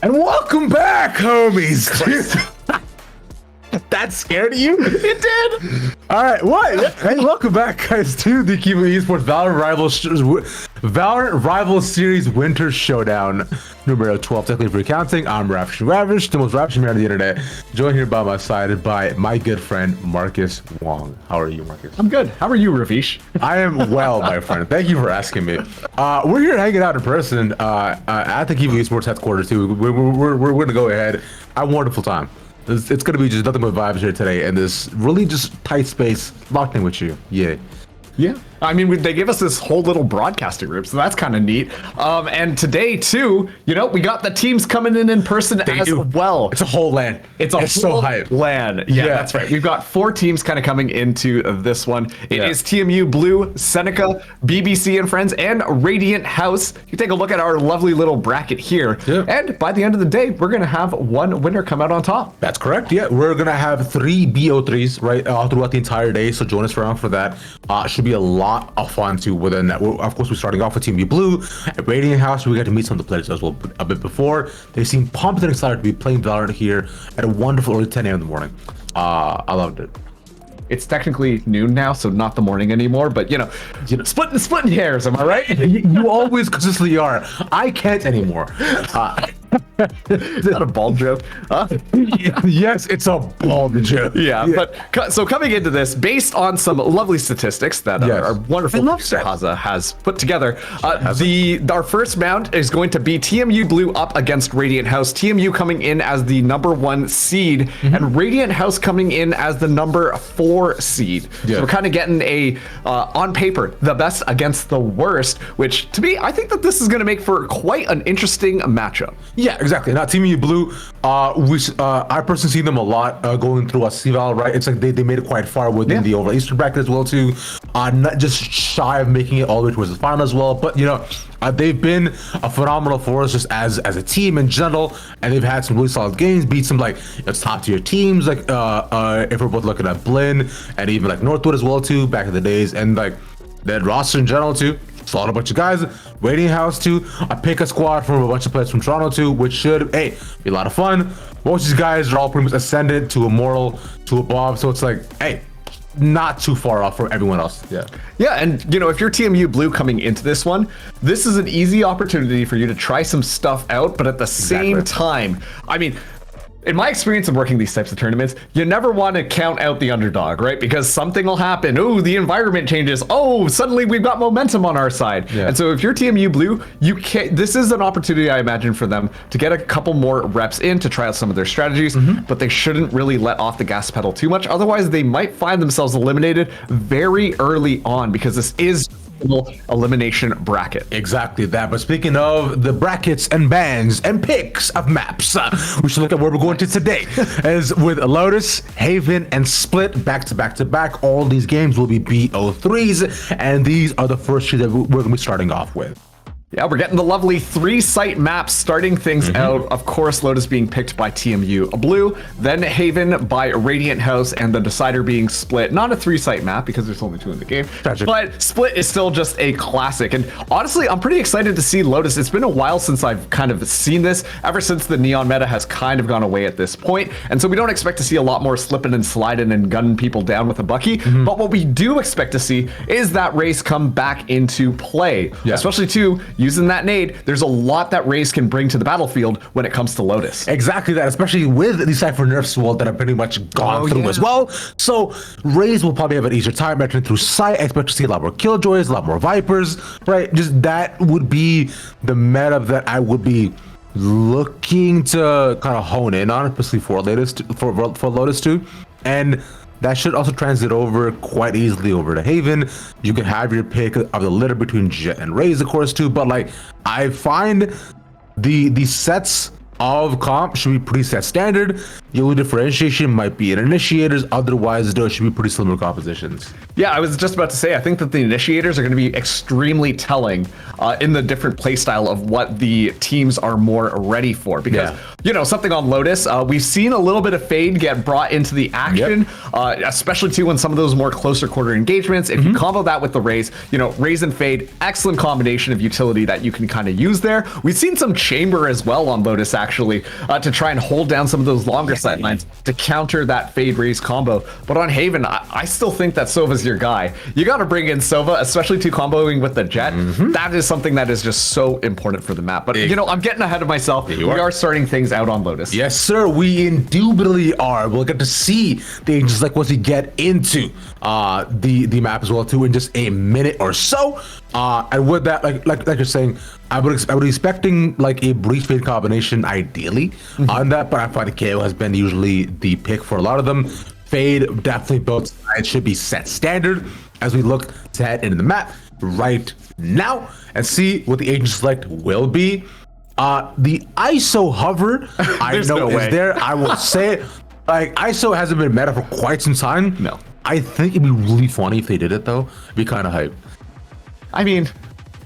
And welcome back, homies. That scared you? It did. All right, what? Hey, welcome back, guys, to the Kiva Esports Valorant Rival Series Winter Showdown numero 12. Technically for counting, I'm Ravish, the most ravishing man on the internet. Joined here by my side by my good friend Marcus Wong. How are you, Marcus? I'm good. How are you, Ravish? I am well, my friend. Thank you for asking me. We're here hanging out in person at the Kiva Esports headquarters too. We're gonna go ahead. I had a wonderful time. It's gonna be just nothing but vibes here today, and this really just tight space locked in with you. Yeah. I mean, they give us this whole little broadcasting room, so that's kind of neat. And today, too, you know, we got the teams coming in person as well. It's a whole LAN. It's so hype. LAN. Yeah, that's right. We've got 4 teams kind of coming into this one. It is TMU Blue, Seneca, BBC and Friends, and Radiant House. You take a look at our lovely little bracket here. Yeah. And by the end of the day, we're going to have one winner come out on top. That's correct. Yeah, we're going to have 3 BO3s, right, throughout the entire day. So join us around for that. Should be a lot of fun too within that. Of course, we're starting off with Team Blue at Radiant House. We got to meet some of the players as well a bit before. They seem pumped and excited to be playing Valorant here at a wonderful early 10 a.m. in the morning. I loved it. It's technically noon now, so not the morning anymore, but you know, splitting hairs, am I right? You always consistently are. I can't anymore. Is that a bald joke? Yes, it's a bald joke. Yeah, but so coming into this, based on some lovely statistics that our wonderful Haza has put together, our first round is going to be TMU Blue up against Radiant House. TMU coming in as the #1 seed, and Radiant House coming in as the #4 seed. So we're kind of getting a, on paper, the best against the worst, which to me, I think that this is going to make for quite an interesting matchup. Yeah, exactly. Now, Team Blue, I personally see them a lot going through a CVAL, right? It's like they made it quite far within the overall Eastern bracket as well, too. Not just shy of making it all the way towards the final as well, but, you know, they've been a phenomenal force just as a team in general, and they've had some really solid games, beat some like top tier teams, like if we're both looking at Blinn and even like Northwood as well too, back in the days, and like that roster in general too. Slot a bunch of guys. Radiant House too. I pick a squad from a bunch of players from Toronto too, which should be a lot of fun. Most of these guys are all pretty much ascended to Immortal to above, so it's like not too far off from everyone else. Yeah, and you know, if you're TMU Blue coming into this one, this is an easy opportunity for you to try some stuff out, but at the same time, I mean, in my experience of working these types of tournaments, you never want to count out the underdog, right? Because something will happen. Oh, the environment changes. Oh, suddenly we've got momentum on our side. And so if you're TMU Blue, you can't. This is an opportunity, I imagine, for them to get a couple more reps in to try out some of their strategies, but they shouldn't really let off the gas pedal too much. Otherwise, they might find themselves eliminated very early on, because this is elimination bracket. Exactly that. But speaking of the brackets and bans and picks of maps, we should look at where we're going to today. As with Lotus, Haven, and Split back to back to back, all these games will be BO3s, and these are the first 2 that we're going to be starting off with. Yeah, we're getting the lovely 3-site maps starting things out. Of course, Lotus being picked by TMU Blue, then Haven by Radiant House, and the decider being Split. Not a 3-site map because there's only 2 in the game, but Split is still just a classic. And honestly, I'm pretty excited to see Lotus. It's been a while since I've kind of seen this, ever since the Neon meta has kind of gone away at this point. And so we don't expect to see a lot more slipping and sliding and gunning people down with a Bucky. But what we do expect to see is that Raze come back into play, especially too, using that nade. There's a lot that Raze can bring to the battlefield when it comes to Lotus. Exactly that, especially with these Cypher nerfs that have pretty much gone through as well. So Raze will probably have an easier time entering through sight. I expect to see a lot more Killjoys, a lot more Vipers, right? Just that would be the meta that I would be looking to kind of hone in on, especially for Lotus too. And that should also transit over quite easily over to Haven. You can have your pick of the litter between Jet and Raze, of course, too. But like, I find the sets of comp should be pretty set standard. The only differentiation might be in initiators. Otherwise, those should be pretty similar compositions. Yeah, I was just about to say, I think that the initiators are going to be extremely telling in the different playstyle of what the teams are more ready for. Because, you know, something on Lotus, we've seen a little bit of Fade get brought into the action, especially too in some of those more closer quarter engagements. If you combo that with the Raze, you know, Raze and Fade, excellent combination of utility that you can kind of use there. We've seen some Chamber as well on Lotus, actually, to try and hold down some of those longer sight lines to counter that Fade Raze combo. But on Haven, I still think that Sova's your guy. You got to bring in Sova, especially to comboing with the Jet. That is something that is just so important for the map. But you know, I'm getting ahead of myself. We are starting things out on Lotus. Yes, sir. We indubitably are. We'll get to see things like once we get into the map as well too in just a minute or so. And with that, like you're saying, I would expecting like a brief Fade combination ideally on that, but I find KO has been usually the pick for a lot of them. Fade definitely built. It should be set standard as we look to head into the map right now and see what the agent select will be. The ISO hover, I know is there. I will say it. Like, ISO hasn't been meta for quite some time. No. I think it'd be really funny if they did it, though. It'd be kind of hype. I mean,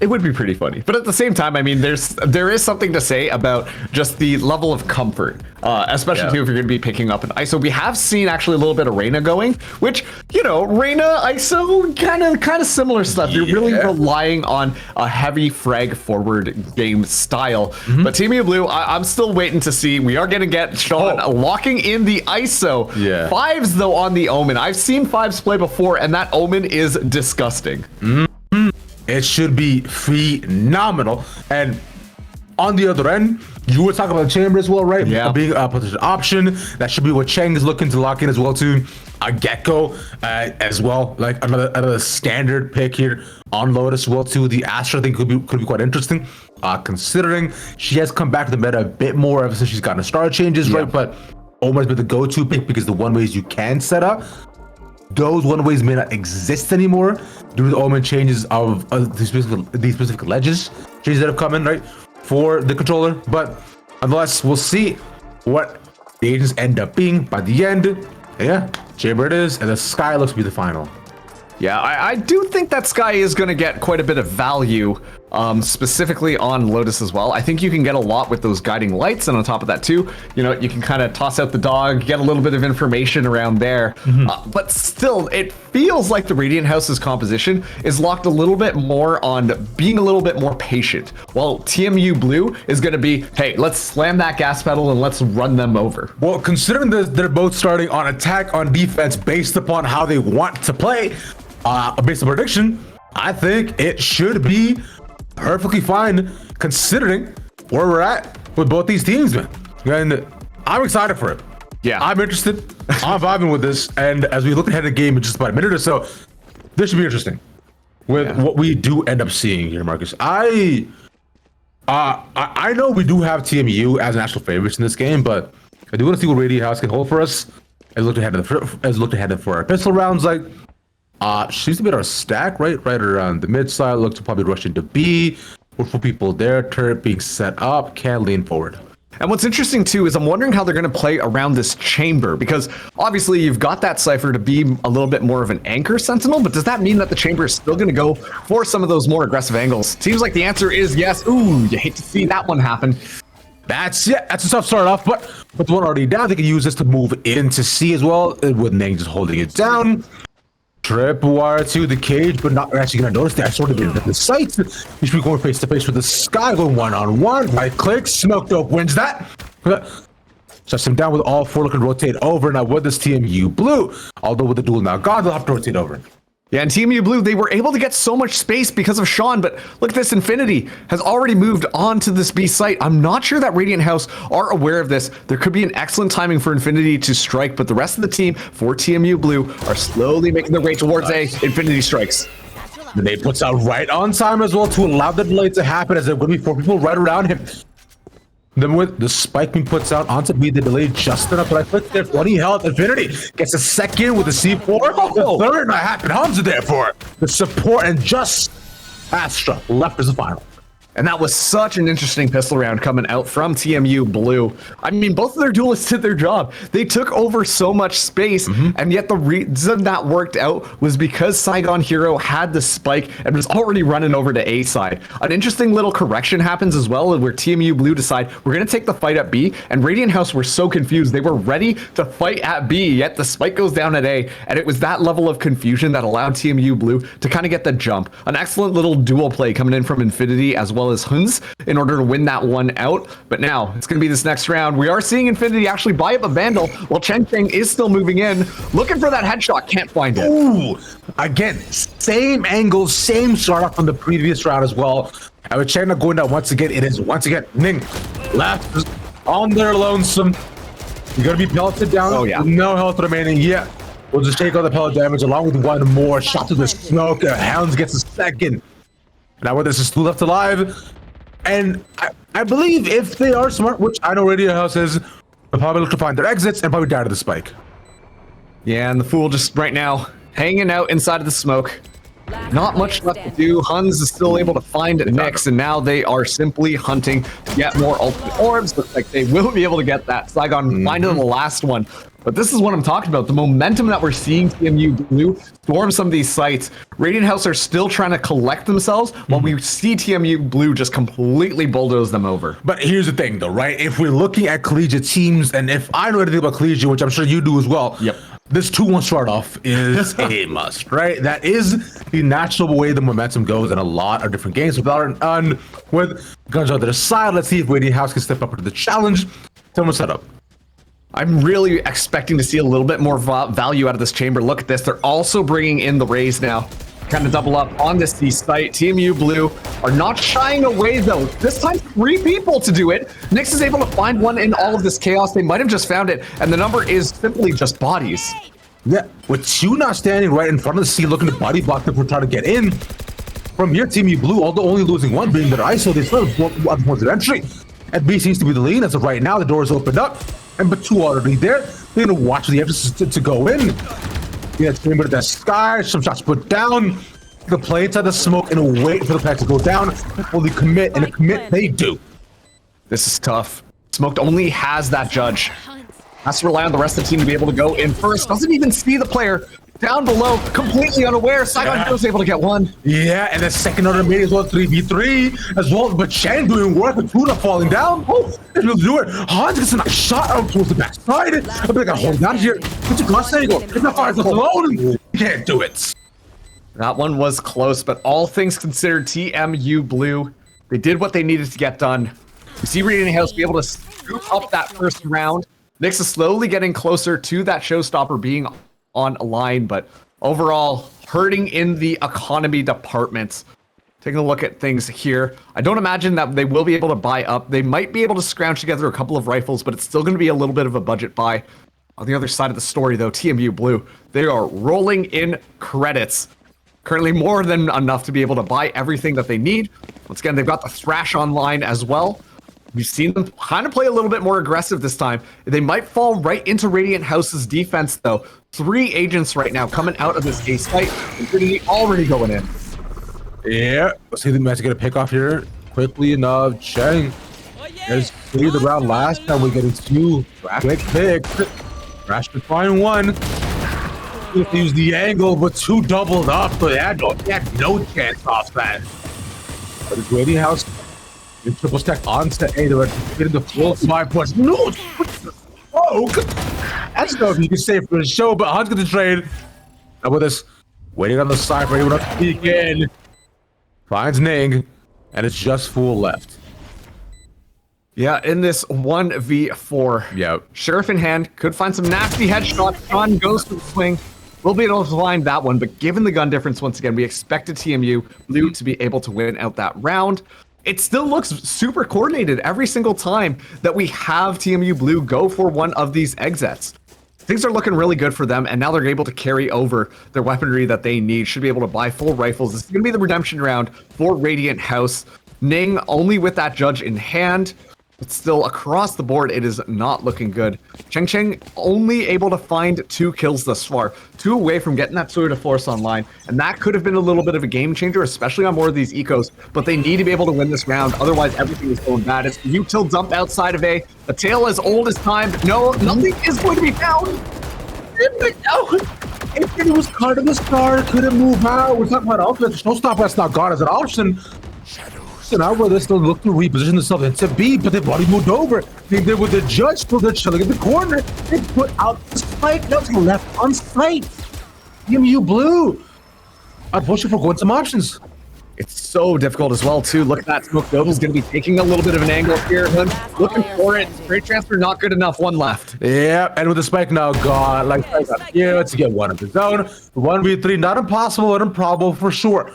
it would be pretty funny, but at the same time, I mean, there is something to say about just the level of comfort, especially too if you're going to be picking up an ISO. We have seen actually a little bit of Reyna going, which, you know, Reyna ISO kind of similar stuff. You're really relying on a heavy frag forward game style. But Team U Blue, I'm still waiting to see. We are going to get Sean locking in the ISO. Fives though on the Omen. I've seen fives play before, and that Omen is disgusting. It should be phenomenal. And on the other end, you were talking about the chamber as well, right? Yeah. Being a potential option. That should be what Cheng is looking to lock in as well too. A Gecko as well, like another standard pick here on Lotus as well too. The Astra thing could be quite interesting, considering she has come back to the meta a bit more ever since she's gotten star changes, right? But Omen's been the go-to pick because the one ways you can set up, those one ways may not exist anymore due to the Omen changes of these specific ledges changes that have come in, right, for the controller. But nonetheless, we'll see what the agents end up being by the end. Yeah, chamber it is, and the Sky looks to be the final. Yeah, I do think that Sky is going to get quite a bit of value, specifically on Lotus as well. I think you can get a lot with those guiding lights, and on top of that too, you know, you can kind of toss out the dog, get a little bit of information around there. But still, it feels like the Radiant House's composition is locked a little bit more on being a little bit more patient, while TMU Blue is going to be, hey, let's slam that gas pedal and let's run them over. Well, considering that they're both starting on attack, on defense, based upon how they want to play, based on prediction, I think it should be perfectly fine considering where we're at with both these teams, man. And I'm excited for it. Yeah, I'm interested. I'm vibing with this. And as we look ahead of the game in just about a minute or so, this should be interesting with what we do end up seeing here, Marcus. I know we do have TMU as national favorites in this game, but I do want to see what Radiant House can hold for us. As looked ahead for our pistol rounds, like. She needs to be at our stack, right around the mid side. Look to probably rush into B. Look for people there. Turret being set up. Can lean forward. And what's interesting too is I'm wondering how they're going to play around this chamber, because obviously you've got that Cypher to be a little bit more of an anchor sentinel, but does that mean that the chamber is still going to go for some of those more aggressive angles? Seems like the answer is yes. Ooh, you hate to see that one happen. That's a tough start off, but with the one already down, they can use this to move into C as well, with Nang just holding it down. Tripwire to the cage, but not actually going to notice that. I sort of been at the sights. You should be going face to face with the Sky, going one-on-one. Right click, Smoke Dope wins that. Shuts him down with all four looking to rotate over. Now with this TMU Blue, although with the duel now gone, they'll have to rotate over. Yeah, and TMU Blue, they were able to get so much space because of Sean, but look at this, Infinity has already moved on to this B site. I'm not sure that Radiant House are aware of this. There could be an excellent timing for Infinity to strike, but the rest of the team for TMU Blue are slowly making their way towards A. Infinity strikes. The nade puts out right on time as well to allow the delay to happen, as there would be four people right around him. Then with the spike being puts out onto B, the delay just enough, but I put there 20 health. Infinity gets a second with the C4. The third, and I happen Hamza there for the support, and just Astra left as the final. And that was such an interesting pistol round coming out from TMU Blue. I mean, both of their duelists did their job. They took over so much space, and yet the reason that worked out was because Saigon Hero had the spike and was already running over to A side. An interesting little correction happens as well, where TMU Blue decide we're going to take the fight at B, and Radiant House were so confused. They were ready to fight at B, yet the spike goes down at A, and it was that level of confusion that allowed TMU Blue to kind of get the jump. An excellent little duel play coming in from Infinity as well as Huns in order to win that one out. But now it's going to be this next round. We are seeing Infinity actually buy up a Vandal while Chen Cheng is still moving in, looking for that headshot. Can't find it. Ooh, again, same angle, same start off from the previous round as well. And with Cheng going down once again, it is once again Ning left on their lonesome. You're going to be pelleted down. Oh, yeah. No health remaining yet. We'll just take all the pellet damage along with one more shot to the smoke. Hounds gets a second. Now with this is still left alive. And I believe if they are smart, which I know Radio House is, they'll probably look to find their exits and probably die to the spike. Yeah, and the Fool just right now hanging out inside of the smoke. Not much left to do. Huns is still able to find Nyx, and now they are simply hunting to get more ultimate orbs. Looks like they will be able to get that. Saigon finding the last one. But this is what I'm talking about. The momentum that we're seeing TMU Blue storm some of these sites. Radiant House are still trying to collect themselves while we see TMU Blue just completely bulldoze them over. But here's the thing, though, right? If we're looking at collegiate teams, and if I know anything about collegiate, which I'm sure you do as well, yep. This 2-1 start off is a must, right? That is the natural way the momentum goes in a lot of different games. With Valorant and with guns on their side, let's see if Radiant House can step up to the challenge. Someone set up. I'm really expecting to see a little bit more value out of this chamber. Look at this. They're also bringing in the Rays now. Kind of double up on this site. TMU Blue are not shying away, though. This time, 3 people to do it. Nyx is able to find one in all of this chaos. They might have just found it, and the number is simply just bodies. Yeah, with 2 not standing right in front of the C, looking to body block them for trying to get in. From here, TMU Blue, although only losing 1 being their ISO, they still have 1 point of entry. And B seems to be the lead as of right now. The door is opened up. And but 2 already there. They're gonna watch the emphasis to go in. Yeah, chamber to the sky. Some shots put down. The play inside the smoke and wait for the pack to go down. Fully commit, and a commit they do. This is tough. Smoked only has that judge. Has to rely on the rest of the team to be able to go in first. Doesn't even see the player down below, completely unaware. Saigon was able to get 1. Yeah, and the second order made as well, 3v3 as well. But Chen doing work with Tuna falling down. Oh, they're able to do it. Hans gets a nice shot out towards the backside. I'm gonna hold down here. It's a glass angle. It's not far alone. You can't do it. That one was close, but all things considered, TMU Blue, they did what they needed to get done. You see Radiant House be able to scoop up that first round. Nyx is slowly getting closer to that showstopper being on a line, but overall, hurting in the economy department. Taking a look at things here. I don't imagine that they will be able to buy up. They might be able to scrounge together a couple of rifles, but it's still going to be a little bit of a budget buy. On the other side of the story, though, TMU Blue, they are rolling in credits. Currently more than enough to be able to buy everything that they need. Once again, they've got the Thrash online as well. We've seen them kind of play a little bit more aggressive this time. They might fall right into Radiant House's defense, though. 3 agents right now coming out of this A site, and Trinity already going in. Yeah, let's see the match get a pick off here quickly enough. Cheng has cleared the round last time. We're getting 2 quick picks. Thrash to find 1. If they use the angle, but 2 doubled up, but they had no chance off that. But it's Radiant House in triple stack onto A. They're getting the full 5 points. No! Oh, I don't know if you can say for the show, but Hans gonna trade. Now with us, waiting on the side for anyone to peek in. Finds Ning, and it's just Fool left. Yeah, in this 1v4. Yeah. Sheriff in hand, could find some nasty headshots. Sean goes for the swing. We'll be able to find that one, but given the gun difference, once again, we expected TMU Blue to be able to win out that round. It still looks super coordinated every single time that we have TMU Blue go for one of these exits. Things are looking really good for them, and now they're able to carry over their weaponry that they need. Should be able to buy full rifles. This is going to be the redemption round for Radiant House. Ning only with that judge in hand. But still, across the board, it is not looking good. Cheng only able to find 2 kills thus far. 2 away from getting that Tour de Force online. And that could have been a little bit of a game changer, especially on more of these ecos. But they need to be able to win this round. Otherwise, everything is going bad. It's the util dump outside of A. A tail as old as time. No, nothing is going to be found. If it was caught in the star, couldn't move out. We're talking about outfits. Showstopper that's not gone as an option. So now where they still look to reposition themselves into B, but they've already moved over. They did with the judge, still they're chilling in the corner. They put out the spike. Now to the left on site. TMU Blue. I'd push it for going some options. It's so difficult as well, too. Look at that. Smoke Nova's going to be taking a little bit of an angle here. Looking for it. Straight transfer, not good enough. 1 left. Yeah, and with the spike now gone, like here to get 1 of his own. 1v3, not impossible, but improbable for sure.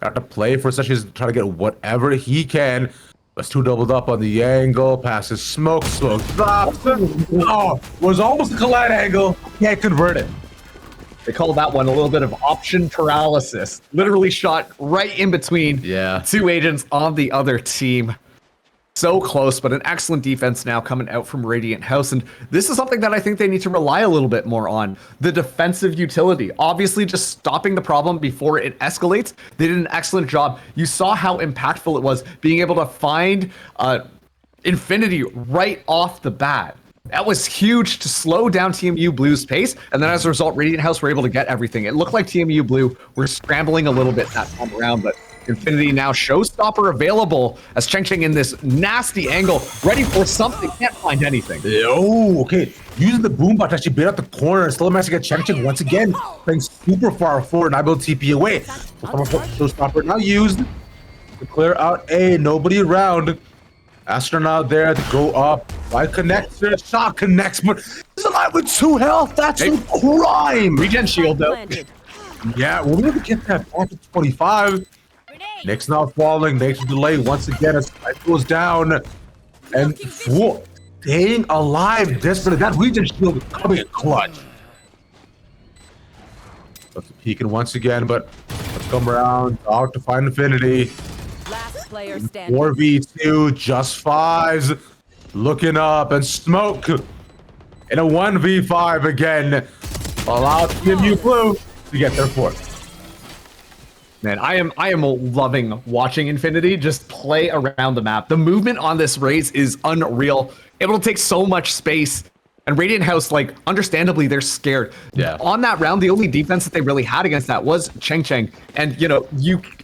Got to play for such as trying to get whatever he can. That's 2 doubled up on the angle. Passes smoke drops. Oh, was almost a collide angle. Can't convert it. They call that one a little bit of option paralysis. Literally shot right in between 2 agents on the other team. So close, but an excellent defense now coming out from Radiant House. And this is something that I think they need to rely a little bit more on. The defensive utility. Obviously, just stopping the problem before it escalates. They did an excellent job. You saw how impactful it was being able to find Infinity right off the bat. That was huge to slow down TMU Blue's pace, and then as a result, Radiant House were able to get everything. It looked like TMU Blue were scrambling a little bit that time around, but Infinity now showstopper available as Cheng in this nasty angle, ready for something, can't find anything. Oh, okay. Using the boom bot to actually bait out the corner and still managed to get Cheng once again, playing super far forward, not able to TP away. Showstopper now used to clear out A, nobody around. Astronaut there to go up. Why connects there? Shot connects, but he's alive with 2 health. That's a crime. Regen shield though. Yeah, we'll never get that back to 25. Nick's now falling. Nature delay once again as it goes down. And whoa, staying alive desperately. That Regen shield coming in clutch. That's peeking once again, but let's come around. Out to find Infinity. Last player standing. 4v2, just 5s. Looking up and smoke. In a 1v5 again. Allow TMU Blue to get their 4th. Man, I am loving watching Infinity just play around the map. The movement on this race is unreal. Able to take so much space. And Radiant House, like, understandably, they're scared. Yeah. On that round, the only defense that they really had against that was Cheng. And, you know,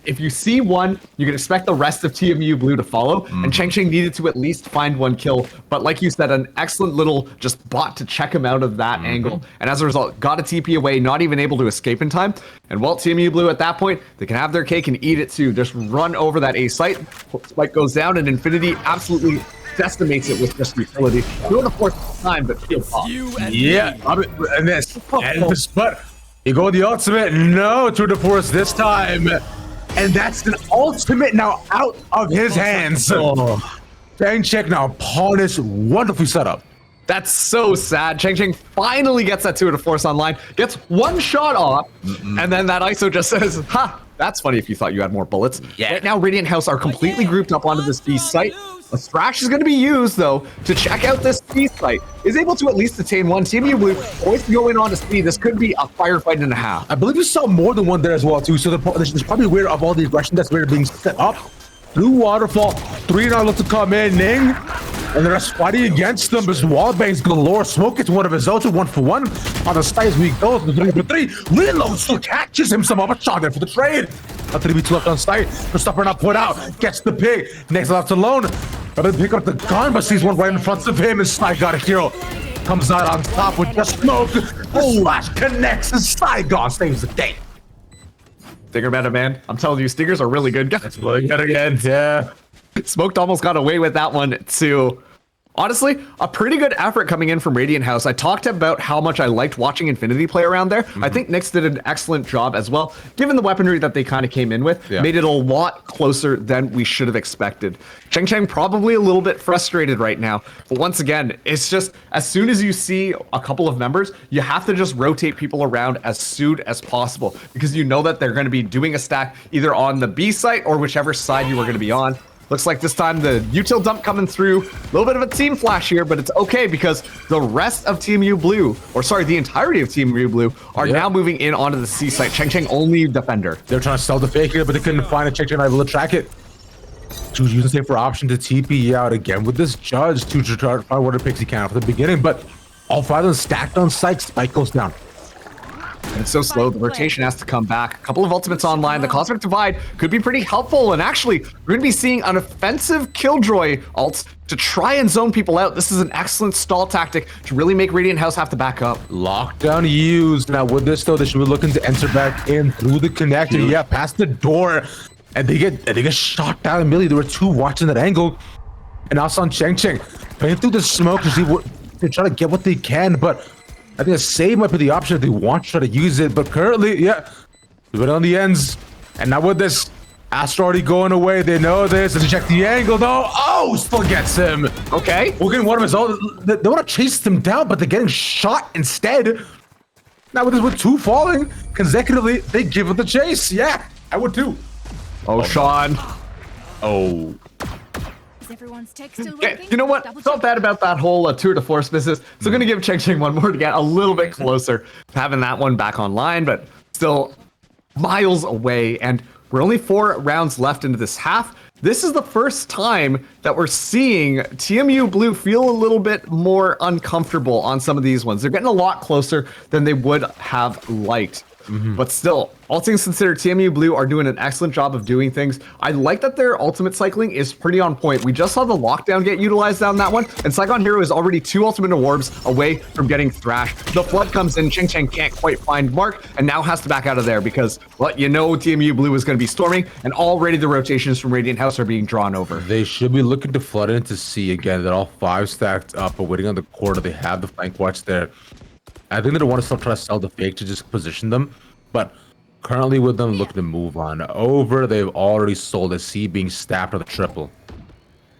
if you see one, you can expect the rest of TMU Blue to follow. And Cheng needed to at least find 1 kill. But like you said, an excellent little just bot to check him out of that angle. And as a result, got a TP away, not even able to escape in time. And well, TMU Blue at that point, they can have their cake and eat it too. Just run over that A site. Spike goes down, and Infinity absolutely decimates it with just utility. Do it a 4th time, but feel off. Yeah, and this, but you go with the ultimate. No, Tour de Force this time, and that's an ultimate now out of his hands. Cheng now punish, wonderfully set up. That's so sad. Cheng finally gets that Tour de Force online, gets 1 shot off, and then that ISO just says, "Ha, that's funny if you thought you had more bullets." Yeah. Right now, Radiant House are completely grouped up onto this B site. A thrash is going to be used, though, to check out this B site. Is able to at least attain 1. TMU Blue poised to go in on a speed. This could be a firefight and a half. I believe you saw more than one there as well too. So there's probably aware of all the aggression that's being set up. Blue waterfall, 3 now look to come in. Ning, and the rest fighting against them. There's wall bangs galore. Smoke gets one of his ults, 1 for 1 on the site as we go. 3 for 3. Reload still catches him some other shot there for the trade. A 3v2 left on site. Christopher not put out. Gets the pig. Next left alone. But pick up the gun, but sees one right in front of him. And Saigon hero comes out on top with just smoke. Flash connects, and Saigon saves the day. Stinger meta, man. I'm telling you, Stingers are really good guys. Yet again, yeah. Smoked almost got away with that one, too. Honestly, a pretty good effort coming in from Radiant House. I talked about how much I liked watching Infinity play around there. I think Nyx did an excellent job as well. Given the weaponry that they kind of came in with, made it a lot closer than we should have expected. Cheng probably a little bit frustrated right now. But once again, it's just, as soon as you see a couple of members, you have to just rotate people around as soon as possible. Because you know that they're going to be doing a stack either on the B site or whichever side you are going to be on. Looks like this time the util dump coming through. A little bit of a team flash here, but it's okay because the rest of TMU Blue, or sorry, the entirety of TMU Blue are now moving in onto the C site. Cheng only defender. They're trying to sell the fake here, but they couldn't find a Cheng able to track it. Choose using safer option to TP out again with this judge to try to find what a pixie can from the beginning, but all 5 of them stacked on site. Spike goes down. And it's so slow, the rotation has to come back. A couple of ultimates online. The Cosmic Divide could be pretty helpful. And actually, we're going to be seeing an offensive Killjoy ult to try and zone people out. This is an excellent stall tactic to really make Radiant House have to back up. Lockdown used. Now with this though, they should be looking to enter back in through the connector. Yeah, past the door. And they get shot down immediately. There were 2 watching that angle. And also on Cheng playing through the smoke to see what they're trying to get what they can, but I think a save might be the option if they want to try to use it, but currently, but on the ends. And now with this, Astro already going away. They know this. Let's check the angle though. Oh, still gets him. Okay. We're getting one of his own. They want to chase him down, but they're getting shot instead. Now with this, with 2 falling consecutively, they give it the chase. Yeah, I would too. Oh, Sean. Oh. Is everyone's tech still Okay, working? you know what? Double Felt check. bad about that whole tour de force business. So going to give Cheng Cheng one more to get a little bit closer to having that one back online, but still miles away. And we're only 4 rounds left into this half. This is the first time that we're seeing TMU Blue feel a little bit more uncomfortable on some of these ones. They're getting a lot closer than they would have liked. But still, all things considered, TMU Blue are doing an excellent job of doing things. I like that their ultimate cycling is pretty on point. We just saw the lockdown get utilized on that one, and Saigon Hero is already 2 ultimate orbs away from getting thrashed. The flood comes in, Cheng Cheng can't quite find Mark, and now has to back out of there because, well, you know TMU Blue is going to be storming, and already the rotations from Radiant House are being drawn over. They should be looking to flood in to see again that all 5 stacked up, but waiting on the corner. They have the flank watch there. I think they don't want to still try to sell the fake to just position them, but currently with them looking to move on over, they've already sold a C being stabbed with a triple.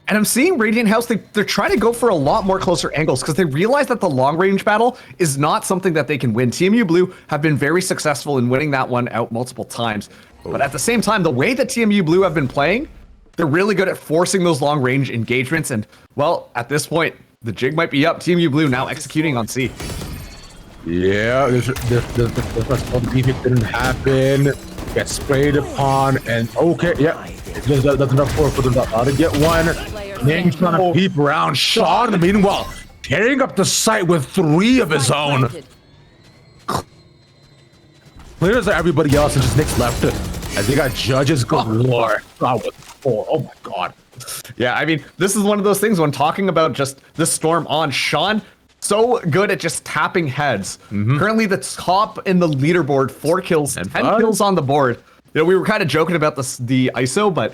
And I'm seeing Radiant House, they're trying to go for a lot more closer angles because they realize that the long range battle is not something that they can win. TMU Blue have been very successful in winning that one out multiple times. But at the same time, the way that TMU Blue have been playing, they're really good at forcing those long range engagements. And well, at this point, the jig might be up. TMU Blue now executing on C. Yeah, this defect didn't happen. Get sprayed upon, and okay, yeah, that's enough for them to get one. Ning trying to peep around. Sean, meanwhile, tearing up the site with 3 of his own. Clear as everybody else, and just Nick's left. As they got judges galore. God, with 4. Oh my god. Yeah, I mean, this is one of those things when talking about just the storm on Sean. So good at just tapping heads. Currently the top in the leaderboard, 4 kills, and 10 kills on the board. You know, we were kind of joking about the ISO, but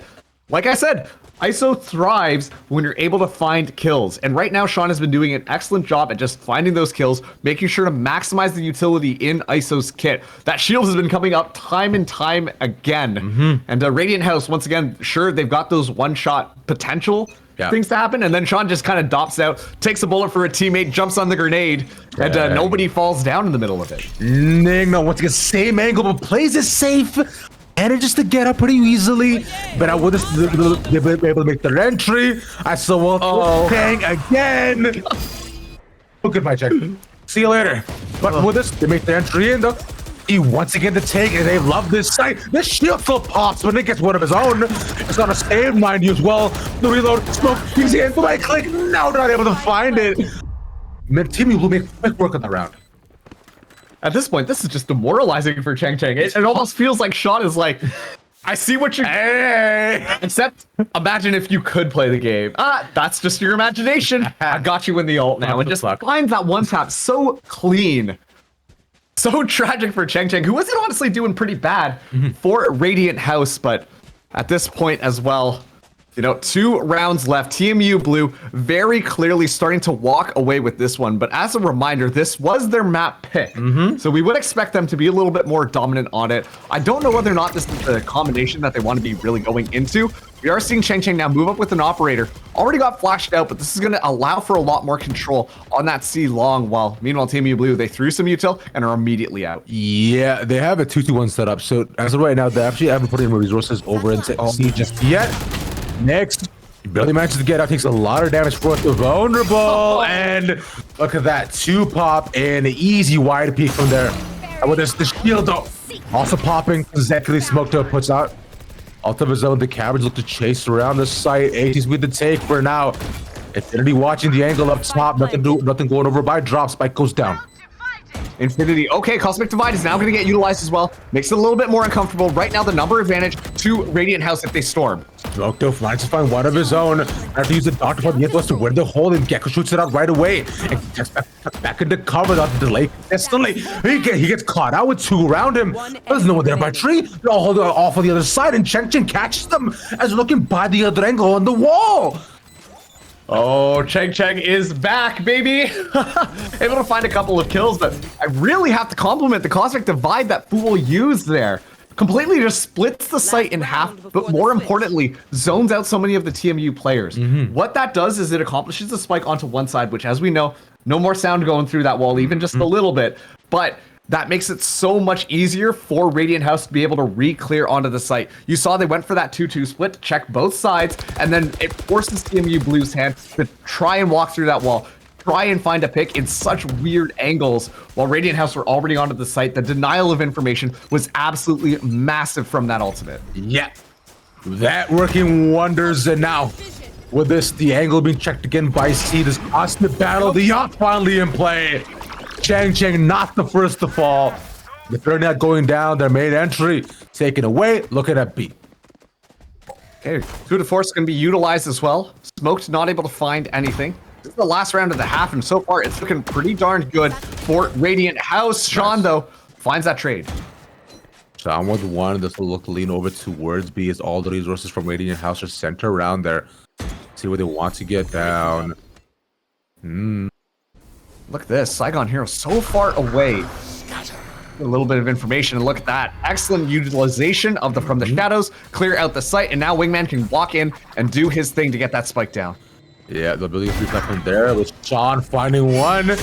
like I said, ISO thrives when you're able to find kills. And right now, Sean has been doing an excellent job at just finding those kills, making sure to maximize the utility in ISO's kit. That shield has been coming up time and time again. And Radiant House, once again, sure, they've got those one-shot potential things to happen, and then Sean just kind of dops out, takes a bullet for a teammate, jumps on the grenade, and nobody falls down in the middle of it. Ning, no, once again, same angle, but plays it safe. And just to get up pretty easily. But I would be able to make their entry. I saw Kang again. Oh, goodbye, Jack. See you later. But with this, they make their entry in though. He once again to take it. They love this site. This shield still pops, but Nick gets one of his own. It's on a save, mind you, as well. The reload, smoke, he's in for my click. No, not able to find it. Man, Timmy will make quick work on the round. At this point, this is just demoralizing for Cheng Cheng. It almost feels like Sean is like, I see what you're doing. Except, imagine if you could play the game. That's just your imagination. I got you in the ult now. And just finds that one tap so clean. So tragic for Cheng Cheng, who wasn't honestly doing pretty bad for Radiant House. But at this point as well, you know, 2 rounds left. TMU Blue very clearly starting to walk away with this one. But as a reminder, this was their map pick. So we would expect them to be a little bit more dominant on it. I don't know whether or not this is the combination that they want to be really going into. We are seeing Cheng Cheng now move up with an operator. Already got flashed out, but this is going to allow for a lot more control on that C long. While meanwhile, TMU Blue, they threw some util and are immediately out. Yeah, they have a 2-2-1 setup. So as of right now, they actually haven't put any resources over into C just yet. Next, barely manages to get out, takes a lot of damage for the vulnerable, and look at that, 2 pop and easy wide peek from there. And with this, the shield though, also popping, exactly smoked up, puts out out of his own. The cabbage look to chase around the site. AT's with the take for now. Infinity watching the angle up top, nothing going over by drop. Spike goes down. Infinity, okay, Cosmic Divide is now going to get utilized as well. Makes it a little bit more uncomfortable. Right now, the number advantage to Radiant House if they storm. Smoked off, finds to find one of his own. Have to use the Doctor for the to win the hole, and Gecko shoots it out right away. And gets back into cover without the delay. Instantly, he gets caught out with 2 around him. There's no one there by tree. They're all holding off on the other side, and Cheng Cheng catches them as looking by the other angle on the wall. Oh, Cheng Cheng is back, baby! Able to find a couple of kills, but I really have to compliment the Cosmic Divide that Fool used there. Completely just splits the site in half, but more importantly, zones out so many of the TMU players. What that does is it accomplishes the spike onto one side, which as we know, no more sound going through that wall, even just a little bit. But that makes it so much easier for Radiant House to be able to re-clear onto the site. You saw they went for that 2-2 split to check both sides, and then it forces TMU Blue's hand to try and walk through that wall, try and find a pick in such weird angles while Radiant House were already onto the site. The denial of information was absolutely massive from that ultimate. Yeah, that working wonders. And now with this, the angle being checked again by C, this constant battle, the yacht finally in play. Chang not the first to fall. The third net going down, their main entry taken away. Looking at B. Okay, 2 to 4 is going to be utilized as well. Smoked, not able to find anything. This is the last round of the half, and so far it's looking pretty darn good for Radiant House. Sean, though, finds that trade. Sean with one. This will look to lean over towards B as all the resources from Radiant House are centered around there. See where they want to get down. Look at this. Saigon Hero so far away. A little bit of information, and look at that. Excellent utilization of the from the shadows, clear out the site, and now Wingman can walk in and do his thing to get that spike down. Yeah, the ability to from there with Sean finding one. And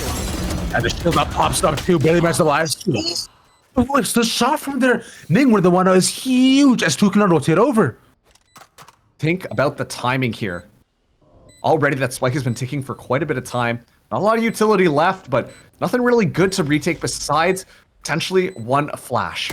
the shield that pops up too. Barely managed to last. It's the shot from there. Ning with the one that is huge as 2 cannot rotate over. Think about the timing here. Already that spike has been ticking for quite a bit of time. Not a lot of utility left, but nothing really good to retake besides potentially one flash.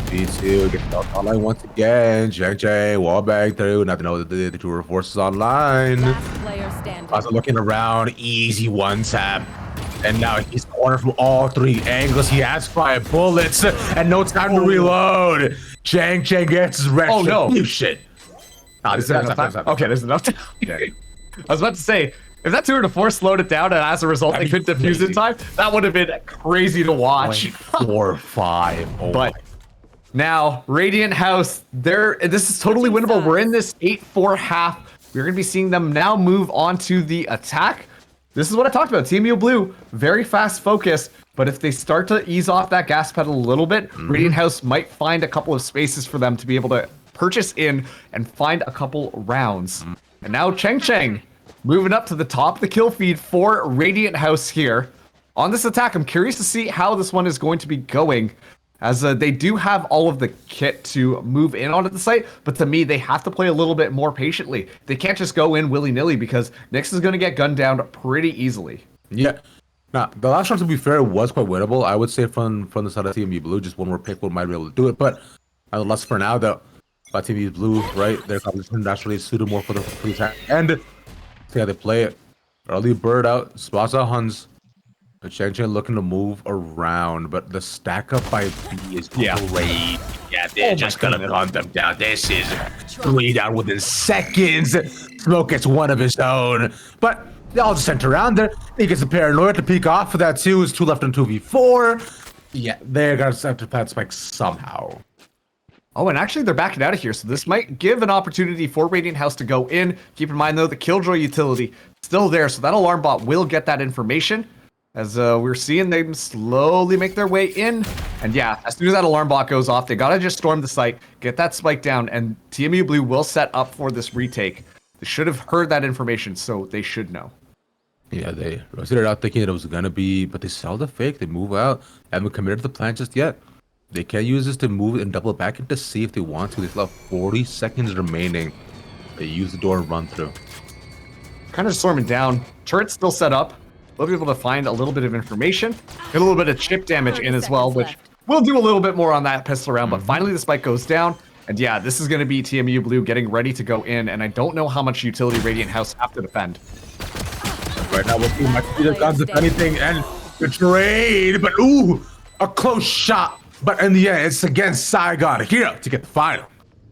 B2 gets out online once again. JJ wall bag through. Not to know that the two forces online. Last player standing. Also looking around, easy one tap. And now he's cornered from all 3 angles. He has 5 bullets and no time to reload. Chang gets his retribution. Is there enough time? Okay, there's enough time. I was about to say, if that 2 to 4 slowed it down and as a result they couldn't defuse in time, that would have been crazy to watch. 4-5. Oh but now, Radiant House, this is totally winnable. We're in this 8-4 half. We're going to be seeing them now move on to the attack. This is what I talked about. TMU Blue, very fast focus, but if they start to ease off that gas pedal a little bit, Radiant House might find a couple of spaces for them to be able to purchase in and find a couple rounds. And now Chang moving up to the top of the kill feed for Radiant House here. On this attack, I'm curious to see how this one is going to be going, as they do have all of the kit to move in onto the site, but to me, they have to play a little bit more patiently. They can't just go in willy-nilly because Nyx is going to get gunned down pretty easily. Yeah. Now, the last round, to be fair, was quite winnable. I would say from the side of TMU Blue, just one more pick might be able to do it. But nonetheless, for now, though, TMU Blue, right, their competition naturally suited more for the attack. And see how they play it. Early bird out, spots out Huns. Chang looking to move around, but the stack up by B is great. Yeah, they're just gonna gun them down. This is 3 down within seconds. Smoke gets one of his own, but they all just center around there. He gets a paranoia to peek off for that too. Is 2 left on 2v4. Yeah, they're gonna have to plant spike somehow. Oh, and actually they're backing out of here, so this might give an opportunity for Radiant House to go in. Keep in mind though, the Killjoy utility still there, so that alarm bot will get that information. As we're seeing them slowly make their way in. And yeah, as soon as that alarm bot goes off, they gotta just storm the site, get that spike down, and TMU Blue will set up for this retake. They should have heard that information, so they should know. Yeah, they rotated out thinking it was gonna be, but they sell the fake, they move out, haven't committed to the plan just yet. They can use this to move and double back in to see if they want to. They still have 40 seconds remaining. They use the door and run through. Kind of just storming down. Turret's still set up. We'll be able to find a little bit of information. Get a little bit of chip damage in as well, which we'll do a little bit more on that pistol round, but finally the spike goes down. And yeah, this is going to be TMU Blue getting ready to go in, and I don't know how much utility Radiant House have to defend. Right now, we'll see my speed guns, if anything, and the trade, but ooh, a close shot. But in the end, it's against Saigon here to get the final.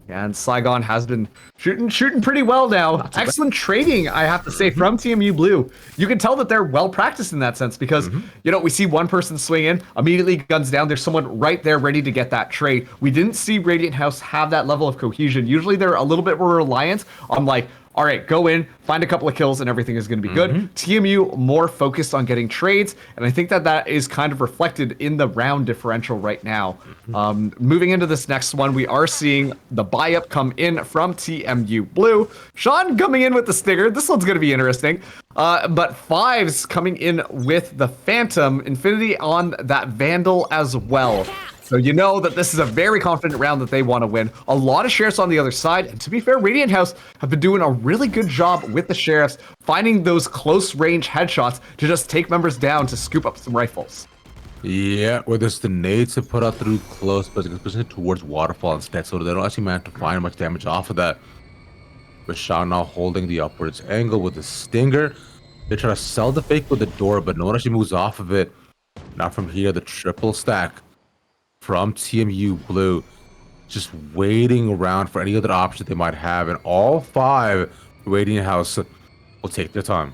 And Saigon has been shooting pretty well now. Excellent trading, I have to say, from TMU Blue. You can tell that they're well practiced in that sense because, you know, we see one person swing in, immediately guns down. There's someone right there ready to get that trade. We didn't see Radiant House have that level of cohesion. Usually they're a little bit more reliant on like all right, go in, find a couple of kills, and everything is going to be good. TMU more focused on getting trades, and I think that is kind of reflected in the round differential right now. Moving into this next one, we are seeing the buy-up come in from TMU Blue. Sean coming in with the Stinger. This one's going to be interesting. But Fives coming in with the Phantom, Infinity on that Vandal as well. So you know that this is a very confident round that they want to win. A lot of sheriffs on the other side. And to be fair, Radiant House have been doing a really good job with the sheriffs, finding those close range headshots to just take members down to scoop up some rifles. Yeah, where there's the nades to put out through close, but it's pushing towards Waterfall instead, so they don't actually manage to find much damage off of that. But Shaw now holding the upwards angle with the Stinger. They try to sell the fake with the door, but no one actually moves off of it. Now from here, the triple stack from TMU Blue, just waiting around for any other option they might have, and all 5 Radiant House will take their time.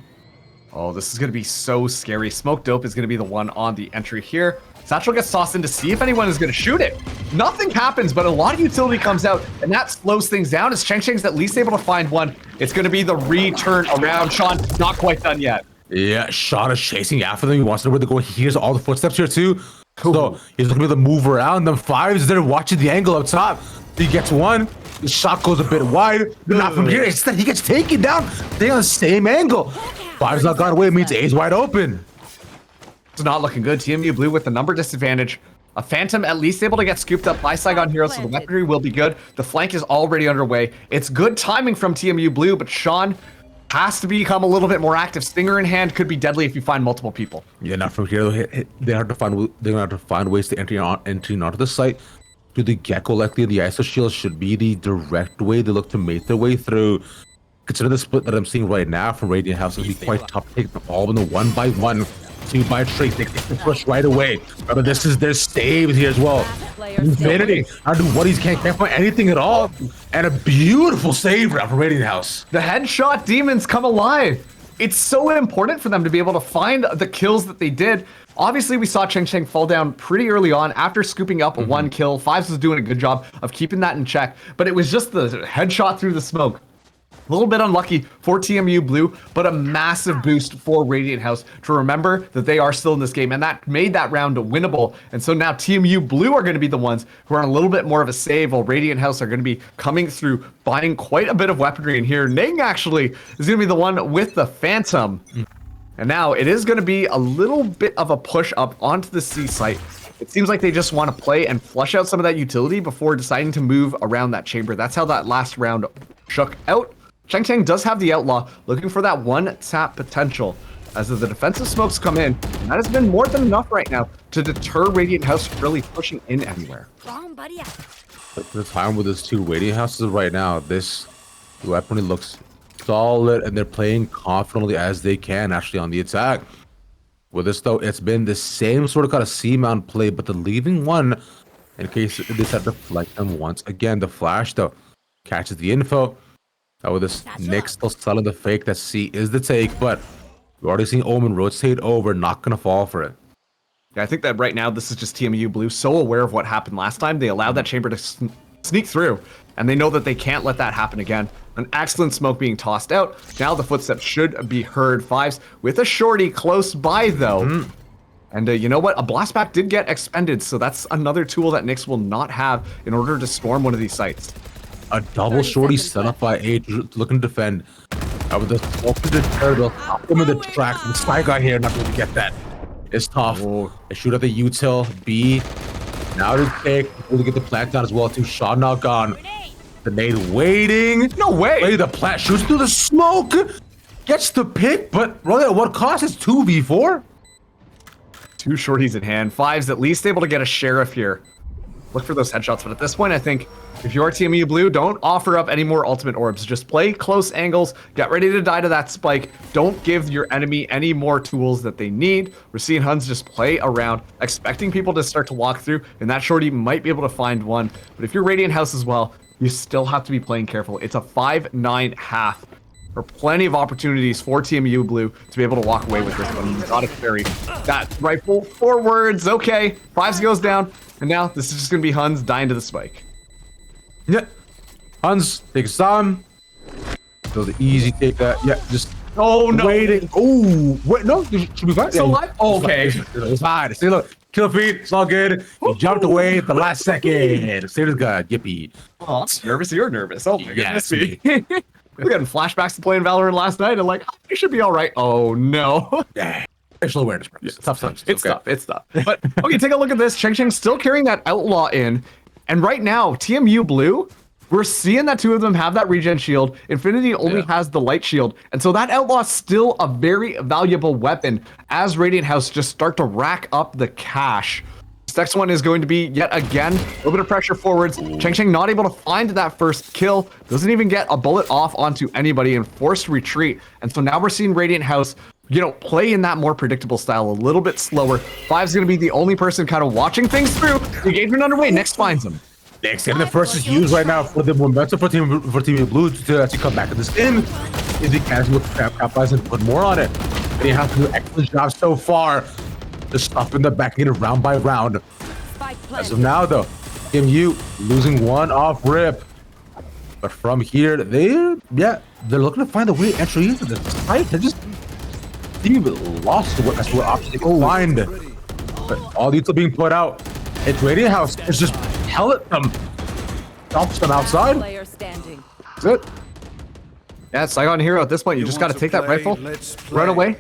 Oh, this is going to be so scary. Smoke Dope is going to be the one on the entry here. Satchel gets tossed in to see if anyone is going to shoot it. Nothing happens, but a lot of utility comes out, and that slows things down as Cheng Cheng's at least able to find one. It's going to be the return around. Sean, not quite done yet. Yeah, Sean is chasing after them. He wants to know where they're going. He hears all the footsteps here too. So he's gonna be able to move around. Them 5s there watching the angle up top. He gets one. The shot goes a bit wide, but not from here. Instead, he gets taken down. They're on the same angle. 5's not got away. Means A's wide open. It's not looking good. TMU Blue with the number disadvantage. A Phantom at least able to get scooped up by Saigon Heroes, so the weaponry will be good. The flank is already underway. It's good timing from TMU Blue, but Sean has to become a little bit more active. Stinger in hand could be deadly if you find multiple people. Yeah, not from here. They have to find ways to enter onto the site. Do the Gecko likely the ISO shield should be the direct way they look to make their way through. Consider the split that I'm seeing right now from Radiant House. It'll be quite tough to take them all in the 1-by-1. 2 by trait. They get the push right away. Remember, this is their saves here as well. Infinity. I don't know what he's can't find anything at all. And a beautiful save round from Radiant House. The headshot demons come alive. It's so important for them to be able to find the kills that they did. Obviously, we saw Cheng Cheng fall down pretty early on after scooping up 1 kill. Fives was doing a good job of keeping that in check, but it was just the headshot through the smoke. A little bit unlucky for TMU Blue, but a massive boost for Radiant House to remember that they are still in this game, and that made that round winnable. And so now TMU Blue are going to be the ones who are on a little bit more of a save, while Radiant House are going to be coming through, buying quite a bit of weaponry. And here, Ning actually is going to be the one with the Phantom. And now it is going to be a little bit of a push up onto the C site. It seems like they just want to play and flush out some of that utility before deciding to move around that chamber. That's how that last round shook out. Cheng Cheng does have the Outlaw, looking for that 1-tap potential. As the defensive smokes come in, and that has been more than enough right now to deter Radiant House from really pushing in anywhere. The time with these 2 Radiant Houses right now, this weaponry looks solid, and they're playing confidently as they can actually on the attack. With this though, it's been the same sort of kind of C-mount play, but the leaving one, in case they decide to flank them once again. The flash though catches the info. With this Nick still selling the fake that C is the take, but we're already seeing Omen rotate over, not gonna fall for it. Yeah, I think that right now this is just TMU Blue so aware of what happened last time. They allowed that chamber to sneak through, and they know that they can't let that happen again. An excellent smoke being tossed out. Now the footsteps should be heard. Fives with a shorty close by though. And you know what? A blast pack did get expended, so that's another tool that Nyx will not have in order to storm one of these sites. A double shorty set up by A, looking to defend. With the smoke to deter, they'll hop them in the tracks. And Spy got here, not going to get that. It's tough. They shoot at the util. B. Now to take. We'll get the plant down as well too. Shaw now gone. The nade waiting. No way. Wait, the plant shoots through the smoke. Gets the pick, but really at what cost? It's 2v4. 2 shorties in hand. Fives at least able to get a sheriff here. Look for those headshots, but at this point, I think if you are TMU Blue, don't offer up any more ultimate orbs. Just play close angles, get ready to die to that spike. Don't give your enemy any more tools that they need. We're seeing Huns just play around, expecting people to start to walk through, and that shorty might be able to find one. But if you're Radiant House as well, you still have to be playing careful. It's a 5-9 half. There are plenty of opportunities for TMU Blue to be able to walk away with this one. You gotta carry that rifle forwards. Okay, Fives goes down, and now this is just gonna be Huns dying to the spike. Yeah. Huns takes time. So the easy take that. Yeah, just Oh no! waiting. Oh, wait, no, it should be fine. Still alive? Okay. It's fine. See, look, kill feed. It's all good. He jumped away at the last second. Save as God. Yippee. Oh, I'm nervous. You're nervous. Oh my Yes, goodness me. We're getting flashbacks to playing Valorant last night, and like, I should be all right. Oh no. Yeah. Spatial awareness. Bro. It's tough times. It's tough. It's tough. But okay, take a look at this. Cheng Cheng still carrying that outlaw in, and right now, TMU Blue, we're seeing that two of them have that regen shield. Infinity only has the light shield, and so that outlaw is still a very valuable weapon as Radiant House just start to rack up the cash. This next one is going to be, yet again, a little bit of pressure forwards. Cheng Cheng not able to find that first kill. Doesn't even get a bullet off onto anybody and forced retreat. And so now we're seeing Radiant House, you know, play in that more predictable style, a little bit slower. Five's going to be the only person kind of watching things through. Engagement underway. Next finds him. Next, and the first is used right now for the momentum for Team Blue to actually come back to this game. If he can capitalize and put more on it. And he has to do an excellent job so far. Just stopping the back end round by round. As of now, though, TMU losing one off rip. But from here, they're looking to find a way to enter into the fight. They just even lost what option they can find. But all these are being put out. It's Radiant House. It's just pellet them. Dumps them outside. Player standing. That's it. Yeah, Saigon Hero at this point, you just got to take that rifle, run away,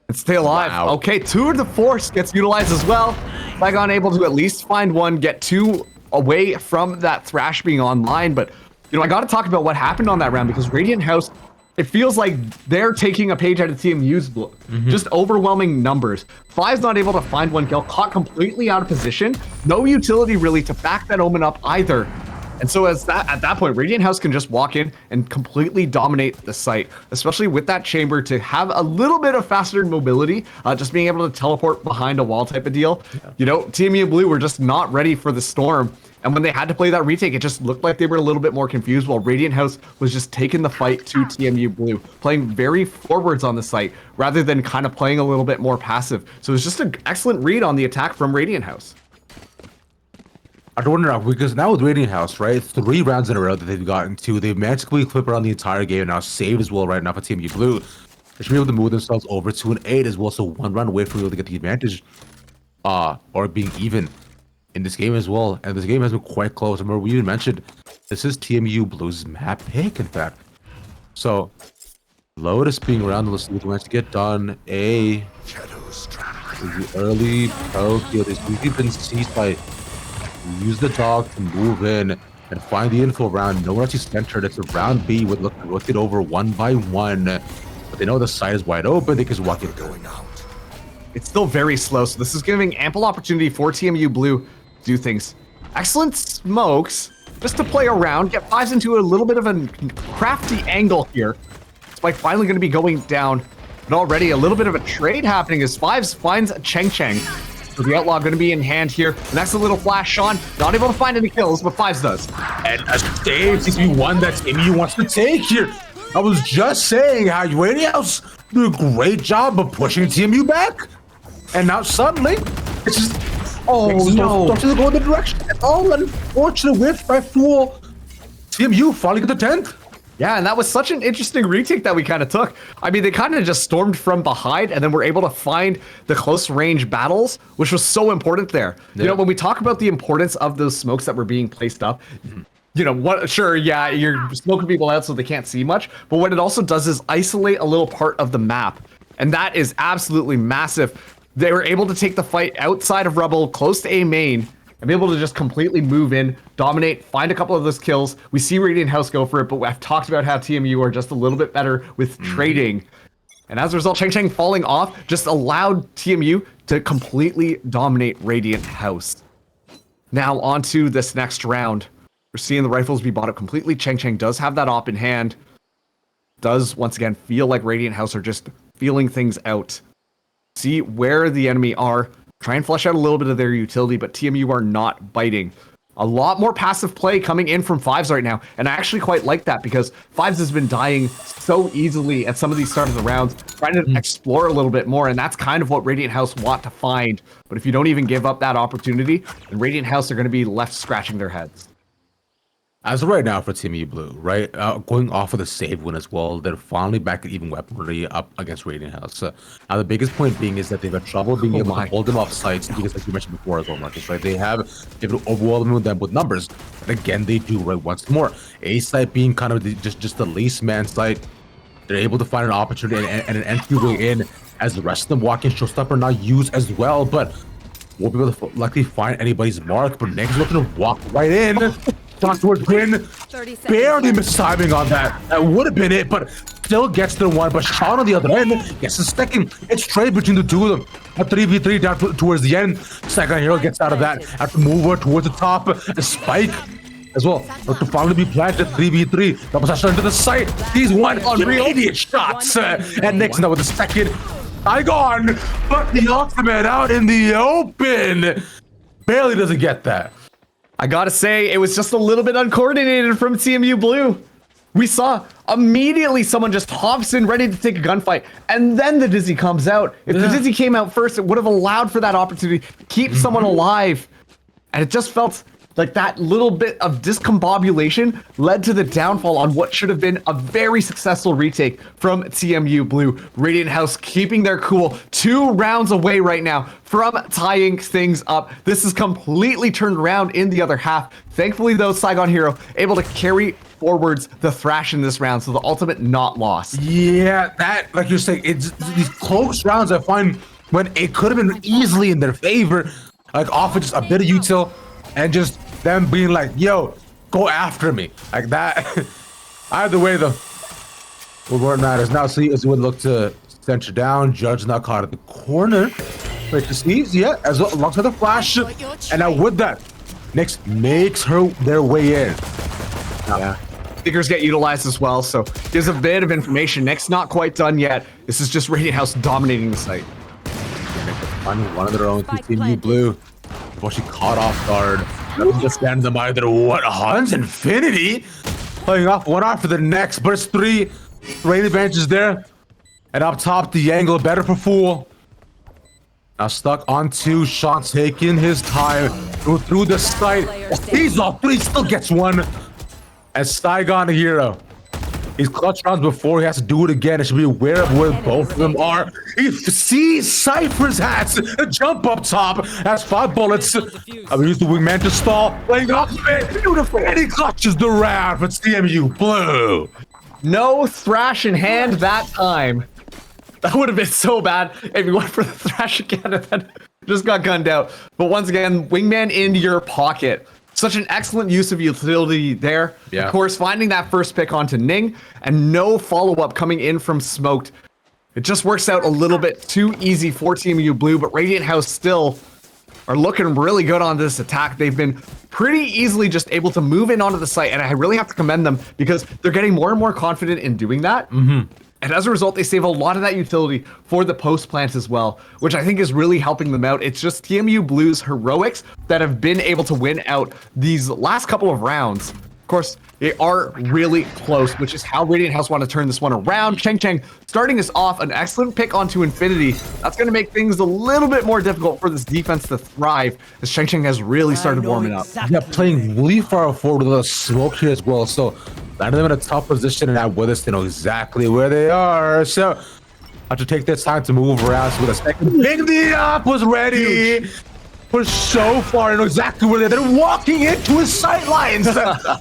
and stay alive. Wow. Okay, Tour de Force gets utilized as well. Saigon able to at least find one, get two away from that Thrash being online. But, you know, I got to talk about what happened on that round because Radiant House, it feels like they're taking a page out of TMU's book. Just overwhelming numbers. Five's not able to find one kill, caught completely out of position. No utility really to back that Omen up either. And so at that point, Radiant House can just walk in and completely dominate the site, especially with that chamber to have a little bit of faster mobility, just being able to teleport behind a wall type of deal. Yeah. You know, TMU Blue were just not ready for the storm. And when they had to play that retake, it just looked like they were a little bit more confused while Radiant House was just taking the fight to TMU Blue, playing very forwards on the site rather than kind of playing a little bit more passive. So it was just an excellent read on the attack from Radiant House. I wonder now, because now with Radiant House, right, 3 rounds in a row that they've gotten to, they've managed to flip around the entire game and now saved as well right now for TMU Blue. They should be able to move themselves over to an 8 as well, so 1 round away from being able to get the advantage, or being even in this game as well. And this game has been quite close. Remember, we even mentioned this is TMU Blue's map pick, in fact. So, Lotus being around, let's see what they managed to get done. The early poke, this usually been seized by. Use the dog to move in and find the info round. No one actually centered. It's a round B with look to rotate over 1 by 1. But they know the side is wide open. They can just walk it going out. It's still very slow, so this is giving ample opportunity for TMU Blue to do things. Excellent smokes, just to play around, get Fives into a little bit of a crafty angle here. Spike finally going to be going down, but already a little bit of a trade happening as Fives finds Cheng Cheng. So the Outlaw going to be in hand here. The next little flash, Sean. Not able to find any kills, but Fives does. And a save seems to be one that TMU wants to take here. I was just saying how Radiant House do a great job of pushing TMU back. And now suddenly, it's just... Oh, no. Don't go in the direction at all. Unfortunate whiff by Fool. TMU finally get the 10th. Yeah, and that was such an interesting retake that we kind of took. I mean, they kind of just stormed from behind and then were able to find the close range battles, which was so important there. Yeah. You know, when we talk about the importance of those smokes that were being placed up, you know, what? Sure, yeah, you're smoking people out so they can't see much, but what it also does is isolate a little part of the map, and that is absolutely massive. They were able to take the fight outside of Rebel, close to A main, and be able to just completely move in, dominate, find a couple of those kills. We see Radiant House go for it, but I've talked about how TMU are just a little bit better with trading. And as a result, Cheng Cheng falling off just allowed TMU to completely dominate Radiant House. Now on to this next round. We're seeing the rifles be bought up completely. Cheng Cheng does have that op in hand. Does, once again, feel like Radiant House are just feeling things out. See where the enemy are. Try and flesh out a little bit of their utility, but TMU are not biting. A lot more passive play coming in from Fives right now, and I actually quite like that because Fives has been dying so easily at some of these start of the rounds, trying to explore a little bit more, and that's kind of what Radiant House want to find. But if you don't even give up that opportunity, then Radiant House are going to be left scratching their heads. As of right now for Team U Blue, right, going off of the save win as well, they're finally back at even weaponry up against Radiant House. Now the biggest point being is that they've had trouble being able to hold them off sites because, like you mentioned before as well, Marcus, right? They've overwhelmed them with numbers, but again, they do right once more. A site being kind of just the least man site, they're able to find an opportunity and an entryway in, as the rest of them walking showstopper not used as well, but won't be able to likely find anybody's mark. But Nick's looking to walk right in. Shot towards Grin, barely mistiming on that. That would have been it, but still gets the one. But Sean on the other end gets the second. It's straight between the two of them. A 3v3 down towards the end. Second hero gets out of that. Have to move her towards the top. A spike as well. Look to finally be planted. 3v3. Double slash into the site. He's one immediate shots. And Nick's now with the second. Saigon, but the ultimate out in the open. Barely doesn't get that. I gotta say, it was just a little bit uncoordinated from TMU Blue. We saw immediately someone just hops in ready to take a gunfight, and then the Dizzy comes out. If the Dizzy came out first, it would have allowed for that opportunity to keep someone alive. And it just felt like that little bit of discombobulation led to the downfall on what should have been a very successful retake from TMU Blue. Radiant House keeping their cool, 2 rounds away right now from tying things up. This is completely turned around in the other half. Thankfully though, Saigon Hero able to carry forwards the thrash in this round, so the ultimate not lost. Yeah, that, like you're saying, it's these close rounds I find when it could have been easily in their favor, like off of just a bit of util and just them being like, yo, go after me. Like that. Either way, though, what matters now, see, as we would look to center down, Judge not caught at the corner. Wait to sneeze, yeah, as well, alongside the flash. And now with that, Nyx makes their way in. Yeah. Figures get utilized as well, so there's a bit of information. Nyx not quite done yet. This is just Radiant House dominating the site. Finding one of their own, TMU Blue. Before she caught off guard. Nothing just stands them either. What? Hans Infinity? Playing off one after the next, but it's 3. Rain advantages there. And up top, the angle better for Fool. Now stuck on 2. Sean taking his time through the site. He's off 3, still gets 1. As Saigon Hero. He's clutched rounds before, he has to do it again. I should be aware of where both of them are. He sees Cypher's hats, a jump up top, has 5 bullets. I will use the wingman to stall, playing off of it, beautiful, and he clutches the round for TMU Blue. No thrash in hand that time. That would have been so bad if you went for the thrash again and then just got gunned out. But once again, wingman into your pocket. Such an excellent use of utility there. Yeah. Of course, finding that first pick onto Ning and no follow-up coming in from Smoked. It just works out a little bit too easy for TMU Blue, but Radiant House still are looking really good on this attack. They've been pretty easily just able to move in onto the site, and I really have to commend them because they're getting more and more confident in doing that. And as a result, they save a lot of that utility for the post plant as well, which I think is really helping them out. It's just TMU Blue's heroics that have been able to win out these last couple of rounds. Of course, they are really close, which is how Radiant House want to turn this one around. Cheng starting us off, an excellent pick onto Infinity. That's going to make things a little bit more difficult for this defense to thrive, as Cheng has really started warming up. Yeah, playing really far forward with a smoke here as well, so landing them in a tough position, and now with us, they know exactly where they are. So I have to take this time to move around. So with a second, Big the up was ready. We're so far, I know exactly where they're walking into his sight lines.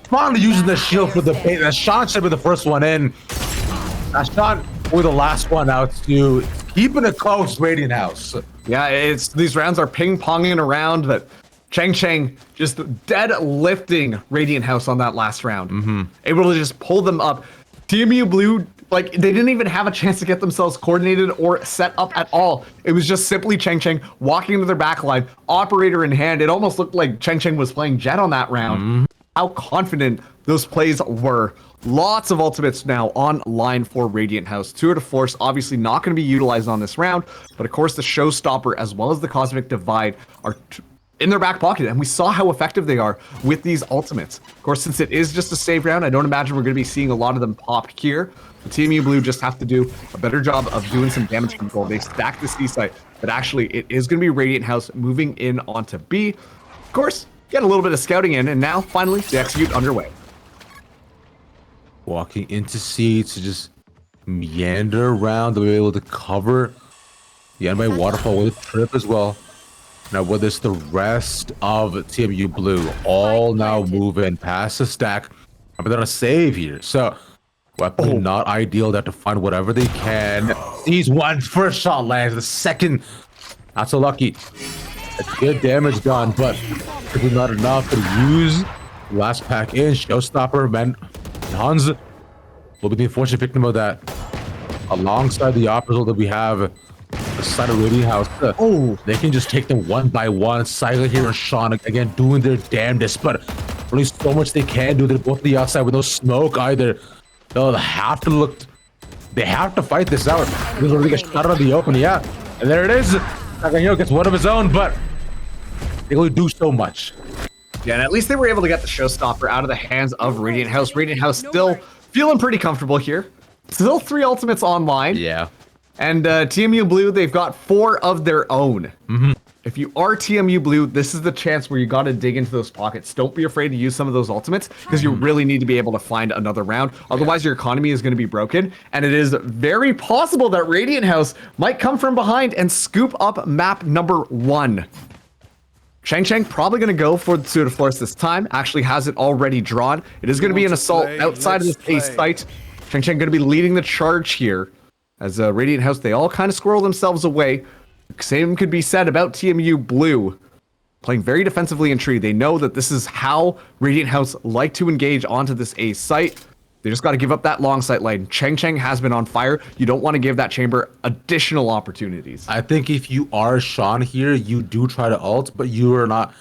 Finally using the shield for the bait. That Sean should be the first one in. Sean with the last one out to keeping it close, Radiant House. Yeah, it's these rounds are ping-ponging around, but Cheng just deadlifting Radiant House on that last round. Able to just pull them up. TMU Blue, like, they didn't even have a chance to get themselves coordinated or set up at all. It was just simply Cheng walking into their back line, operator in hand. It almost looked like Cheng was playing Jet on that round. How confident those plays were. Lots of ultimates now on line for Radiant House. 2 out of Force, obviously not going to be utilized on this round, but of course the Showstopper as well as the Cosmic Divide are in their back pocket, and we saw how effective they are with these ultimates. Of course, since it is just a save round, I don't imagine we're going to be seeing a lot of them popped here. The TMU Blue just have to do a better job of doing some damage control. They stack the C site, but actually it is going to be Radiant House moving in onto B. Of course, get a little bit of scouting in, and now finally the execute underway. Walking into C to just meander around. They'll be able to cover the enemy waterfall with a trip as well. Now, with this, the rest of TMU Blue all now moving past the stack. But they're gonna save here. So, weapon not ideal. They have to find whatever they can. Sees one, first shot lands. The second, not so lucky. It's good damage done, but it's not enough to use. Last pack in, Showstopper, man. Hans will be the unfortunate victim of that. Alongside the opposite that we have, the side of Radiant House. They can just take them one by one. Silent here and Sean again doing their damnedest, but only so much they can do. They're both on the outside with no smoke either. They'll have to look. They have to fight this out. They're gonna get shot out of the open, yeah. And there it is. Nagano gets one of his own, but they only do so much. Yeah, and at least they were able to get the Showstopper out of the hands of Radiant House. Radiant House still feeling pretty comfortable here. Still 3 ultimates online. Yeah. And TMU Blue, they've got 4 of their own. If you are TMU Blue, this is the chance where you got to dig into those pockets. Don't be afraid to use some of those ultimates because you really need to be able to find another round. Otherwise, your economy is going to be broken. And it is very possible that Radiant House might come from behind and scoop up map number 1. Chang probably going to go for the Suit of Force this time. Actually has it already drawn. It is going to be an assault outside of this ace site. Chang going to be leading the charge here. As Radiant House, they all kind of squirrel themselves away. Same could be said about TMU Blue. Playing very defensively in tree. They know that this is how Radiant House like to engage onto this ace site. They just got to give up that long sight lane. Chang has been on fire. You don't want to give that chamber additional opportunities. I think if you are Sean here, you do try to ult, but you are not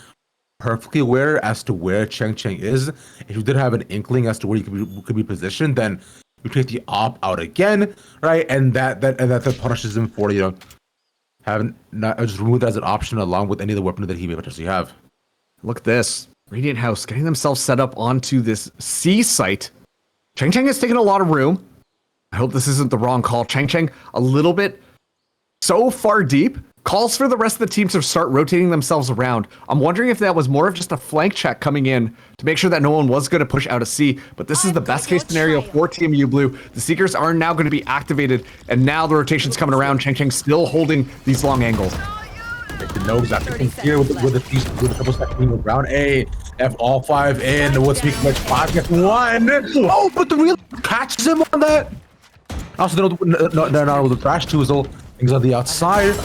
perfectly aware as to where Chang is. If you did have an inkling as to where you could be positioned, then you take the op out again, right? And that punishes him for, you know, having not just removed as an option along with any of the weapons that he may potentially have. Look at this. Radiant House getting themselves set up onto this C site. Chang has taken a lot of room. I hope this isn't the wrong call. Chang a little bit so far deep. Calls for the rest of the team to start rotating themselves around. I'm wondering if that was more of just a flank check coming in to make sure that no one was going to push out of C. But this is the best case scenario for TMU Blue. The Seekers are now going to be activated, and now the rotation's coming around. Chang still holding these long angles. The nose after here with the couple steps round A, F all 5 in. What's making much 5 gets 1. Oh, but the real catches him on that. Also, they're not with the thrash too, so things on the outside.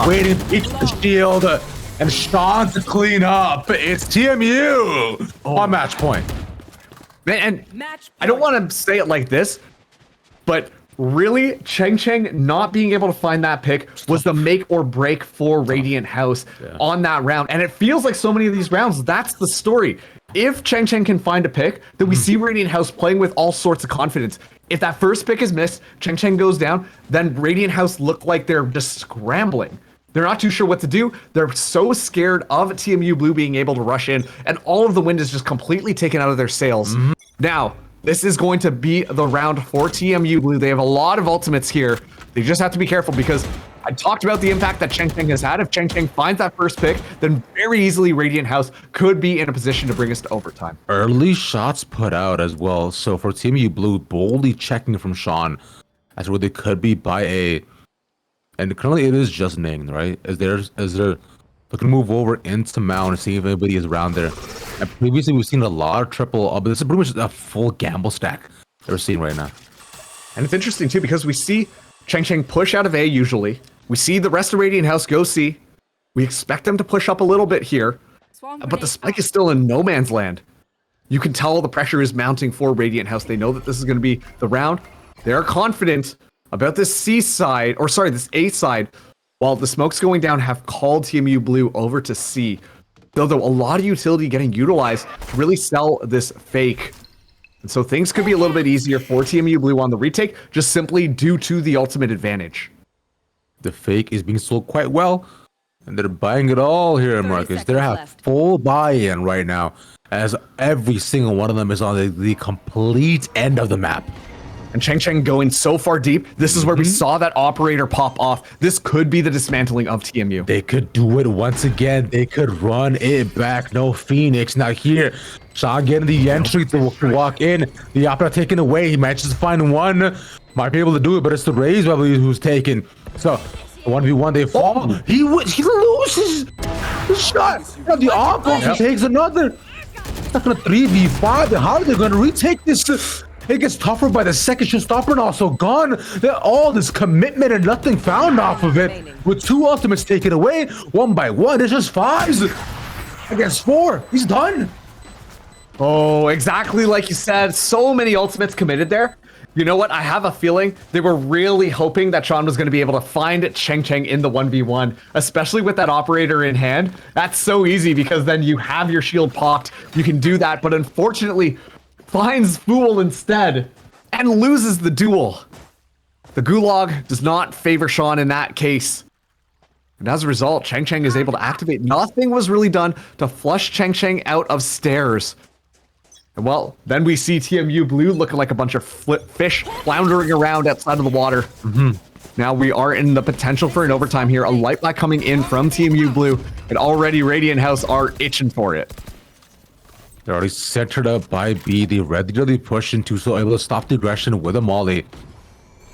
Waiting, peek the shield, and Sean to clean up. It's TMU on match point. And I don't want to say it like this, but really, Chang not being able to find that pick was the make or break for Radiant House on that round. And it feels like so many of these rounds, that's the story. If Chang can find a pick, then we see Radiant House playing with all sorts of confidence. If that first pick is missed, Chang goes down, then Radiant House look like they're just scrambling. They're not too sure what to do. They're so scared of TMU Blue being able to rush in, and all of the wind is just completely taken out of their sails. Now, this is going to be the round for TMU Blue. They have a lot of ultimates here. They just have to be careful because I talked about the impact that Chang has had. If Chang finds that first pick, then very easily Radiant House could be in a position to bring us to overtime. Early shots put out as well. So for TMU Blue, boldly checking from Sean as where they could be by A. And currently it is just Ning, right? As they're looking to move over into Mount and see if anybody is around there. And previously we've seen a lot of triple, but this is pretty much a full gamble stack that we're seeing right now. And it's interesting too because we see Chang push out of A usually. We see the rest of Radiant House go C. We expect them to push up a little bit here, but the spike is still in no man's land. You can tell the pressure is mounting for Radiant House. They know that this is going to be the round. They are confident about this C side, or sorry, this A side, while the smoke's going down, have called TMU Blue over to C. Though a lot of utility getting utilized to really sell this fake. And so things could be a little bit easier for TMU Blue on the retake, just simply due to the ultimate advantage. The fake is being sold quite well, and they're buying it all here, Marcus. They have full buy-in right now, as every single one of them is on the complete end of the map. And Cheng Cheng going so far deep. This is where we saw that operator pop off. This could be the dismantling of TMU. They could do it once again. They could run it back. No Phoenix. Now here, Sean getting the entry to walk in. The operator taken away. He manages to find one. Might be able to do it, but it's the Rays, I believe, who's taken. So 1v1, they fall. He loses the shot. Now the opposite takes another. It's not gonna 3v5. How are they gonna retake this? It gets tougher by the second. Showstopper and also gone. All this commitment and nothing found off of it. With 2 ultimates taken away, 1 by 1. It's just 5s against 4. He's done. Oh, exactly like you said. So many ultimates committed there. You know what? I have a feeling they were really hoping that Sean was going to be able to find Cheng Cheng in the 1v1, especially with that operator in hand. That's so easy because then you have your shield popped. You can do that, but unfortunately, finds Fool instead and loses the duel. The Gulag does not favor Sean in that case. And as a result, Cheng Cheng is able to activate. Nothing was really done to flush Cheng Cheng out of stairs. And well, then we see TMU Blue looking like a bunch of fish floundering around outside of the water. Now we are in the potential for an overtime here. A light black coming in from TMU Blue, and already Radiant House are itching for it. They're already centered up by B. They regularly push into, so able to stop the aggression with a molly.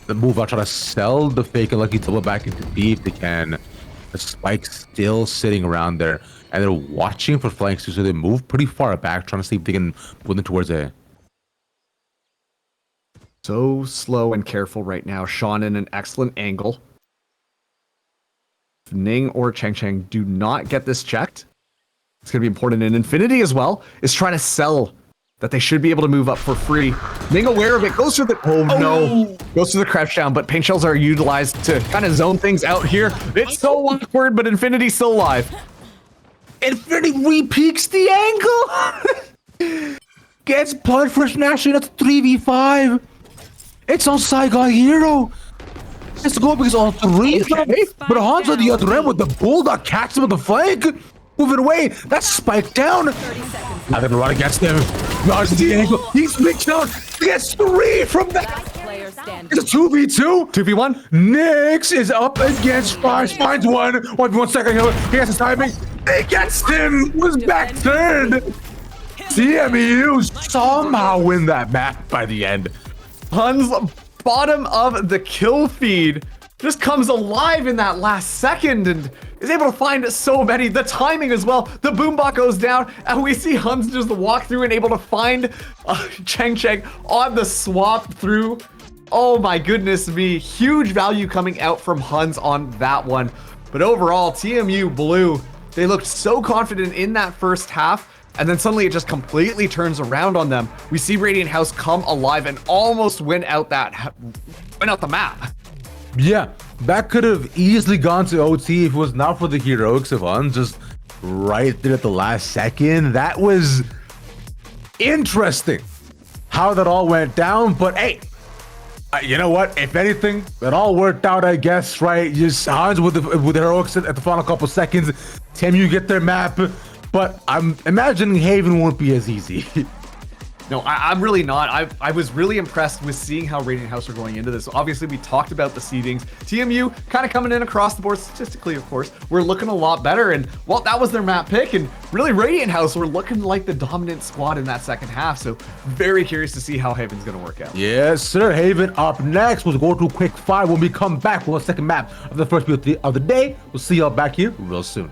The move out, try to sell the fake and lucky double back into B if they can. The spike's still sitting around there, and they're watching for flanks too, so they move pretty far back, trying to see if they can put them towards A. So slow and careful right now. Sean in an excellent angle. If Ning or Cheng Cheng do not get this checked, it's going to be important. And Infinity as well is trying to sell that they should be able to move up for free. Being aware of it, goes for the... Oh, no. Goes to the crouch down, but paint shells are utilized to kind of zone things out here. It's so awkward, but Infinity's still alive. Infinity re-peaks the angle! Gets blood first nationally, that's 3v5. It's on Saigon Hero. It's to go because all 3. Okay. But Hans on the other end with the bulldog catches him with the flank. Moving away. That's spiked down. Now they're gonna run against him. Dodges the angle. He's picked down. He gets 3 from that. It's a 2v2. 2v1. Nyx is up against Flash. Finds one. 1v1 second hill. He has his timing. He gets him. Was back turned. TMU somehow win that map by the end. Hun's bottom of the kill feed just comes alive in that last second and is able to find so many. The timing as well. The boombot goes down and we see Hun's just walk through and able to find Cheng Cheng on the swap through. Oh my goodness me. Huge value coming out from Hun's on that one. But overall, TMU Blue, they looked so confident in that first half. And then suddenly it just completely turns around on them. We see Radiant House come alive and almost win out the map. Yeah, that could have easily gone to OT if it was not for the heroics of Hun, just right there at the last second. That was interesting how that all went down, but hey, you know what? If anything, it all worked out, I guess, right? Just Hans with the heroics at the final couple seconds. TMU get their map. But I'm imagining Haven won't be as easy. No, I'm really not. I was really impressed with seeing how Radiant House are going into this. Obviously, we talked about the seedings. TMU kind of coming in across the board statistically, of course. We're looking a lot better. And, well, that was their map pick. And really, Radiant House were looking like the dominant squad in that second half. So very curious to see how Haven's going to work out. Yes, sir. Haven up next. We'll go to a quick 5 when we come back for the second map of the first build of the day. We'll see y'all back here real soon.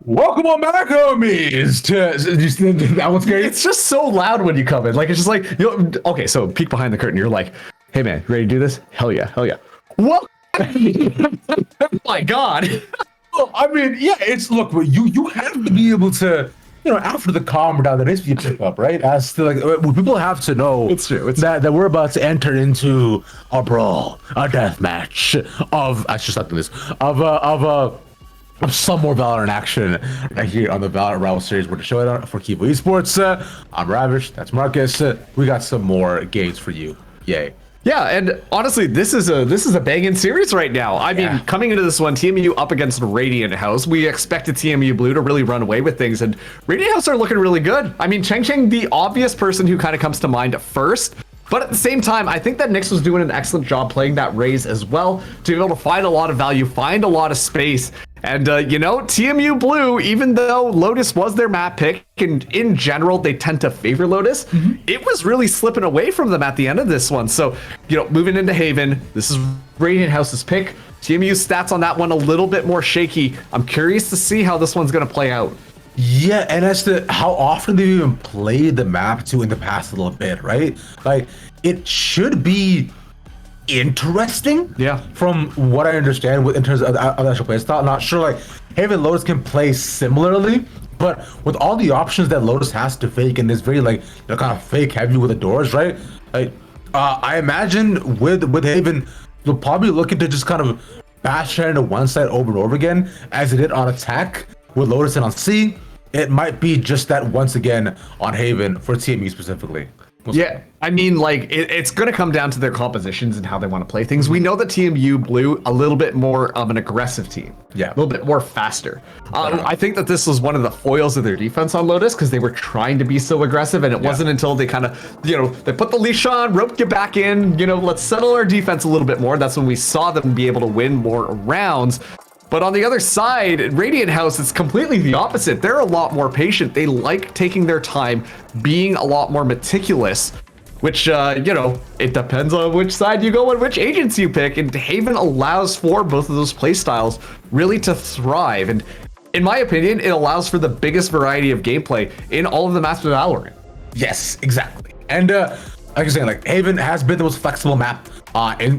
Welcome on back, homies. That one's great. It's just so loud when you come in. Like, it's just like, you know, okay, so peek behind the curtain. You're like, hey, man, ready to do this? Hell yeah, hell yeah. What? My God. Well, I mean, yeah, it's look, you have to be able to, after the calm down, there needs to be a pick up, right? As to like, people have to know It's true, that we're about to enter into a brawl, a death match I should stop doing this of some more Valorant action right here on the Valorant Rival Series. We're the Showdown for Kivo Esports. I'm Ravish, that's Marcus. We got some more games for you. Yay. Yeah, and honestly, this is a banging series right now. I mean, coming into this one, TMU up against Radiant House. We expected TMU Blue to really run away with things, and Radiant House are looking really good. I mean, Cheng, the obvious person who kind of comes to mind first. But at the same time, I think that Nyx was doing an excellent job playing that Raze as well, to be able to find a lot of value, find a lot of space. And, TMU Blue, even though Lotus was their map pick, and in general, they tend to favor Lotus, it was really slipping away from them at the end of this one. So, moving into Haven, this is Radiant House's pick. TMU's stats on that one a little bit more shaky. I'm curious to see how this one's going to play out. Yeah, and as to how often they've even played the map too in the past a little bit, right? Like, it should be interesting. Yeah. From what I understand, in terms of the actual play style, not sure like Haven Lotus can play similarly, but with all the options that Lotus has to fake, and this very kind of fake heavy with the doors, right? Like, I imagine with Haven, they'll probably looking to just kind of bash it into one side over and over again, as it did on attack with Lotus and on C. It might be just that once again on Haven for TMU specifically. Yeah, I mean, like, it's going to come down to their compositions and how they want to play things. We know that TMU Blue a little bit more of an aggressive team. Yeah. A little bit more faster. I think that this was one of the foils of their defense on Lotus, because they were trying to be so aggressive, and it wasn't until they kind of, they put the leash on, roped you back in, let's settle our defense a little bit more. That's when we saw them be able to win more rounds. But on the other side, Radiant House, it's completely the opposite. They're a lot more patient. They like taking their time, being a lot more meticulous, which, it depends on which side you go and which agents you pick. And Haven allows for both of those play styles really to thrive. And in my opinion, it allows for the biggest variety of gameplay in all of the maps of Valorant. Yes, exactly. And like you're saying, like, Haven has been the most flexible map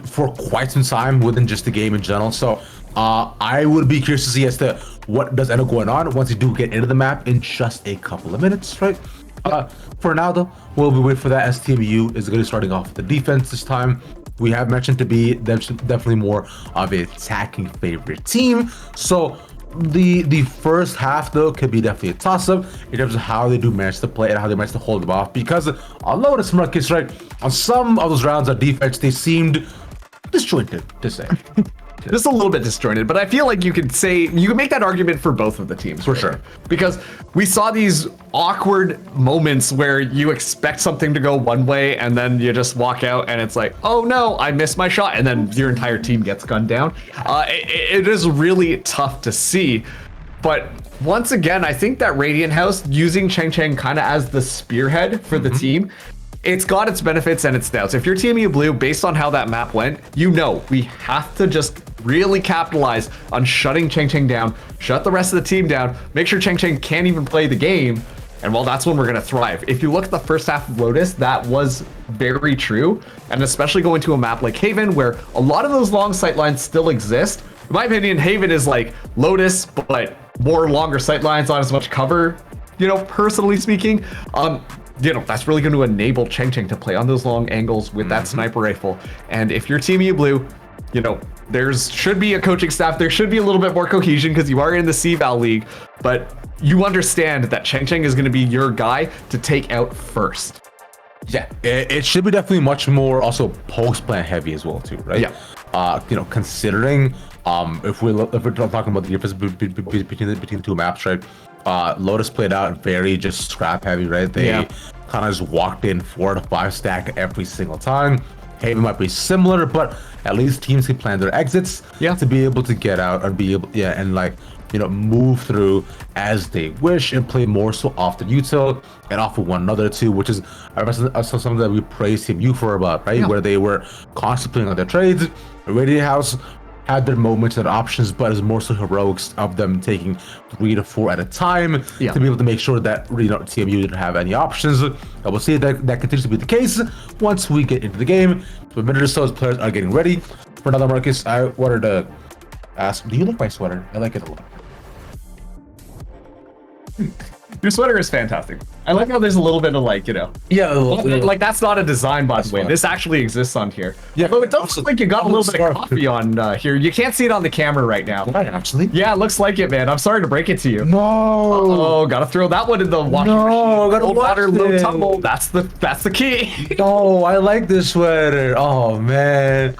for quite some time within just the game in general. So I would be curious to see as to what does end up going on once you do get into the map in just a couple of minutes, right? For now, though, we'll be waiting for that, as TMU is going to be starting off with the defense this time. We have mentioned to be definitely more of an attacking favorite team. So the first half, though, could be definitely a toss-up in terms of how they do manage to play and how they manage to hold them off. Because on Lotus, Marcus, right, on some of those rounds of defense, they seemed disjointed, to say. Just a little bit disjointed, but I feel like you could make that argument for both of the teams. For sure. Because we saw these awkward moments where you expect something to go one way and then you just walk out and it's like, oh no, I missed my shot. And then your entire team gets gunned down. It is really tough to see. But once again, I think that Radiant House using Cheng kind of as the spearhead for the team, it's got its benefits and its doubts. If you're TMU Blue, based on how that map went, we have to just really capitalize on shutting Cheng down, shut the rest of the team down, make sure Cheng can't even play the game, and well, that's when we're going to thrive. If you look at the first half of Lotus, that was very true, and especially going to a map like Haven, where a lot of those long sight lines still exist. In my opinion, Haven is like Lotus, but more longer sight lines, not as much cover, personally speaking. That's really going to enable Cheng to play on those long angles with that sniper rifle. And if you're TMU Blue, there should be a coaching staff. There should be a little bit more cohesion because you are in the CVAL League, but you understand that Cheng is going to be your guy to take out first. Yeah, it should be definitely much more also post-plan heavy as well too, right? Yeah. Considering if we're talking about the difference between the two maps, right? Lotus played out very just scrap heavy, right? They kind of just walked in 4 to 5 stack every single time. Haven might be similar, but at least teams can plan their exits to be able to get out and be able, move through as they wish and play more so off the util and off of one another too, which is something that we praised TMU for about, right? Where they were constantly playing on their trades. Radiant House had their moments and options, but it's more so heroics of them taking 3 to 4 at a time to be able to make sure that TMU didn't have any options. I will say that continues to be the case once we get into the game. For a minute or so, as players are getting ready. For another, Marcus, I wanted to ask, do you like my sweater? I like it a lot. Your sweater is fantastic. I like how there's a little bit of like that's not a design, by the way. This actually exists on here. Yeah, but it does look like you got a little bit of coffee on here. You can't see it on the camera right now. Did I actually? Yeah, it looks like it, man. I'm sorry to break it to you. No. Oh, gotta throw that one in the washing machine. Gotta Old water, wash low it. tumble. That's the key. No, I like this sweater. Oh man.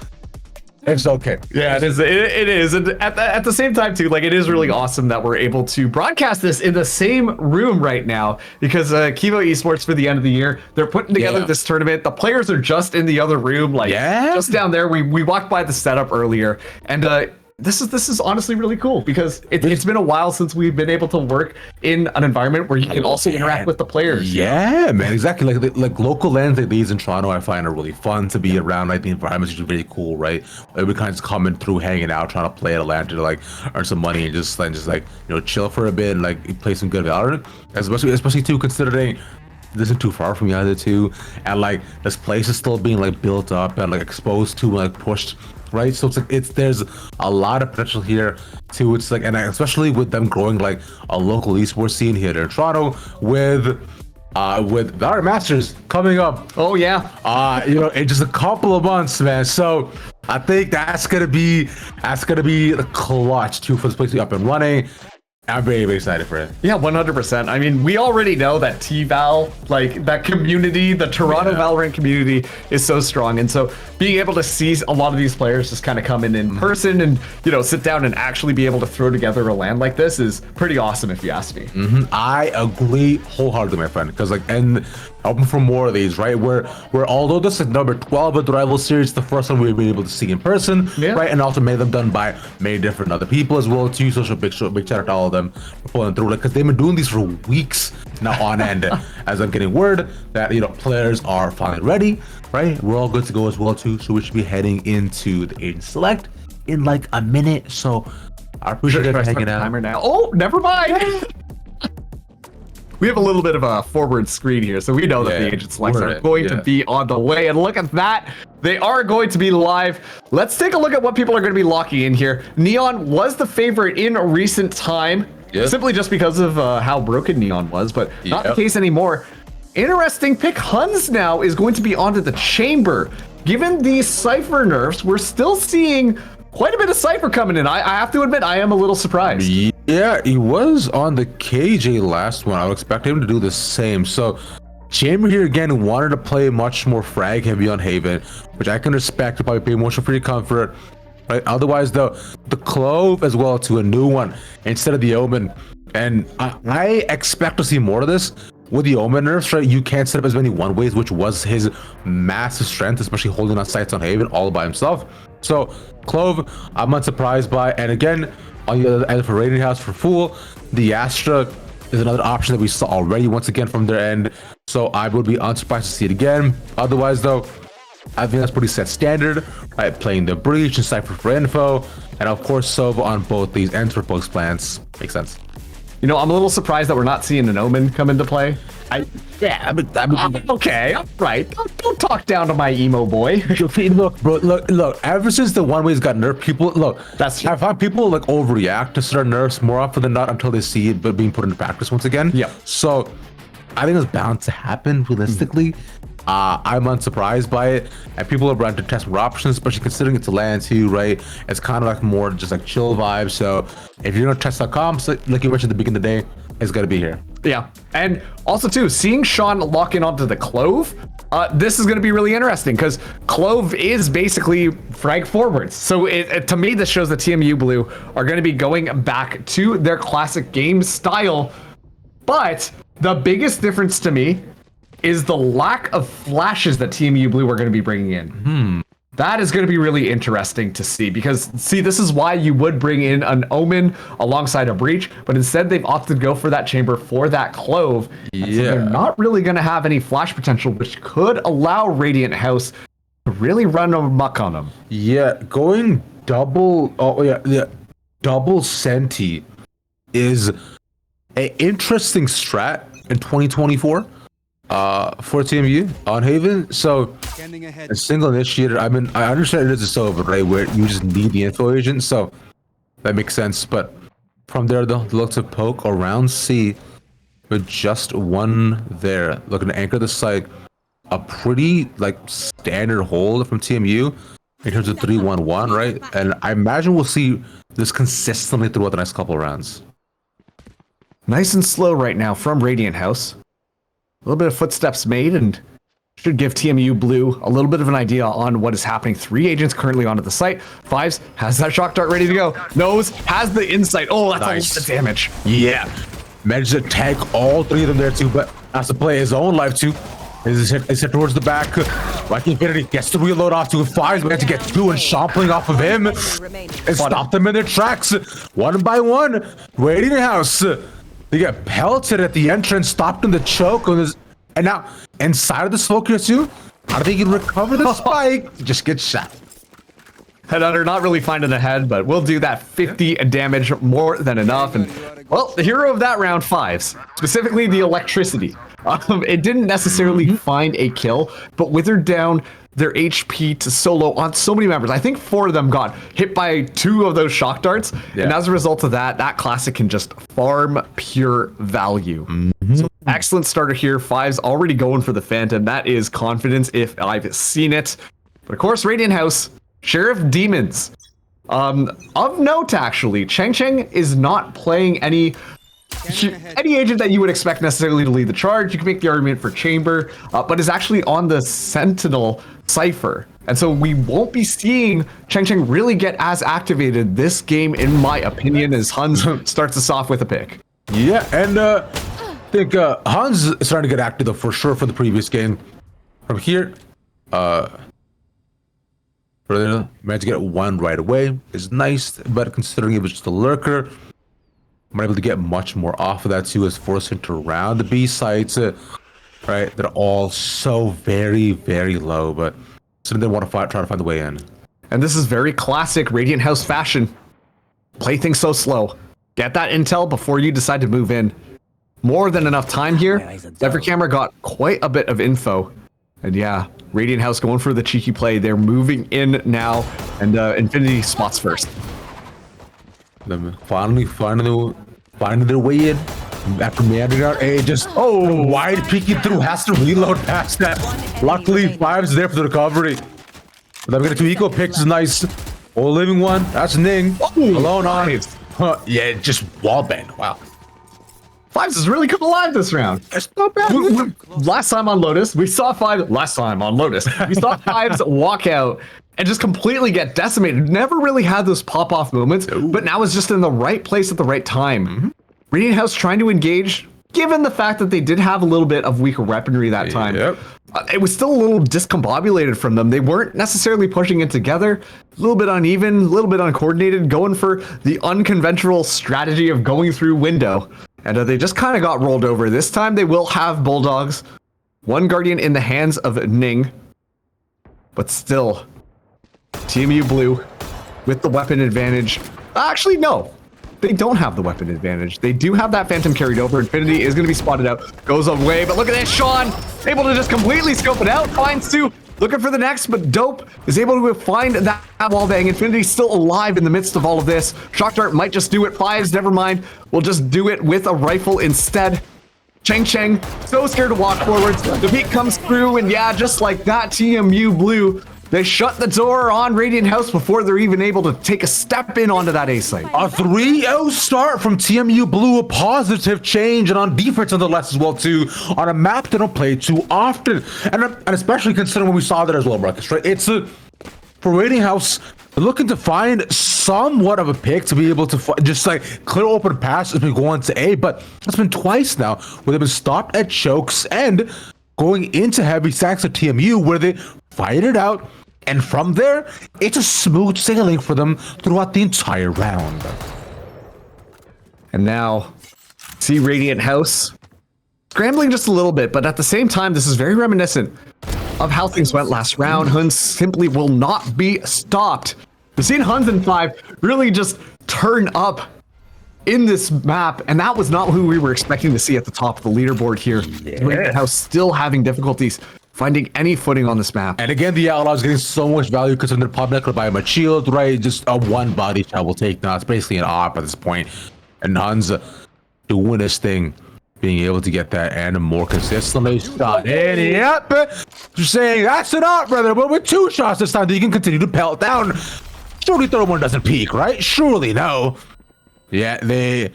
It's okay. Yeah, it is. It is, and at the same time too, like it is really awesome that we're able to broadcast this in the same room right now because Kivo Esports for the end of the year, they're putting together this tournament. The players are just in the other room, like just down there. We walked by the setup earlier, and this is honestly really cool because it's been a while since we've been able to work in an environment where you can also interact with the players. Yeah, man, exactly. Like local lands like these in Toronto, I find are really fun to be around. Like the environment's usually really cool, right? Like, we kind of just coming through, hanging out, trying to play at a land to like earn some money and just chill for a bit and like play some good Valorant. Especially too considering this isn't too far from the other two, and like this place is still being like built up and like exposed to like pushed. Right, so it's like there's a lot of potential here too. It's like, and especially with them growing like a local esports scene here in Toronto with Valorant Masters coming up. Oh yeah, in just a couple of months, man. So I think that's gonna be the clutch too for this place to be up and running. I'm very, very excited for it. Yeah, 100%. I mean, we already know that T-Val, like that community, the Toronto Valorant community is so strong. And so being able to see a lot of these players just kind of come in person and, sit down and actually be able to throw together a LAN like this is pretty awesome if you ask me. I agree wholeheartedly, my friend, because and hoping for more of these, right? Where although this is number 12 of the Rival Series, the first one we've been able to see in person, right? And also many of them done by many different other people as well too. So big shout out to all of them for pulling through, because they've been doing these for weeks now on end. As I'm getting word that players are finally ready, right? We're all good to go as well too. So we should be heading into the Agent Select in like a minute. So I appreciate it hanging out. Timer now. Oh, never mind. We have a little bit of a forward screen here, so we know that the Agent Selects are going to be on the way. And look at that. They are going to be live. Let's take a look at what people are going to be locking in here. Neon was the favorite in recent time, simply just because of how broken Neon was, but not the case anymore. Interesting pick. Huns now is going to be onto the Chamber. Given these Cypher nerfs, we're still seeing quite a bit of Cypher coming in. I have to admit, I am a little surprised. Yeah, he was on the KJ last one. I would expect him to do the same. So Chamber here again wanted to play much more frag heavy on Haven, which I can respect. Probably pay more for your comfort. Right? Otherwise, though, the Clove as well to a new one instead of the Omen. And I expect to see more of this. With the Omen nerfs, right, you can't set up as many one-ways, which was his massive strength, especially holding on sights on Haven all by himself. So, Clove, I'm unsurprised by. And again, on the other end for Radiant House for Fool, the Astra is another option that we saw already once again from their end. So, I would be unsurprised to see it again. Otherwise, though, I think that's pretty set standard, right? Playing the Breach and Cypher for info. And of course, Sova on both these ends for post plans. Makes sense. I'm a little surprised that we're not seeing an Omen come into play. Okay, all right. Don't talk down to my emo boy. Look, bro, look. Ever since the one ways got nerfed, people I find people like overreact to certain nerfs more often than not until they see it being put into practice once again. Yeah. So I think it's bound to happen realistically. I'm unsurprised by it, and people are ready to test more options, especially considering it's a LAN too, right? It's kind of like more just like chill vibes. So if you're gonna test.com, so like you mentioned at the beginning of the day, it's gonna be here. Yeah, and also too, seeing Sean lock in onto the Clove, this is going to be really interesting because Clove is basically frag forwards. So to me, this shows that TMU Blue are going to be going back to their classic game style. But the biggest difference to me is the lack of flashes that TMU Blue are going to be bringing in. That is going to be really interesting to see because, see, this is why you would bring in an Omen alongside a Breach, but instead they've opted to go for that Chamber for that Clove. So they're not really going to have any flash potential, which could allow Radiant House to really run amok on them. Yeah, going double. Oh yeah. Double Senti is an interesting strat in 2024 for TMU on Haven. So a single initiator. I mean, I understand it is a solo, right, where you just need the info agent. So that makes sense. But from there, they'll look to poke around C with just one there, looking to anchor the site. A pretty like standard hold from TMU in terms of 3-1-1, right? And I imagine we'll see this consistently throughout the next couple of rounds. Nice and slow right now from Radiant House. A little bit of footsteps made and should give TMU Blue a little bit of an idea on what is happening. 3 agents currently onto the site. Fives has that shock dart ready to go. Nose has the insight. Oh, that's nice. A lot of damage. Yeah. Managed to tag all 3 of them there too, but has to play his own life too. Is hit towards the back. Like Infinity gets the reload off to 5. We have to get 2 and shopping off of him. And stop them in their tracks. One by one. Radiant House. They get pelted at the entrance, stopped in the choke. And now inside of the smoke here too. How do they can recover the spike? Just get shot. Headhunter not really finding the head, but we'll do that 50 damage, more than enough. And well, the hero of that round, Fives, specifically the electricity. It didn't necessarily find a kill, but withered down their HP to solo on so many members. I think 4 of them got hit by 2 of those shock darts. Yeah. And as a result of that, that classic can just farm pure value. So excellent starter here. Fives already going for the Phantom. That is confidence if I've seen it. But of course, Radiant House, Sheriff Demons. Of note, actually, Cheng Cheng is not playing any agent that you would expect necessarily to lead the charge. You can make the argument for Chamber, but is actually on the Sentinel Cypher. And so we won't be seeing Cheng Cheng really get as activated this game, in my opinion, as Hans starts us off with a pick. Yeah, and I think Hans is starting to get active though, for sure, for the previous game. From here, further, managed to get 1 right away is nice, but considering it was just a lurker, I'm able to get much more off of that too, as forcing to round the B sites, right? They're all so very, very low, but so they want to try to find the way in. And this is very classic Radiant House fashion. Play things so slow. Get that intel before you decide to move in. More than enough time here. Every camera got quite a bit of info. And yeah, Radiant House going for the cheeky play. They're moving in now, and Infinity spots first. Them finally finding their way in after meandering out. Just wide peeking through, has to reload past that. Luckily, Fives there for the recovery. But then we get 2 eco picks, is nice. All living one, that's Ning. Alone on. Yeah, just wallbang. Wow. Fives is really come alive this round. It's not bad. Last time on Lotus, we saw Fives. Last time on Lotus, we saw Fives walk out and just completely get decimated. Never really had those pop-off moments, but now is just in the right place at the right time. Radiant House trying to engage, given the fact that they did have a little bit of weaker weaponry that time. It was still a little discombobulated from them. They weren't necessarily pushing it together. A little bit uneven, a little bit uncoordinated, going for the unconventional strategy of going through window. And they just kind of got rolled over. This time they will have Bulldogs. 1 Guardian in the hands of Ning. But still, TMU Blue with the weapon advantage. Actually, no. They don't have the weapon advantage. They do have that Phantom carried over. Infinity is going to be spotted out. Goes away, but look at this. Sean able to just completely scope it out. Finds 2. Looking for the next, but Dope is able to find that wallbang. Infinity still alive in the midst of all of this. Shock Dart might just do it. Fives, never mind. We'll just do it with a rifle instead. Cheng Cheng, so scared to walk forwards. The peak comes through, and yeah, just like that, TMU Blue, they shut the door on Radiant House before they're even able to take a step in onto that A site. A 3-0 start from TMU Blue, a positive change, and on defense nonetheless as well too, on a map they don't play too often, and especially considering when we saw that as well, Marcus, right? It's for Radiant House, looking to find somewhat of a pick to be able to just like clear open pass as we go on to A, but it's been twice now where they've been stopped at chokes and going into heavy stacks of TMU where they fight it out, and from there, it's a smooth sailing for them throughout the entire round. And now, see Radiant House scrambling just a little bit, but at the same time, this is very reminiscent of how things went last round. Hun simply will not be stopped. We've seen Huns and 5 really just turn up in this map, and that was not who we were expecting to see at the top of the leaderboard here. Radiant House still having difficulties finding any footing on this map. And again, the Outlaws getting so much value because they're probably not going to buy him a shield, right? Just a one body shot will take now. It's basically an op at this point. And Huns doing his thing, being able to get that and a more consistently shot. And yep, just saying that's an op, brother. But with 2 shots this time, you can continue to pelt down. Surely third one doesn't peak, right? Surely no. Yeah, they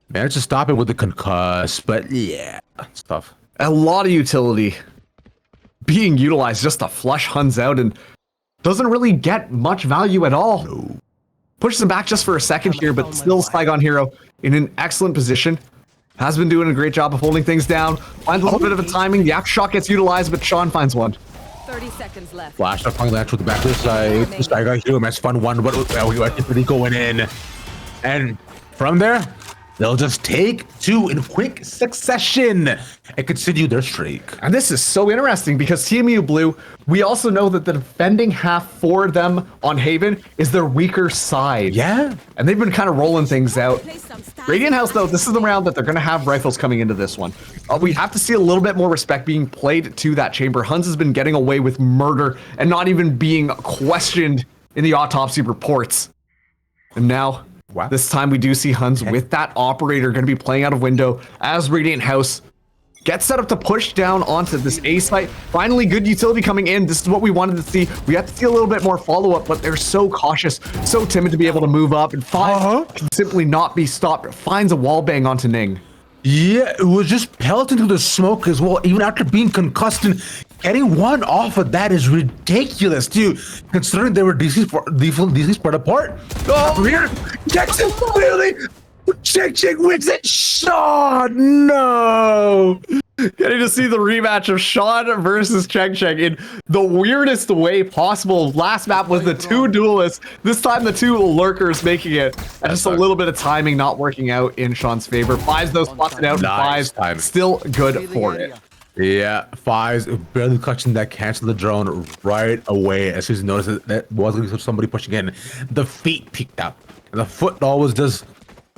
managed to stop it with the concuss, but yeah, it's tough. A lot of utility being utilized just to flush Huns out and doesn't really get much value at all. No. Pushes him back just for a second here, but still Saigon Hero in an excellent position. Has been doing a great job of holding things down. Finds a little bit of a timing. The after shot gets utilized, but Sean finds one. 30 seconds left. Flash up on that with the back of the side. Saigon Hero match fun one, but we are really going in. And from there, they'll just take 2 in quick succession and continue their streak. And this is so interesting because TMU Blue, we also know that the defending half for them on Haven is their weaker side. Yeah. And they've been kind of rolling things out. Radiant House, though, this is the round that they're going to have rifles coming into this one. We have to see a little bit more respect being played to that chamber. Huns has been getting away with murder and not even being questioned in the autopsy reports. And now... wow. This time we do see Huns with that operator going to be playing out of window as Radiant House gets set up to push down onto this A site. Finally, good utility coming in. This is what we wanted to see. We have to see a little bit more follow-up, but they're so cautious, so timid to be able to move up. And 5 can simply not be stopped. Finds a wall bang onto Ning. Yeah, it was just pelting through the smoke as well, even after being concussed. And getting one off of that is ridiculous, dude. Considering they were DC spread apart. Oh, here, Jackson clearly. Check wins it. Sean, no. Getting to see the rematch of Sean versus Cheng in the weirdest way possible. Last map was the 2 duelists. This time the 2 lurkers making it. And just a little bit of timing not working out in Sean's favor. 5's though spotted out. Nice 5's still good for it. Yeah, 5's barely clutching that cancel the drone right away as soon as he noticed that was going to be somebody pushing in. The feet peeked out. And the foot always does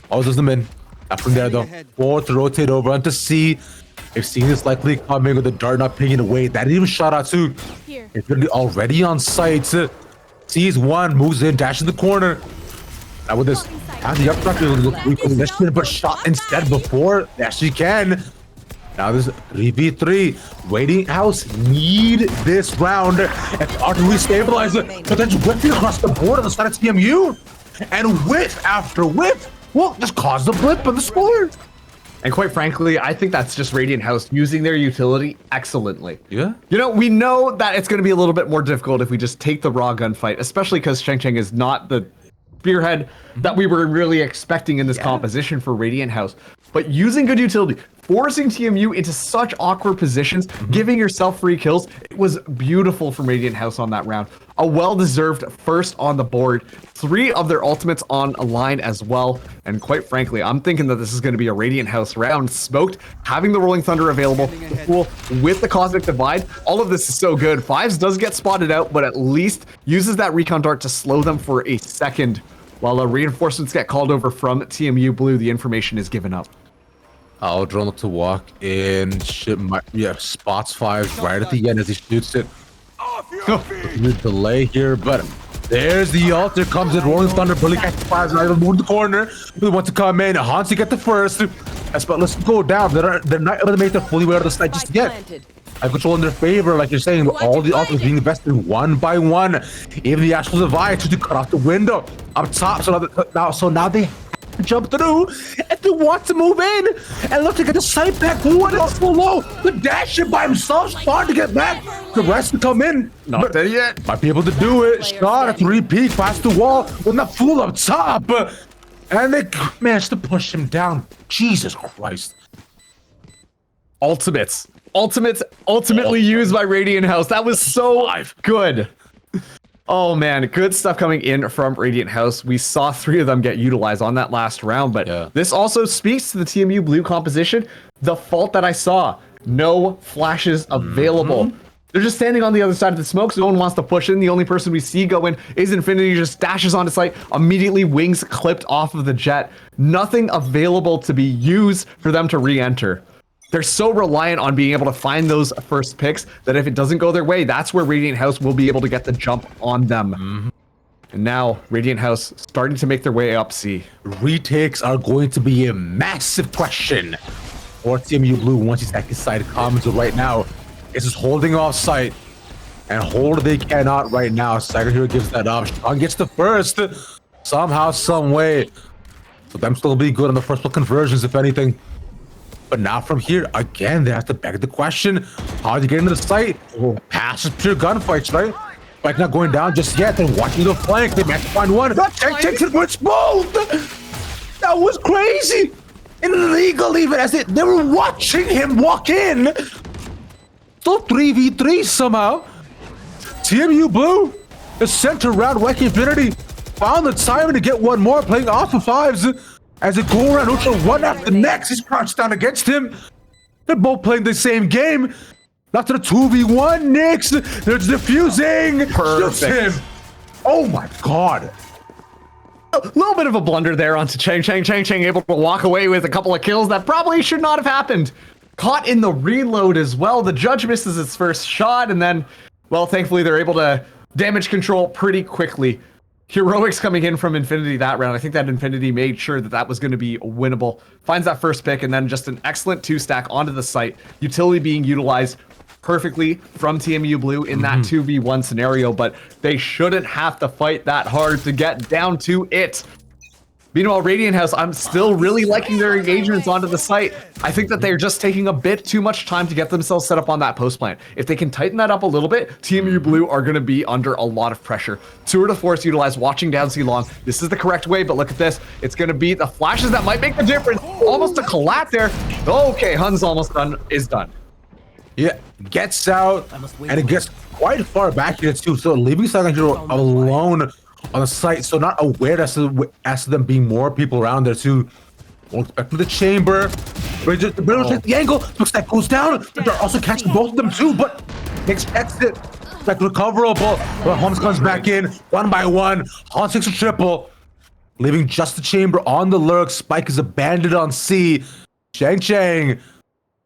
them in. Up from there though, forward to rotate over and to see if C is likely coming with the dart not pinging away. That didn't even shot out too. It's really already on site. Sees one, moves in, dashes the corner. Now with this, has the up but shot instead before. Yes, she can. Now this 3v3. Radiant House need this round. And artillery stabilizer, but then just whipping across the board on the side of TMU. And whiff after whiff. Well, just caused a blip on the score. And quite frankly, I think that's just Radiant House using their utility excellently. Yeah. You know, we know that it's going to be a little bit more difficult if we just take the raw gunfight, especially because Cheng is not the spearhead that we were really expecting in this composition for Radiant House. But using good utility, forcing TMU into such awkward positions, giving yourself free kills, it was beautiful from Radiant House on that round. A well-deserved first on the board. 3 of their ultimates on a line as well. And quite frankly, I'm thinking that this is going to be a Radiant House round. Smoked, having the Rolling Thunder available, cool, with the Cosmic Divide. All of this is so good. 5's does get spotted out, but at least uses that Recon Dart to slow them for a second. While reinforcements get called over from TMU Blue, the information is given up. I'll drone to walk in. Spots 5 right at the end as he shoots it. Delay here, but there's the ult. There comes in Rolling Thunder. Billy catches 5's not even move the corner. We want to come in. Hansi get the first. But let's go down. They're not able to make the fully way out of the site just yet. Have control in their favor, like you're saying. All the ults being invested one by one. Even the actual divide to cut off the window up top. So now they jump through and they want to move in and look to get the site back. One else below the dash it by himself, starting to get back. The rest to come in, not there yet. Might be able to do it. Shot a 3 peek past the wall with not full up top, and they managed to push him down. Jesus Christ! Ultimates ultimately used by Radiant House. That was so good. Oh man, good stuff coming in from Radiant House. We saw 3 of them get utilized on that last round, but this also speaks to the TMU Blue composition. The fault that I saw, no flashes available. They're just standing on the other side of the smoke, so no one wants to push in. The only person we see go in is Infinity, just dashes onto site, immediately wings clipped off of the jet. Nothing available to be used for them to re-enter. They're so reliant on being able to find those first picks that if it doesn't go their way, that's where Radiant House will be able to get the jump on them. And now, Radiant House starting to make their way up C. Retakes are going to be a massive question for TMU Blue once he's at his side commons. So right now, it's just holding off site. And hold they cannot right now. Second Hero gives that up. Sean gets the first. Somehow, some way. So them still be good on the first block conversions, if anything. But now from here, again, they have to beg the question. How do you get into the site? Passes pure gunfights, right? Like not going down just yet. Then watching the flank. They managed to find one. Takes it for its both. That was crazy. Illegal even as they were watching him walk in. Still 3v3 somehow. TMU Blue is sent around Wacky Infinity. Found the time to get one more, playing off of fives. As they go around neutral one after the next, he's crouched down against him. They're both playing the same game. After the 2v1, Nix, there's diffusing. Shoots him. Oh my god. A little bit of a blunder there onto Chang. Chang able to walk away with a couple of kills that probably should not have happened. Caught in the reload as well. The judge misses its first shot, and then, well, thankfully they're able to damage control pretty quickly. Heroics coming in from Infinity that round. I think that Infinity made sure that that was going to be winnable. Finds that first pick, and then just an excellent 2-stack onto the site. Utility being utilized perfectly from TMU Blue in that 2v1 scenario, but they shouldn't have to fight that hard to get down to it. Meanwhile, Radiant House, I'm still really liking their engagements onto the site. I think that they're just taking a bit too much time to get themselves set up on that post plant. If they can tighten that up a little bit, TMU Blue are going to be under a lot of pressure. Tour de force utilized, watching down C long. This is the correct way, but look at this. It's going to be the flashes that might make the difference. Almost a collat there. Okay, Hun's almost done. Is done. Yeah, gets out, and it gets quite far back here too. So leaving Silent Hero alone on the site, so not aware as to them being more people around there too. Won't expect the chamber. The British take the angle. Looks like goes down. They're also catching both of them too, but expects it. Like recoverable. But Holmes comes back in one by one. Holmes takes a triple, leaving just the chamber on the lurk. Spike is abandoned on C. Chang,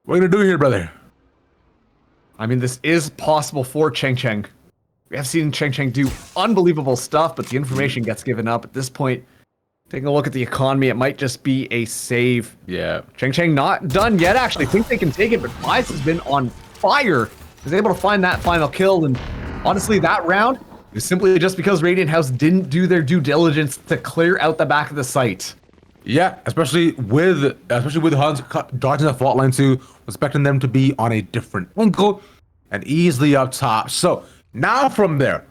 what are you gonna do here, brother? I mean, this is possible for Chang. We have seen Chang do unbelievable stuff, but the information gets given up at this point. Taking a look at the economy, it might just be a save. Yeah. Chang not done yet, actually. Think they can take it, but Vice has been on fire. He's able to find that final kill, and honestly, that round is simply just because Radiant House didn't do their due diligence to clear out the back of the site. Yeah, especially with Hans dodging the fault line too, expecting them to be on a different angle and easily up top. So now from there,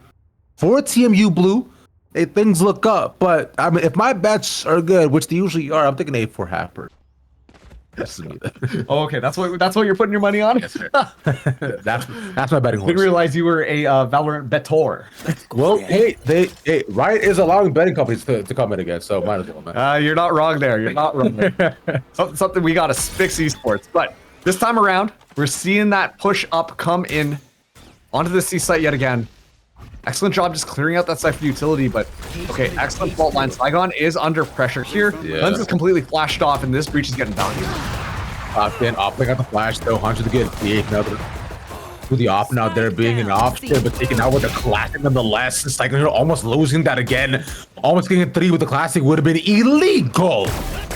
for TMU Blue, things look up. But I mean, if my bets are good, which they usually are, I'm thinking 8-4 half. Oh, okay, that's what you're putting your money on. Yes, sir. that's my betting horse. Didn't realize you were a Valorant bettor. Well, hey, Riot is allowing betting companies to come in again, so might as well, man. You're not wrong there. You're not wrong there. Something we got to fix esports. But this time around, we're seeing that push up come in onto the C site yet again. Excellent job just clearing out that site for utility, but okay, excellent fault line. Saigon is under pressure here. Yeah. Lens is completely flashed off, and this breach is getting valued. Opting out the flash though, 100 to get the 8th now. With the op now there being an option, but taken out with a classic nonetheless. It's like they're almost losing that again. Almost getting a 3 with the classic would have been illegal.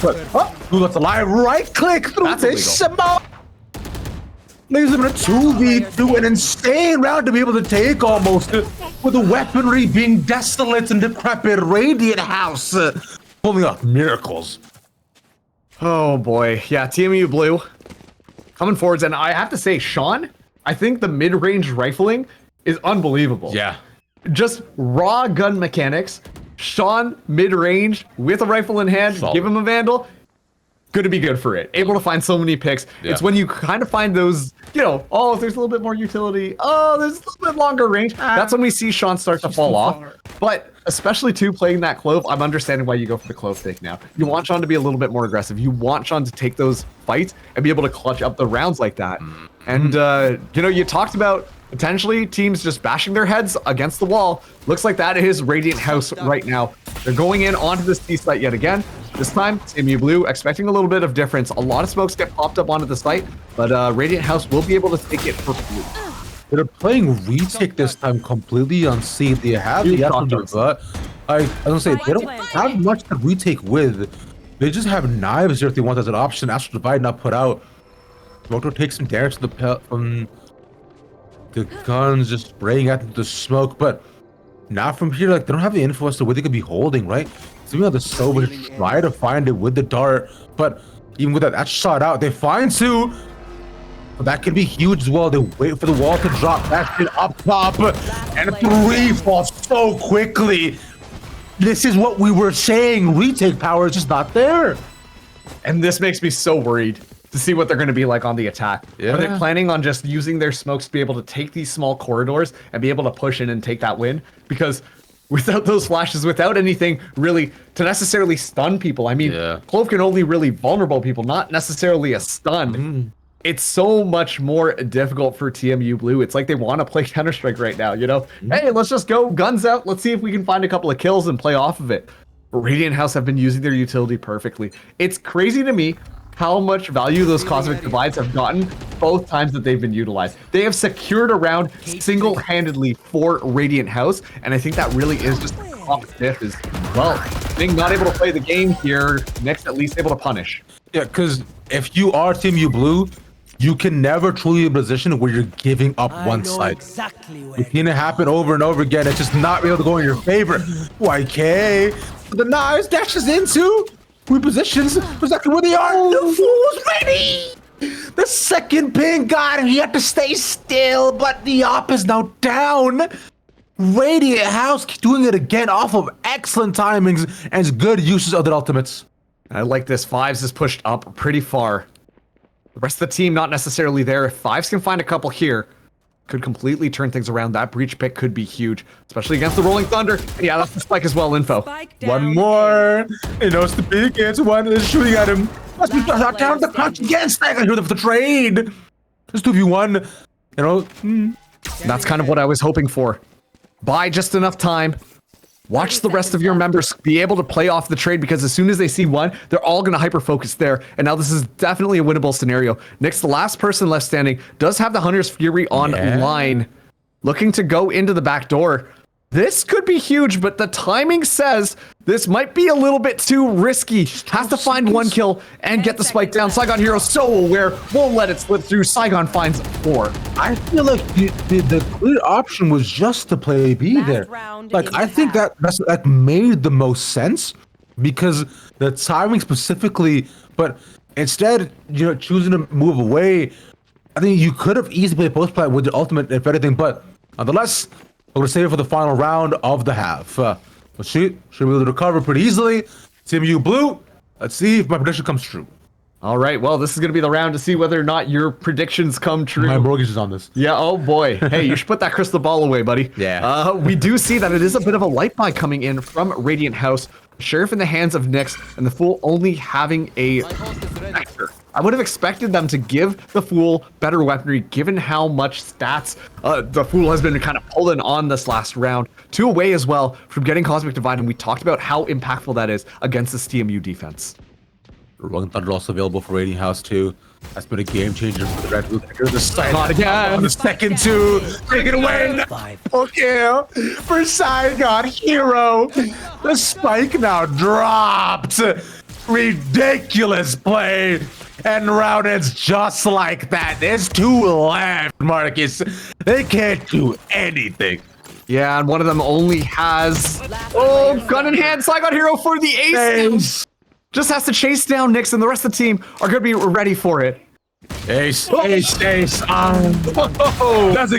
But who lets a live right click through this? Leaves them in a 2v2, an insane round to be able to take almost, with the weaponry being desolate and decrepit. Radiant House pulling off miracles. Oh boy, yeah, TMU Blue coming forwards, and I have to say, Sean, I think the mid-range rifling is unbelievable. Yeah. Just raw gun mechanics. Sean mid-range with a rifle in hand, Solid. give him a Vandal. Going to be good for it. Able to find so many picks. Yeah. It's when you kind of find those, you know, oh, there's a little bit more utility. Oh, there's a little bit longer range. That's when we see Sean start to fall off. But especially too playing that Clove, I'm understanding why you go for the Clove take now. You want Sean to be a little bit more aggressive. You want Sean to take those fights and be able to clutch up the rounds like that. And, you know, you talked about Potentially teams just bashing their heads against the wall. Looks like that is Radiant House right now. They're going in onto the C site yet again. This time, TMU Blue expecting a little bit of difference. A lot of smokes get popped up onto the site, but Radiant House will be able to take it for free. They're playing retake this time completely unseen. They have the effort, but I don't say they don't have much to retake with. They just have knives here if they want as an option. Astral Divide not put out. Moto takes some damage to from the guns, just spraying at the smoke, but not from here. Like they don't have the info as to where they could be holding, right? So we have the Sova to try to find it with the dart, but even with that shot out, they find two. That could be huge as well. They wait for the wall to drop. That shit up top, and three falls so quickly. This is what we were saying. Retake power is just not there. And this makes me so worried to see what they're going to be like on the attack. Yeah. Are they planning on just using their smokes to be able to take these small corridors and be able to push in and take that win? Because without those flashes, without anything really to necessarily stun people, I mean, Clove can only really vulnerable people, not necessarily a stun. It's so much more difficult for TMU Blue. It's like they want to play Counter-Strike right now, you know? Hey, let's just go guns out. Let's see if we can find a couple of kills and play off of it. Radiant House have been using their utility perfectly. It's crazy to me how much value those Cosmic Divides have gotten both times that they've been utilized. They have secured a round single-handedly for Radiant House, and I think that really is just the top diff is, well, being not able to play the game here, next at least able to punish. Yeah, because if you are TMU Blue, you can never truly be in a position where you're giving up one side. Exactly You've seen it happen over and over again. It's just not able to go in your favor. YK, the knives dashes into repositions exactly where they are. The fool's ready. The second pin got him. He had to stay still, but the op is now down. Radiant House doing it again off of excellent timings and good uses of their ultimates. I like this. Fives is pushed up pretty far. The rest of the team not necessarily there. If Fives can find a couple here, could completely turn things around. That breach pick could be huge, especially against the Rolling Thunder. Yeah, that's the spike as well, info. One more. He knows the big answer. One is shooting at him. Let's be down the punch again. Stagger here for the trade. Just 2v1. You know. That's kind of what I was hoping for. Buy just enough time. Watch the rest of your members be able to play off the trade, because as soon as they see one, they're all going to hyper-focus there. And now this is definitely a winnable scenario. Nick's the last person left standing, does have the Hunter's Fury online, looking to go into the back door. This could be huge, but the timing says this might be a little bit too risky. Has to find one kill and get the spike down. Saigon Hero so aware, won't let it slip through. Saigon finds 4. I feel like the clear option was just to play B there. Like, I think that made the most sense, because the timing specifically, but instead, you know, choosing to move away, I think you could have easily played post plant with the ultimate, if anything, but nonetheless, we're going to save it for the final round of the half. Should be able to recover pretty easily. TMU Blue, let's see if my prediction comes true. All right, well, this is going to be the round to see whether or not your predictions come true. My mortgage is on this. Yeah, oh boy. Hey, you should put that crystal ball away, buddy. Yeah. We do see that it is a bit of a light buy coming in from Radiant House. Sheriff in the hands of Nyx, and the Fool only having a Vector. I would have expected them to give the Fool better weaponry, given how much stats the Fool has been kind of pulling on this last round. 2 away as well from getting Cosmic Divide, and we talked about how impactful that is against this TMU defense. Rolling Thunder also available for Radiant House too. That's been a game changer for the Red Blue. The Saigon again. On the second 2. Take it away. Okay. For Saigon Hero. The spike now dropped. Ridiculous play. And round ends just like that. There's 2 left, Marcus. They can't do anything. Yeah, and one of them only has gun in hand. Saigon Hero for the ace. Just has to chase down Nyx, and the rest of the team are going to be ready for it. Ace. Doesn't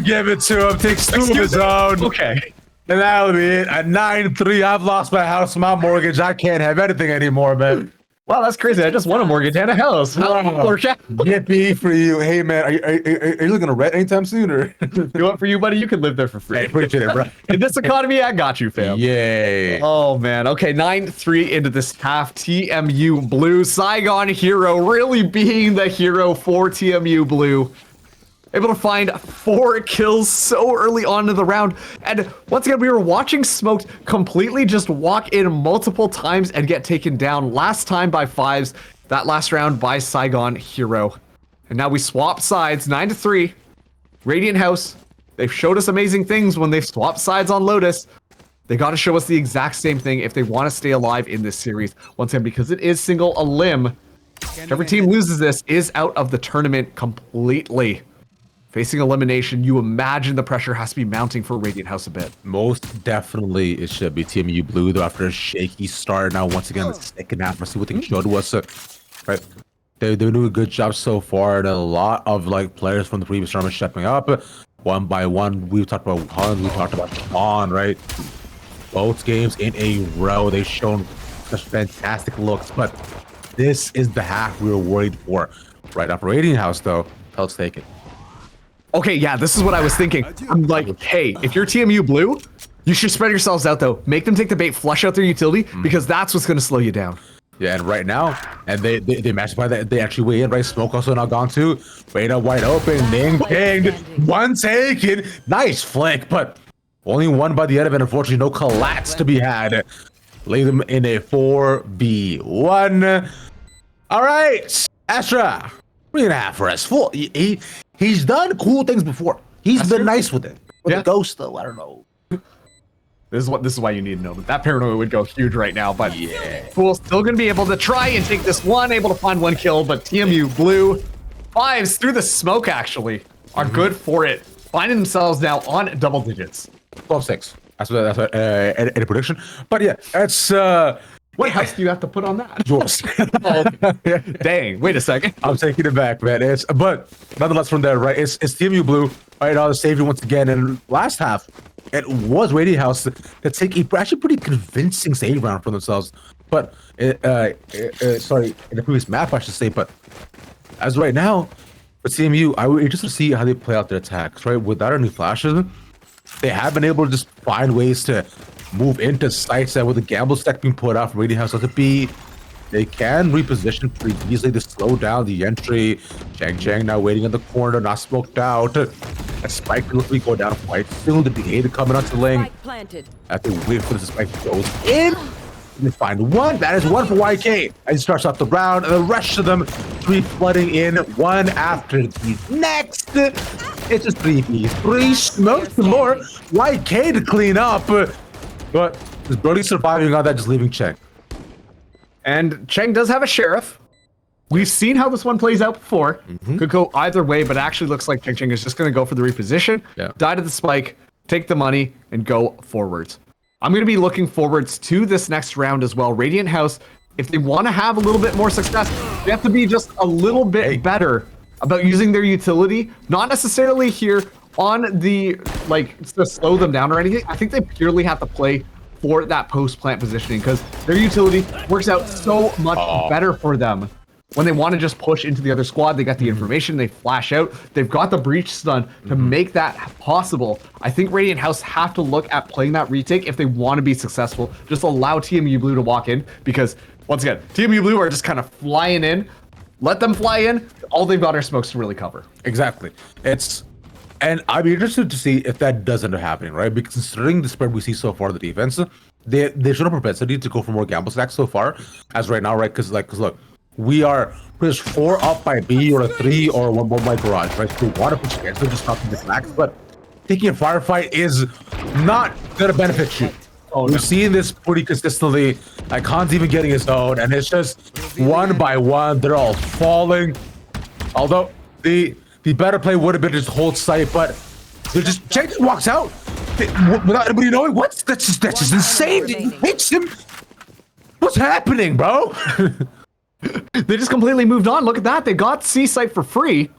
give it to him. Takes 2 of his own. Okay. And that'll be it. At 9-3, I've lost my house, my mortgage. I can't have anything anymore, man. Wow, that's crazy. I just won a mortgage and a house. Yippee for you. Hey, man, are you looking to rent anytime soon? Or? You know what, for you, buddy? You can live there for free. Hey, appreciate it, bro. In this economy, I got you, fam. Yay. Oh, man. Okay, 9-3 into this half. TMU Blue. Saigon Hero really being the hero for TMU Blue. able to find 4 kills so early on in the round. And once again, we were watching Smoked completely just walk in multiple times and get taken down. Last time by 5s, that last round by Saigon Hero. And now we swap sides, 9-3. Radiant House, they've showed us amazing things when they've swapped sides on Lotus. They got to show us the exact same thing if they want to stay alive in this series. Once again, because it is single a limb, whichever team loses this is out of the tournament completely. Facing elimination, you imagine the pressure has to be mounting for Radiant House a bit. Most definitely, it should be TMU Blue, though, after a shaky start. Now, once again, the second half, let's see what they can show to us. Right, they're doing a good job so far, and a lot of like players from the previous tournament stepping up one by one. We've talked about Hun, we talked about Sean, right? Both games in a row, they've shown such fantastic looks, but this is the half we were worried for. Right after Radiant House, though, let's take it. Okay, yeah, this is what I was thinking. I'm like, hey, if you're TMU Blue, you should spread yourselves out, though. Make them take the bait, flush out their utility, because that's what's going to slow you down. Yeah, and right now, and they matched by that. They actually weigh in, right? Smoke also now gone too. Radar wide open, Ning pinged, one taken. Nice flick, but only one by the end of it. Unfortunately, no collapse to be had. Lay them in a 4v1. All right, Astra, 3.5 for us. Full. He's done cool things before. He's been nice with it. With the ghost, though, I don't know. This is why you need to know that paranoia would go huge right now. But yeah, Fool's still gonna be able to try and take this one, able to find 1 kill. But TMU Blue 5s through the smoke actually are good for it, finding themselves now on double digits. 12-6. That's any prediction. But yeah, it's what house do you have to put on that? yours. Dang, wait a second. I'm taking it back, man. But nonetheless, from there, right? It's TMU Blue right now, the savior once again. And last half, it was Radiant House to take a actually pretty convincing save round for themselves. But sorry, in the previous map, I should say. But as right now, for TMU, I would just to see how they play out their attacks, right? Without any flashes, they have been able to just find ways to move into sites that with the gamble stack being put out from Radiant House, let it be. They can reposition pretty easily to slow down the entry. Chang now waiting in the corner, not smoked out. A spike looks like go down quite soon. The Dehada coming onto Ling. As they wait for the spike goes in. They find one. That is one for YK. And he starts off the round, and the rest of them 3 flooding in one after the next. It's a 3v3. Smoke some more. YK to clean up. But is Brody surviving on that, just leaving Cheng? And Cheng does have a sheriff. We've seen how this one plays out before. Could go either way, but actually looks like Cheng is just going to go for the reposition, die to the spike, take the money, and go forwards. I'm going to be looking forwards to this next round as well. Radiant House, if they want to have a little bit more success, they have to be just a little bit better about using their utility. Not necessarily here on the, like, to slow them down or anything. I think they purely have to play for that post-plant positioning because their utility works out so much better for them. When they want to just push into the other squad, they got the information, they flash out, they've got the breach stun to make that possible. I think Radiant House have to look at playing that retake if they want to be successful. Just allow TMU Blue to walk in because, once again, TMU Blue are just kind of flying in. Let them fly in. All they've got are smokes to really cover. Exactly. And I'd be interested to see if that does end up happening, right? Because considering the spread we see so far, the defense, they show a propensity to go for more gamble stacks so far, as right now, right? Because look, we are just 4 up by B or a 3 or 1 by garage, right? So we want to push against them, just not to stacks, but taking a firefight is not going to benefit you. We've seen this pretty consistently. Like Han's even getting his own, and it's just 1 by 1. They're all falling. Although the better play would have been to just hold sight, but they're just Jake just walks out without anybody knowing. That's just insane. He hits him. What's happening, bro? They just completely moved on. Look at that. They got C-Site for free.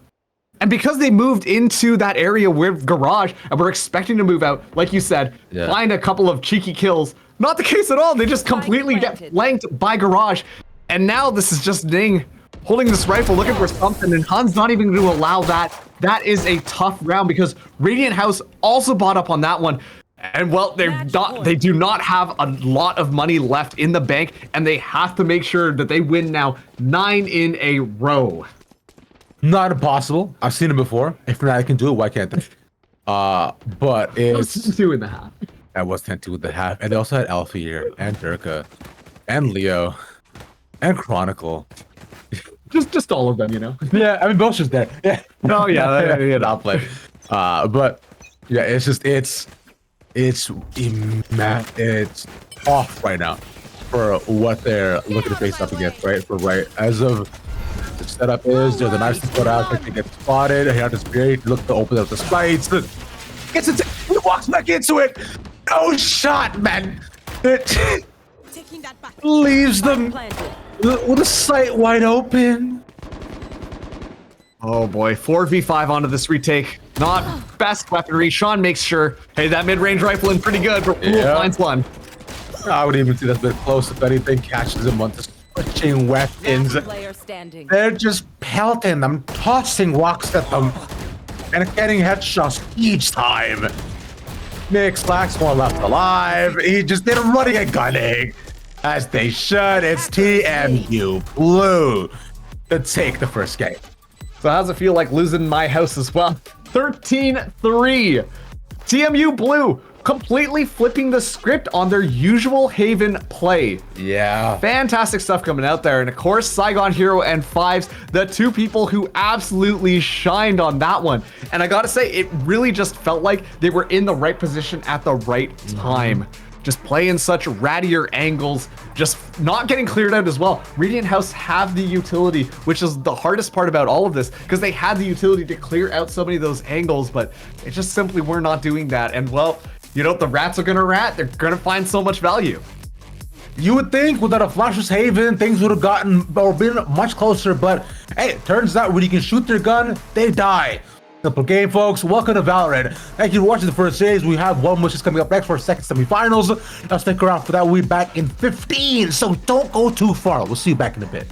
And because they moved into that area with Garage and we're expecting to move out, like you said, find a couple of cheeky kills. Not the case at all. They just completely get flanked by Garage. And now this is just Ning holding this rifle, looking for something, and Han's not even going to allow that. That is a tough round because Radiant House also bought up on that one. And well, they do not have a lot of money left in the bank, and they have to make sure that they win now 9 in a row. Not impossible. I've seen it before. If Fnatic can do it, why can't they? But it's 2.5. that was 10-2 with the half, and they also had Alpha here and Durka and Leo and Chronicle. Just all of them, you know. Yeah, I mean, both just there. Yeah. Oh yeah, I'll play. But yeah, it's just it's off right now for what they're looking to face up against, right? For right as of the setup is, there's a nice put out, they get spotted. He had this great look to open up the sights. Gets it, he walks back into it. No shot, man. It Taking that back. leaves them Planted. with a sight wide open. Oh boy, 4v5 onto this retake. Not best weaponry. Sean makes sure, hey, that mid-range rifle in pretty good, but Pool Yeah. finds one. I would even see that's a bit close. If anything, catches him on the switching weapons. Last player standing. They're just pelting them, tossing rocks at them, and getting headshots each time. Nick Slack's one left alive. He just did running and gunning. As they should. It's TMU Blue to take the first game. So how's it feel like losing my house as well? 13-3. TMU Blue completely flipping the script on their usual Haven play. Yeah. Fantastic stuff coming out there. And of course, Saigon Hero and Fives, the two people who absolutely shined on that one. And I gotta say, it really just felt like they were in the right position at the right time. Just playing such rattier angles, just not getting cleared out as well. Radiant House have the utility, which is the hardest part about all of this, because they had the utility to clear out so many of those angles, but it just simply were not doing that. And well, you know, the rats are gonna rat. They're gonna find so much value. You would think without a Flasher's Haven, things would have gotten or been much closer, but hey, it turns out when you can shoot their gun, they die. Simple game, folks. Welcome to Valorant. Thank you for watching the first series. We have one which is coming up next for our second semifinals. Now stick around for that. We'll be back in 15, so don't go too far. We'll see you back in a bit.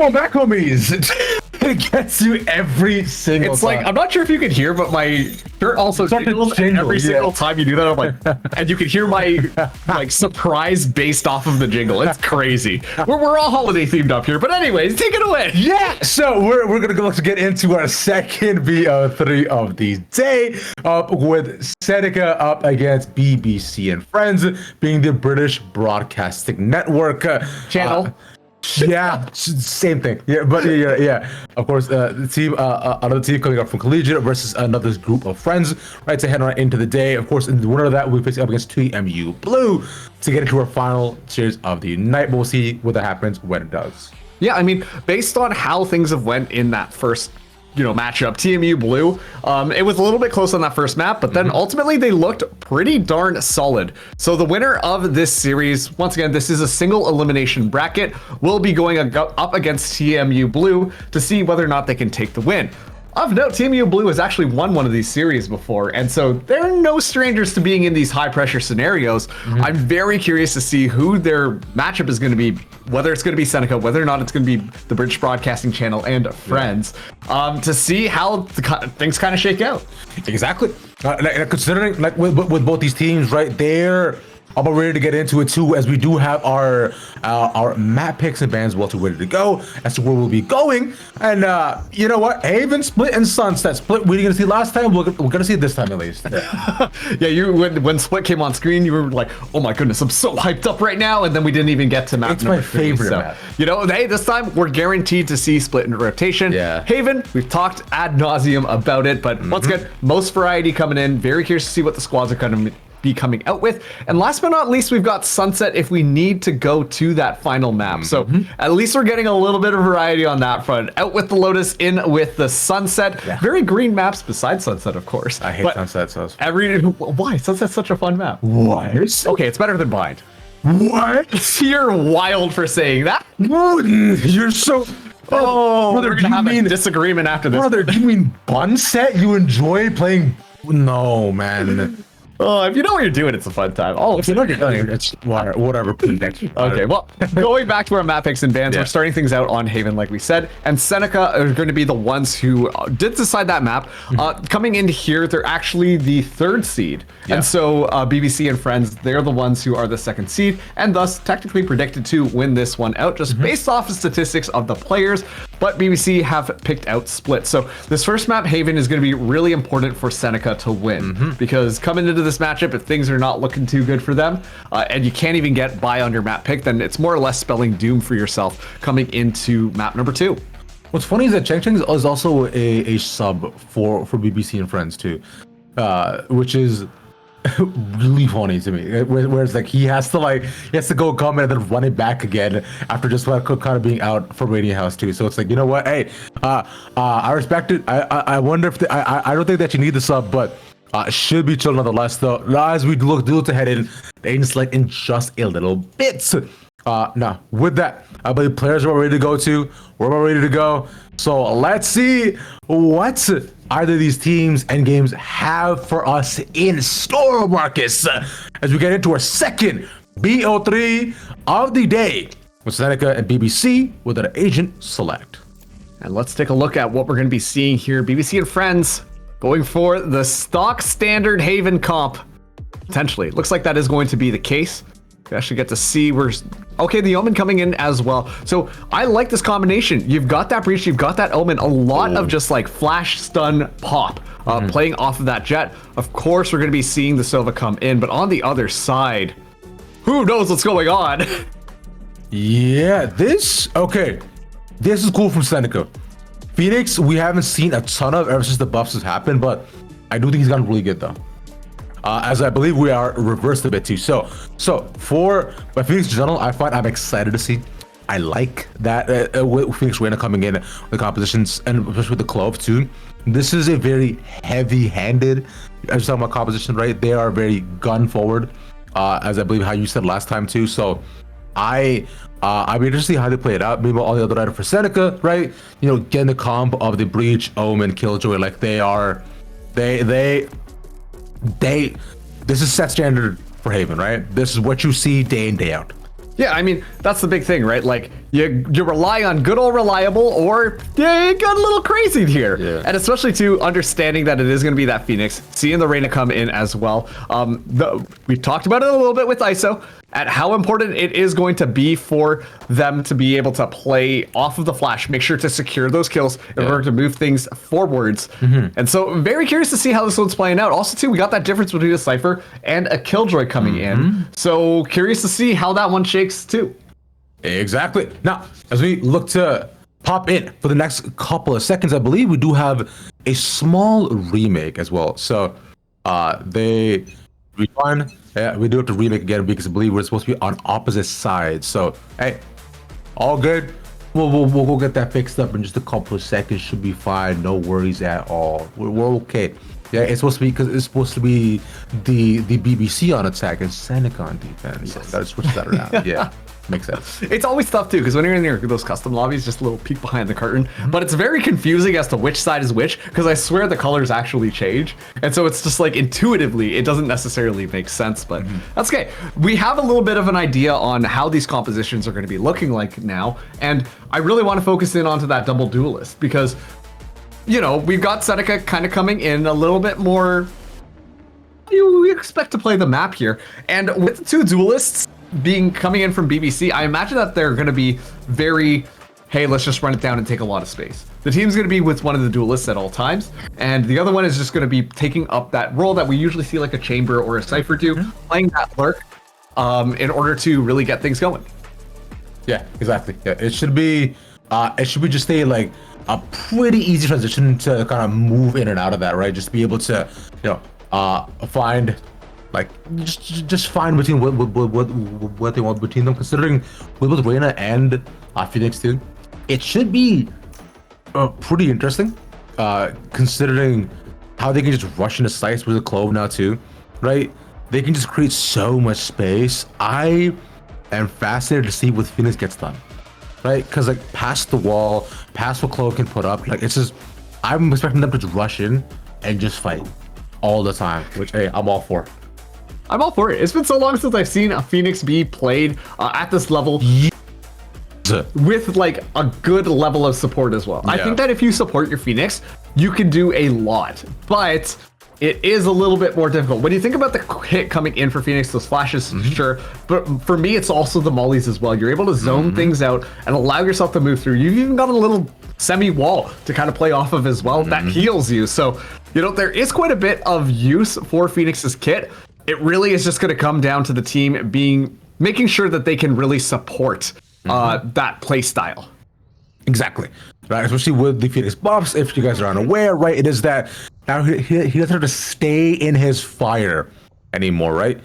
on back, homies. It gets you every single It's time. like, I'm not sure if you can hear, but my shirt also Started jingles jingle, every yeah. single time you do that. I'm like, and you can hear my like surprise based off of the jingle. It's crazy. We're all holiday themed up here. But anyways, take it away. Yeah, so we're gonna go to get into our second BO3 of the day, with Seneca up against BBC and Friends, being the British Broadcasting Network Channel. Yeah, same thing. Yeah, but yeah. Of course, the team, another team coming up from Collegiate versus another group of Friends, right, to head right into the day. Of course, in the winner of that, we'll be facing up against TMU Blue to get into our final series of the night. But we'll see what that happens when it does. Yeah, I mean, based on how things have went in that first, matchup, TMU Blue, it was a little bit close on that first map, but then ultimately they looked pretty darn solid. So the winner of this series, once again, this is a single elimination bracket, will be going up against TMU Blue to see whether or not they can take the win. Of note, TMU Blue has actually won one of these series before, and so they're no strangers to being in these high-pressure scenarios. I'm very curious to see who their matchup is going to be, whether it's going to be Seneca, whether or not it's going to be the British Broadcasting Channel and Friends, to see how things kind of shake out. Exactly. Considering with both these teams, right, they're about ready to get into it too, as we do have our map picks and bans well ready to go as to where we'll be going. And you know what, Haven, Split, and Sunset. Split we didn't see last time, we're gonna see it this time at least. Yeah, you when Split came on screen, you were like, oh my goodness, I'm so hyped up right now, and then we didn't even get to map It's number my 3, favorite so, map. Hey, this time we're guaranteed to see Split in rotation. Yeah. Haven, we've talked ad nauseum about it, but once again, most variety coming in. Very curious to see what the squads are going to be coming out with. And last but not least, we've got Sunset if we need to go to that final map. So at least we're getting a little bit of variety on that front. Out with the Lotus, in with the Sunset. Yeah. Very green maps besides Sunset, of course. I hate But Sunset, so why? Sunset's such a fun map. what? Okay, it's better than Bind. What? You're wild for saying that. You're so. Oh, brother, we're do gonna you have mean a disagreement after this. brother? Do you mean Bun Set? You enjoy playing? No, man. Oh, if you know what you're doing, it's a fun time. Oh, If you know what you're doing, it's whatever. okay, well, going back to our map picks and bans, Yeah. we're starting things out on Haven, like we said, and Seneca are going to be the ones who did decide that map. Coming into here, they're actually the 3rd seed, Yeah. and so BBC and Friends, they're the ones who are the 2nd seed, and thus technically predicted to win this one out, just based off the statistics of the players. But BBC have picked out Split. So this first map, Haven, is going to be really important for Seneca to win, because coming into this matchup, if things are not looking too good for them, and you can't even get by on your map pick, then it's more or less spelling doom for yourself coming into map number 2. What's funny is that Cheng Cheng is also a sub for BBC and Friends too, which is really funny to me. Where it's like he has to go comment and then run it back again after just kind of being out from Radio House too. So it's like, you know what? Hey, I respect it. I wonder if I don't think that you need the sub, but should be chill nonetheless. Though as we do to head in the Aiden Select in just a little bit. Now with that, I believe players are ready to go too. We're about ready to go. So let's see what either of these teams and games have for us in store, Marcus, as we get into our second BO3 of the day with Seneca and BBC with an Agent Select. And let's take a look at what we're going to be seeing here. BBC and Friends going for the stock standard Haven comp. Potentially. Looks like that is going to be the case. We actually get to see okay, the Omen coming in as well. So I like this combination. You've got that Breach, you've got that Omen, a lot of just like flash, stun, pop, playing off of that Jet. Of course, we're going to be seeing the Sova come in, but on the other side, who knows what's going on? Yeah, this is cool from Seneca. Phoenix, we haven't seen a ton of ever since the buffs has happened, but I do think he's gotten really good though. As I believe we are reversed a bit too. So for Phoenix in general, I'm excited to see. I like that with Phoenix Reyna coming in, the compositions, and especially with the Clove too. This is a very heavy-handed, as you're talking about composition, right? They are very gun forward, as I believe how you said last time too. So I'd be interested to see how they play it out. Maybe all the other items for Seneca, right? You know, getting the comp of the Breach, Omen, Killjoy, like this is set standard for Haven, right? This is what you see day in, day out. Yeah, I mean, that's the big thing, right? Like, you rely on good old reliable, or you got a little crazy here. Yeah. And especially to understanding that it is going to be that Phoenix, seeing the Reyna come in as well. We've talked about it a little bit with ISO, at how important it is going to be for them to be able to play off of the flash, make sure to secure those kills in order to move things forwards. And so very curious to see how this one's playing out. Also too, we got that difference between a Cypher and a Killjoy coming in. So curious to see how that one shakes too. Exactly. Now, as we look to pop in for the next couple of seconds, I believe we do have a small remake as well. So they refine. Yeah, we do have to remake again because I believe we're supposed to be on opposite sides. So hey, all good. We'll get that fixed up in just a couple of seconds. Should be fine. No worries at all. We're okay. Yeah, it's supposed to be because it's supposed to be the BBC on attack and Seneca on defense. So gotta switch that around. Yeah. Makes sense. It's always tough too, because when you're in those custom lobbies, just a little peek behind the curtain. But it's very confusing as to which side is which, because I swear the colors actually change. And so it's just like intuitively, it doesn't necessarily make sense, but that's okay. We have a little bit of an idea on how these compositions are going to be looking like now. And I really want to focus in onto that double duelist, because, you know, we've got Seneca kind of coming in a little bit more. We expect to play the map here. And with the two duelists coming in from BBC, I imagine that they're going to be very, hey, let's just run it down and take a lot of space. The team's going to be with one of the duelists at all times, and the other one is just going to be taking up that role that we usually see like a Chamber or a Cypher do, playing that lurk in order to really get things going. Yeah, exactly. Yeah, it should be just a pretty easy transition to kind of move in and out of that, right? Just be able to, find. Like just find between what they want between them. Considering with Reyna and Phoenix too, it should be pretty interesting. Considering how they can just rush into sites with the Clove now too, right? They can just create so much space. I am fascinated to see what Phoenix gets done, right? Because like past the wall, past what Clove can put up, like it's just I'm expecting them to just rush in and just fight all the time. Which hey, I'm all for. I'm all for it. It's been so long since I've seen a Phoenix be played at this level with like a good level of support as well. I think that if you support your Phoenix, you can do a lot, but it is a little bit more difficult. When you think about the hit coming in for Phoenix, those flashes, sure, but for me, it's also the mollies as well. You're able to zone things out and allow yourself to move through. You've even got a little semi-wall to kind of play off of as well. That heals you. So, there is quite a bit of use for Phoenix's kit. It really is just going to come down to the team making sure that they can really support that play style. Exactly. Right, especially with the Phoenix buffs. If you guys are unaware, right, it is that now he doesn't have to stay in his fire anymore, right?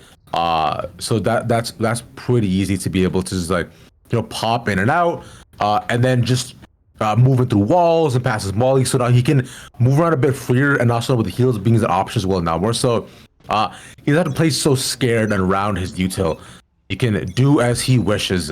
So that's pretty easy to be able to just pop in and out, and then just moving through walls and past his molly, so now he can move around a bit freer, and also with the heals being an option as well now more so. He doesn't have to play so scared and around his util. He can do as he wishes.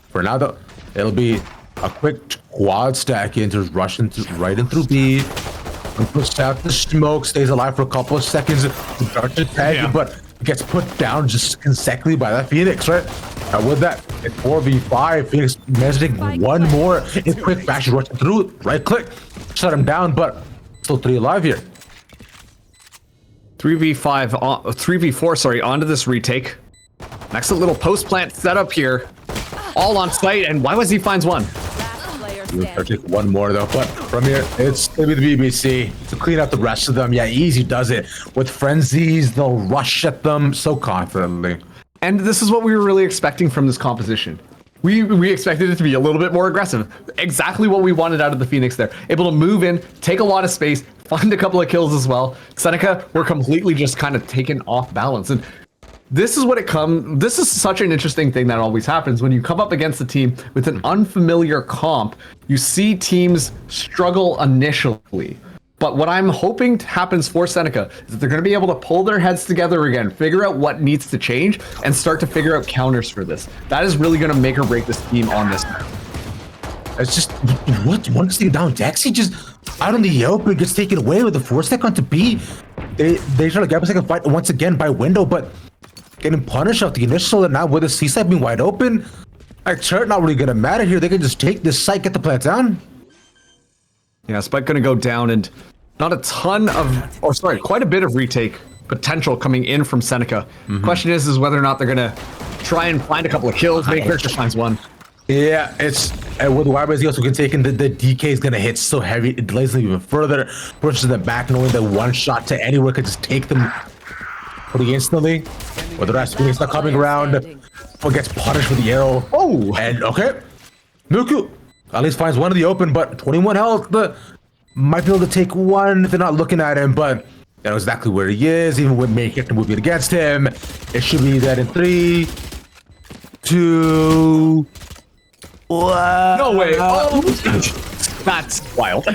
For now, though, it'll be a quick quad stack in to rush right in through B. And push out the smoke, stays alive for a couple of seconds, starts to tag, but gets put down just consecutively by that Phoenix, right? And with that, it's 4v5. Phoenix managing one more in quick fashion, rushing through, right click, shut him down, but still 3 alive here. 3v4, sorry, onto this retake. Next little post plant setup here. All on site, and why was he finds one? We'll take one more though, but from here, it's gonna be the BBC to clean out the rest of them. Yeah, Easy does it. With frenzies, they'll rush at them so confidently. And this is what we were really expecting from this composition. We expected it to be a little bit more aggressive. Exactly what we wanted out of the Phoenix there. Able to move in, take a lot of space, find a couple of kills as well. Seneca were completely just kind of taken off balance. And this is such an interesting thing that always happens when you come up against a team with an unfamiliar comp. You see teams struggle initially. But what I'm hoping happens for Seneca is that they're going to be able to pull their heads together again, figure out what needs to change, and start to figure out counters for this. That is really going to make or break this team on this map. It's just, once they down Dexy, just out in the open, gets taken away with the 4-stack onto B. They try to get a second fight once again by window, but getting punished off the initial, and now with the C-side being wide open, Like, turret not really gonna matter here. They can just take this site, get the plant down. Yeah, Spike gonna go down, and not a ton of, or sorry, quite a bit of retake potential coming in from Seneca. Question is whether or not they're gonna try and find a couple of kills. Main character finds one. Yeah, it's with Wybase also can take in the DK is gonna hit so heavy, it delays them even further, pushes them back, knowing that one shot to anywhere could just take them pretty instantly. With the rest of it's not coming around, but gets punished with the arrow. Oh, And okay, Nuku at least finds one in the open, but 21 health. Might be able to take one if they're not looking at him, but that knows exactly where he is, even with main character moving against him. It should be that in 3, 2. no way. Oh, that's wild.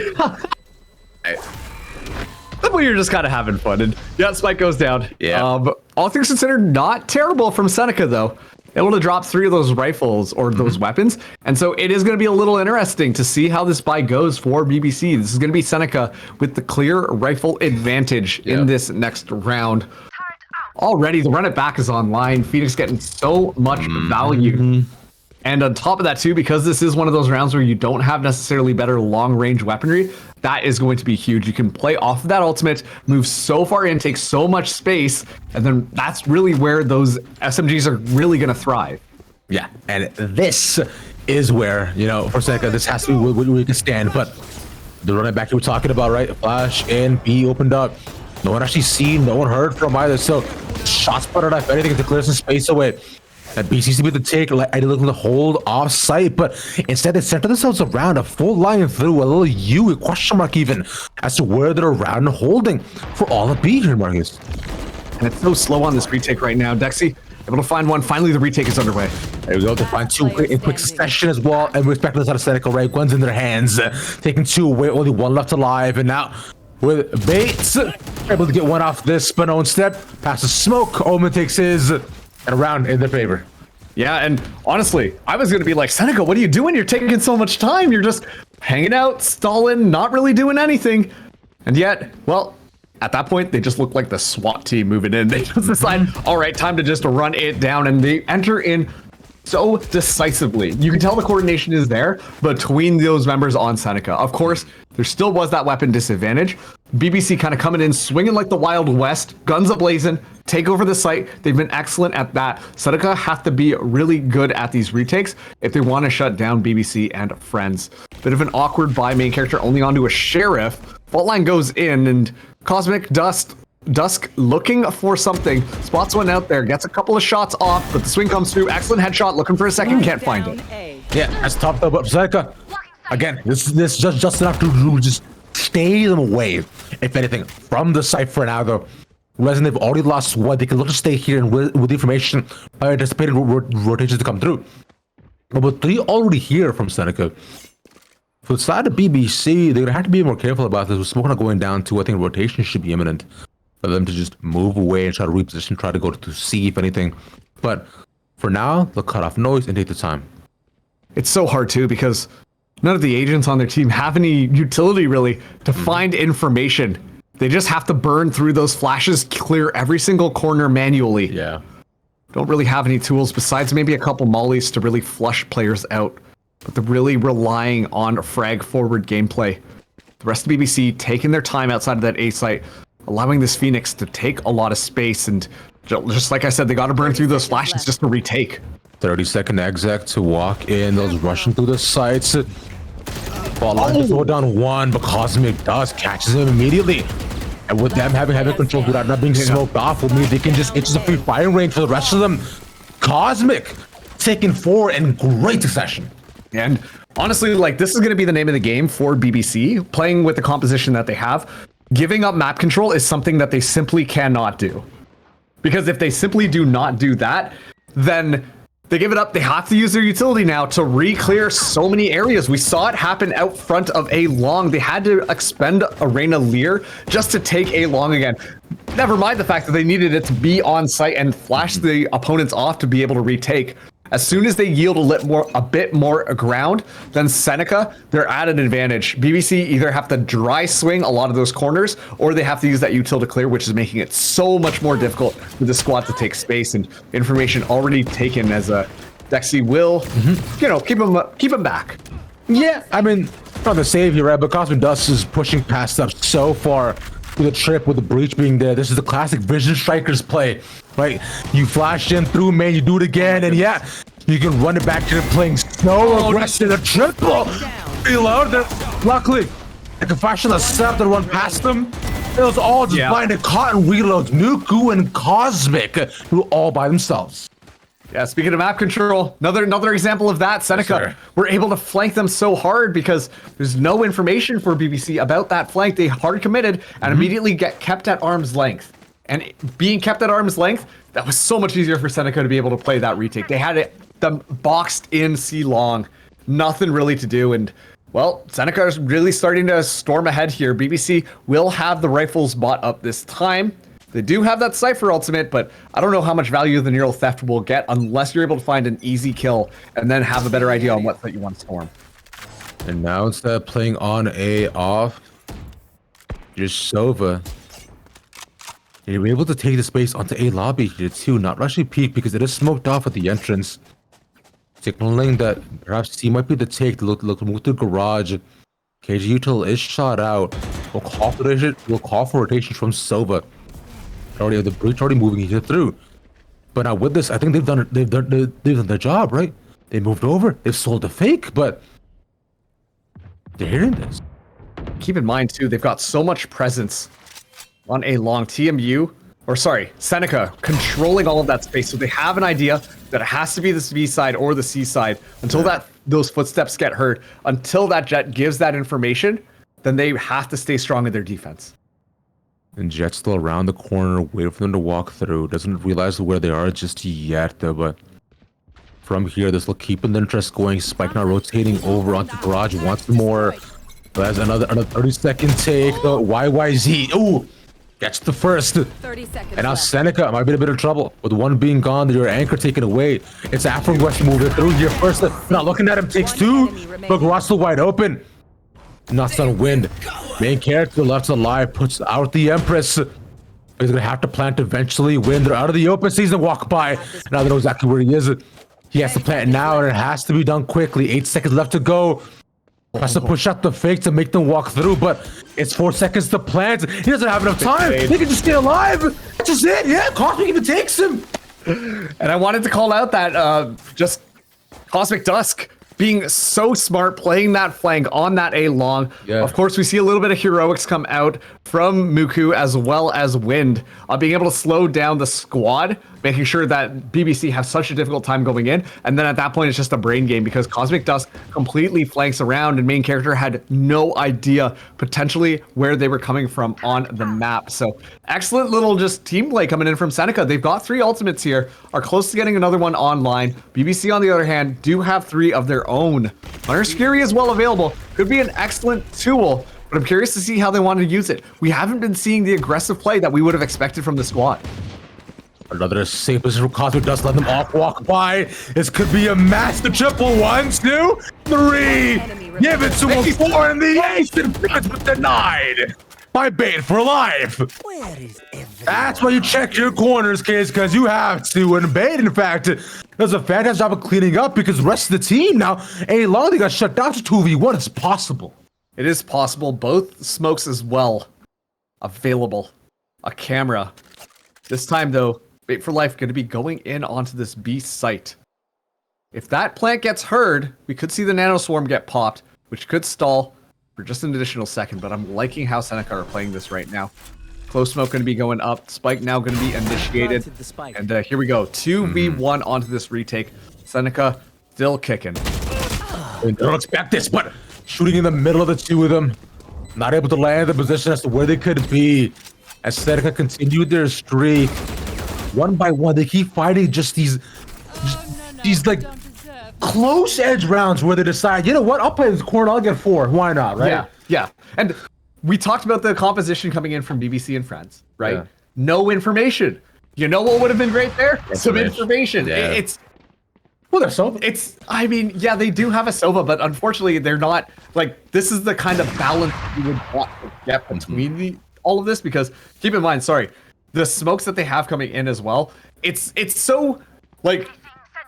Well, you're just kind of having fun, and yeah, Spike goes down. Yeah. All things considered, not terrible from Seneca though. Able to drop 3 of those rifles or those weapons, and so it is going to be a little interesting to see how this buy goes for BBC. This is going to be Seneca with the clear rifle advantage in this next round. Already, the run it back is online. Phoenix getting so much value. And on top of that too, because this is one of those rounds where you don't have necessarily better long range weaponry, that is going to be huge. You can play off of that ultimate, move so far in, take so much space, and then that's really where those SMGs are really going to thrive. Yeah, and this is where, you know, for Seneca, this has to be where we can stand, but the running back you were talking about, right? Flash and B opened up. No one actually seen, no one heard from either, so shots put it up, anything to clear some space away. That B seems to be the take, like looking to hold off site, but instead they center themselves around a full line through a little U, a question mark even, as to where they're around and holding for all of B here, Marcus. And it's so slow on this retake right now. Dexy able to find one. Finally, the retake is underway. There we go, to find 2 in quick succession as well, and respect to the Seneca, right? Guns in their hands, taking 2 away, only 1 left alive, and now with Bates able to get 1 off this, but no instead passes smoke. Omen takes his, and around in their favor. Yeah, and honestly, I was going to be like, Seneca, what are you doing? You're taking so much time. You're just hanging out, stalling, not really doing anything. And yet, well, at that point, they just look like the SWAT team moving in. They just decide, all right, time to just run it down, and they enter in so decisively. You can tell the coordination is there between those members on Seneca. Of course, there still was that weapon disadvantage. BBC kind of coming in, swinging like the Wild West, guns ablazing, take over the site. They've been excellent at that. Seneca have to be really good at these retakes if they want to shut down BBC and friends. Bit of an awkward buy, main character only onto a sheriff. Fault line goes in, and Cosmic Dusk looking for something, spots one out there, gets a couple of shots off, but the swing comes through. Excellent headshot, looking for a second, can't find it. Yeah, that's tough though, but Seneca, again, this is just enough to just stay them away, if anything, from the site for now though. Whereas they've already lost one, they can look to stay here and with the information, anticipated rotations to come through. But with 3 already here from Seneca, for the side of BBC, they're gonna have to be more careful about this. With smoke not going down to, I think rotation should be imminent for them to just move away and try to reposition, try to go to C if anything. But for now, they'll cut off noise and take the time. It's so hard too, because none of the agents on their team have any utility really to find information. They just have to burn through those flashes, clear every single corner manually. Yeah. Don't really have any tools besides maybe a couple mollies to really flush players out. But they're really relying on frag forward gameplay. The rest of BBC taking their time outside of that A site, allowing this Phoenix to take a lot of space, and just like I said, they got to burn through those flashes just to retake. 30-second exec to walk in, those rushing through the sites. Ball line to throw down 1, but Cosmic Dusk catches him immediately. And with them having control without not being smoked off, will mean they can just, it's just a free firing range for the rest of them. Cosmic taking 4 in great succession. And honestly, like, this is going to be the name of the game for BBC, playing with the composition that they have. Giving up map control is something that they simply cannot do. Because if they simply do not do that, then they give it up. They have to use their utility now to re-clear so many areas. We saw it happen out front of A long. They had to expend Arena Lear just to take A long again. Never mind the fact that they needed it to be on site and flash the opponents off to be able to retake. As soon as they yield a bit more ground, then Seneca, they're at an advantage. BBC either have to dry swing a lot of those corners, or they have to use that util to clear, which is making it so much more difficult for the squad to take space, and information already taken as Dexy will, you know, keep him back. Yeah, I mean, not the save here, right? But Cosmic Dust is pushing past up so far with the trip, with the breach being there. This is the classic Vision Strikers play, right? You flash in through main, you do it again, and yeah, you can run it back to playing so aggressive. A triple reload. Luckily, I can fashion a setup to run past them. It was all just blind and caught and reloads. Nuku and Cosmic who all by themselves. Yeah, speaking of map control, another example of that. Seneca were able to flank them so hard because there's no information for BBC about that flank. They hard committed and immediately get kept at arm's length. And being kept at arm's length, that was so much easier for Seneca to be able to play that retake. They had them boxed in C long, nothing really to do. And well, Seneca is really starting to storm ahead here. BBC will have the rifles bought up this time. They do have that Cypher ultimate, but I don't know how much value the Neural Theft will get unless you're able to find an easy kill and then have a better idea on what that you want to storm. And now instead of playing on A off, just Sova. You're able to take the space onto A lobby here too, not rushing peek because it is smoked off at the entrance. Signaling that perhaps C might be the take to look move to garage. KG Util is shot out. We'll call for rotation from Sova. Already the breach already moving here through. But now with this, I think they've done their job, right? They moved over, they've sold the fake, but they're hearing this. Keep in mind too, they've got so much presence on a long Seneca controlling all of that space. So they have an idea that it has to be the B side or the C side until those footsteps get heard. Until that Jet gives that information, then they have to stay strong in their defense. And Jet's still around the corner, waiting for them to walk through. Doesn't realize where they are just yet, though, but from here, this will keep the interest going. Spike now rotating over onto Garage once more. That's another 30-second take, though. YYZ, ooh, gets the first. 30 seconds And now left. Seneca might be in a bit of trouble. With one being gone, your anchor taken away. It's Afro West moving through here first. Not looking at him, takes two. But Garage still wide open. Not on wind. Main character left alive, puts out the Empress. He's gonna have to plant eventually. Win. They're out of the open. Sees them walk by. Now they know exactly where he is. He has to plant now, and it has to be done quickly. 8 seconds left to go. Has to push out the fake to make them walk through, but it's 4 seconds to plant. He doesn't have enough time. He can just stay alive. That's just it. Yeah, Cosmic even takes him. And I wanted to call out that just Cosmic Dusk being so smart, playing that flank on that A long. Yeah. Of course, we see a little bit of heroics come out from Muku as well as Wind, being able to slow down the squad, making sure that BBC have such a difficult time going in. And then at that point, it's just a brain game because Cosmic Dusk completely flanks around and main character had no idea potentially where they were coming from on the map. So excellent little just team play coming in from Seneca. They've got 3 ultimates here, are close to getting another one online. BBC, on the other hand, do have 3 of their own. Hunter's Fury is well available. Could be an excellent tool, but I'm curious to see how they want to use it. We haven't been seeing the aggressive play that we would have expected from the squad. Another safe position for Cosmic Dust. Let them off walk by. This could be a master triple. 1, 2, 3. Give it to him. 4 in the ace. And but denied by Bait for Life. That's why you check your corners, kids, because you have to. And Bait, in fact, does a fantastic job of cleaning up because the rest of the team now, A long, they got shut down to 2v1. It's possible. It is possible. Both smokes as well available. A camera. This time, though, Bait for Life going to be going in onto this B site. If that plant gets heard, we could see the Nano Swarm get popped, which could stall for just an additional second, but I'm liking how Seneca are playing this right now. Close smoke going to be going up. Spike now going to be initiated. And here we go. 2v1 onto this retake. Seneca still kicking. They don't expect this, but shooting in the middle of the two of them. Not able to land the position as to where they could be. As Seneca continued their streak. One by one, they keep fighting just these like close edge rounds where they decide, you know what, I'll play this corner, I'll get 4. Why not, right? Yeah. And we talked about the composition coming in from BBC and Friends, right? Yeah. No information. You know what would have been great there? Some information. Yeah. Well, they're Sova. I mean, yeah, they do have a Sova, but unfortunately, they're not, like, this is the kind of balance you would want to get between all of this, because keep in mind, the smokes that they have coming in as well, it's so, like,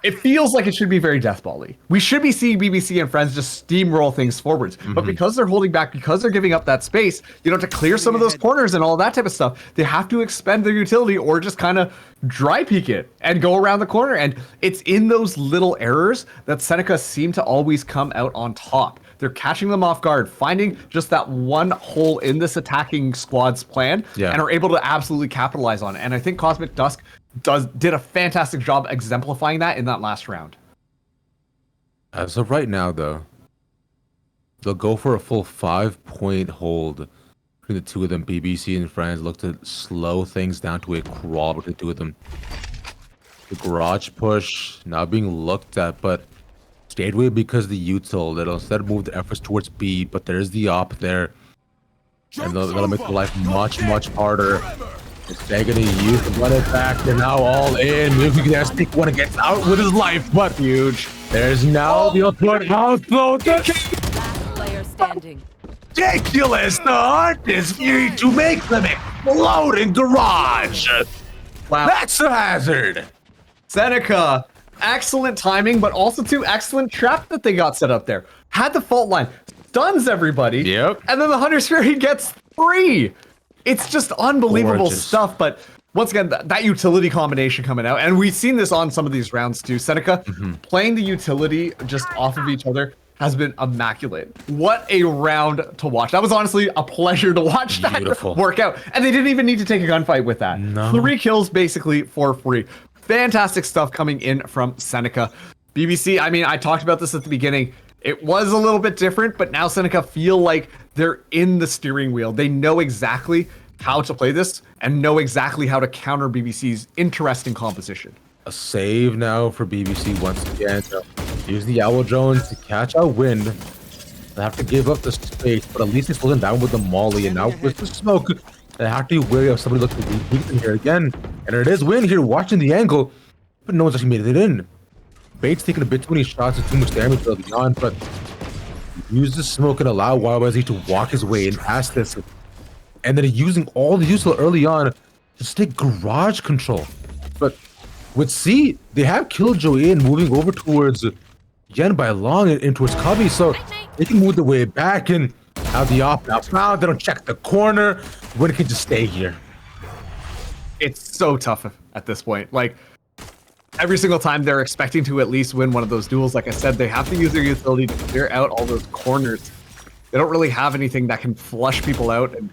it feels like it should be very deathball-y. We should be seeing BBC and friends just steamroll things forwards. But because they're holding back, because they're giving up that space, to clear some of those corners and all that type of stuff, they have to expend their utility or just kind of dry peek it and go around the corner. And it's in those little errors that Seneca seem to always come out on top. They're catching them off guard, finding just that one hole in this attacking squad's plan, and are able to absolutely capitalize on it. And I think Cosmic Dusk did a fantastic job exemplifying that in that last round. As of right now, though, they'll go for a full 5-point hold between the two of them. BBC and friends look to slow things down to a crawl between the two of them. The garage push now being looked at, but stayed away because the util. They'll instead move the efforts towards B, but there's the op there. And that'll make the life much, much harder. They're gonna use the run it back. They're now all in. Maybe can stick one and gets out with his life, but huge. There's now the ultimate outflow. Last player standing. Ridiculous! The art is free to make them explode in garage. Wow. That's a hazard. Seneca, excellent timing, but also excellent trap that they got set up there. Had the fault line, stuns everybody. Yep. And then the Hunter's Fury gets 3. It's just unbelievable Gorgeous stuff. But once again, that utility combination coming out, and we've seen this on some of these rounds too. Seneca playing the utility just off of each other has been immaculate. What a round to watch. That was honestly a pleasure to watch that work out. And they didn't even need to take a gunfight with that. No. 3 kills basically for free. Fantastic stuff coming in from Seneca. BBC, I mean, I talked about this at the beginning. It was a little bit different, but now Seneca feel like they're in the steering wheel. They know exactly how to play this and know exactly how to counter BBC's interesting composition. A save now for BBC once again. So use the Owl drones to catch out wind. They have to give up the space, but at least he's holding down with the molly. And now with the smoke, they have to be wary of somebody looking to beat them here again. And it is Wind here watching the angle, but no one's actually made it in. Bait's taking a bit too many shots and too much damage early on, but use the smoke and allow YYZ to walk his way in past this. And then using all the useful early on to take garage control. But with C, they have Killjoy in, moving over towards Yen by long and towards Cubby, so they can move the way back and have the op now found. They don't check the corner. Wind can just stay here. It's so tough at this point. Like, every single time they're expecting to at least win one of those duels, like I said, they have to use their utility to clear out all those corners. They don't really have anything that can flush people out, and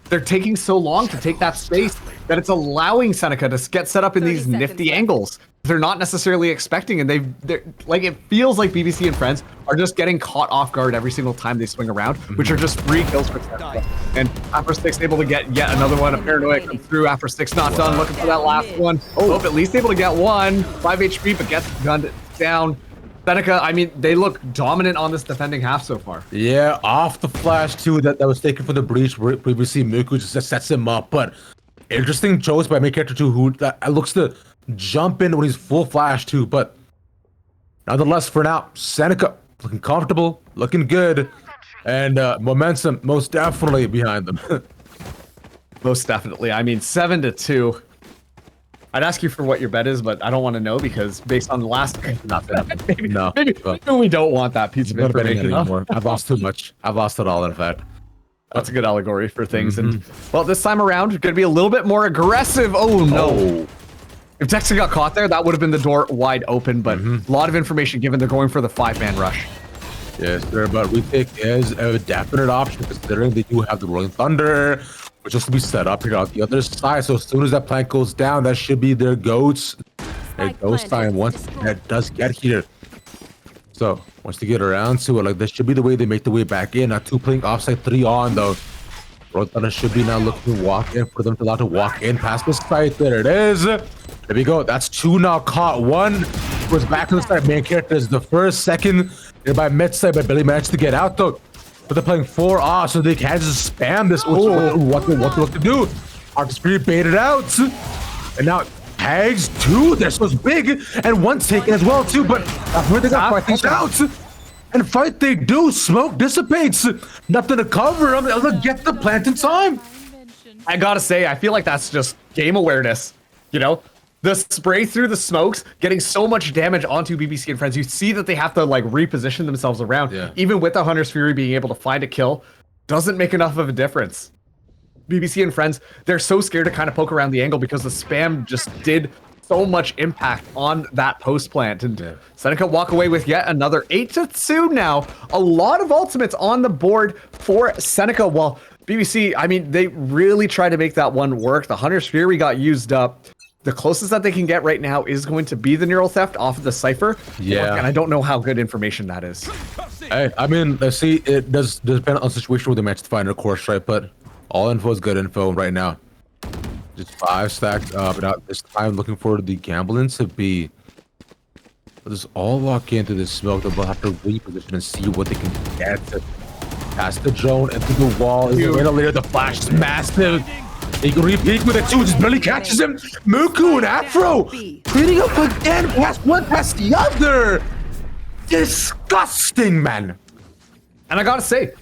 they're taking so long to take that space that it's allowing Seneca to get set up in these nifty angles they're not necessarily expecting, and they're like, it feels like BBC and friends are just getting caught off guard every single time they swing around, which are just 3 kills for Seneca. And After 6 able to get yet another one. A paranoia comes through. After 6 not done, looking for that last one. Oh, at least able to get 1. 5 HP, but gets gunned down. Seneca, I mean, they look dominant on this defending half so far. Yeah, off the flash too that was taken for the breach. Previously, Muku just sets him up, but interesting choice by main character 2 who looks to jump in when he's full flash too. But nonetheless, for now, Seneca looking comfortable, looking good, and momentum most definitely behind them. Most definitely. I mean, 7-2. I'd ask you for what your bet is, but I don't want to know because based on the last, maybe we don't want that piece of information anymore. I've lost too much. I've lost it all, in fact. That's a good allegory for things. And well, this time around, we're going to be a little bit more aggressive. Oh no. If Texan got caught there, that would have been the door wide open, but a lot of information given. They're going for the 5-man rush. Yes, sir, but retake is a definite option considering they do have the Rolling Thunder, which is to be set up here on the other side. So as soon as that plank goes down, that should be their goats. Their ghost time once that does get here. So once they get around to it, like this should be the way they make the way back in. Now 2 playing offside, 3 on though. Rolling Thunder should be now looking to walk in for them to allow to walk in past the site. There it is. There we go. That's 2 now caught. 1 was back to the side. Main character is the first, second. Nearby mid side, but Billy managed to get out though. But they're playing 4 off, so they can just spam this. What to do? Artistry baited out. And now tags 2. They're so big. And 1's taken as well too. But that's where they got fighting out. And fight they do. Smoke dissipates. Nothing to cover them. They'll get the plant in time. I gotta say, I feel like that's just game awareness. You know, The spray through the smokes, getting so much damage onto BBC and Friends. You see that they have to like reposition themselves around. Yeah. Even with the Hunter's Fury being able to find a kill, doesn't make enough of a difference. BBC and Friends, they're so scared to kind of poke around the angle because the spam just did so much impact on that post plant. And Seneca walk away with yet another 8-2 now. A lot of ultimates on the board for Seneca. While BBC, I mean, they really try to make that one work. The Hunter's Fury got used up. The closest that they can get right now is going to be the Neural Theft off of the Cypher. Yeah. And I don't know how good information that is. Hey, I mean, let's see. It does depend on the situation with the match to find, of course, right? But all info is good info right now. Just 5 stacked up. Now this time, looking for the gambling to be. Let's all lock into this smoke. They'll have to reposition and see what they can get. Past the drone and through the wall. Is the later. The flash is massive. He can repeat with it too. Just barely catches him. Muku and Afro cleaning up again. Past one, past the other. Disgusting, man. And I gotta say,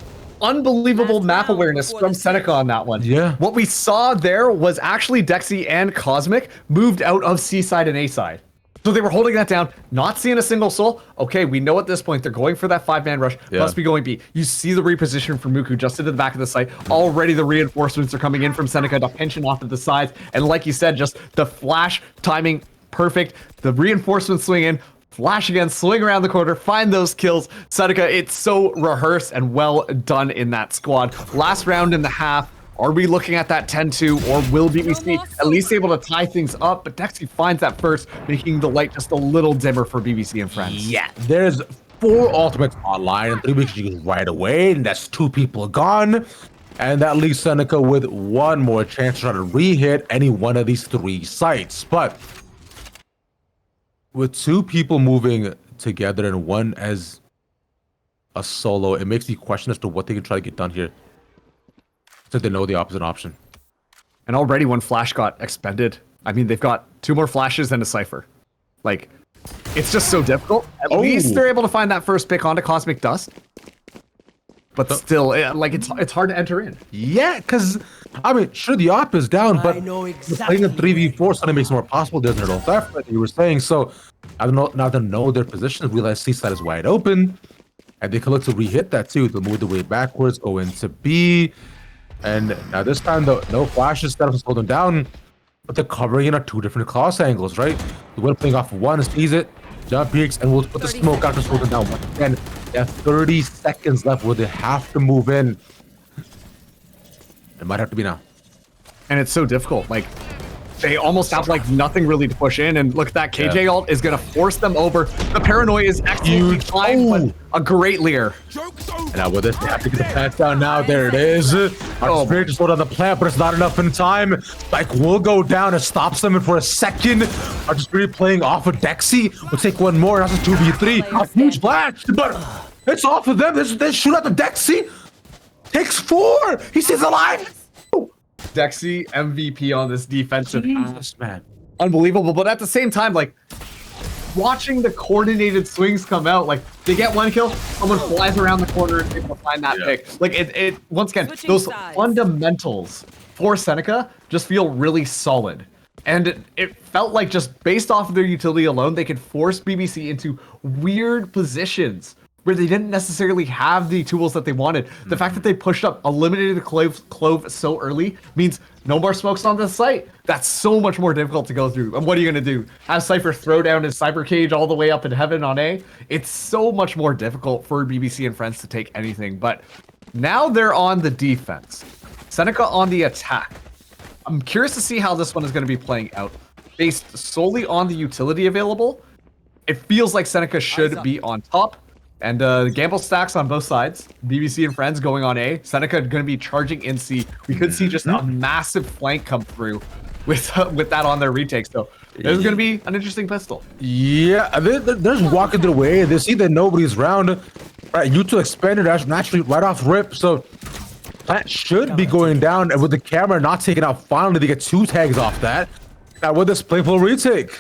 unbelievable map awareness from Seneca on that one. Yeah. What we saw there was actually Dexy and Cosmic moved out of C side and A side. So they were holding that down, not seeing a single soul. Okay, we know at this point they're going for that 5-man rush. Must be going B. You see the reposition from Muku just into the back of the site. Already the reinforcements are coming in from Seneca to pinching off of the sides. And like you said, just the flash timing perfect. The reinforcements swing in. Flash again, swing around the corner, find those kills. Seneca, it's so rehearsed and well done in that squad. Last round in the half. Are we looking at that 10-2, or will BBC at least able to tie things up? But Dexy finds that first, making the light just a little dimmer for BBC and Friends. Yeah, there's 4 ultimates online and 3 weeks you can right away, and that's 2 people gone. And that leaves Seneca with 1 more chance to try to re-hit any one of these 3 sites. But with 2 people moving together and 1 as a solo, it makes me question as to what they can try to get done here. So they know the opposite option. And already one flash got expended. I mean, they've got 2 more flashes and a Cypher. Like, it's just so difficult. At least they're able to find that first pick onto Cosmic Dust. But still, like, it's hard to enter in. Yeah, because, I mean, sure, the op is down, but playing a 3v4 suddenly makes it more possible. There's no theft, like you were saying. So, I don't know, now they know their positions, realize C side is wide open, and they can look to re-hit that too. They'll move the way backwards, go into B. And now this time, though, no flashes, that was holding down, but they're covering in on 2 different cross angles, right? The one playing off 1 sees it, jump peeks, and we'll put the smoke out to hold them down once again. They have 30 seconds left where they have to move in. It might have to be now. And it's so difficult. Like, they almost have like nothing really to push in, and look at that KJ ult is gonna force them over. The paranoia is excellently fine, but a great leer. And now with this, they have to get the plant down now. There it is. Our spirit just hold on the plant, but it's not enough in time. Like, will go down and stops them for a second. Our spirit playing off of Dexy. We'll take 1 more. That's a 2v3. A huge flash, but it's off of them. They shoot at the Dexy. Takes 4. He stays alive. Dexy MVP on this defensive Jesus, man. unbelievable. But at the same time, like, watching the coordinated swings come out, like, they get 1 kill, someone flies around the corner and is able to find that pick. Like, it once again, those fundamentals for Seneca just feel really solid. And it felt like just based off of their utility alone, they could force BBC into weird positions where they didn't necessarily have the tools that they wanted. The fact that they pushed up, eliminated the clove so early means no more smokes on the site. That's so much more difficult to go through. And what are you going to do? Have Cypher throw down his Cyber Cage all the way up in heaven on A? It's so much more difficult for BBC and Friends to take anything. But now they're on the defense. Seneca on the attack. I'm curious to see how this one is going to be playing out. Based solely on the utility available, it feels like Seneca should be on top. And gamble stacks on both sides. BBC and Friends going on A. Seneca going to be charging in C. We could see just a massive flank come through with that on their retake. So this is going to be an interesting pistol. Yeah, they're just walking their way. They see that nobody's around. Right, U2 expanded naturally right off rip. So that should be going down. And with the camera not taken out, finally they get 2 tags off that. Now with this playful retake.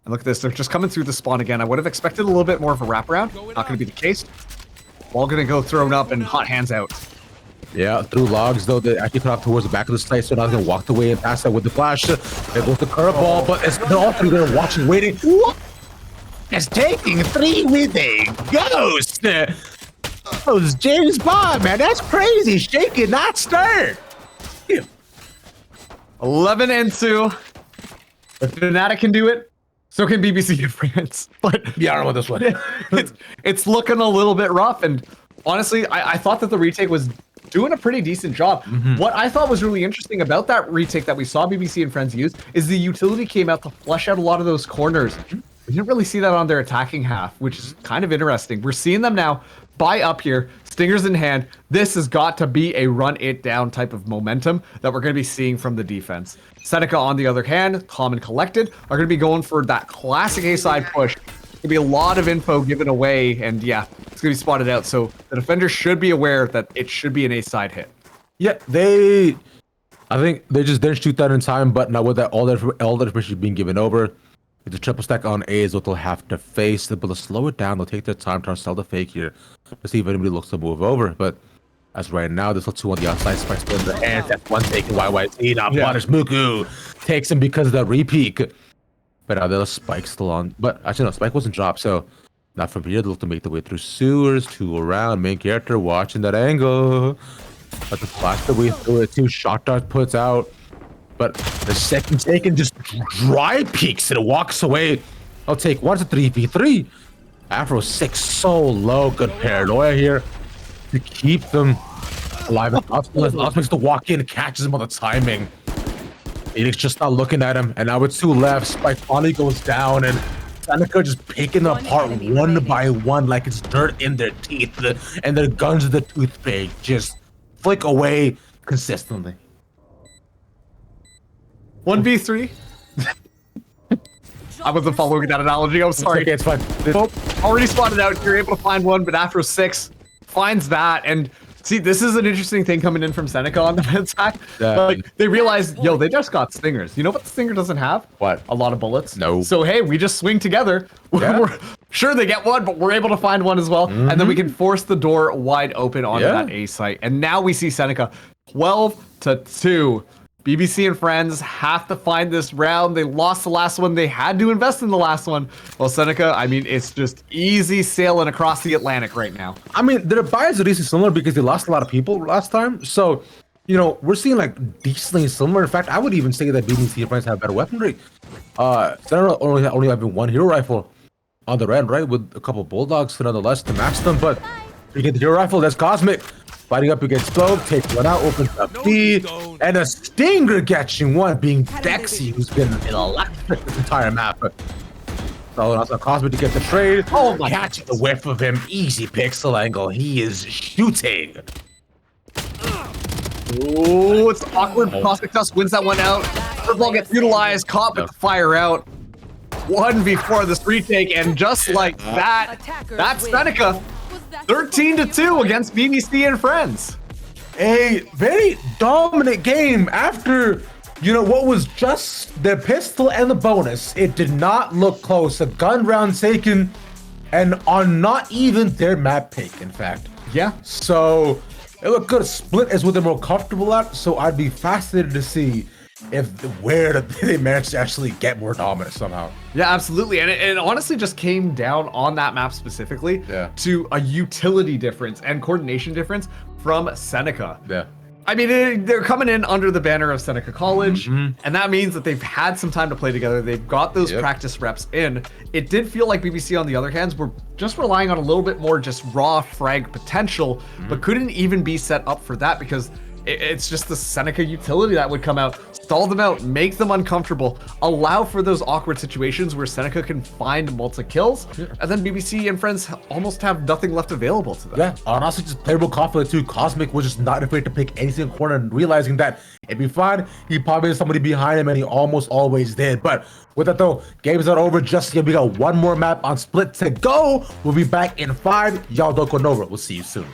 And look at this, they're just coming through the spawn again. I would have expected a little bit more of a wraparound. Not going to be the case. Wall going to go thrown up and hot hands out. Yeah, through logs though, they actually cut off towards the back of the site, so now they're gonna walk away and pass that with the flash. There goes the curveball, but they're all three there watching, waiting. What? It's taking 3 with a ghost. Oh, it's James Bond, man. That's crazy. Shake it, not stir. 11 and 2. If Fnatic can do it, so can BBC in France. But Yeah, I don't know this one. it's looking a little bit rough. And honestly, I thought that the retake was doing a pretty decent job. What I thought was really interesting about that retake that we saw BBC and Friends use is the utility came out to flush out a lot of those corners. We didn't really see that on their attacking half, which is kind of interesting. We're seeing them now buy up here, stingers in hand. This has got to be a run it down type of momentum that we're going to be seeing from the defense. Seneca, on the other hand, calm and collected, are going to be going for that classic A-side push. There's going to be a lot of info given away, and yeah, it's going to be spotted out. So the defender should be aware that it should be an A-side hit. Yeah, I think they just didn't shoot that in time, but now with that all the information being given over, it's a triple stack on A is what they'll have to face. But to slow it down, they'll take their time trying to sell the fake here to see if anybody looks to move over. But as right now, there's still 2 on the outside. Spike's in the hands. That's one taken. YYZ. Now Punish Muku takes him because of the repeat. But now there's Spike still on. But actually, no, Spike wasn't dropped. So not from here. They'll have to make the way through sewers, 2 around. Main character watching that angle. But the flash the way through it. 2 shot dart puts out. But the second taken just dry peeks and walks away. I'll take 1 to 3v3. Afro 6 so low. Good paranoia here to keep them alive. Lost makes to walk in, catches him on the timing. Phoenix just not looking at him, and now with 2 left, Spike finally goes down, and Seneca just picking them apart one by one like it's dirt in their teeth, and their guns are the toothpick just flick away consistently. 1v3. I wasn't following that analogy. I'm sorry. Okay, it's fine. Oh, already spotted out. You're able to find one, but Afro 6 finds that. And see, this is an interesting thing coming in from Seneca on the attack. Like, they realize, yo, they just got stingers. You know what the stinger doesn't have? What? A lot of bullets. No. So, hey, we just swing together. Yeah. We're sure they get one, but we're able to find one as well. And then we can force the door wide open onto that A site. And now we see Seneca 12 to 2. BBC and Friends have to find this round. They lost the last one. They had to invest in the last one. Well, Seneca, I mean, it's just easy sailing across the Atlantic right now. I mean, their buys are decently similar because they lost a lot of people last time. So, you know, we're seeing like decently similar. In fact, I would even say that BBC and Friends have better weaponry. Seneca only having 1 hero rifle on the end, right? With a couple bulldogs nonetheless to match them. But you get the hero rifle, that's Cosmic. Fighting up against Globe, takes one out, opens up B, and a Stinger catching one, being Dexy, who's been electric this entire map. So that's a Cosmic to get the trade. Oh my! Catching the whiff of him, easy pixel angle. He is shooting. Oh, it's awkward. Cosmic Tusk wins that one out. Curveball gets utilized, caught with the fire out. 1v4 this retake, and just like that, that's Seneca. 13 to 2 against BBC and Friends. A very dominant game after, you know, what was just the pistol and the bonus. It did not look close. A gun round taken, and on not even their map pick, in fact. Yeah. So it looked good. Split is what they're more comfortable at. So I'd be fascinated to see where they managed to actually get more dominant somehow. Yeah, absolutely. And it honestly just came down on that map specifically to a utility difference and coordination difference from Seneca. Yeah. I mean, they're coming in under the banner of Seneca College, and that means that they've had some time to play together. They've got those practice reps in. It did feel like BBC, on the other hand, were just relying on a little bit more just raw frag potential, but couldn't even be set up for that because it's just the Seneca utility that would come out, stall them out, make them uncomfortable, allow for those awkward situations where Seneca can find multi-kills, and then BBC and Friends almost have nothing left available to them. Yeah, honestly, just playable confident too. Cosmic was just not afraid to pick any single corner and realizing that it'd be fine. He probably had somebody behind him, and he almost always did. But with that though, game's not over just yet. We got one more map on Split to go. We'll be back in 5. Y'all don't go nowhere. We'll see you soon.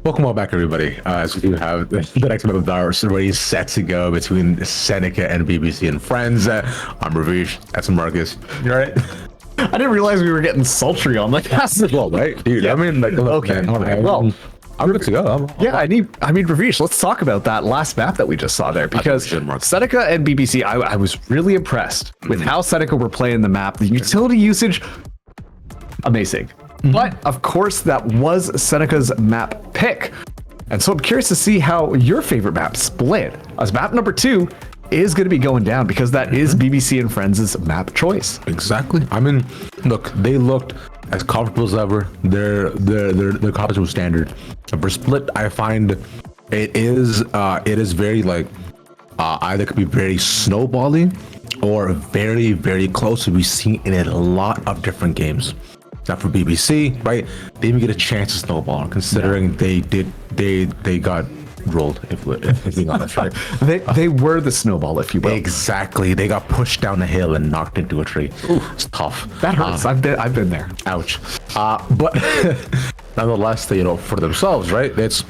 Welcome all back, everybody. As we do have the next Metal Dars already set to go between Seneca and BBC and Friends. I'm Ravish. That's Marcus. You all right? I didn't realize we were getting sultry on the cast. Well, right, dude. Yeah. I mean, like, look, Okay, man, all right. Well, I'm good to go. yeah, I mean, Ravish, let's talk about that last map that we just saw there, because Seneca and BBC, I was really impressed with how Seneca were playing the map. The utility usage, amazing. But of course, that was Seneca's map pick. And so I'm curious to see how your favorite map split, as map number 2 is going to be going down, because that is BBC and Friends' map choice. Exactly. I mean, look, they looked as comfortable as ever. Their combos were standard. And for split, I find it is very like either could be very snowballing or very, very close to be seen in a lot of different games. Now for BBC, right? They didn't get a chance to snowball, considering they got rolled, if being honest, right? They were the snowball, if you will. Exactly. They got pushed down a hill and knocked into a tree. Ooh, it's tough. That hurts. I've been there. Ouch. But nonetheless, they, for themselves, right? It's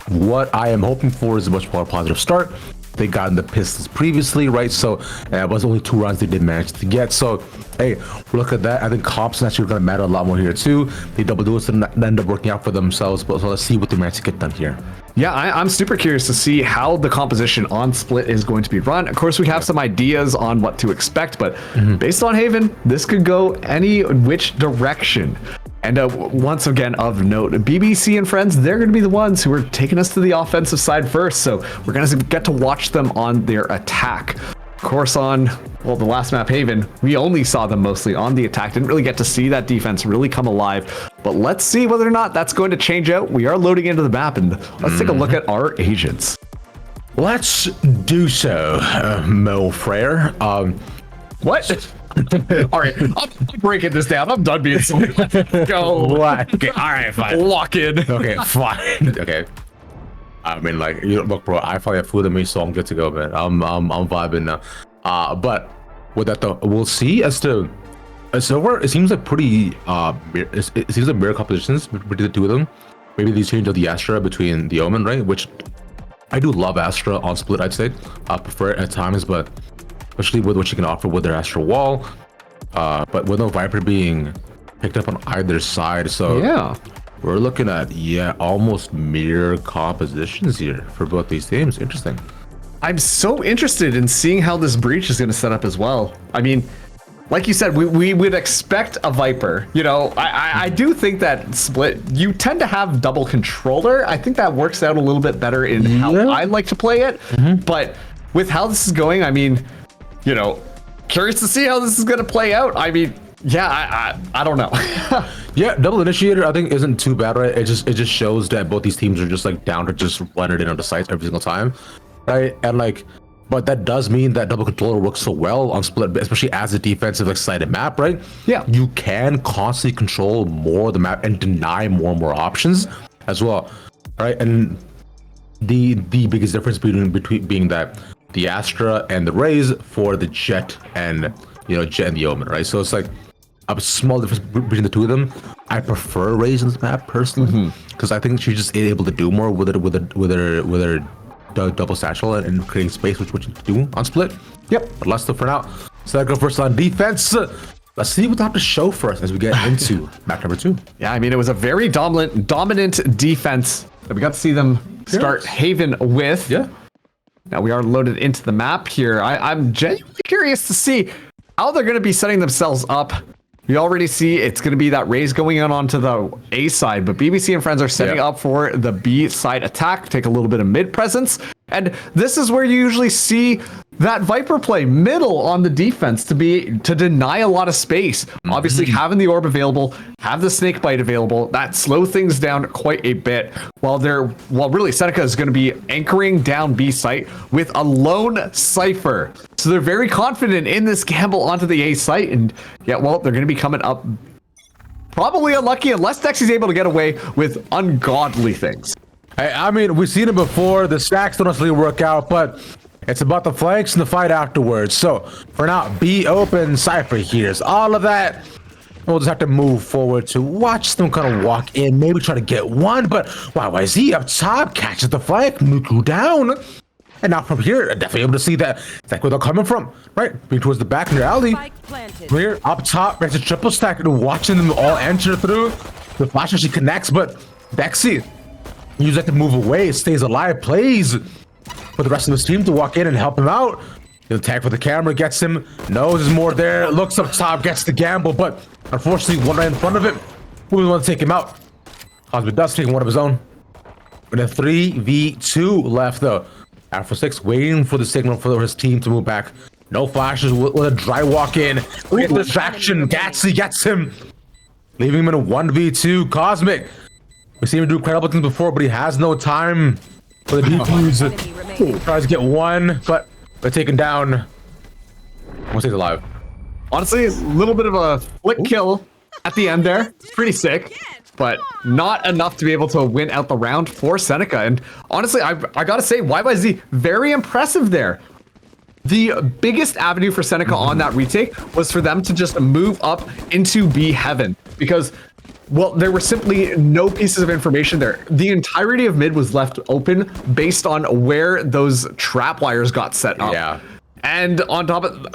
what I am hoping for is a much more positive start. They got in the Pistons previously, right? So it was only 2 rounds they did manage to get. So, hey, look at that. I think comps actually going to matter a lot more here too. They double duels and end up working out for themselves. But so let's see what they manage to get done here. Yeah, I'm super curious to see how the composition on Split is going to be run. Of course, we have some ideas on what to expect, but based on Haven, this could go any which direction. And once again, of note, BBC and friends, they're going to be the ones who are taking us to the offensive side first. So we're going to get to watch them on their attack. Of course, on, well, the last map, Haven, we only saw them mostly on the attack. Didn't really get to see that defense really come alive. But let's see whether or not that's going to change out. We are loading into the map, and let's take a look at our agents. Let's do so, Mo Frere. What? All right, I'm breaking this down. I'm done being silly. Let's go. What? Okay, all right, fine. Lock in. Okay, fine. Okay. I mean, like, look, bro, I finally have food in me, so I'm good to go, man. I'm vibing now. But with that, though, we'll see as to Silver. It seems like pretty. It seems like mirror compositions between the two of them. Maybe they change of the Astra between the Omen, right? Which I do love Astra on Split. I'd say I prefer it at times, but especially with what you can offer with their Astra Wall. But with no Viper being picked up on either side, so yeah. We're looking at, almost mirror compositions here for both these teams. Interesting. I'm so interested in seeing how this breach is going to set up as well. I mean, like you said, we would expect a Viper. I do think that Split, you tend to have double controller. I think that works out a little bit better in how I like to play it. But with how this is going, I mean, curious to see how this is going to play out. I mean, yeah, I don't know. Yeah, double initiator I think isn't too bad, right? It just shows that both these teams are just like down to just run it in on the sites every single time, right? And like, but that does mean that double controller works so well on Split, especially as a defensive like sided map, right? Yeah, you can constantly control more of the map and deny more and more options as well, right? And the biggest difference between being that the Astra and the Raze for the Jet and Jet and the Omen, right? So it's like a small difference between the two of them. I prefer Raze in this map personally because I think she's just able to do more with her double satchel and creating space, which you do on Split. Yep, but let's do for now. So I go first on defense. Let's see what they have to show for us as we get into map number 2. Yeah, I mean, it was a very dominant defense that we got to see them start Haven with. Yeah. Now we are loaded into the map here. I'm genuinely curious to see how they're going to be setting themselves up. We already see it's going to be that Raze going on onto the A side, but BBC and friends are setting up for the B side attack, take a little bit of mid presence. And this is where you usually see that Viper play middle on the defense to deny a lot of space. Obviously having the orb available, have the snake bite available, that slow things down quite a bit. While really Seneca is going to be anchoring down B site with a lone Cypher. So they're very confident in this gamble onto the A site, and they're going to be coming up probably unlucky unless Dexy's able to get away with ungodly things. I mean, we've seen it before. The stacks don't necessarily work out, but it's about the flanks and the fight afterwards. So for now, be open, Cypher hears all of that. We'll just have to move forward to watch them kind of walk in, maybe try to get one, but wow, YZ up top catches the flank, Muku down. And now from here, definitely able to see that that's where they're coming from, right? Being towards the back in their alley. From here, up top, there's a triple stack, watching them all enter through. The flash actually connects, but Dexy uses that to move away, stays alive, plays for the rest of his team to walk in and help him out. He'll tag for the camera, gets him, knows there's more there, looks up top, gets the gamble, but unfortunately, one right in front of him. Who would want to take him out? Cosmic Dust taking one of his own. With a 3v2 left, though. Alpha 6 waiting for the signal for his team to move back. No flashes with a dry walk in. Great distraction. Gatsy gets him, leaving him in a 1v2. Cosmic. We've seen him do incredible things before, but he has no time for the defuse. Tries to get one, but they're taken down. Once he's alive. Honestly, a little bit of a flick kill at the end there. Pretty sick. but not enough to be able to win out the round for Seneca. And honestly, I gotta say, YYZ, very impressive there. The biggest avenue for Seneca on that retake was for them to just move up into B heaven because, well, there were simply no pieces of information there. The entirety of mid was left open based on where those trap wires got set up. Yeah. And on top of,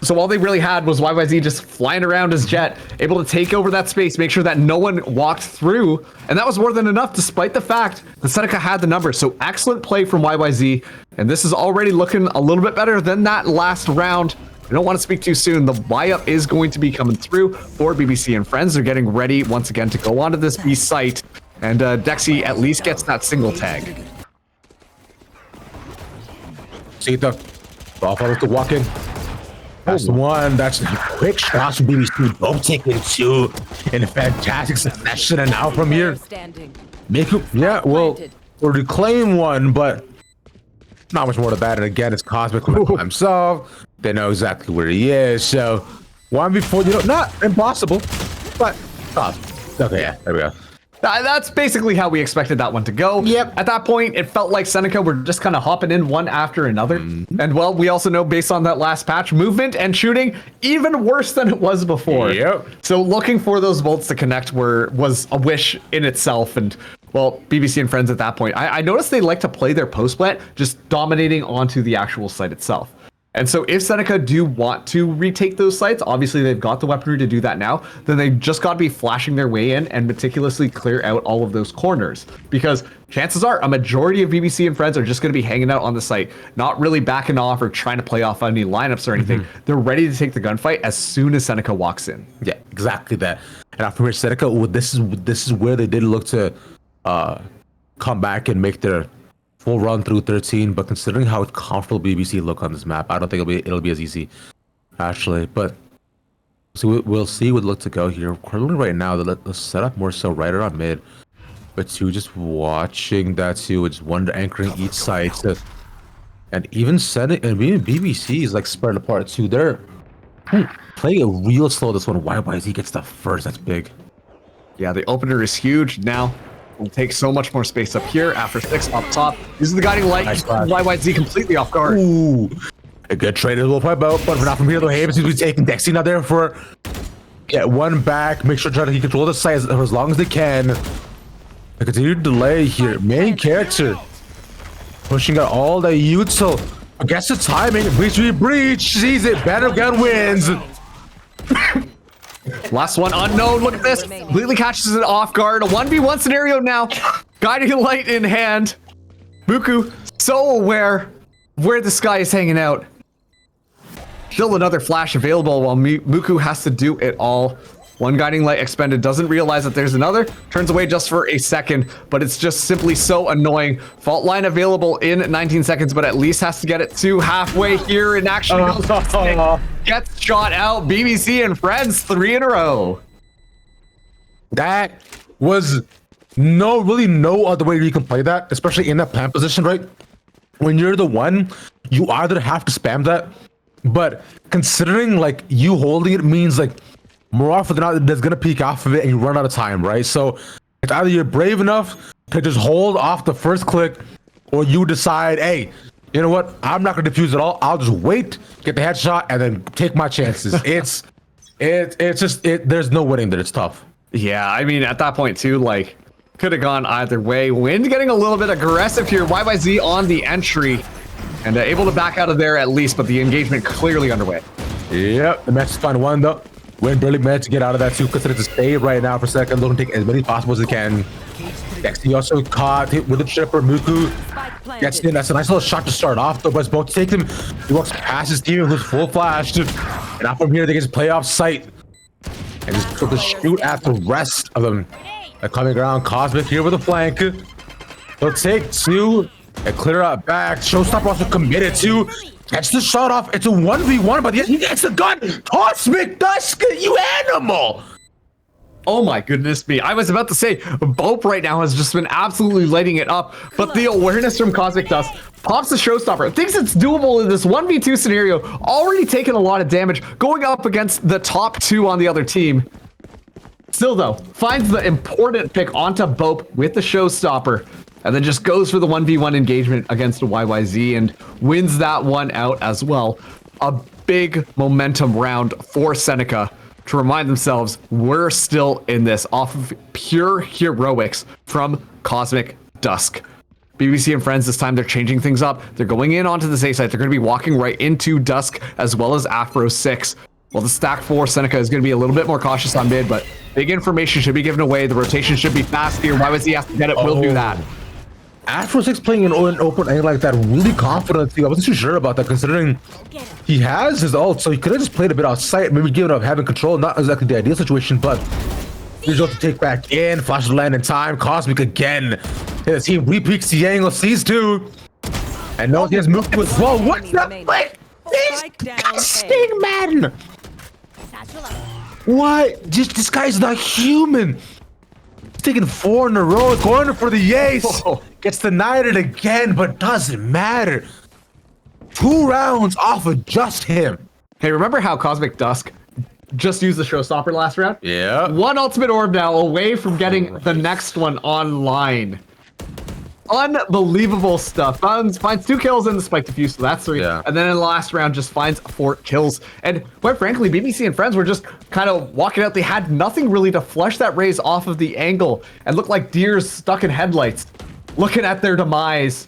so all they really had was YYZ just flying around his jet, able to take over that space, make sure that no one walked through. And that was more than enough, despite the fact that Seneca had the numbers. So excellent play from YYZ. And this is already looking a little bit better than that last round. I don't want to speak too soon. The Y-up is going to be coming through for BBC and friends. They're getting ready once again to go onto this B site. And Dexy at least gets that single tag. See the ball follows to walk in. That's the one. That's the quick shots from BBC. Both taking two in a fantastic succession. And now from here, make it, yeah, well, we'll reclaim one, but not much more to that. And again, it's Cosmic by himself. They know exactly where he is. So 1v4, you know, not impossible, but tough. Okay, yeah, there we go. That's basically how we expected that one to go. Yep. At that point, it felt like Seneca were just kind of hopping in one after another. And well, we also know based on that last patch, movement and shooting even worse than it was before. Yep. So looking for those bolts to connect was a wish in itself. And well, BBC and friends at that point, I noticed they like to play their post plant, just dominating onto the actual site itself. And so if Seneca do want to retake those sites, obviously they've got the weaponry to do that now, then they just got to be flashing their way in and meticulously clear out all of those corners. Because chances are a majority of BBC and friends are just going to be hanging out on the site, not really backing off or trying to play off any lineups or anything. They're ready to take the gunfight as soon as Seneca walks in. Yeah, exactly that. And after Seneca, this is where they did look to come back and make their full run through 13, but considering how comfortable BBC look on this map, I don't think it'll be as easy, actually. But so we'll see what look to go here. Currently, right now, the setup more so right around mid, but two just watching that too. It's one anchoring each side, and even BBC is like spread apart too. They're playing it real slow. This one, YYZ gets the first. That's big. Yeah, the opener is huge now. Will take so much more space up here after 6 up top. This is the guiding light. Nice YYZ completely off guard. Ooh, a good trade as well for about, but for not from here though. Havens seems to be taking Dexy now there for get one back. Make sure to try to control the site for as long as they can. A continued delay here. Main character pushing out all the util. I guess the timing. Breach sees it. Battlegun wins. Last one unknown. Look at this. Completely catches it off guard. A 1v1 scenario now. Guiding light in hand. Muku so aware where this guy is hanging out. Still another flash available while Muku has to do it all. One guiding light expended, doesn't realize that there's another, turns away just for a second, but it's just simply so annoying. Fault line available in 19 seconds, but at least has to get it to halfway here in action. Gets shot out. BBC and friends 3 in a row. That was really no other way you can play that, especially in that plant position, right? When you're the one, you either have to spam that, but considering like you holding it means like more often than not, there's gonna peek off of it and you run out of time, right? So it's either you're brave enough to just hold off the first click, or you decide, hey, you know what? I'm not gonna defuse at all. I'll just wait, get the headshot, and then take my chances. It's just there's no winning there. It's tough. Yeah, I mean at that point too, like could have gone either way. Wind getting a little bit aggressive here. YYZ on the entry and able to back out of there at least, but the engagement clearly underway. Yep, the match is fine one though. Wind barely managed to get out of that too, considered to stay right now for a second, looking to take as many possible as he can. Dexy also caught hit with the tripper. Muku gets in. That's a nice little shot to start off though, but it's both to take him. He walks past his team who's full flashed. And now from here they get to play off site and just put the shoot at the rest of them. Coming around, Cosmic here with a flank. They'll take two and clear out back. Showstopper also committed to. Gets the shot off. It's a 1v1, but yes, he gets the gun. Cosmic Dusk, you animal! Oh my goodness me. I was about to say, Bope right now has just been absolutely lighting it up, but the awareness from Cosmic Dust pops the showstopper. Thinks it's doable in this 1v2 scenario. Already taken a lot of damage, going up against the top two on the other team. Still though, finds the important pick onto Bope with the showstopper, and then just goes for the 1v1 engagement against a YYZ and wins that one out as well. A big momentum round for Seneca to remind themselves we're still in this off of pure heroics from Cosmic Dusk. BBC and friends, this time they're changing things up. They're going in onto the A site. They're going to be walking right into Dusk as well as Afro 6. Well, the stack 4, Seneca is going to be a little bit more cautious on mid, but big information should be given away. The rotation should be fast here. YYZ has to get it. We'll do that. Afro 6 playing an open angle like that, really confident. I wasn't too sure about that, considering he has his ult, so he could have just played a bit outside, maybe given up having control. Not exactly the ideal situation, but he's able to take back in. Flash land in time. Cosmic again. His team repeats the angle, sees 2, and knows he has moved as well. What's that play? Disgusting, man! What? Just this guy's not human. He's taking 4 in a row, going for the ace. Gets denied again, but doesn't matter. 2 rounds off of just him. Hey, remember how Cosmic Dusk just used the showstopper last round? Yeah. 1 ultimate orb now away from getting the next one online. Unbelievable stuff. Finds 2 kills in the spike defuse, so that's 3. Yeah. And then in the last round just finds 4 kills. And quite frankly, BBC and friends were just kind of walking out. They had nothing really to flush that raise off of the angle and looked like deers stuck in headlights, looking at their demise.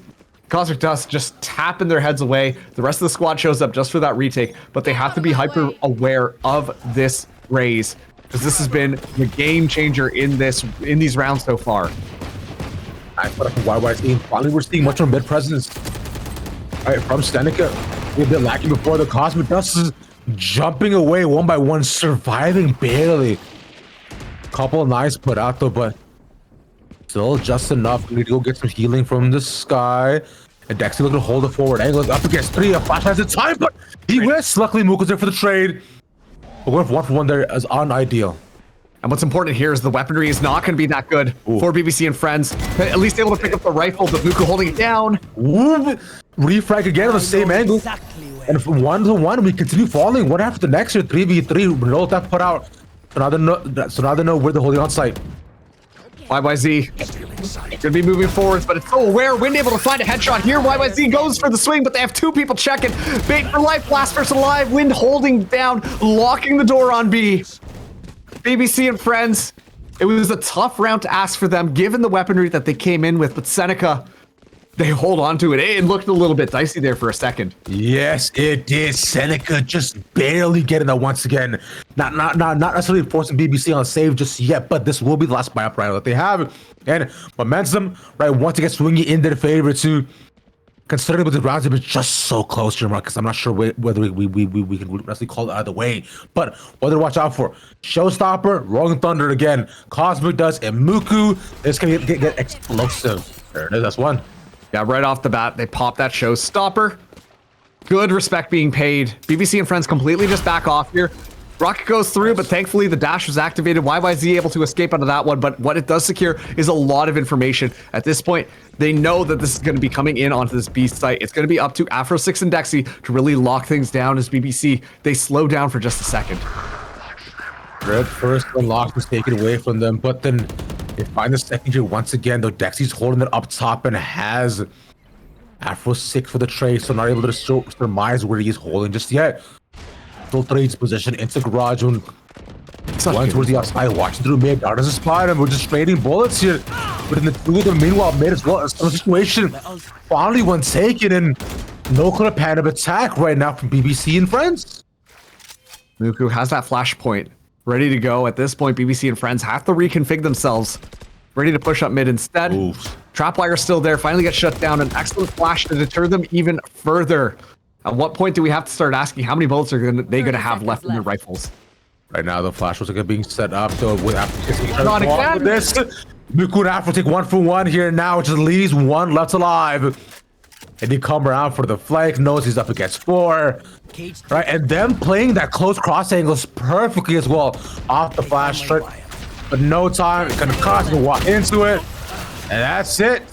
Cosmic Dust just tapping their heads away. The rest of the squad shows up just for that retake, but they have to be hyper aware of this raise because this has been the game changer in these rounds so far. I put up a YYZ. Finally, we're seeing much more mid presence. All right, from Seneca. We've been lacking before. The Cosmic Dust is jumping away 1 by 1, surviving barely. Couple of knives put out though, but still just enough. We need to go get some healing from the sky. And Dexy looking to hold the forward angle. Up against 3. A flash has the time, but he missed. Luckily, Mooko's there for the trade. But going for 1 for 1 there is unideal. And what's important here is the weaponry is not going to be that good for BBC and friends. At least able to pick up the rifle, but Muko holding it down. Ooh, refrag again on the same angle. And from 1 to 1, we continue falling. One after the next here, 3v3. Roll that put out. So now they know where they're holding on site. YYZ gonna be moving forwards, but it's so aware. Wind able to find a headshot here. YYZ goes for the swing, but they have 2 people checking. Bait for life, last person alive. Wind holding down, locking the door on B. BBC and friends, it was a tough round to ask for them, given the weaponry that they came in with, but Seneca, they hold on to it. It looked a little bit dicey there for a second. Yes, it did. Seneca just barely getting that once again. Not necessarily forcing BBC on a save just yet, but this will be the last buy-up round that they have. And momentum, right, once again swinging in their favor too. Considering with the rounds have been just so close here, Marcus, I'm not sure whether we can honestly call it either way. But what to watch out for: Showstopper, Rolling Thunder again, Cosmic Dust, and Muku. It's gonna get explosive. There it is. That's 1. Yeah, right off the bat, they pop that showstopper. Good respect being paid. BBC and friends completely just back off here. Rocket goes through, but thankfully the dash was activated. YYZ able to escape out of that one, but what it does secure is a lot of information. At this point, they know that this is going to be coming in onto this B site. It's going to be up to Afro 6 and Dexy to really lock things down as BBC. They slow down for just a second. Red first unlock was taken away from them, but then they find the secondary once again, though Dexy's holding it up top and has Afro 6 for the trade, so not able to surmise where he's holding just yet. Still trades position into garage when one towards the outside, watching through mid. Does a spot, and we're just trading bullets here. But in the 2 of them, meanwhile, mid as well. It's a situation. Finally, one taken, and no clear pan of attack right now from BBC and friends. Muku has that flashpoint ready to go. At this point, BBC and friends have to reconfig themselves. Ready to push up mid instead. Oof. Trapwire still there. Finally gets shut down. An excellent flash to deter them even further. At what point do we have to start asking how many bullets are they going to have left in their rifles? Right now, the flash was being set up, though. With Not again. with this, Muku and Afro take 1 for 1 here now, which leaves 1 left alive. And he come around for the flank, knows he's up against 4. Right, and them playing that close cross angles perfectly as well. Off the flash straight, but no time. It's gonna cost to walk into it. And that's it.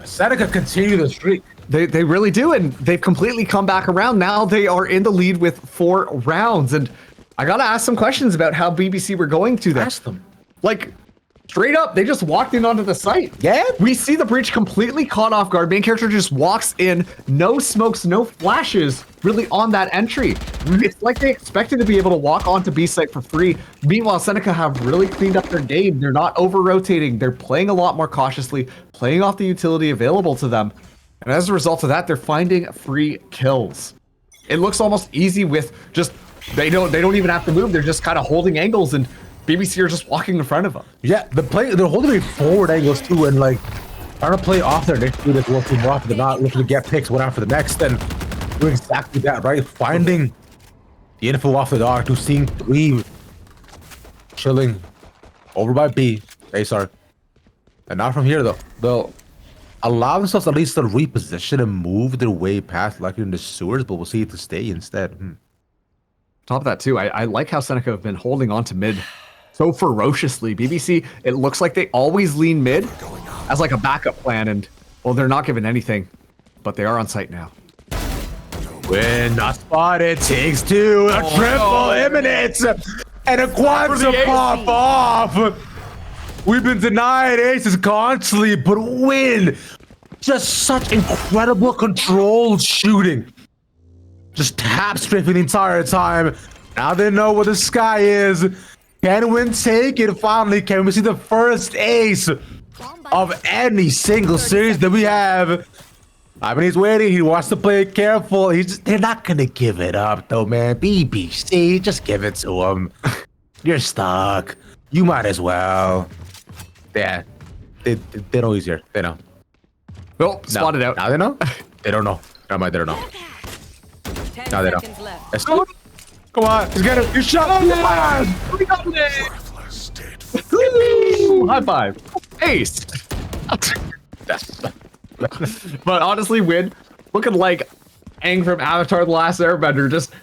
Seneca continue the streak. They really do, and they've completely come back around. Now they are in the lead with 4 rounds, and I gotta ask some questions about how BBC were going to that. Ask them. Like, straight up, they just walked in onto the site. Yeah. We see the breach completely caught off guard. Main character just walks in, no smokes, no flashes, really on that entry. It's like they expected to be able to walk onto B site for free. Meanwhile, Seneca have really cleaned up their game. They're not over-rotating. They're playing a lot more cautiously, playing off the utility available to them. And as a result of that, they're finding free kills. It looks almost easy with just, they don't even have to move. They're just kind of holding angles and BBC are just walking in front of them. Yeah, they're holding me forward angles too, and like trying to play off their next move as well too often. They're not looking to get picks one after the next, and do exactly that, right? Finding the info off the dog to seeing 3 chilling over by B. Are. And not from here though. They'll allow themselves at least to reposition and move their way past like in the sewers, but we'll see it to stay instead. Top of that too, I like how Seneca have been holding on to mid so ferociously. BBC, it looks like they always lean mid as like a backup plan, and well, they're not given anything, but they are on site now. Win, not spotted, takes 2, a triple imminence, and a quadra pop off. We've been denied aces constantly, but Win, just such incredible controlled shooting. Just tap strafing the entire time. Now they know what the sky is. Can Win take it finally? Can we see the first ace of any single series that we have? I mean, he's waiting. He wants to play it careful. They're not going to give it up, though, man. BBC, just give it to him. You're stuck. You might as well. Yeah. They know he's here. They know. Well, spotted out. Now they know? They don't know. Never mind, they don't know. Now they don't. Let's go. Come on. He's got it. You shot. High five. Ace. But honestly, Win, looking like Aang from Avatar: The Last Airbender, just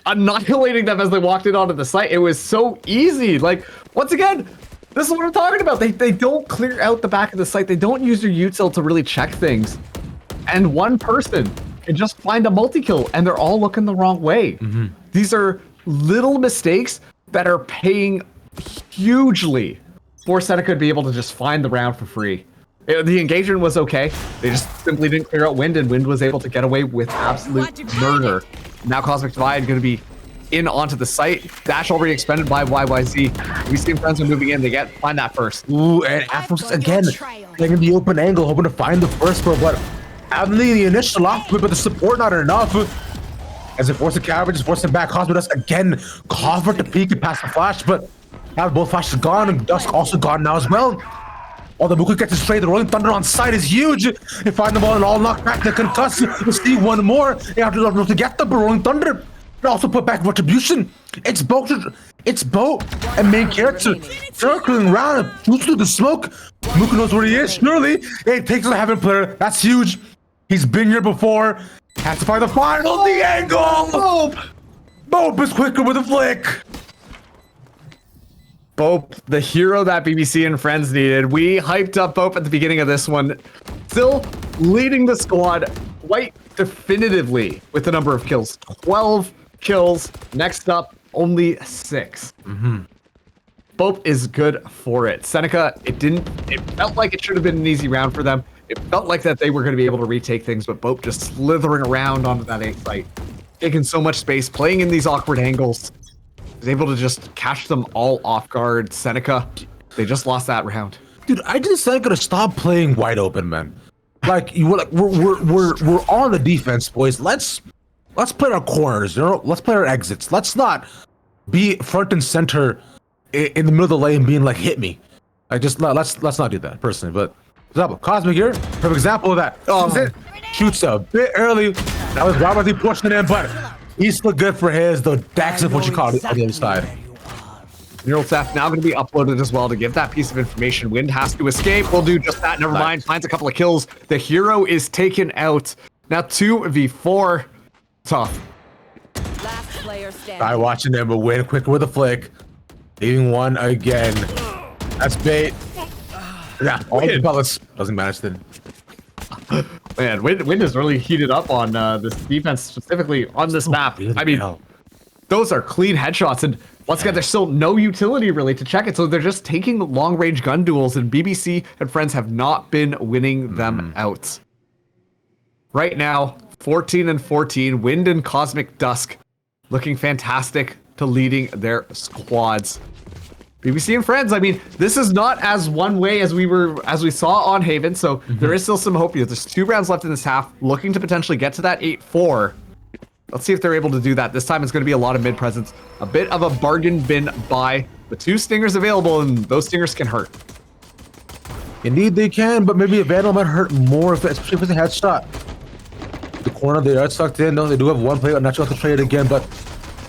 annihilating them as they walked in onto the site. It was so easy. Like, once again, this is what I'm talking about. They don't clear out the back of the site. They don't use their util to really check things. And one person can just find a multi-kill, and they're all looking the wrong way. These are little mistakes that are paying hugely for Seneca to be able to just find the round for free. The engagement was okay. They just simply didn't clear out Wind, and Wind was able to get away with absolute murder. Now Cosmic Divide going to be in onto the site. Dash already expended by YYZ. We see friends are moving in. They find that first. Ooh, and Afros again, taking the open angle, hoping to find the first for what? Having the initial off, but the support not enough. As it forces the cabbage, it's forcing back. Cosmic again, covered the peak and past the flash, but now both flashes gone, and Dusk also gone now as well. Oh, the Muku gets it straight. The Rolling Thunder on site is huge. They find them all and all knocked back. The concuss. We'll see one more. They have to get the Rolling Thunder. And also put back Retribution. It's both and main character circling around and shoots through the smoke. Muku knows where he is. Surely it takes a heaven player. That's huge. He's been here before. Has to find the final. The angle. Bope is quicker with a flick. Bope, the hero that BBC and friends needed. We hyped up Bope at the beginning of this one. Still leading the squad quite definitively with the number of kills. 12 kills. Next up, only 6. Bope is good for it. Seneca, it felt like it should have been an easy round for them. It felt like that they were going to be able to retake things, but Bope just slithering around onto that 8 site. Taking so much space, playing in these awkward angles. Was able to just catch them all off guard. Seneca, they just lost that round. Dude, I just Seneca to stop playing wide open, man. Like we're on the defense, boys. Let's play our corners. You know, let's play our exits. Let's not be front and center in the middle of the lane, being like, hit me. Like just let's not do that personally. But for example, Cosmic here, perfect example of that. Shoots a bit early. That was Robert pushing in, but he's still good for his, though. Dax is what you call it on the other side. Neural Theft now going to be uploaded as well to give that piece of information. Wind has to escape. We'll do just that. Never mind. Finds a couple of kills. The hero is taken out. Now 2v4. Tough. Last player standing. I watching them, but Win quicker with a flick. Leaving one again. That's bait. Yeah, all the pellets. Doesn't manage to. Man, Wind is really heated up on this defense, specifically on this map. I mean, those are clean headshots. And once again, there's still no utility really to check it. So they're just taking long range gun duels, and BBC and friends have not been winning them out. Right now, 14 and 14, Wind and Cosmic Dusk looking fantastic to leading their squads. BBC and friends, I mean, this is not as one way as we saw on Haven, so there is still some hope here. There's 2 rounds left in this half, looking to potentially get to that 8-4. Let's see if they're able to do that. This time it's going to be a lot of mid presence, a bit of a bargain bin buy. The 2 stingers available, and those stingers can hurt. Indeed, they can, but maybe a Vandal might hurt more, especially if it's a headshot. The corner, they are sucked in. No, they do have one player. I'm not sure how to trade it again, but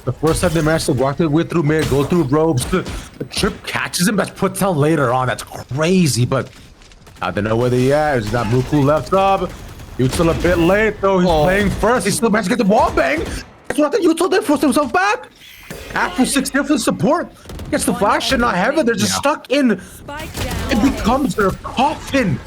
the first time they managed to walk their way through mid, go through ropes, the trip catches him, that's put down later on. That's crazy, but I don't know where they at. It's not Muku left up. He's still a bit late, though. He's playing first. He still managed to get the wall bang. That's what Yuto did, forced himself back. After 6 different support, gets the flash and not heaven. They're just stuck in. It becomes their coffin.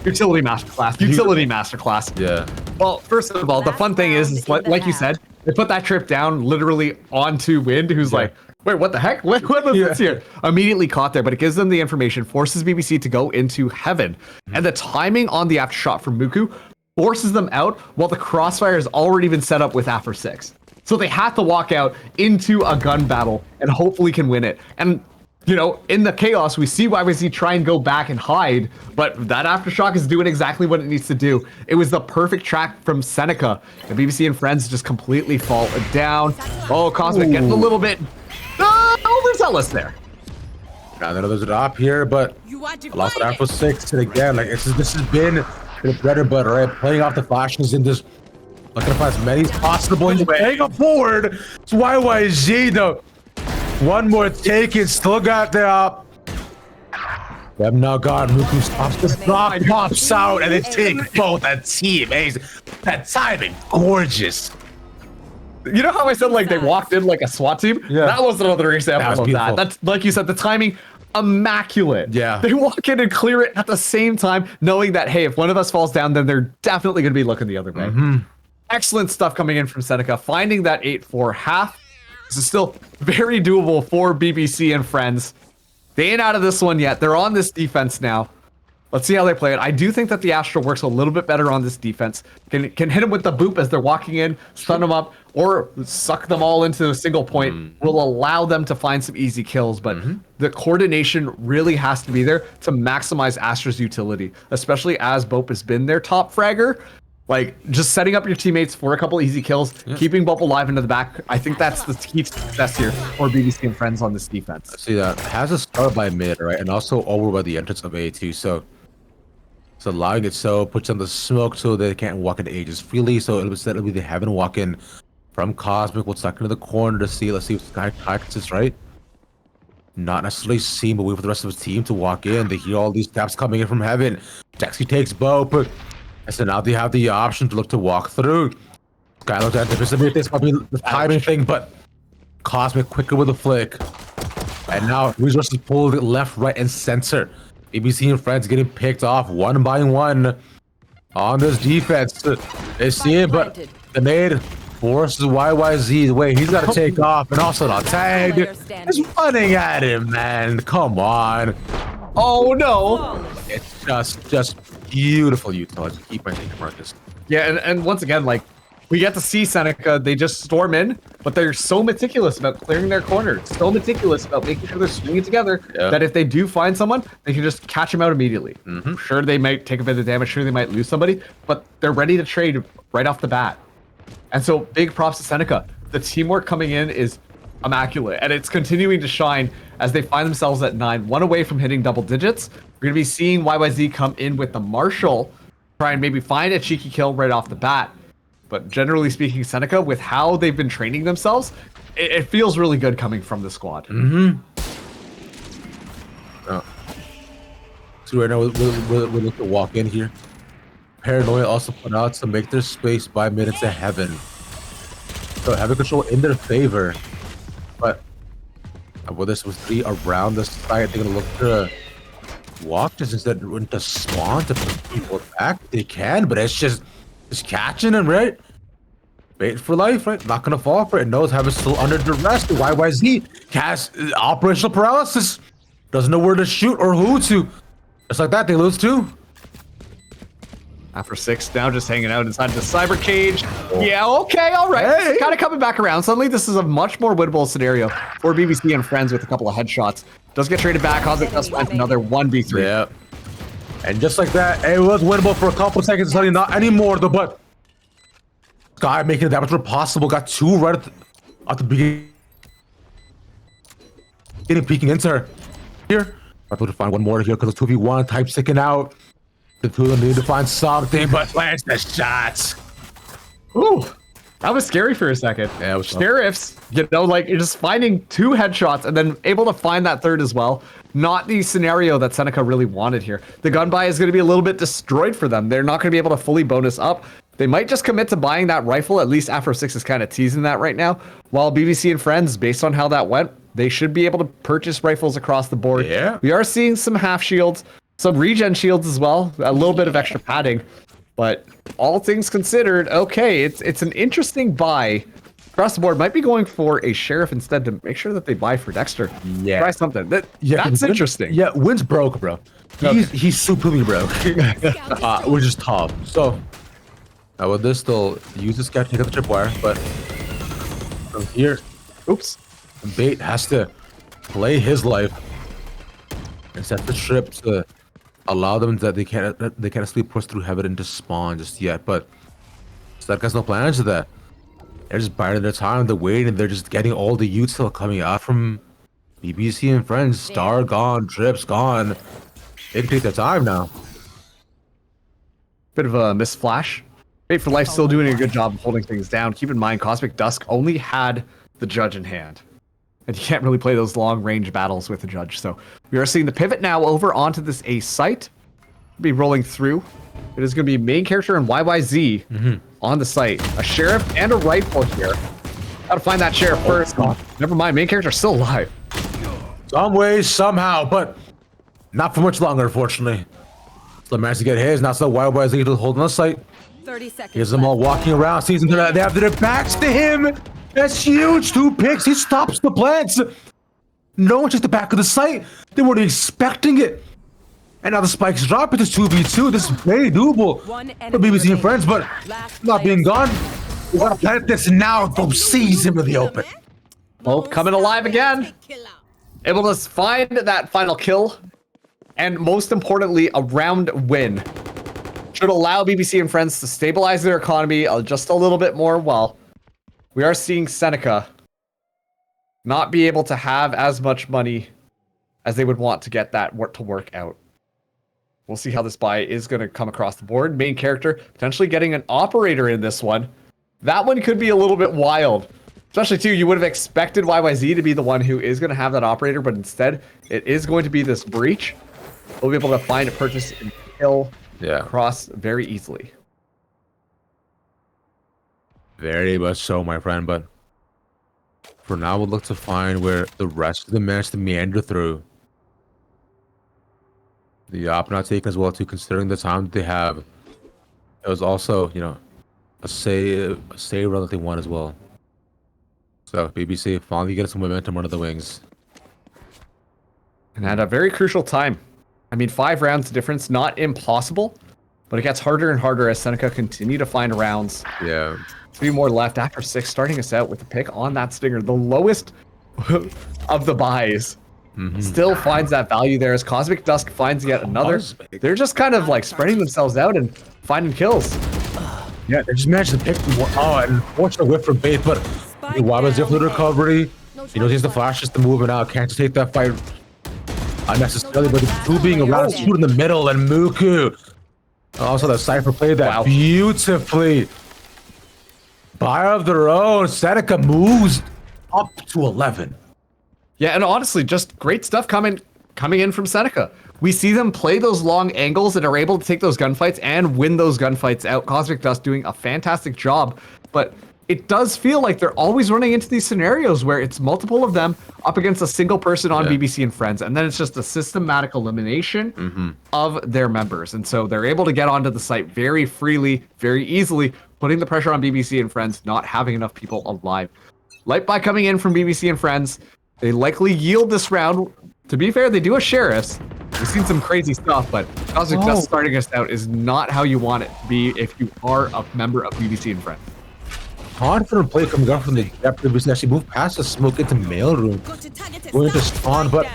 Utility masterclass. Utility masterclass. Yeah. Well, first of all, the fun thing is like you said, they put that trip down literally onto Wind, who's like, wait, what the heck? What was this here? Immediately caught there, but it gives them the information, forces BBC to go into heaven. And the timing on the aftershot from Muku forces them out while the crossfire has already been set up with After 6. So they have to walk out into a gun battle and hopefully can win it. And you know, in the chaos, we see YYZ try and go back and hide, but that aftershock is doing exactly what it needs to do. It was the perfect track from Seneca. And BBC and friends just completely fall down. Oh, Cosmic getting a little bit overzealous there. Now that there's a drop here, but lost it after 6. And again, like this has been the bread and butter, right? Playing off the flashes in this, looking to find as many as possible. He's playing up forward. It's YYZ though. One more take it, still got the up. They have now got Muku stops the drop, pops out, and they take both a team. That timing, gorgeous. You know how I said like they walked in like a SWAT team? Yeah. That was another example of that. That's like you said, the timing, immaculate. Yeah. They walk in and clear it at the same time, knowing that, hey, if one of us falls down, then they're definitely going to be looking the other way. Excellent stuff coming in from Seneca, finding that 8-4 half. This is still very doable for BBC and friends. They ain't out of this one yet. They're on this defense now. Let's see how they play it. I do think that the Astral works a little bit better on this defense. Can hit them with the boop as they're walking in, stun them up, or suck them all into a single point. Will allow them to find some easy kills, but the coordination really has to be there to maximize Astra's utility, especially as Bope has been their top fragger. Like, just setting up your teammates for a couple easy kills, keeping Bope alive into the back. I think that's the key to success here for BBC and friends on this defense. See that has a start by mid, right, and also over by the entrance of A2. So it's allowing it so puts on the smoke so they can't walk into A just freely. So it'll be they haven't walk in from Cosmic. We'll stuck into the corner to see. Let's see if Sky Tactics is right. Not necessarily seen, but wait for the rest of his team to walk in. They hear all these taps coming in from heaven. Jaxi takes Bope. And so now they have the option to look to walk through. Sky looks at this probably the timing thing, but Cosmic quicker with a flick. And now resources pulled left, right, and center. ABC and friends getting picked off one by one on this defense. They see it, but the nade forces YYZ the way he's got to take off, and also the tag is running at him, man. Come on. Oh no! It's just beautiful utility. Keep my thing, Marcus. Yeah, and once again, like, we get to see Seneca, they just storm in, but they're so meticulous about clearing their corners, so meticulous about making sure they're swinging together that if they do find someone, they can just catch them out immediately. Sure, they might take a bit of damage, sure, they might lose somebody, but they're ready to trade right off the bat. And so, big props to Seneca. The teamwork coming in is immaculate, and it's continuing to shine as they find themselves at 9, one away from hitting double digits. We're going to be seeing YYZ come in with the Marshall, try and maybe find a cheeky kill right off the bat. But generally speaking, Seneca, with how they've been training themselves, it feels really good coming from the squad. So right now, we're looking to walk in here. Paranoia also put out to make their space by mid into heaven. So heaven control in their favor. But with this with 3 around the side, they're going to look to walk just instead to spawn to put people back. They can, but it's just catching them, right? Bait for life, right? Not gonna fall for it. Knows Heaven's still under duress. The YYZ has operational paralysis. Doesn't know where to shoot or who to. Just like that, they lose too. After 6, now just hanging out inside the cyber cage. Yeah, okay, all right. Hey. Kind of coming back around. Suddenly, this is a much more winnable scenario for BBC and friends with a couple of headshots. Does get traded back. Cosmic Dust finds another 1v3. Yeah. And just like that, it was winnable for a couple seconds. Suddenly, not anymore though. But Sky making that much more possible. Got 2 right at the beginning. Peeking into her. Here. I'm going to find one more here because it's 2v1. Type sticking out. The two of them need to find something, but lands the shots. Ooh, that was scary for a second. Yeah, it was tough. Sheriffs, you know, like you're just finding 2 headshots and then able to find that third as well. Not the scenario that Seneca really wanted here. The gun buy is going to be a little bit destroyed for them. They're not going to be able to fully bonus up. They might just commit to buying that rifle. At least Afro 6 is kind of teasing that right now. While BBC and friends, based on how that went, they should be able to purchase rifles across the board. Yeah. We are seeing some half shields. Some regen shields as well, a little bit of extra padding, but all things considered, okay, it's an interesting buy. Across the board, might be going for a sheriff instead to make sure that they buy for Dexter. Yeah. Try something. That's interesting. Yeah, Wynn's broke, bro. He's superly broke, which is tough. So, with this, they'll use this guy to take out the tripwire, but from here, Oops. Bait has to play his life and set the trip to allow them that they can't actually push through heaven into spawn just yet. But that guy's no plans to that. They're just biding their time, they're waiting, they're just getting all the util coming out from BBC and friends. Star gone, Drips gone. They can take their time now. Bit of a missed flash. Bait for Life still doing a good job of holding things down. Keep in mind, Cosmic Dusk only had the Judge in hand. And you can't really play those long-range battles with the Judge. So we are seeing the pivot now over onto this A site. Be rolling through. It is going to be main character and YYZ on the site. A sheriff and a rifle here. Gotta find that sheriff first. Oh, never mind, main character still alive. Some ways, somehow, but not for much longer, unfortunately. So managed to get his. Now so YYZ to hold on the site. 30 seconds. Here's them all walking around. Sees them. They have their backs to him. That's huge. 2 picks. He stops the plants. No one took the back of the site. They weren't expecting it. And now the spikes drop. It's 2v2. This is very doable for BBC and friends, but not being gone. We gotta plant this now. Go seize him in the open. Both coming alive again. Able to find that final kill. And most importantly, a round win. Should allow BBC and friends to stabilize their economy just a little bit more. Well, we are seeing Seneca not be able to have as much money as they would want to get that to work out. We'll see how this buy is going to come across the board. Main character potentially getting an operator in this one. That one could be a little bit wild. Especially, too, you would have expected YYZ to be the one who is going to have that operator, but instead, it is going to be this breach. We'll be able to find a purchase and kill across very easily. Very much so, my friend, but for now, we'll look to find where the rest of them managed to meander through. The op not taken as well, too, considering the time that they have. It was also, you know, a save run that they won as well. So, BBC finally getting some momentum under the wings. And at a very crucial time. I mean, 5 rounds difference, not impossible, but it gets harder and harder as Seneca continue to find rounds. Yeah. 3 more left after 6, starting us out with the pick on that Stinger. The lowest of the buys. Still finds that value there as Cosmic Dusk finds yet another. They're just kind of like spreading themselves out and finding kills. Yeah, they just managed to pick one. Oh, and unfortunate whiff from Bait, but Waba's there for the recovery. He knows he has the flash just to move it out. Can't just take that fight unnecessarily, but the 2 being around, shoot in the middle, and Muku. Also, the Cypher played that beautifully. Buyer of their own. Seneca moves up to 11. Yeah, and honestly, just great stuff coming in from Seneca. We see them play those long angles and are able to take those gunfights and win those gunfights out. Cosmic Dust doing a fantastic job, but it does feel like they're always running into these scenarios where it's multiple of them up against a single person on BBC and Friends, and then it's just a systematic elimination of their members. And so they're able to get onto the site very freely, very easily, putting the pressure on BBC and Friends, not having enough people alive. Lightby coming in from BBC and Friends, they likely yield this round. To be fair, they do have sheriffs. We've seen some crazy stuff, but Cosmic just starting us out is not how you want it to be if you are a member of BBC and Friends. Confident play coming up from the depth of this, actually move past the smoke into mailroom. Going to spawn, but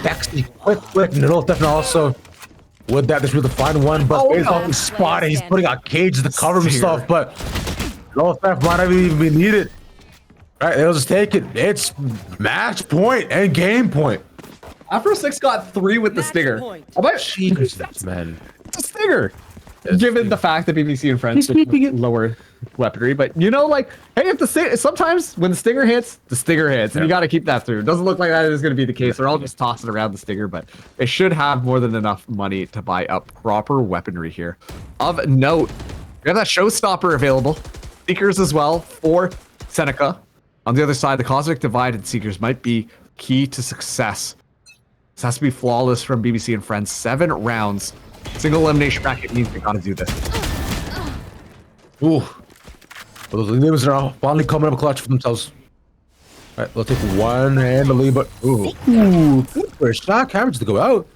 Dexy, quick, no definitely also with that, this was the final one, but based off his spot, he's putting out cages to cover himself, but no theft might not even be needed. All right, they'll just take it. It's match point and game point. Afro 6 got 3 with the stinger. Man. It's a stinger. Given the fact that BBC and Friends lower weaponry, but you know, like, hey, if the sometimes when the stinger hits, and you got to keep that through. It doesn't look like that is going to be the case. They're all just tossing around the stinger, but they should have more than enough money to buy up proper weaponry here. Of note, we have that showstopper available, Seekers as well for Seneca. On the other side, the Cosmic Divide and Seekers might be key to success. This has to be flawless from BBC and Friends. 7 rounds. Single elimination bracket means they gotta do this. Ooh. Well, those names are finally coming up clutch for themselves. All right, they'll take one handily, but good for a shot coverage to go out.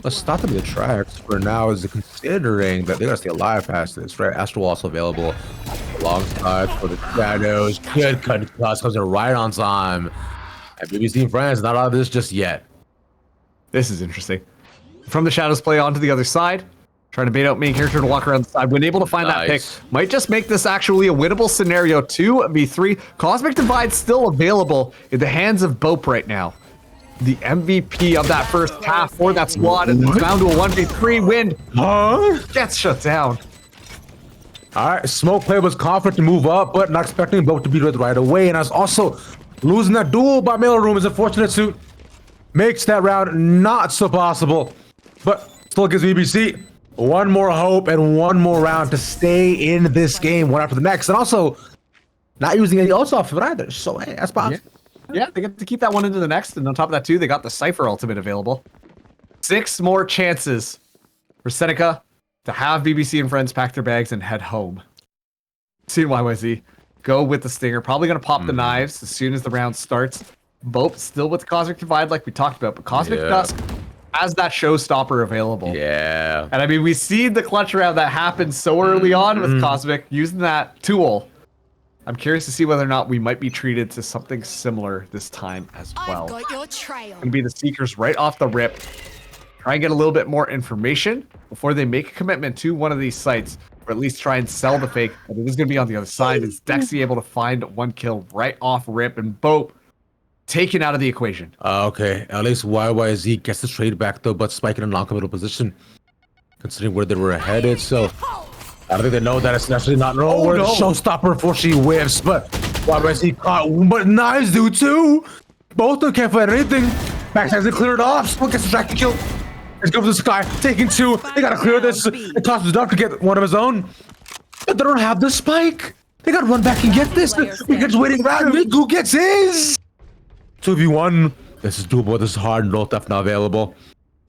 Let's stop them in the tracks for now, as considering that they gotta stay alive past this, right? Astral also available alongside for the shadows. Good cut comes in right on time. And BBC and Friends not out of this just yet. This is interesting. From the shadows play onto the other side, trying to bait out main character to walk around the side. When able to find that pick, might just make this actually a winnable scenario. 2v3. Cosmic Divide still available in the hands of Bope right now. The MVP of that first half for that squad, and it's down to a 1v3 win. Gets shut down. All right, Smoke Play was confident to move up, but not expecting Bope to beat it right away. And as also losing that duel by mailroom is unfortunate suit. Makes that round not so possible, but still gives BBC one more hope and one more round to stay in this game one after the next. And also not using any ults off of it either. So hey, that's possible. Yeah, they get to keep that one into the next, and on top of that too, they got the Cypher ultimate available. 6 more chances for Seneca to have BBC and Friends pack their bags and head home. See YYZ go with the stinger, probably gonna pop the knives as soon as the round starts. Bope still with the Cosmic Divide like we talked about, but Cosmic Dusk has that showstopper available. Yeah. And I mean, we see the clutch round that happened so early on with Cosmic using that tool. I'm curious to see whether or not we might be treated to something similar this time as well. I've got your trail. Gonna be the Seekers right off the rip. Try and get a little bit more information before they make a commitment to one of these sites, or at least try and sell the fake. But it is gonna be on the other side. Is Dexy able to find 1 kill right off rip, and Bope taken out of the equation. Okay, at least YYZ gets the trade back though, but Spike in a non-committal position, considering where they were headed. So I don't think they know that it's actually not where the showstopper before she whiffs, but YYZ caught, but knives do too. Both of them can't find anything. Backsides are cleared off. Smoke gets distracted, kill. Let's go for this guy, taking 2. They gotta clear this. It costs enough to get one of his own, but they don't have the spike. They gotta run back and get this. We're just waiting around. Who gets his? 2v1. This is doable. This is hard. No theft not available.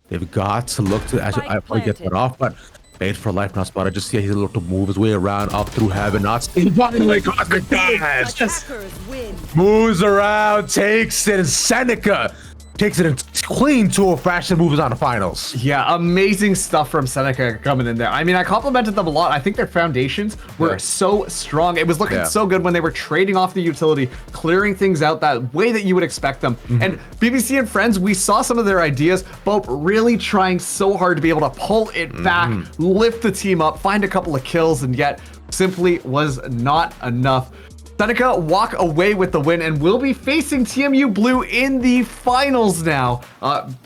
They've got to look to actually probably get that off, but made for life now. Spot. I just see he's able to move his way around up through heaven. Not finally Cosmic Dash. Moves around, takes it, and Seneca takes it in clean tool fashion, moves on to finals. Yeah, amazing stuff from Seneca coming in there. I mean, I complimented them a lot. I think their foundations were so strong. It was looking so good when they were trading off the utility, clearing things out that way that you would expect them. And BBC and Friends, we saw some of their ideas, both really trying so hard to be able to pull it back, lift the team up, find a couple of kills, and yet simply was not enough. Seneca walk away with the win and will be facing TMU Blue in the finals now.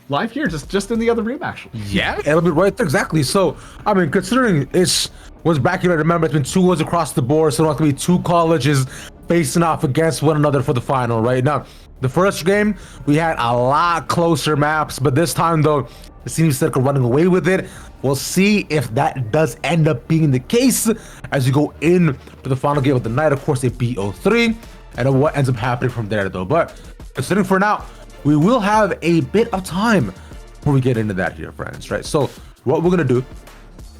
Live here, just in the other room, actually. Yeah, it'll be right there, exactly. So, I mean, considering it was back, remember, it's been 2 wins across the board, so it's going to be 2 colleges facing off against one another for the final, right? Now, The first game, we had a lot closer maps, but this time though, it seems like we're running away with it. We'll see if that does end up being the case as you go in to the final game of the night. Of course, a BO3, and what ends up happening from there though. But considering for now, we will have a bit of time before we get into that here, friends, right? So what we're gonna do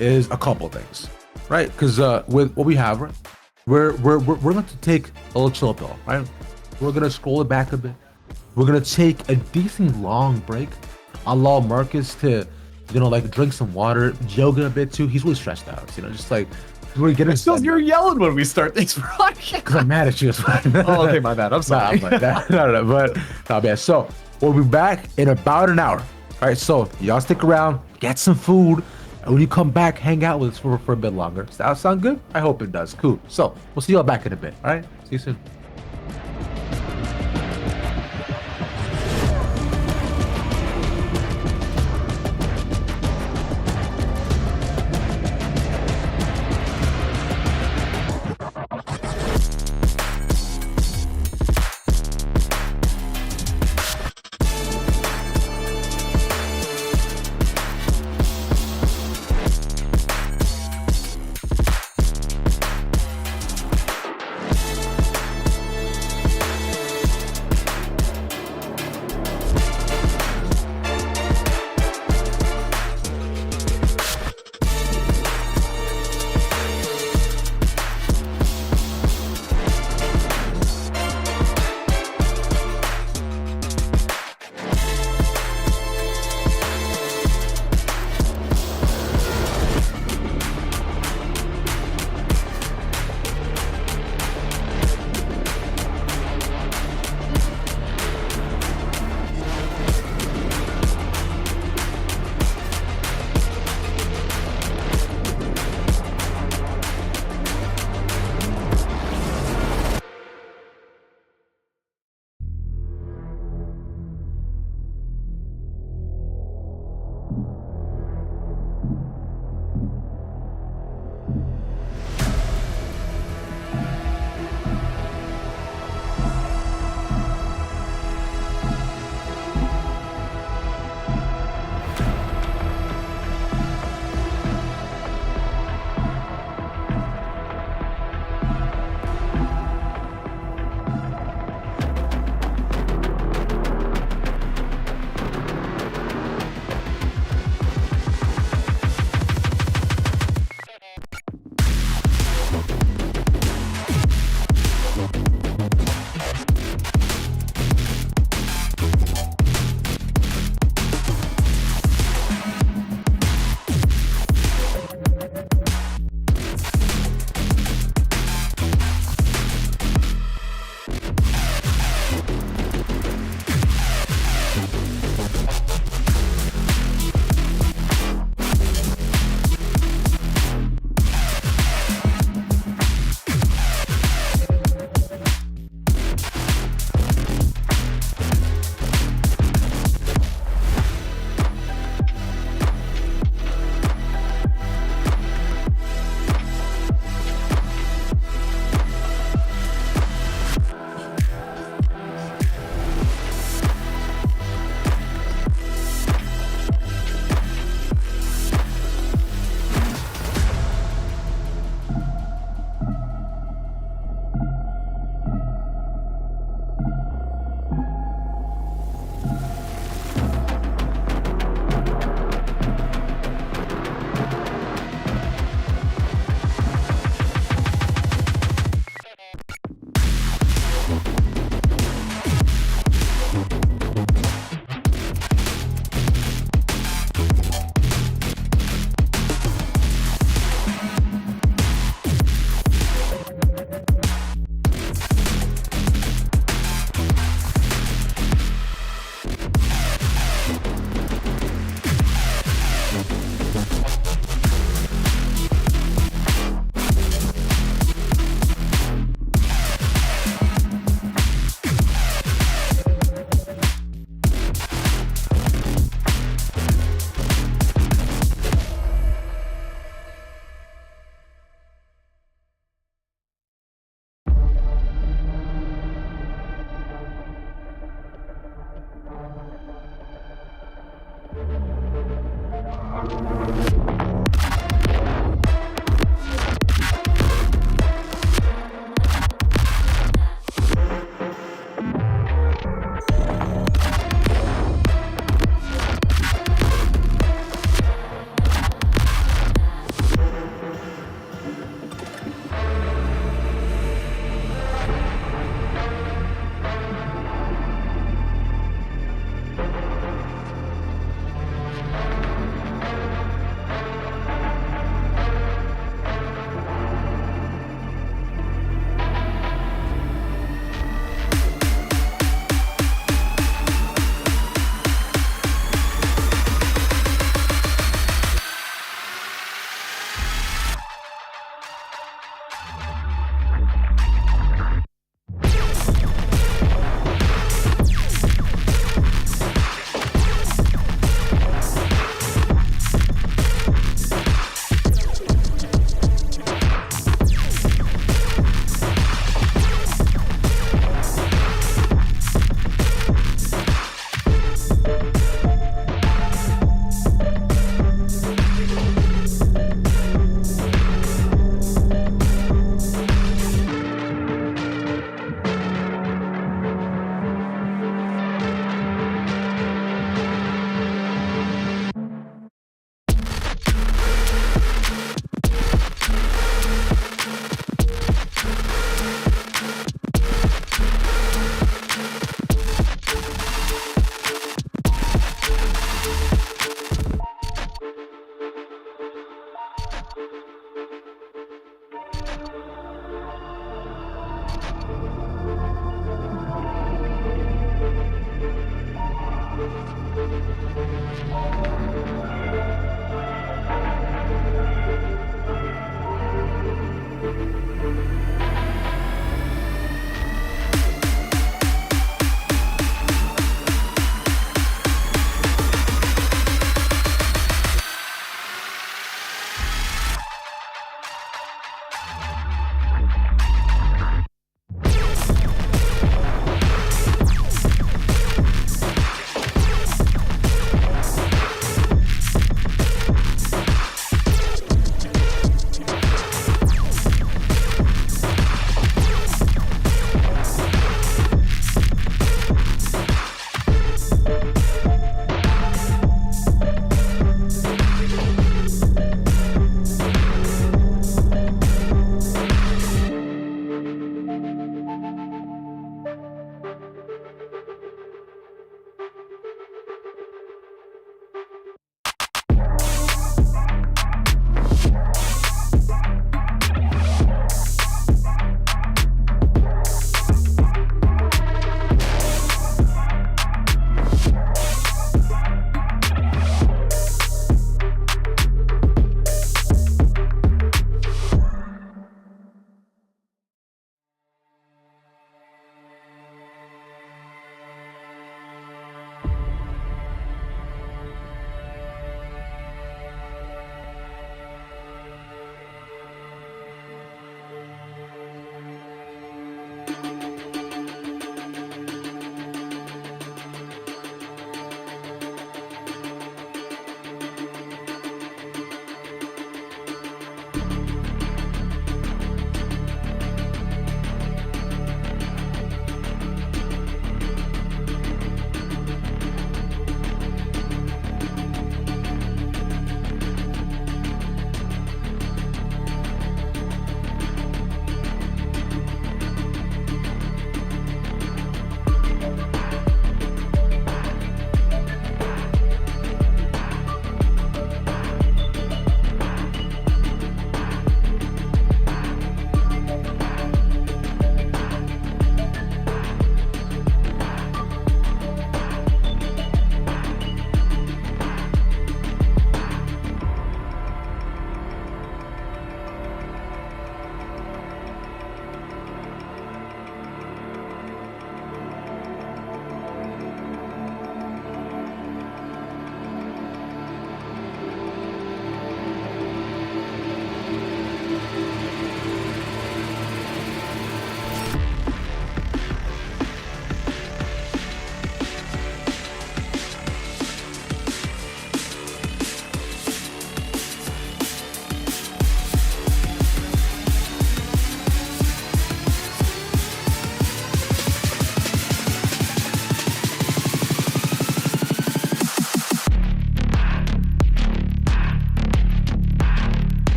is a couple things, right? Because with what we have, right, we're going to take a little chill pill, right? We're gonna scroll it back a bit. We're gonna take a decent long break, allow Marcus to, you know, like drink some water, yoga a bit too. He's really stressed out, you know, just like really getting. So you're yelling when we start these projects. Because I'm mad at you. Oh, okay, my bad. I'm sorry. Nah, no, but not bad. So we'll be back in about an hour. All right, so y'all stick around, get some food, and when you come back, hang out with us for a bit longer. Does that sound good? I hope it does. Cool. So we'll see y'all back in a bit. All right, see you soon.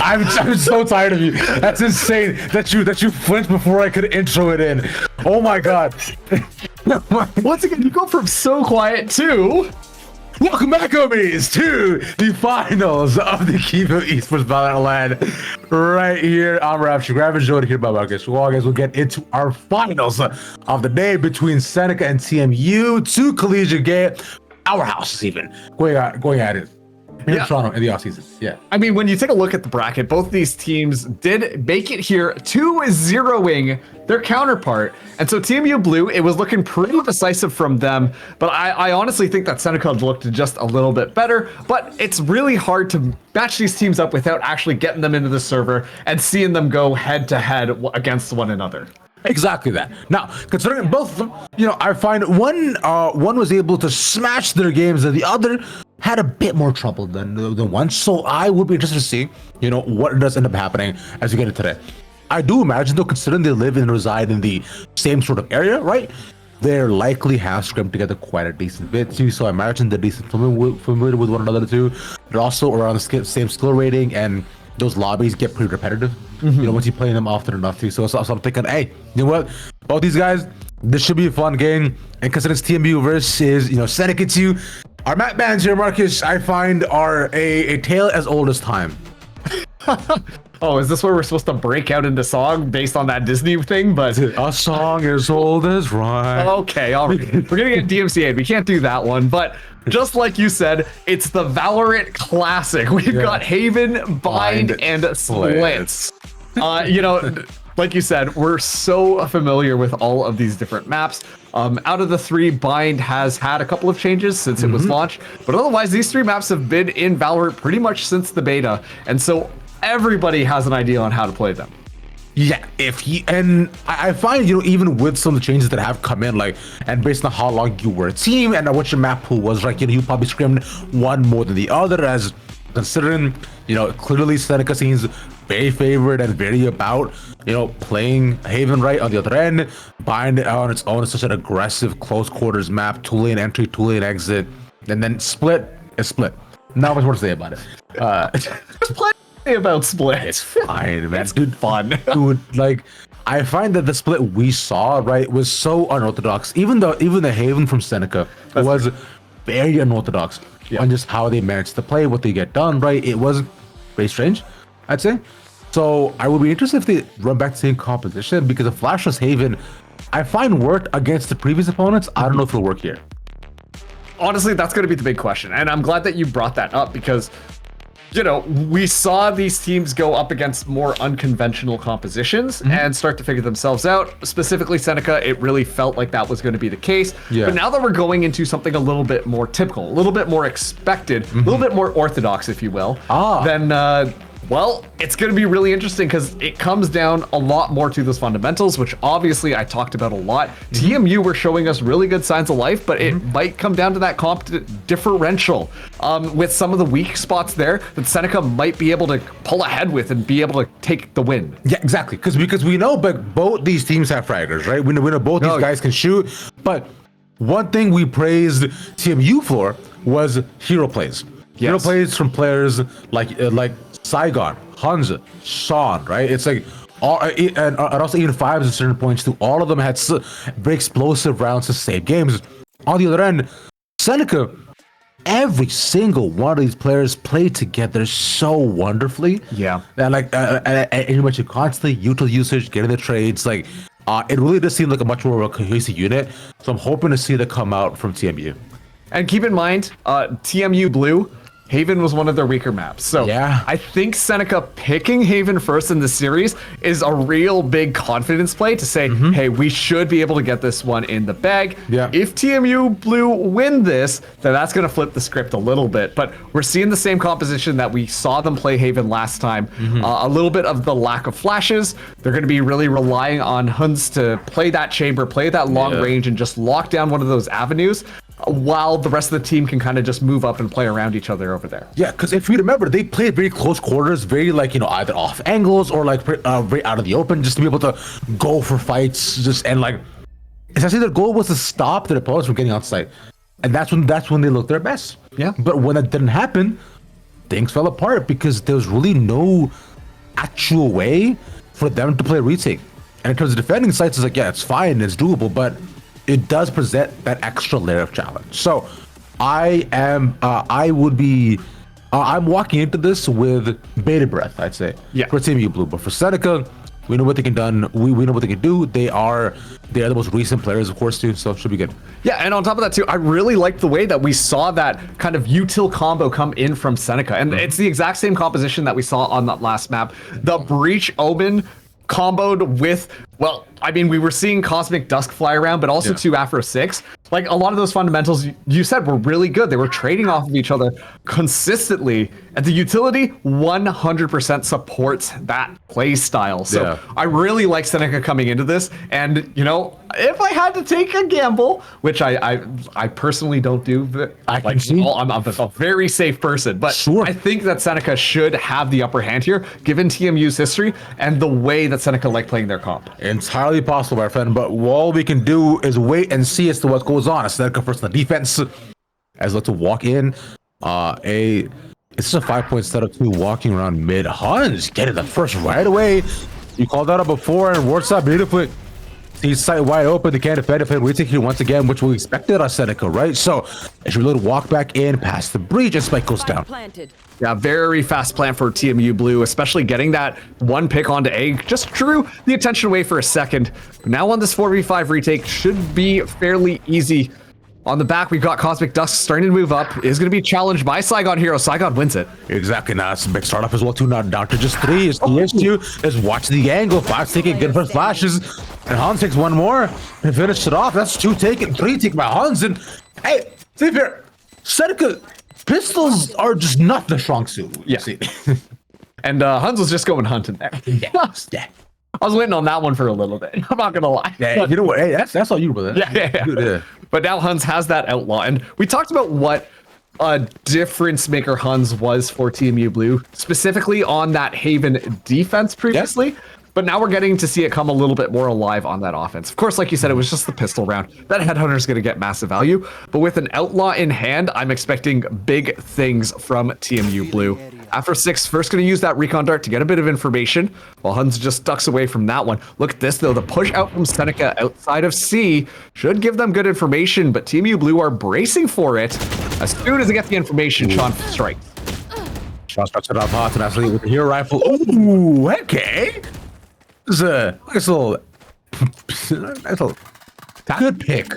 I'm so tired of you. That's insane that you flinched before I could intro it in. Oh my god. Once again, you go from so quiet to... Welcome back, homies, to the finals of the Kivo Esports Valorant LAN. Right here, I'm Rapture. Grab and join here by Marcus. Well, guys, we'll get into our finals of the day between Seneca and TMU. Two collegiate game, our houses even going at it. Here in Toronto in the offseason. Yeah. I mean, when you take a look at the bracket, both these teams did make it here 2-0ing their counterpart. And so TMU Blue, it was looking pretty decisive from them. But I honestly think that Seneca looked just a little bit better. But it's really hard to match these teams up without actually getting them into the server and seeing them go head to head against one another. Exactly that. Now, considering both of them, I find one was able to smash their games and the other had a bit more trouble than one. So I would be interested to see, what does end up happening as we get into today. I do imagine, though, considering they live and reside in the same sort of area, right? They're likely have scrimmed together quite a decent bit too. So I imagine they're decent familiar with one another too. They're also around the same skill rating, and those lobbies get pretty repetitive. Once you play them often enough too. So I'm thinking, hey, you know what? Both these guys, this should be a fun game. And considering it's TMU versus, Seneca 2, our map bans here, Marcus, I find are a tale as old as time. Oh, is this where we're supposed to break out into song based on that Disney thing? But a song as old as rhyme. Okay, all right. We're gonna get DMCA'd. We can't do that one. But just like you said, it's the Valorant classic. We've got Haven, Bind, and Splits. Like you said, we're so familiar with all of these different maps. Out of the three, Bind has had a couple of changes since it was launched, but otherwise these three maps have been in Valorant pretty much since the beta, and so everybody has an idea on how to play them. Yeah, and I find, even with some of the changes that have come in, and based on how long you were a team and what your map pool was, you probably scrimmed one more than the other, as considering, clearly Seneca seems very favored and very about, playing Haven right on the other end. Bind on its own is such an aggressive close quarters map, 2-lane entry, 2-lane exit, and then Split is Split. Not much more to say about it. About Split. It's fine, man. It's good fun. Dude, I find that the Split we saw, was so unorthodox. Even the Haven from Seneca was very unorthodox on just how they managed to play, what they get done, right? It was very strange, I'd say. So I would be interested if they run back to the same composition, because the Flashless Haven, I find worked against the previous opponents. I don't know if it'll work here. Honestly, that's going to be the big question. And I'm glad that you brought that up, because we saw these teams go up against more unconventional compositions and start to figure themselves out. Specifically Seneca, it really felt like that was going to be the case. Yeah. But now that we're going into something a little bit more typical, a little bit more expected, a little bit more orthodox, if you will, then well, it's going to be really interesting, because it comes down a lot more to those fundamentals, which obviously I talked about a lot. TMU were showing us really good signs of life, but it might come down to that comp differential with some of the weak spots there that Seneca might be able to pull ahead with and be able to take the win. Yeah, exactly. Because we know, but both these teams have fraggers, right? We know both these guys can shoot. But one thing we praised TMU for was hero plays. Hero plays from players like Saigon, Hansa, Sean, right? It's and also even Fives at certain points too. All of them had very explosive rounds to save games. On the other end, Seneca, every single one of these players played together so wonderfully. Yeah. And and you mentioned constantly util usage, getting the trades, it really does seem like a much more of a cohesive unit. So I'm hoping to see that come out from TMU. And keep in mind, TMU Blue, Haven was one of their weaker maps. So I think Seneca picking Haven first in the series is a real big confidence play to say, hey, we should be able to get this one in the bag. Yeah. If TMU Blue win this, then that's going to flip the script a little bit. But we're seeing the same composition that we saw them play Haven last time. A little bit of the lack of flashes. They're going to be really relying on Huns to play that chamber, play that long range, and just lock down one of those avenues, while the rest of the team can kind of just move up and play around each other over there. Yeah, because if you remember, they played very close quarters, very either off angles or very out of the open, just to be able to go for fights, essentially their goal was to stop their opponents from getting on site. And that's when they looked their best. Yeah. But when that didn't happen, things fell apart because there was really no actual way for them to play retake. And in terms of defending sites, it's like, yeah, it's fine, it's doable, but it does present that extra layer of challenge. So I'm walking into this with bated breath, I'd say, for Team U Blue. But for Seneca, we know what they can done. We know what they can do. They are the most recent players, of course, too. So it should be good. Yeah, and on top of that too, I really liked the way that we saw that kind of util combo come in from Seneca, and it's the exact same composition that we saw on that last map. The Breach Omen comboed with, well, I mean, we were seeing Cosmic Dusk fly around, but also two Afro 6. Like, a lot of those fundamentals you said were really good. They were trading off of each other consistently, and the utility 100% supports that play style. So I really like Seneca coming into this, and you know, if I had to take a gamble, which I personally don't do, I'm a very safe person, but I think that Seneca should have the upper hand here, given TMU's history and the way that Seneca like playing their comp. Entirely possible, my friend, but all we can do is wait and see as to what goes on. Seneca first on the defense, as let's walk in. It's just a 5-point setup too, walking around mid. Hans getting the first right away. You called that out before, and works out beautifully. He's sight wide open. They can't defend it. We take here once again, which we expected on Seneca, right? So as we walk back in past the breach, and Spike goes down. Yeah, very fast plan for TMU Blue, especially getting that one pick onto A. Just drew the attention away for a second. But now on this 4v5 retake, should be fairly easy. On the back, we've got Cosmic Dusk starting to move up. Is going to be challenged by Saigon Hero. Saigon wins it. Exactly. Now it's a big startup as well, too. Not down to just 3. It's the issue. Is watch the angle. 5's taking good first flashes. And Hans takes one more and finish it off. That's 2 taken. 3 taken by Hans. And hey, see here. Seneca pistols are just not the strong suit. Yeah. And Hans was just going hunting there. I was waiting on that one for a little bit. I'm not gonna lie. Yeah, you know what? Hey, that's all you, brother. Yeah. But now Huns has that outlaw, and we talked about what a difference maker Huns was for TMU Blue, specifically on that Haven defense previously. But now we're getting to see it come a little bit more alive on that offense. Of course, like you said, it was just the pistol round. That Headhunter is going to get massive value. But with an outlaw in hand, I'm expecting big things from TMU Blue. After 6, first going to use that recon dart to get a bit of information, while Huns just ducks away from that one. Look at this, though. The push out from Seneca outside of C should give them good information, but TMU Blue are bracing for it. As soon as they get the information, Sean strikes. Sean starts it off hot and actually with the hero rifle. Ooh, okay. It's a nice little good pick.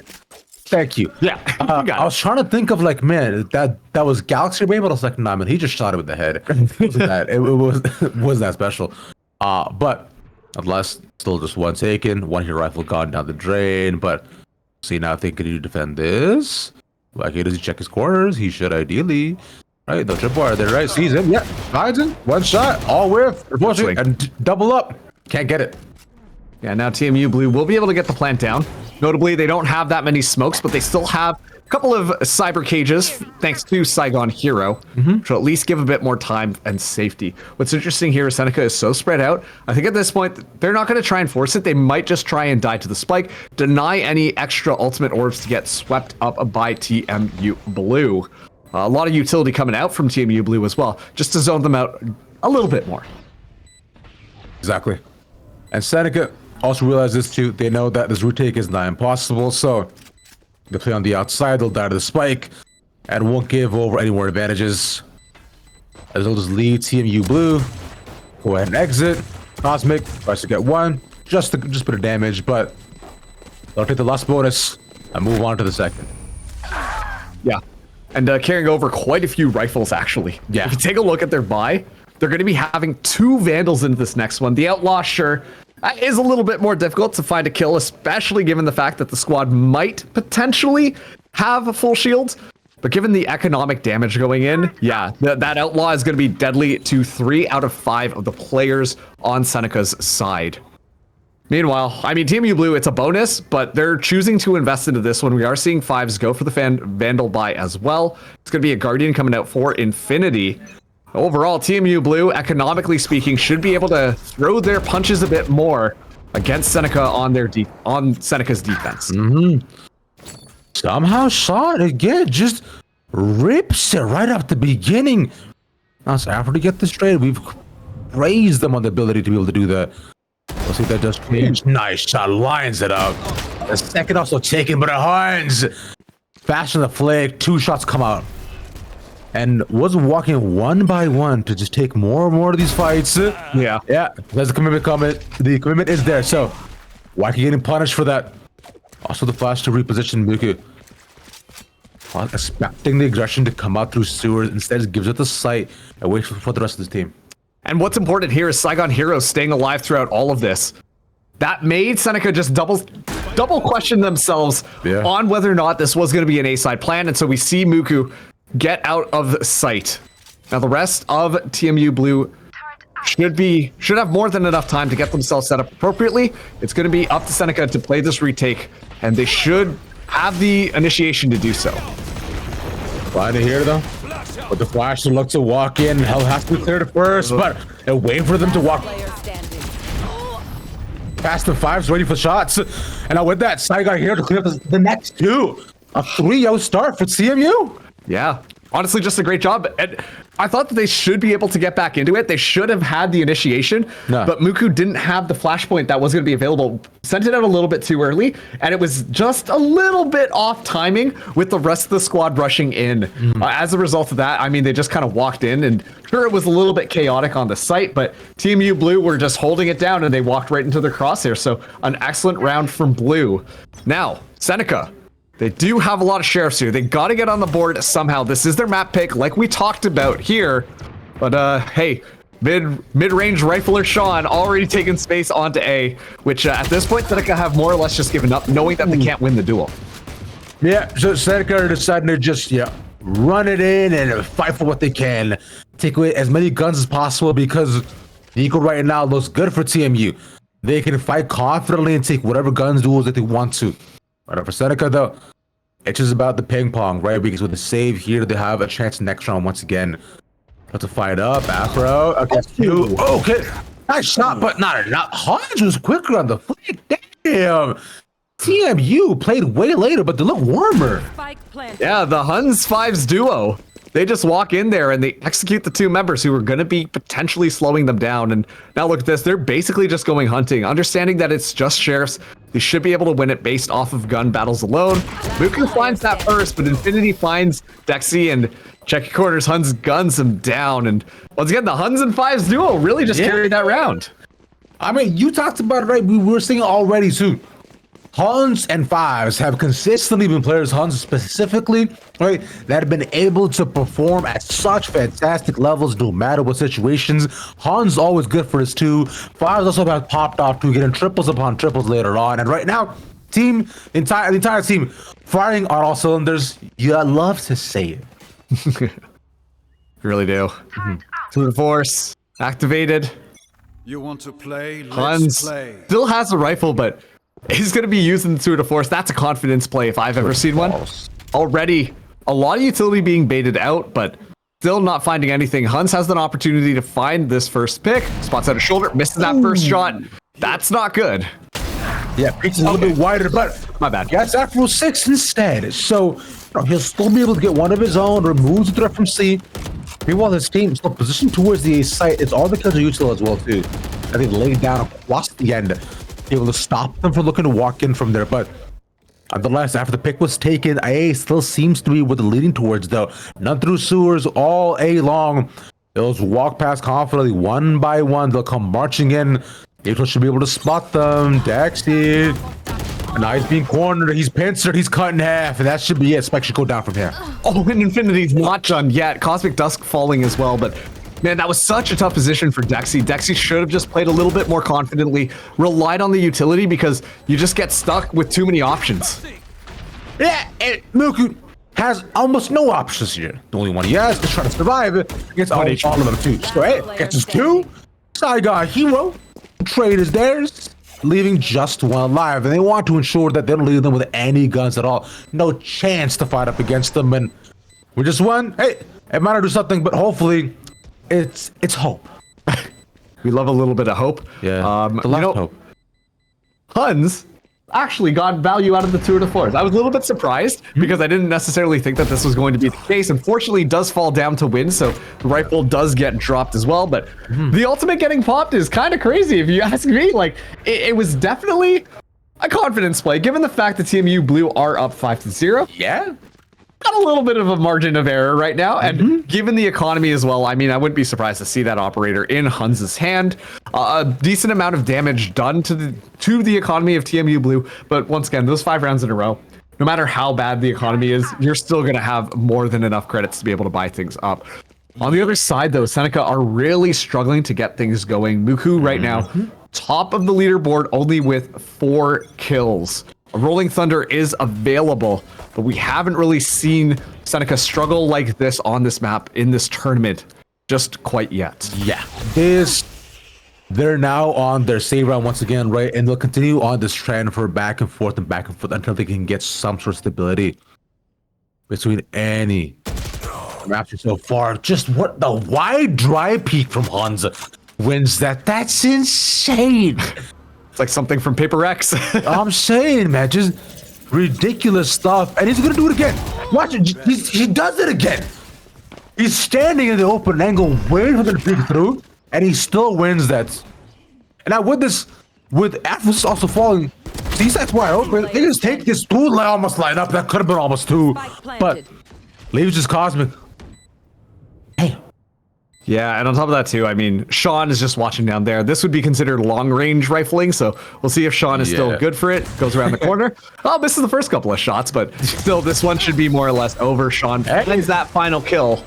Thank you. Yeah. I was trying to think of like, man, that was Galaxy Ray, but I was like, nah, man, he just shot it with the head. It wasn't that special. But nonetheless, still just one taken, one hero rifle gone down the drain. But see now, if they continue to defend this, like, does he check his corners? He should ideally. Right, the tripwire there, right? Sees him. Yeah, finds him. One shot, all whiff, and double up. Can't get it. Yeah, now TMU Blue will be able to get the plant down. Notably, they don't have that many smokes, but they still have a couple of cyber cages, thanks to Saigon Hero, which will at least give a bit more time and safety. What's interesting here is Seneca is so spread out. I think at this point, they're not going to try and force it. They might just try and die to the spike, deny any extra ultimate orbs to get swept up by TMU Blue. A lot of utility coming out from TMU Blue as well, just to zone them out a little bit more. Exactly. And Seneca also realizes too, they know that this retake is not impossible, so they play on the outside, they'll die to the spike, and won't give over any more advantages. As they'll just leave TMU Blue, go ahead and exit. Cosmic tries to get one, just a bit of damage, but they'll take the last bonus and move on to the second. Yeah, and carrying over quite a few rifles, actually. Yeah. If you take a look at their buy, they're going to be having 2 Vandals into this next one. The Outlaw, sure, is a little bit more difficult to find a kill, especially given the fact that the squad might potentially have a full shield. But given the economic damage going in, yeah, that Outlaw is going to be deadly to 3 out of 5 of the players on Seneca's side. Meanwhile, I mean, TMU Blue, it's a bonus, but they're choosing to invest into this one. We are seeing 5s go for the Vandal buy as well. It's going to be a Guardian coming out for Infinity. Overall, TMU Blue, economically speaking, should be able to throw their punches a bit more against Seneca on Seneca's defense. Somehow saw it again, just rips it right off the beginning. Now, so after we get this trade, we've praised them on the ability to be able to do that. We'll see if that does change. Nice shot, lines it up. The second also taken, but it Hans. Fast on the flick, 2 shots come out. And was walking one by one to just take more and more of these fights. Yeah. Yeah, there's the commitment comment. The commitment is there, so why are you getting punished for that? Also the flash to reposition Muku. While expecting the aggression to come out through sewers, instead gives it the sight and waits for the rest of the team. And what's important here is Saigon Heroes staying alive throughout all of this. That made Seneca just double question themselves on whether or not this was going to be an A-side plan. And so we see Muku get out of sight. Now the rest of TMU Blue should have more than enough time to get themselves set up appropriately. It's going to be up to Seneca to play this retake, and they should have the initiation to do so. Fine to hear though. But the flash looks to walk in. Hell has to be cleared first, but a way for them to walk past the 5s, ready for shots. And now with that, Saigon here to clear up the next 2. A 3-0 start for CMU. Yeah, honestly, just a great job. And I thought that they should be able to get back into it. They should have had the initiation, but Muku didn't have the flashpoint that was going to be available. Sent it out a little bit too early, and it was just a little bit off timing with the rest of the squad rushing in. As a result of that, I mean, they just kind of walked in, and sure, it was a little bit chaotic on the site, but TMU Blue were just holding it down, and they walked right into the crosshair. So an excellent round from Blue. Now, Seneca. They do have a lot of sheriffs here. They got to get on the board somehow. This is their map pick, like we talked about here. But hey, mid-range rifler Sean already taking space onto A, which at this point Seneca have more or less just given up, knowing that they can't win the duel. Yeah, so Seneca are deciding to just run it in and fight for what they can, take away as many guns as possible because the Eagle right now looks good for TMU. They can fight confidently and take whatever guns duels that they want to. Right, for Seneca, though, it's just about the ping pong, right? Because with the save here, they have a chance next round once again. Have to fight up, Afro. Okay, okay. Nice shot, but not enough. Hans was quicker on the flick. Damn. TMU played way later, but they look warmer. Yeah, the Huns 5s duo. They just walk in there and they execute the 2 members who are going to be potentially slowing them down. And now look at this. They're basically just going hunting, understanding that it's just sheriffs. They should be able to win it based off of gun battles alone. Muku finds that first, but Infinity finds Dexy, and check your corners. Huns guns him down. And once again, the Huns and 5s duo really just carried that round. I mean, you talked about it, right? We were saying already too. Huns and 5s have consistently been players, Huns specifically, right, that have been able to perform at such fantastic levels no matter what situations. Huns always good for his 2. 5s also have popped off to getting triples upon triples later on. And right now, the entire team firing on all cylinders. You love to say it. You really do. Tour de Force activated. You want to play? Huns still has a rifle, but he's going to be using the Tour de Force. That's a confidence play if I've ever seen one. Already, a lot of utility being baited out, but still not finding anything. Huns has an opportunity to find this first pick. Spots out a shoulder, misses that first shot. That's not good. Yeah, peaks a little bit wider, but my bad. That's Afro 6 instead. So he'll still be able to get one of his own, removes the threat from C. Meanwhile, his team is still positioned towards the A site. It's all because of util as well, too. I think laid down across the end, able to stop them from looking to walk in from there. But nonetheless, after the pick was taken, A still seems to be what they're leading towards, though. None through sewers all A long. They'll just walk past confidently one by one. They'll come marching in. April should be able to spot them. Dexy. And now he's being cornered. He's pincered. He's cut in half. And that should be it. Spike should go down from here. Oh, and Infinity's not done yet. Cosmic Dusk falling as well, but man, that was such a tough position for Dexy. Dexy should have just played a little bit more confidently, relied on the utility, because you just get stuck with too many options. Yeah, and Muku has almost no options here. The only one he has is trying to survive against all of them too. So hey, gets his 2. Saigon Hero. Trade is theirs, leaving just one alive, and they want to ensure that they don't leave them with any guns at all. No chance to fight up against them, and we just won. Hey, it might not do something, but hopefully it's hope. We love a little bit of hope. Yeah, the last hope. Huns actually got value out of the tour de force. I was a little bit surprised because I didn't necessarily think that this was going to be the case. Unfortunately, it does fall down to win, so the rifle does get dropped as well. But the ultimate getting popped is kind of crazy, if you ask me. Like, it was definitely a confidence play, given the fact that TMU Blue are up 5-0. Yeah. Got a little bit of a margin of error right now, and given the economy as well, I mean, I wouldn't be surprised to see that operator in Huns's hand. A decent amount of damage done to the economy of TMU Blue, but once again, those 5 rounds in a row, no matter how bad the economy is, you're still going to have more than enough credits to be able to buy things up. On the other side, though, Seneca are really struggling to get things going. Muku right now, top of the leaderboard, only with 4 kills. A Rolling Thunder is available, but we haven't really seen Seneca struggle like this on this map in this tournament just quite yet. Yeah. They're now on their save round once again, right? And they'll continue on this trend for back and forth until they can get some sort of stability between any maps so far. Just what the wide dry peek from Hans wins that. That's insane. It's like something from Paper X. I'm saying, man, just ridiculous stuff. And he's gonna do it again. Watch it. He does it again. He's standing in the open angle, waiting for them to peek through, and he still wins that. And now with Atlas also falling, see, that's wide open. They just take this 2 almost line up. That could have been almost 2, but leaves just Cosmic. Damn. Yeah, and on top of that too, I mean, Sean is just watching down there. This would be considered long-range rifling, so we'll see if Sean is still good for it. Goes around the corner. Oh, misses the first couple of shots, but still, this one should be more or less over. Sean finds that final kill.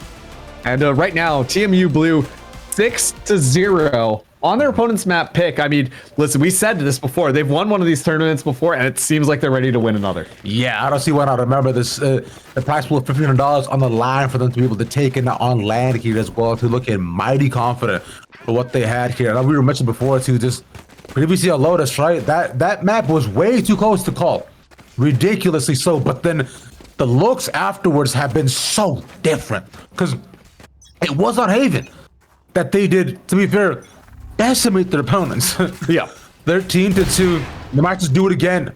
And right now, TMU Blue 6-0 on their opponent's map pick. I mean, listen, we said this before. They've won one of these tournaments before, and it seems like they're ready to win another. Yeah, I don't see why not. Remember this, the prize pool of $1,500 on the line for them to be able to take it on land here as well, to look mighty confident for what they had here. And we were mentioned before too, just previously on Lotus, right? That map was way too close to call, ridiculously so. But then the looks afterwards have been so different, because it was on Haven that they did, to be fair, decimate their opponents. Yeah. 13-2. They might just do it again.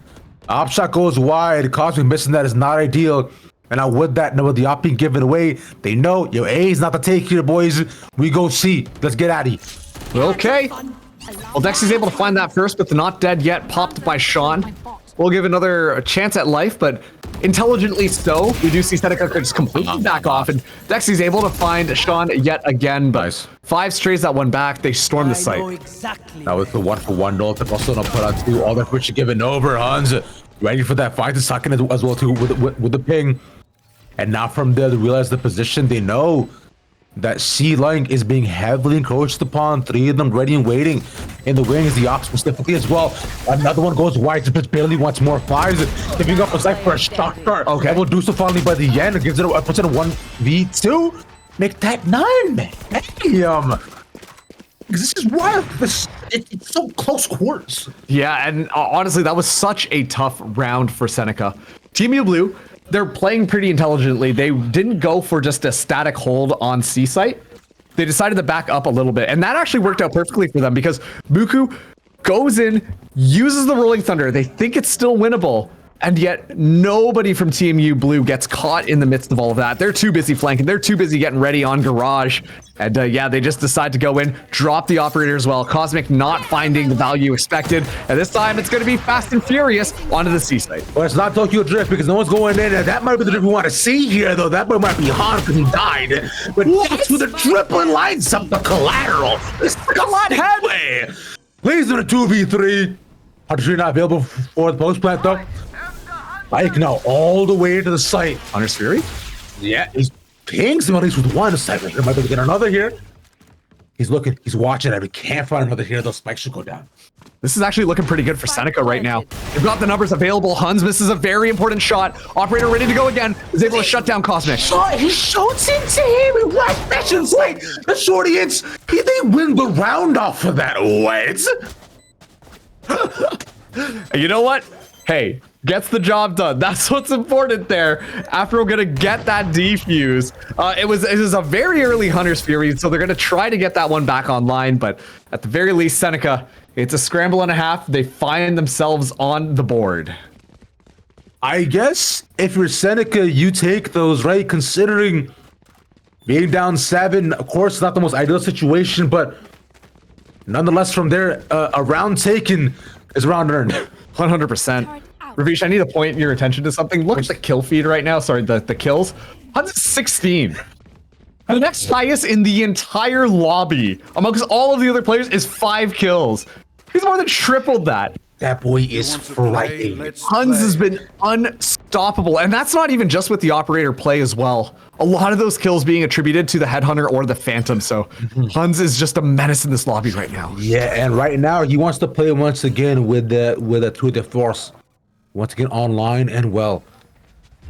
Op shot goes wide. Cosmic missing that is not ideal. And now with that, with the op being given away, they know your A is not the take here, boys. We go C. Let's get out of here. Okay. Well, Dexy's able to find that first, but the not dead yet, popped by Sean. We'll give another chance at life, but intelligently so. We do see Seneca just completely back off, and Dexy's able to find Sean yet again, but 5 strays that one back. They storm the site. Now with the 1-for-1 ult, they're also gonna put out 2. All their push given over. Hans ready for that 5-second as well too with the ping. And now from there, they realize the position. They know that C line is being heavily encroached upon. 3 of them ready and waiting in the wings, the ops specifically as well. Another one goes wide, just barely wants more 5s, giving up a site for a shock start. Okay, will do so finally by the end. It gives it puts it a 1v2. Make that 9, man. Damn. This is wild. It's so close quarters. Yeah, and honestly, that was such a tough round for Seneca. Team U Blue, they're playing pretty intelligently. They didn't go for just a static hold on C site. They decided to back up a little bit, and that actually worked out perfectly for them because Muku goes in, uses the Rolling Thunder. They think it's still winnable, and yet nobody from TMU Blue gets caught in the midst of all of that. They're too busy flanking. They're too busy getting ready on Garage. And yeah, they just decide to go in, drop the operator as well. Cosmic not finding the value expected. And this time it's going to be fast and furious onto the C site. Well, it's not Tokyo Drift because no one's going in. That might be the drift we want to see here, though. That might be Han because he died. But that's who the tripling lines up the collateral. It's the collide way. Leads in a 2v3. Hunter's not available for the post plant, though. Ike now all the way to the site. Hunter's Fury? Yeah, he's pings him at least with 1 second. He might be able to get another here. He's looking, he's watching it. We can't find another here. Those spikes should go down. This is actually looking pretty good for Seneca right now. They've got the numbers available. Huns misses a very important shot. Operator ready to go again. Is able to shut down Cosmic. He shoots into him. He right sessions like the shorty ends. They win the round off of that. What? You know what? Hey, gets the job done. That's what's important there. After we're gonna get that defuse. It was a very early Hunter's Fury, so they're gonna try to get that one back online, but at the very least, Seneca It's a scramble and a half. They find themselves on the board. I guess if you're Seneca, you take those, right? Considering being down 7, of course, not the most ideal situation, but nonetheless, from there, a round taken is a round earned. 100%. Ravish, I need to point your attention to something. Look at the kill feed right now. Sorry, the kills. 116. The next highest in the entire lobby amongst all of the other players is 5 kills. He's more than tripled that. That boy is Want to play? frightening. Let's Huns has play. been unstoppable, and that's not even just with the operator play as well. A lot of those kills being attributed to the headhunter or the phantom. So Huns is just a menace in this lobby right now. Yeah, and right now he wants to play once again with the Tour de Force. Once again online and well.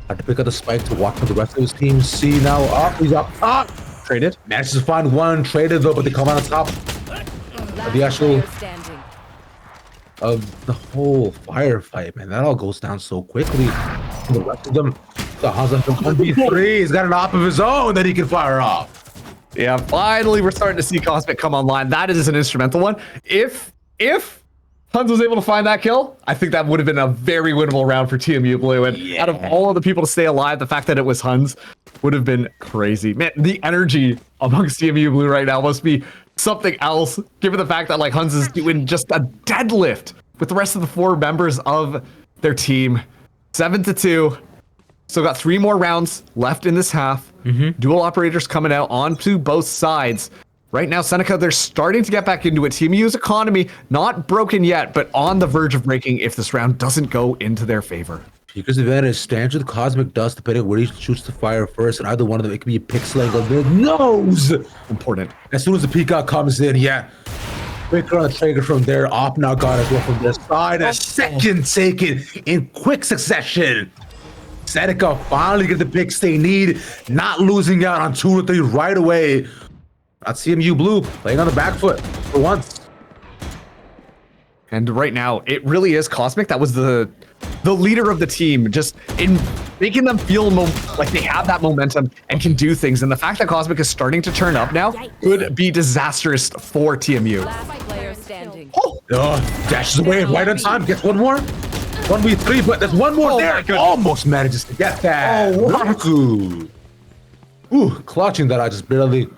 Had to pick up the spike to watch for the rest of his team. See now, up, he's up, up. Traded. Manages to find one, traded though, but they come out on top Last the actual- player standing. of the whole firefight, man. That all goes down so quickly. The rest of them, the Hansa from 1v3, he's got an op of his own that he can fire off. Yeah, finally we're starting to see Cosmic come online. That is an instrumental one. If Huns was able to find that kill, I think that would have been a very winnable round for TMU Blue. And out of all of the people to stay alive, the fact that it was Huns would have been crazy. Man, the energy amongst TMU Blue right now must be something else, given the fact that like Huns is doing just a deadlift with the rest of the 4 members of their team. 7-2. Still got 3 more rounds left in this half. Dual operators coming out onto both sides. Right now, Seneca, they're starting to get back into it. TMU's economy, not broken yet, but on the verge of breaking if this round doesn't go into their favor. Because advantage stands with Cosmic Dust, depending on where he shoots the fire first, and either one of them, it could be a pixel angle. The nose! Important. As soon as the peacock comes in, yeah. Quicker on the trigger from there. Op now got as well from their side. A second taken in quick succession. Seneca finally get the picks they need, not losing out on 2 or 3 right away. Not CMU Blue playing on the back foot for once. And right now, it really is Cosmic. That was the leader of the team, just in making them feel like they have that momentum and can do things. And the fact that Cosmic is starting to turn up now could be disastrous for TMU. Last player standing. Oh, dashes away right on time. Gets one more. 1v3, but there's one more Oh there. my goodness. Almost manages to get that. Raku. Ooh, clutching that. I just barely.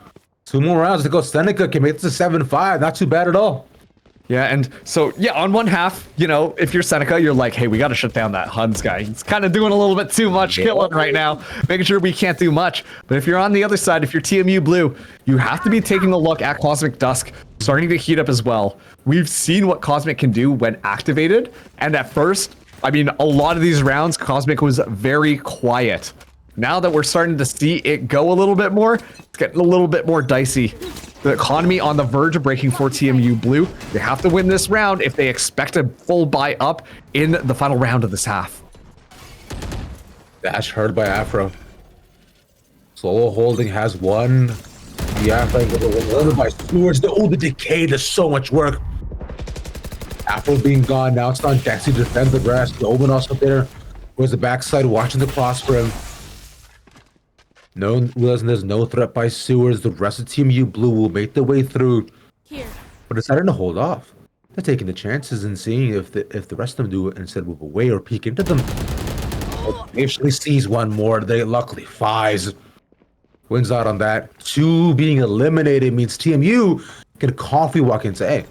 2 more rounds to go. Seneca can make this a 7-5. Not too bad at all. Yeah, and so, yeah, on one half, you know, if you're Seneca, you're like, hey, we got to shut down that Huns guy. He's kind of doing a little bit too much killing right now, making sure we can't do much. But if you're on the other side, if you're TMU Blue, you have to be taking a look at Cosmic Dusk, starting to heat up as well. We've seen what Cosmic can do when activated, and at first, I mean, a lot of these rounds, Cosmic was very quiet. Now that we're starting to see it go a little bit more, it's getting a little bit more dicey. The economy on the verge of breaking for TMU Blue. They have to win this round if they expect a full buy up in the final round of this half. Dash heard by Afro. Solo holding has one. The Afro holding by Stewards. The decay does so much work. Afro being gone. Now it's on Dexy to defend the rest. The Omen also there. Where's the backside watching the cross for him. No, there's no threat by Sewers. The rest of TMU Blue will make their way through. But deciding to hold off. They're taking the chances and seeing if the rest of them do it instead of move away or peek into them. Actually sees one more. They luckily Fies wins out on that. 2 being eliminated means TMU can confidently walk into A.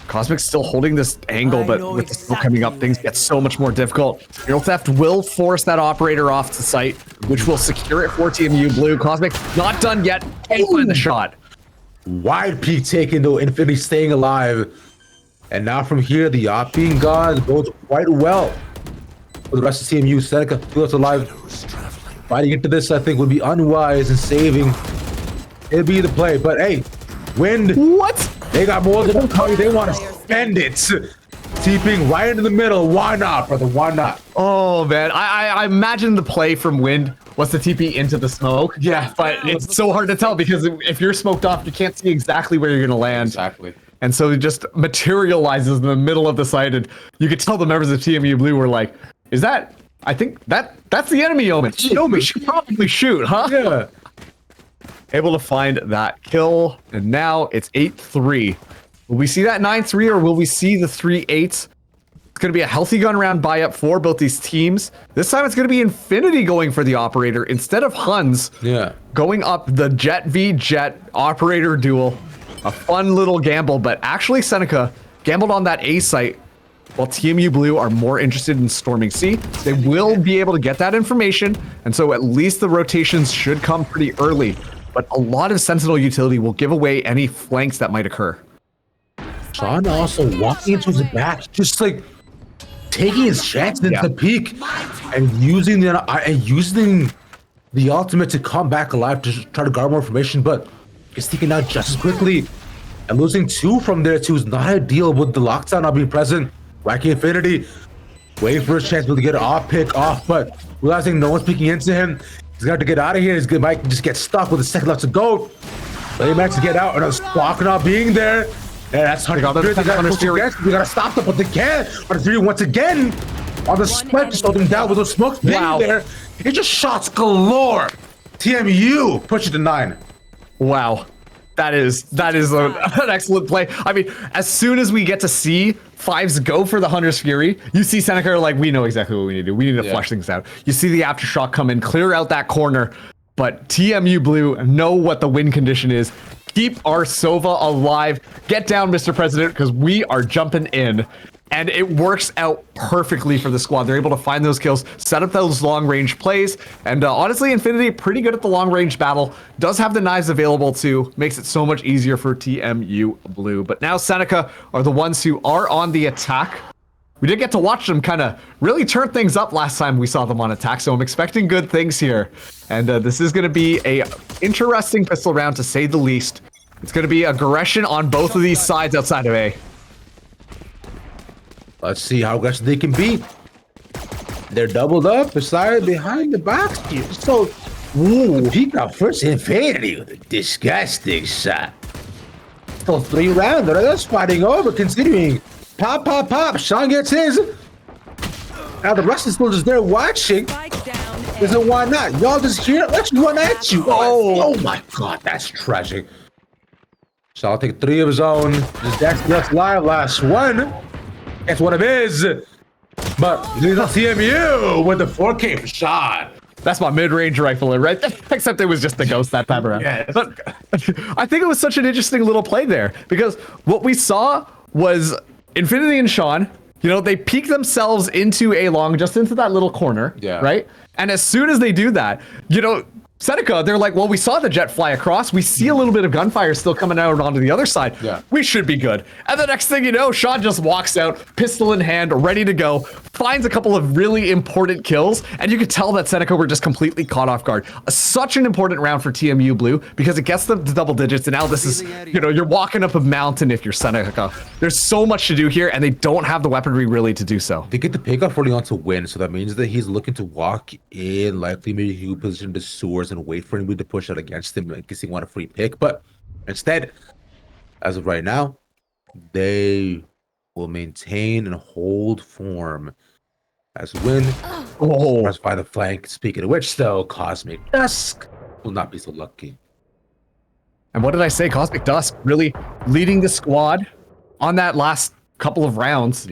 Cosmic's still holding this angle, but with the smoke coming up, things get so much more difficult. Aerial Theft will force that operator off to site, which will secure it for TMU Blue. Cosmic not done yet. Can't find the shot. Wide peak taken though, Infinity staying alive. And now from here, the op being gone goes quite well for the rest of TMU. Seneca feels alive. Fighting into this, I think, would be unwise and saving. It'd be the play, but hey, Wind. What? They got more than one party. They want to spend it. Teeping right into the middle. Why not, brother? Why not? Oh, man. I imagine the play from Wind was to TP into the smoke. Yeah, but it's so hard to tell because if you're smoked off, you can't see exactly where you're going to land. Exactly. And so it just materializes in the middle of the site. And you could tell the members of TMU Blue were like, is that... I think that's the enemy Omen. We should probably shoot, huh? Yeah. Able to find that kill. And now it's 8-3. Will we see that 9-3 or will we see the 3-8? It's going to be a healthy gun round buy up for both these teams. This time it's going to be Infinity going for the operator instead of Huns. Yeah. Going up the Jet v Jet operator duel. A fun little gamble, but actually Seneca gambled on that A site while TMU Blue are more interested in storming C. They will be able to get that information, and so at least the rotations should come pretty early. But a lot of Sentinel utility will give away any flanks that might occur. Sean also walking into his back, just like taking his chances at the peak and using the ultimate to come back alive to try to guard more information, but he's taken out just as quickly. And losing 2 from there too is not ideal with the lockdown not being present. Wacky Infinity waiting for his chance to get an pick off, but realizing no one's peeking into him, he's got to get out of here. He might just get stuck with a second left to go. But he managed to get out, and Squawk not being there. And that's how they gotta stop them, but they can't. But the once again on the split, just holding down with those smokes being there. It just shots galore. TMU push it to 9. Wow. That is an excellent play. I mean, as soon as we get to see Fives go for the Hunter's Fury, you see Seneca like, we know exactly what we need to do. We need to flush things out. You see the Aftershock come in, clear out that corner, but TMU Blue know what the win condition is. Keep our Sova alive. Get down, Mr. President, because we are jumping in. And it works out perfectly for the squad. They're able to find those kills, set up those long-range plays, and honestly, Infinity, pretty good at the long-range battle. Does have the knives available too. Makes it so much easier for TMU Blue. But now Seneca are the ones who are on the attack. We did get to watch them kind of really turn things up last time we saw them on attack, so I'm expecting good things here. And this is going to be a interesting pistol round, to say the least. It's going to be aggression on both of these sides outside of A. Let's see how aggressive they can be. They're doubled up behind the box here. So, peek out first Infinity with a disgusting shot. Still 3 rounds. That's fighting over, considering. Pop, pop, pop. Sean gets his. Now the rest is still just there watching. Isn't why not? Y'all just here. Let's run at you. Oh my God, that's tragic. So I'll take 3 of his own. That's live last one. That's what it is. But he's a CMU with the 4K shot. That's my mid-range rifle, right? Except it was just the ghost that time around. Yes. But I think it was such an interesting little play there, because what we saw was Infinity and Sean, you know, they peek themselves into A long, just into that little corner, right? And as soon as they do that, you know, Seneca, they're like, well, we saw the jet fly across. We see a little bit of gunfire still coming out onto the other side. We should be good. And the next thing you know, Sean just walks out, pistol in hand, ready to go, finds a couple of really important kills, and you could tell that Seneca were just completely caught off guard. Such an important round for TMU Blue, because it gets them to double digits, and now this is, you know, you're walking up a mountain if you're Seneca. There's so much to do here, and they don't have the weaponry really to do so. They get the pick off early on to win, so that means that he's looking to walk in, likely maybe he will position the sewers and wait for anybody to push out against him in case he want a free pick. But instead, as of right now, they will maintain and hold form as win. Press by the flank. Speaking of which, though, Cosmic Dusk will not be so lucky. And what did I say? Cosmic Dusk really leading the squad on that last couple of rounds.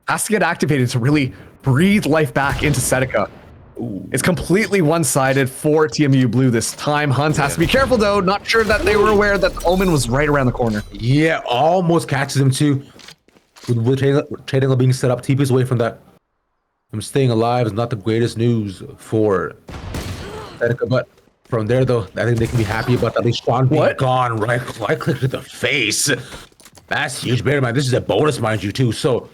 Has to get activated to really breathe life back into Seneca. It's completely one-sided for TMU Blue this time. Hunt has to be careful, though. Not sure that they were aware that the Omen was right around the corner. Yeah, almost catches him, too. With trading being set up, TP's away from that. Him staying alive is not the greatest news for Seneca, but from there, though, I think they can be happy about that. At least Sean being gone, right click to the face. That's huge. Bear in mind, this is a bonus, mind you, too. So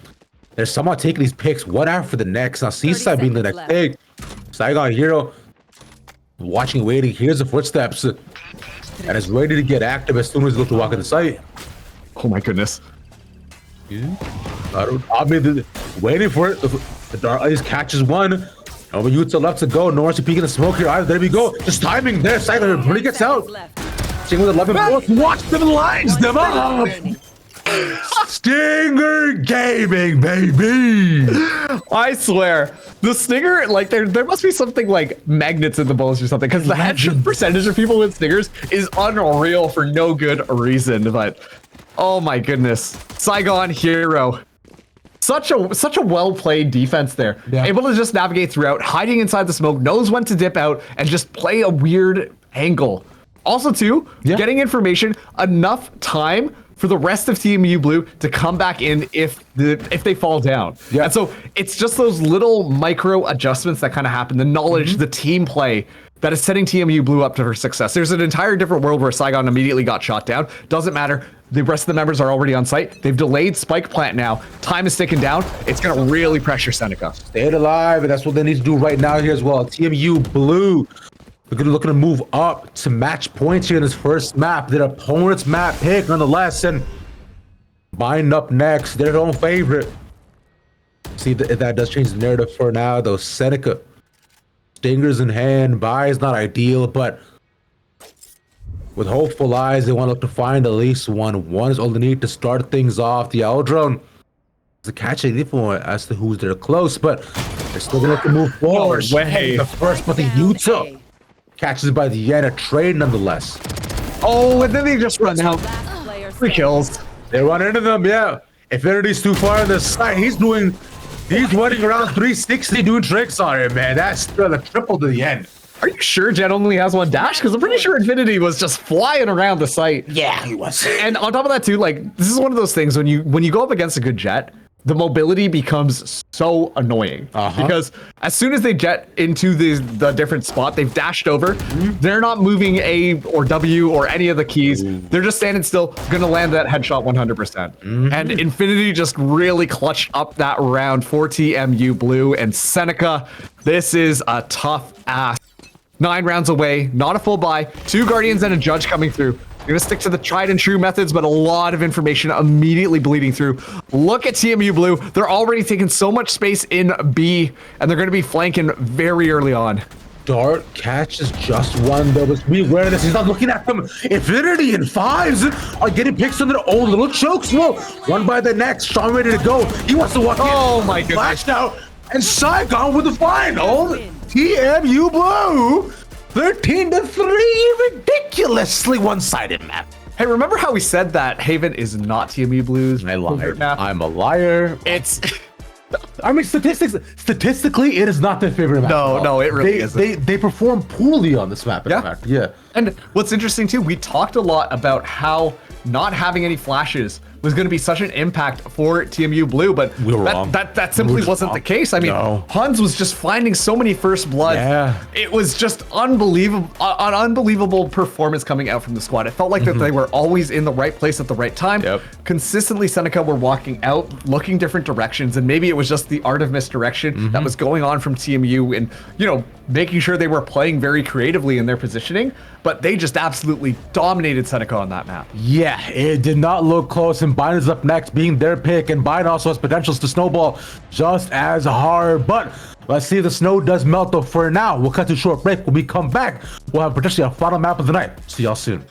there's someone taking these picks one after the next. Now, Seaside being the next pick. Saigon Hero watching, waiting, hears the footsteps, and is ready to get active as soon as he looks to walk in the site. Oh my goodness. I'll be waiting for it. The Dark Ice catches one. Over Yuta left to go. Norris peeking the smoke here. There we go. Just timing there. Saigon really gets out. Seeing with 11 bullets. Watch them, lines them up. Stinger Gaming, baby! I swear, the Stinger, like, there must be something like magnets in the bullets or something, because the headshot percentage of people with Stingers is unreal for no good reason. But Oh my goodness. Saigon hero. Such a well-played defense there. Yeah. Able to just navigate throughout, hiding inside the smoke, knows when to dip out, and just play a weird angle. Also, too, getting information, enough time for the rest of TMU Blue to come back in if they fall down. Yeah. And so it's just those little micro adjustments that kind of happen, the knowledge, the team play that is setting TMU Blue up for success. There's an entire different world where Saigon immediately got shot down. Doesn't matter. The rest of the members are already on site. They've delayed Spike Plant now. Time is ticking down. It's going to really pressure Seneca. Stay alive, and that's what they need to do right now here as well. TMU Blue, they're looking to move up to match points here in this first map. Their opponent's map pick, nonetheless, and bind up next. Their own favorite. See, that does change the narrative for now, though. Seneca, stingers in hand, buy is not ideal, but with hopeful eyes, they want to look to find at least one. One is all they need to start things off. The Eldrone is a catching info as to who's there close, but they're still going to move forward. way. The first, but the Utah catches by the end, a trade nonetheless. Oh, and then they just run out. Last player 3 standing. kills. They run into them, yeah. Infinity's too far on the side. He's running around 360 doing tricks on it, man. That's the triple to the end. Are you sure Jet only has 1 dash? Because I'm pretty sure Infinity was just flying around the site. Yeah, he was. And on top of that too, like, this is one of those things when you go up against a good Jet, the mobility becomes so annoying. Because as soon as they jet into the different spot, they've dashed over. They're not moving A or W or any of the keys. They're just standing still, gonna land that headshot 100%. And Infinity just really clutched up that round for TMU Blue. And Seneca, this is a tough ass. 9 rounds away, not a full buy, 2 Guardians and a Judge coming through. They're gonna stick to the tried and true methods, but a lot of information immediately bleeding through. Look at TMU Blue. They're already taking so much space in B, and they're gonna be flanking very early on. Dart catches just one, though. But be aware of this. He's not looking at them. Infinity and Fives are getting picks on their own little chokes. Well, one by the next. Sean ready to go. He wants to walk in. Oh my goodness. Flashed out. And Saigon with the final. TMU Blue. 13-3. Ridiculously one-sided map. Hey, remember how we said that Haven is not TMU Blue's favorite map? I'm a liar. It's I mean, statistically, it is not their favorite map. No, it really isn't. They perform poorly on this map. In fact. Yeah. And what's interesting too, we talked a lot about how not having any flashes was going to be such an impact for TMU Blue, but we were wrong. That simply wasn't the case. I mean, Huns was just finding so many first blood. Yeah. It was just unbelievable, an unbelievable performance coming out from the squad. It felt like that they were always in the right place at the right time. Consistently, Seneca were walking out, looking different directions, and maybe it was just the art of misdirection that was going on from TMU, and making sure they were playing very creatively in their positioning. But they just absolutely dominated Seneca on that map. Yeah, it did not look close, and Biden is up next, being their pick, and Biden also has potentials to snowball just as hard. But let's see if the snow does melt, though. For now, we'll cut to a short break. When we come back, we'll have potentially a final map of the night. See y'all soon.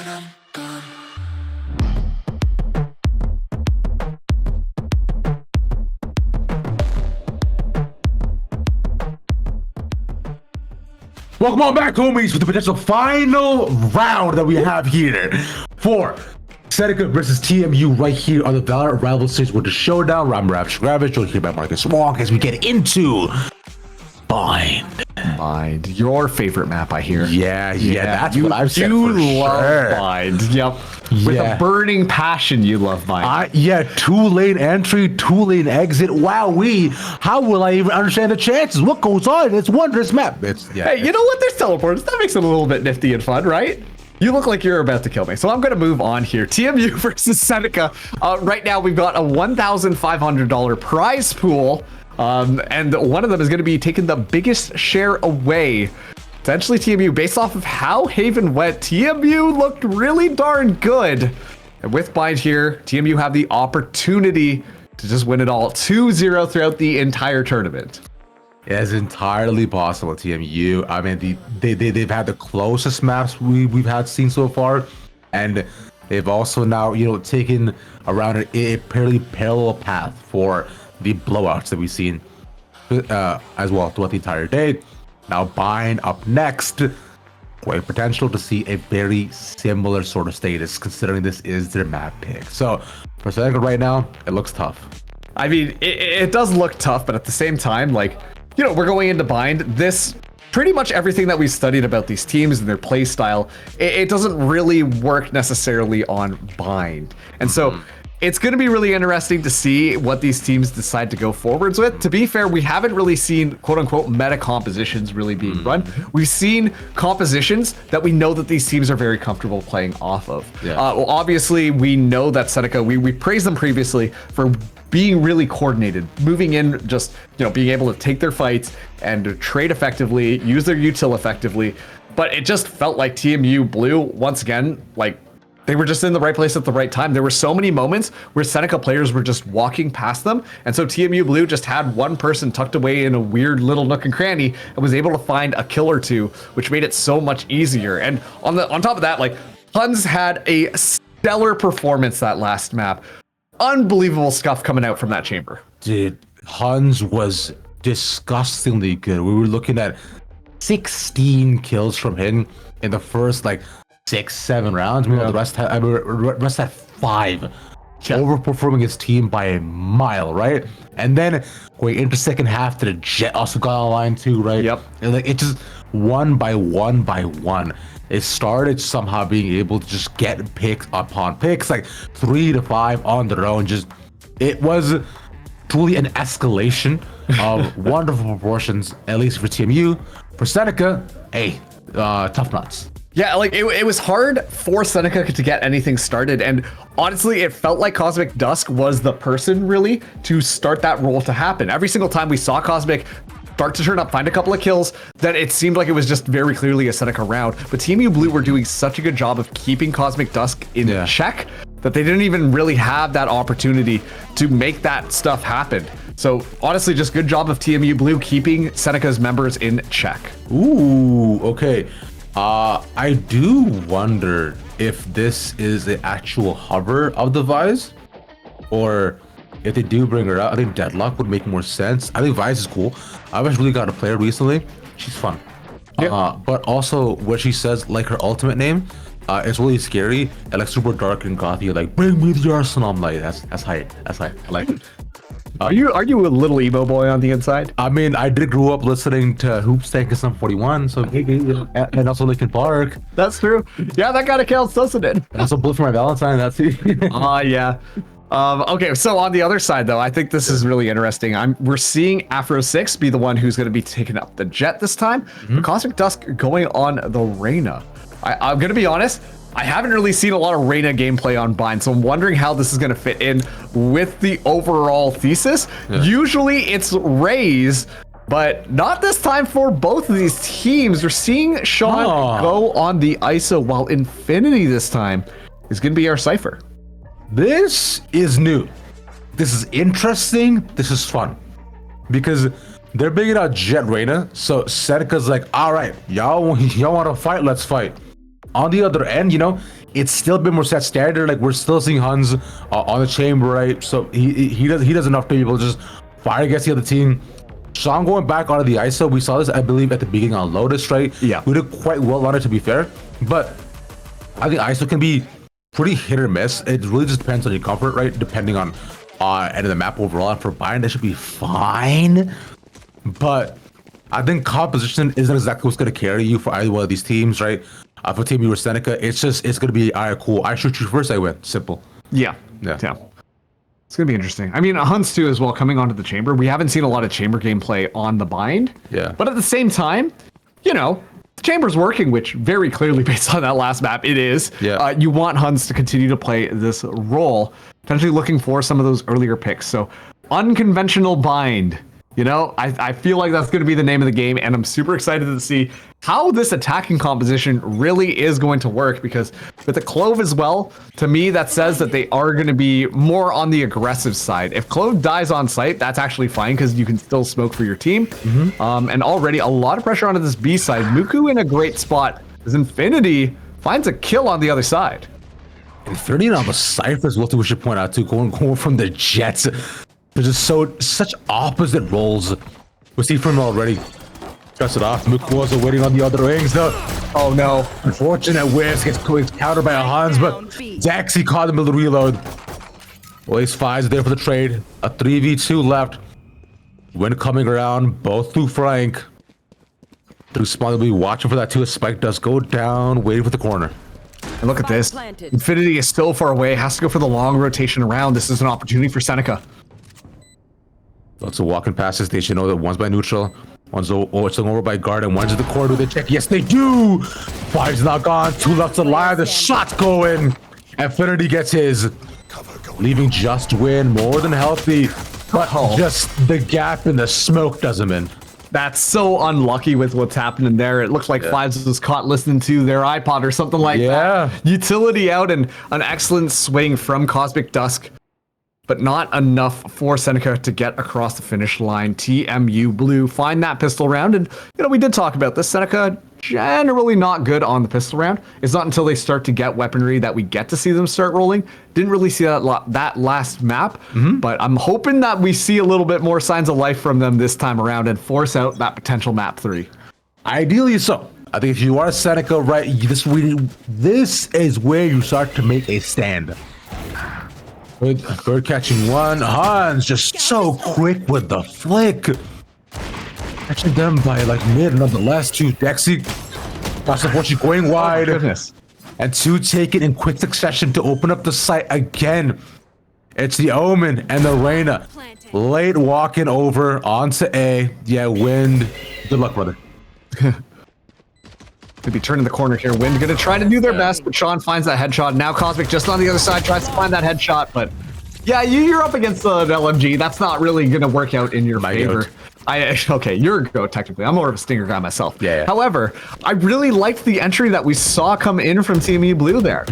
Welcome on back, homies, for the potential final round that we have here for Seneca versus TMU right here on the Valorant Rival Series with the Showdown. I'm Ravage, joined here by Marcus Wong as we get into Bind. Bind, your favorite map, I hear. Yeah, that's what I've said You for love sure. Bind. Yep. With a burning passion, you love Bind. Yeah, 2-lane entry, 2-lane exit. Wowee, how will I even understand the chances? What goes on? It's wondrous map. Hey, you know what? There's teleporters. That makes it a little bit nifty and fun, right? You look like you're about to kill me, so I'm going to move on here. TMU versus Seneca. Right now, we've got a $1,500 prize pool, and one of them is going to be taking the biggest share away. Potentially TMU, based off of how Haven went, TMU looked really darn good. And with Bind here, TMU have the opportunity to just win it all 2-0 throughout the entire tournament. It's entirely possible, TMU. I mean, they've had the closest maps we've had seen so far, and they've also now, taken around a fairly parallel path for the blowouts that we've seen as well throughout the entire day. Now Bind up next, with potential to see a very similar sort of status, considering this is their map pick. So for Seneca right now, it looks tough. I mean, it does look tough, but at the same time, we're going into Bind. This, pretty much everything that we studied about these teams and their play style, it doesn't really work necessarily on Bind. And so it's going to be really interesting to see what these teams decide to go forwards with. To be fair, we haven't really seen quote unquote meta compositions really being run. We've seen compositions that we know that these teams are very comfortable playing off of. Well, obviously, we know that Seneca, we praised them previously for being really coordinated, moving in, just being able to take their fights and trade effectively, use their util effectively. But it just felt like TMU Blue, once again, they were just in the right place at the right time. There were so many moments where Seneca players were just walking past them. And so TMU Blue just had one person tucked away in a weird little nook and cranny and was able to find a kill or two, which made it so much easier. And on top of that, Huns had a stellar performance that last map. Unbelievable stuff coming out from that chamber. Dude, Huns was disgustingly good. We were looking at 16 kills from him in the first 6-7 rounds. Meanwhile, the rest had 5. Overperforming his team by a mile, right? And then going into second half, the Jet also got online too, right? Yep. And it just one by one. It started somehow being able to just get picks upon picks, 3 to 5 on their own. It was truly an escalation of wonderful proportions, at least for TMU. For Seneca, hey, tough nuts. Yeah, it was hard for Seneca to get anything started, and honestly, it felt like Cosmic Dusk was the person really to start that role to happen. Every single time we saw Cosmic start to turn up, find a couple of kills, then it seemed like it was just very clearly a Seneca round. But TMU Blue were doing such a good job of keeping Cosmic Dusk in check that they didn't even really have that opportunity to make that stuff happen. So honestly, just good job of TMU Blue keeping Seneca's members in check. Ooh, okay. I do wonder if this is the actual hover of the Vise, or if they do bring her out. I think Deadlock would make more sense. I think Vise is cool. I've actually got to play her recently. She's fun. But also what she says, her ultimate name, it's really scary and super dark and gothy. Bring me the arsenal. I'm like, that's hype. That's hype. I like it. Are you a little emo boy on the inside? I mean, I did grow up listening to Hoopstank and Sum 41, so and also Linkin Park. That's true. Yeah, that kind of counts, doesn't it? And also Blue for My Valentine. That's it. Yeah. Okay, so on the other side, though, I think this is really interesting. We're seeing Afro 6 be the one who's going to be taking up the Jet this time. Cosmic Dusk going on the Reyna. I'm going to be honest, I haven't really seen a lot of Reyna gameplay on Bind, so I'm wondering how this is going to fit in with the overall thesis. Usually it's Raze, but not this time for both of these teams. We're seeing Sean go on the ISO, while Infinity this time is going to be our Cypher. This is new. This is interesting. This is fun. Because they're bringing out Jet Reyna, so Seneca's all right, y'all want to fight? Let's fight. on the other end, it's still a bit more set standard. Like we're still seeing Hans on the chamber, right? So he does enough to be able to just fire against the other team. Sean going back onto the ISO, we saw this, I believe, at the beginning on Lotus, right? Yeah. We did quite well on it, to be fair. But I think ISO can be pretty hit or miss. It really just depends on your comfort, right? Depending on end of the map overall. And for Bind, that should be fine. But I think composition isn't exactly what's going to carry you for either one of these teams, right? For Team U or Seneca, it's going to be, all right, cool. I shoot you first, I win. Simple. Yeah. It's going to be interesting. I mean, Hunts too as well, coming onto the chamber. We haven't seen a lot of chamber gameplay on the Bind. Yeah. But at the same time, the chamber's working, which very clearly based on that last map, it is. Yeah. You want Hunts to continue to play this role, potentially looking for some of those earlier picks. So unconventional Bind. I feel like that's going to be the name of the game, and I'm super excited to see how this attacking composition really is going to work, because with the Clove as well, to me, that says that they are going to be more on the aggressive side. If Clove dies on site, that's actually fine, because you can still smoke for your team. And already a lot of pressure onto this B side. Muku in a great spot as Infinity finds a kill on the other side. Infinity on the Cypher is what we should point out too, going from the Jets. There's just such opposite roles. We see from him already. Cuts it off. Muku also waiting on the other wings though. Oh no. Unfortunate whisk gets countered by a Hans, but Daxi caught him with the reload. Ace 5's there for the trade. A 3v2 left. Wind coming around, both through Frank. Through Spawn will be watching for that too. A spike does go down, waiting for the corner. And look at this. Infinity is so far away, has to go for the long rotation around. This is an opportunity for Seneca. Lots of walking past this station. Know that one's by neutral, one's over by guard, and one's in the corner. They check. Yes, they do. 5's not gone. 2 left alive. The shot's going. Infinity gets his, leaving just win more than healthy, but just the gap in the smoke does him in. That's so unlucky with what's happening there. It looks like Fives was caught listening to their iPod or something like that. Utility out and an excellent swing from Cosmic Dusk, but not enough for Seneca to get across the finish line. TMU Blue find that pistol round, and we did talk about this. Seneca generally not good on the pistol round. It's not until they start to get weaponry that we get to see them start rolling. Didn't really see that last map, but I'm hoping that we see a little bit more signs of life from them this time around and force out that potential map 3. Ideally so. I think if you are Seneca, right, this is where you start to make a stand. Bird catching one. Hans just so quick with the flick. Catching them by mid, nonetheless. 2 Dexy. That's unfortunately going wide. Oh, goodness. And 2 take it in quick succession to open up the site again. It's the Omen and the Reyna. Late walking over onto A. Yeah, Wind. Good luck, brother. Could be turning the corner here. Wind gonna try to do their best, but Sean finds that headshot. Now Cosmic just on the other side tries to find that headshot, but yeah, you're up against an LMG. That's not really gonna work out in your favor. Okay, you're a go technically. I'm more of a stinger guy myself. Yeah. However, I really liked the entry that we saw come in from TME Blue there.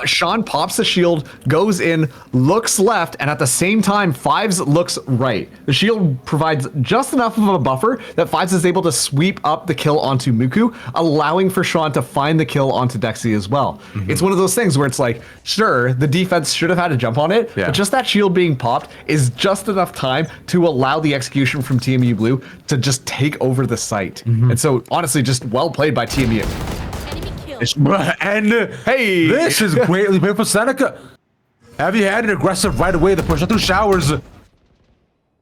Sean pops the shield, goes in, looks left, and at the same time, Fives looks right. The shield provides just enough of a buffer that Fives is able to sweep up the kill onto Muku, allowing for Sean to find the kill onto Dexy as well. It's one of those things where it's like, sure, the defense should have had to jump on it, but just that shield being popped is just enough time to allow the execution from TME Blue to just take over the site. And so honestly, just well played by TMU. And hey, this is greatly played for Seneca. Heavy handed, aggressive right away. The push through showers,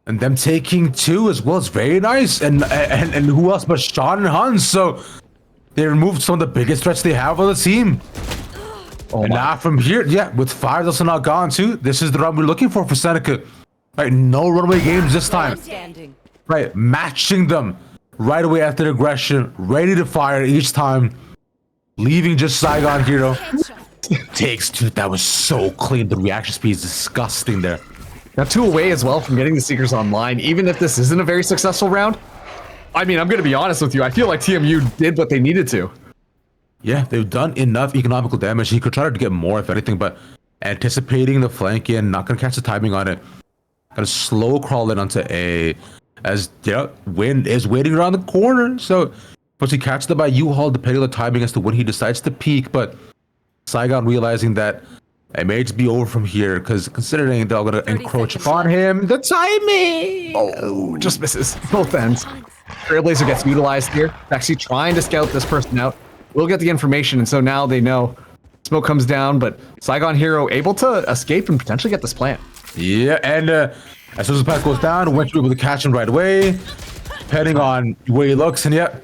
and them taking 2 as well. It's very nice. And who else but Sean and Hans? So they removed some of the biggest threats they have on the team. And now from here, with 5 also not gone too. This is the run we're looking for Seneca. Right, no runaway games this time. Right, matching them right away after aggression, ready to fire each time, leaving just Saigon Hero. Takes 2. That was so clean. The reaction speed is disgusting there. Now 2 away as well from getting the Seekers online, even if this isn't a very successful round. I mean, I'm going to be honest with you. I feel like TMU did what they needed to. Yeah, they've done enough economical damage. He could try to get more, if anything, but anticipating the flank in, not going to catch the timing on it. Going to slow crawl it onto A. As Wind is waiting around the corner, so First, he catches them by U-Haul, depending on the timing as to when he decides to peek. But Saigon realizing that it may just be over from here, because considering they're all going to encroach seconds upon him, the timing. Oh, just misses both ends. Trailblazer gets utilized here. Actually trying to scout this person out. We'll get the information, and so now they know. Smoke comes down, but Saigon Hero able to escape and potentially get this plant. Yeah, and as soon as the pass goes down, Winch will be able to catch him right away, depending on where he looks. And yeah,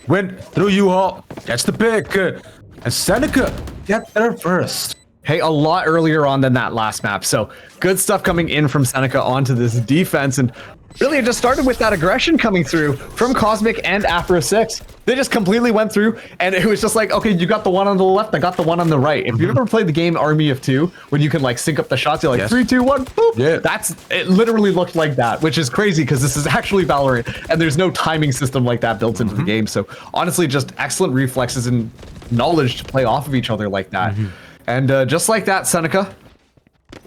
went through U-Haul, gets the pick, and Seneca get there first. Hey, a lot earlier on than that last map, so good stuff coming in from Seneca onto this defense, and really it just started with that aggression coming through from Cosmic and Afro 6. They just completely went through, and it was just like, okay, you got the one on the left, I got the one on the right. If you've ever played the game Army of Two, when you can like sync up the shots, you're like, Yes. 3, 2, 1, boop. Yeah. It literally looked like that, which is crazy because this is actually Valorant, and there's no timing system like that built into the game. So honestly, just excellent reflexes and knowledge to play off of each other like that. And just like that, Seneca,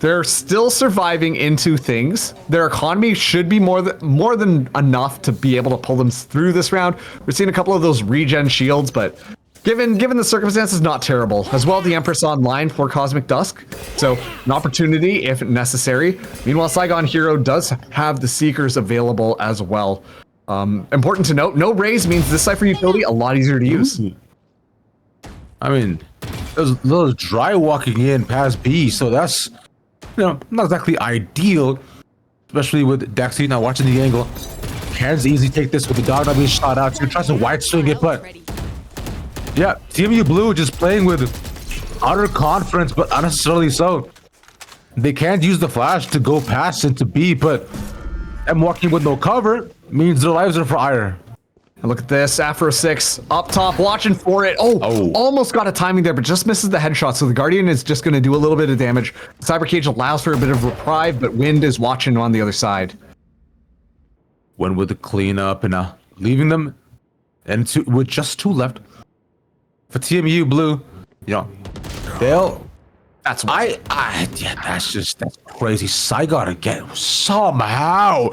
they're still surviving into things. Their economy should be more than enough to be able to pull them through this round. We're seeing a couple of those regen shields, but given the circumstances, not terrible. As well, the Empress online for Cosmic Dusk, so an opportunity if necessary. Meanwhile, Saigon Hero does have the Seekers available as well. Important to note, no raise means this Cypher utility a lot easier to use. I mean, there's a little dry walking in past B, so that's, not exactly ideal, especially with Dexy now watching the angle. Can's easy take this with the dog not being shot out. So he tries to wide swing it, but yeah, TMU Blue just playing with utter confidence, but unnecessarily so. They can't use the flash to go past into B, but them walking with no cover means their lives are for ire. And look at this, Afro 6 up top, watching for it. Oh, almost got a timing there, but just misses the headshot. So the Guardian is just going to do a little bit of damage. Cyber Cage allows for a bit of reprieve, but Wind is watching on the other side. Went with the cleanup and leaving them and with just 2 left for TMU Blue. They'll. That's that's crazy. Saigon again somehow.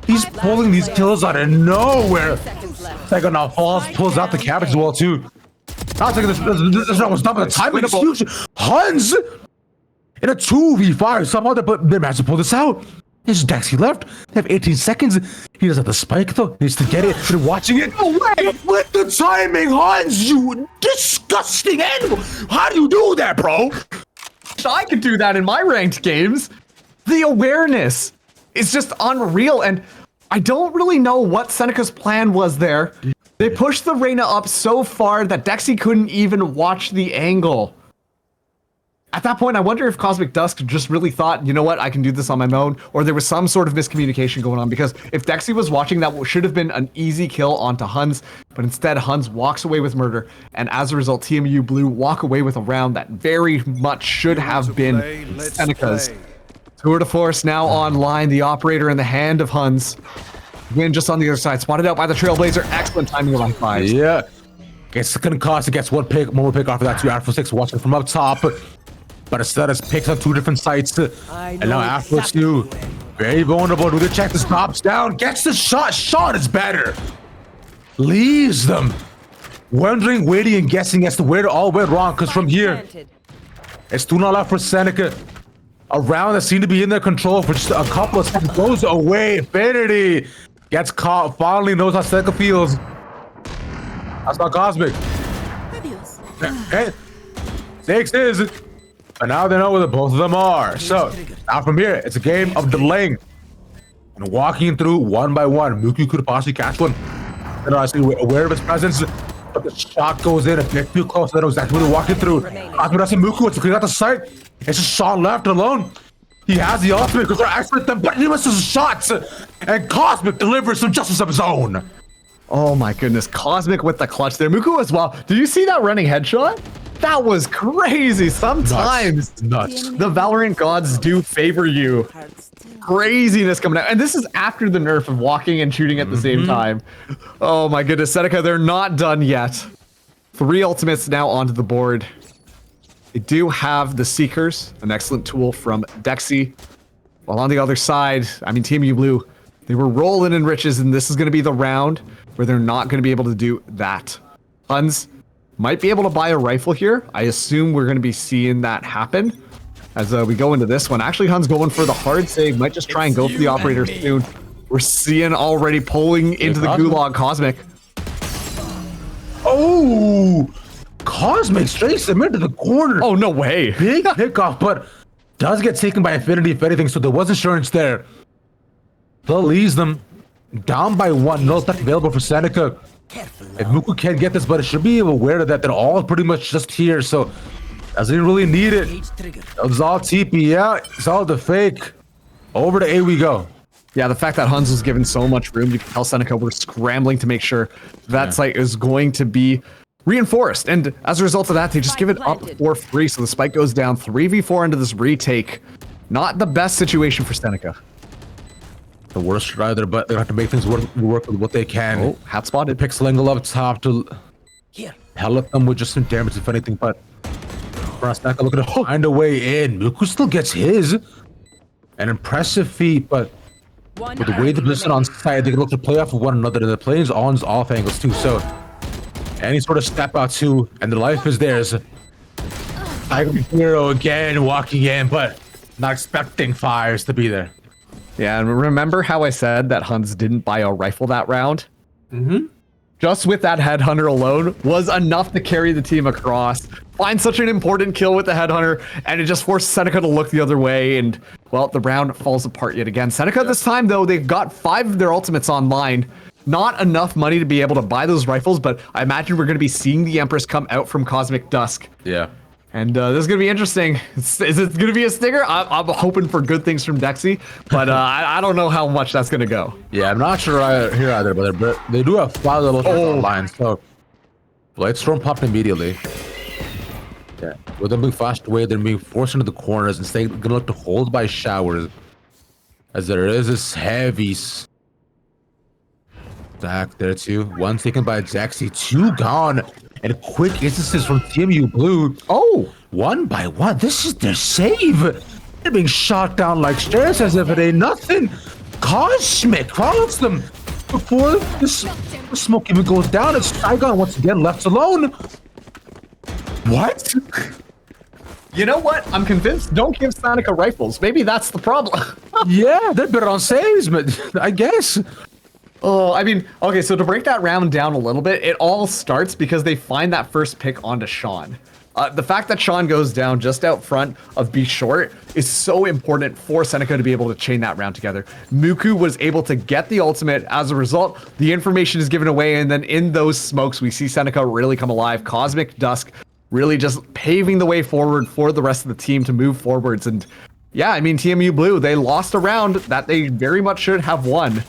He's pulling these kills out of nowhere. Saigon now pulls out the cabbage as well too. Not taking this was not the timing is huge. Huns in a 2v5 somehow they managed to pull this out. There's Dexy left. They have 18 seconds. He doesn't have the spike though. He needs to get it. They're watching it. No way! With the timing, Huns, you disgusting animal. How do you do that, bro? I could do that in my ranked games. The awareness is just unreal, and I don't really know what Seneca's plan was there. They pushed the Reyna up so far that Dexy couldn't even watch the angle. At that point, I wonder if Cosmic Dusk just really thought, you know what, I can do this on my own, or there was some sort of miscommunication going on, because if Dexy was watching, that should have been an easy kill onto Huns, but instead Huns walks away with murder, and as a result, TMU Blue walk away with a round that very much should have been Seneca's. Tour de Force now online, the operator in the hand of Huns. Win just on the other side, spotted out by the Trailblazer, excellent timing of five. Yeah. It's gonna cost, it gets one more pick off of that, 2 Afro 6 watching from up top. But instead it's picks on 2 different sites. And now Afro 2, very vulnerable. Do they check the stops down? Gets the shot. Shot is better. Leaves them wondering, waiting, and guessing as to where it all went wrong. Because from here, it's 2-0 left for Seneca. A round that seemed to be in their control for just a couple of seconds. Goes away. Infinity gets caught. Finally knows how Seneca feels. That's not Cosmic. Okay. 6 is. But now they know where both of them are. So now from here, it's a game of delaying and walking through one by one. Muku could possibly catch one. And honestly, aware of his presence, but the shot goes in a bit too close. They know exactly where they're walking through. Asmodasi Muku wants to clear out the site. It's just Sean left alone. He has the ultimate because they're expert at them, but he misses shots. And Cosmic delivers some justice of his own. Oh my goodness, Cosmic with the clutch there. Muku as well. Did you see that running headshot? That was crazy. Sometimes Nuts. the Valorant gods do favor you. Craziness coming out. And this is after the nerf of walking and shooting at the same time. Oh my goodness, Seneca, they're not done yet. 3 ultimates now onto the board. They do have the Seekers, an excellent tool from Dexy. While on the other side, I mean, TMU Blue, they were rolling in riches, and this is going to be the round where they're not going to be able to do that. Huns might be able to buy a rifle here. I assume we're going to be seeing that happen as we go into this one. Actually, Hun's going for the hard save. Might just try and go for the operator soon. We're seeing already pulling into the gulag Cosmic. Oh, Cosmic straight submit to the corner. Oh, no way. Big pickoff, but does get taken by Infinity if anything, so there was insurance there. Still leaves them down by 1. No stuff available for Seneca. If Muku can't get this, but it should be aware that they're all pretty much just here, so doesn't really need it. It was all TP, yeah, it's all the fake. Over to A we go. Yeah, the fact that Huns was given so much room, you can tell Seneca we're scrambling to make sure that site is going to be reinforced. And as a result of that, they just give it up for free. So the spike goes down 3v4 into this retake. Not the best situation for Seneca. The worst either, but they have to make things work with what they can. Oh, hat spotted. Picks Lingle up top to help them with just some damage, if anything, but Seneca looking to find a way in. Muku still gets his. An impressive feat, but with the way the position on side, they can look to play off of one another, and the plays on off angles too. So any sort of step out too, and the life is theirs. Tiger Hero again walking in, but not expecting fires to be there. Yeah, and remember how I said that Huns didn't buy a rifle that round? Mm-hmm. Just with that Headhunter alone was enough to carry the team across. Find such an important kill with the Headhunter, and it just forced Seneca to look the other way, and, well, the round falls apart yet again. Seneca this time, though, they've got 5 of their ultimates online. Not enough money to be able to buy those rifles, but I imagine we're going to be seeing the Empress come out from Cosmic Dusk. Yeah. And this is going to be interesting. Is it going to be a stinger? I'm hoping for good things from Dexy, but I don't know how much that's going to go. Yeah, I'm not sure here either, but they do have 5 little lines, so Blightstorm popped immediately. Yeah, with them being flashed away, they're being forced into the corners and staying gonna look to hold by showers, as there is this heavy stack there too. 1 taken by Dexy, 2 gone, and quick instances from TMU Blue. Oh, 1 by 1. This is their save. They're being shot down like stairs as if it ain't nothing. Cosmic follows them before the smoke even goes down. It's Saigon once again left alone. What? You know what? I'm convinced. Don't give Seneca rifles. Maybe that's the problem. Yeah, they're better on saves, but I guess. Oh, I mean, okay, so to break that round down a little bit, it all starts because they find that first pick onto Sean. The fact that Sean goes down just out front of B Short is so important for Seneca to be able to chain that round together. Muku was able to get the ultimate. As a result, the information is given away, and then in those smokes, we see Seneca really come alive. Cosmic Dusk really just paving the way forward for the rest of the team to move forwards. And yeah, I mean, TMU Blue, they lost a round that they very much should have won.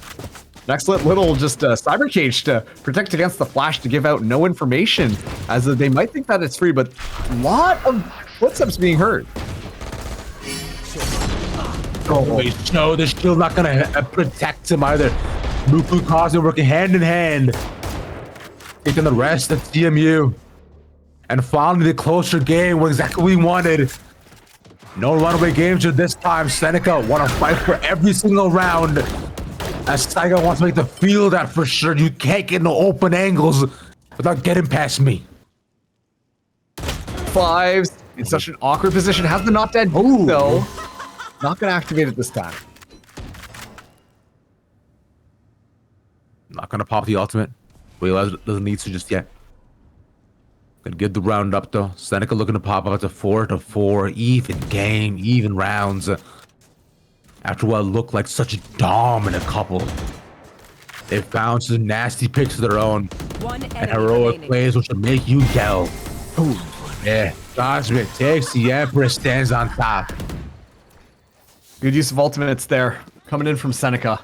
Next little just cyber cage to protect against the flash to give out no information, as they might think that it's free, but a lot of footsteps being heard. Oh, wait, no, they're still not gonna protect him either. Muku Cosmic working hand in hand, taking the rest of TMU. And finally, the closer game was exactly what we wanted. No runaway games this time. Seneca want to fight for every single round. As Saigon wants to make the feel that for sure you can't get no open angles without getting past me. Fives in such an awkward position. Has the not dead though. Not gonna activate it this time. Not gonna pop the ultimate. Realize it doesn't need to just yet. Gonna give the round up though. Seneca looking to pop up to 4-4, even game, even rounds. After what looked like such a dominant couple, they found some nasty picks of their own and heroic plays which will make you yell. Ooh, yeah, Cosmic takes the Empress, stands on top. Good use of ultimates there, coming in from Seneca,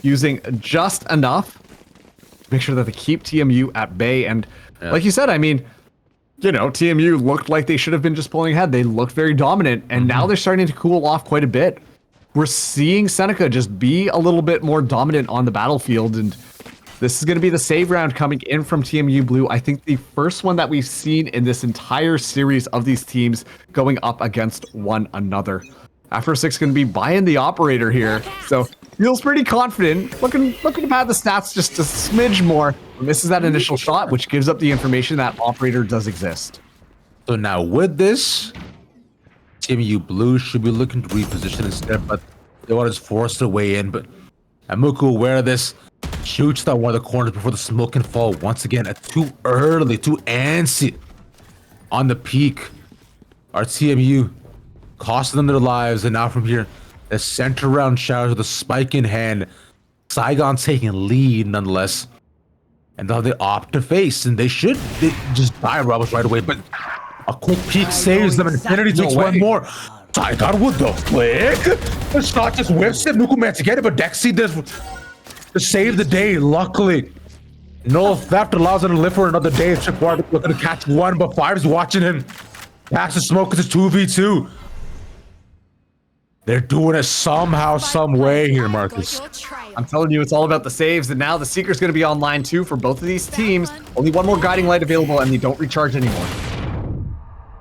using just enough to make sure that they keep TMU at bay. And like you said, I mean, you know, TMU looked like they should have been just pulling ahead. They looked very dominant, and now they're starting to cool off quite a bit. We're seeing Seneca just be a little bit more dominant on the battlefield, and this is going to be the save round coming in from TMU Blue. I think the first one that we've seen in this entire series of these teams going up against one another. After 6 going to be buying the operator here, so feels pretty confident. Looking to pad the stats just a smidge more. Misses that initial shot, which gives up the information that operator does exist. So now with this, Team U Blue should be looking to reposition instead, but they want to just force their way in. But Amuku, aware of this, shoots that one of the corners before the smoke can fall once again. Too early, too antsy on the peak. Our TMU costing them their lives, and now from here, the center round showers with a spike in hand. Saigon taking lead nonetheless. And now they opt to face, and they just die Rebels right away. But a quick peek saves them, and Infinity takes one more. Saigon with the flick. The shot just whips it. Nuku managed to get it, but Dexy does to save the day. Luckily, no theft allows him to live for another day. Tripwire looking to catch one, but Five's watching him. Pass the smoke. It's a 2v2. They're doing it somehow, some way here, Marcus. I'm telling you, it's all about the saves, and now the Seeker's going to be online too for both of these teams. Only one more guiding light available, and they don't recharge anymore.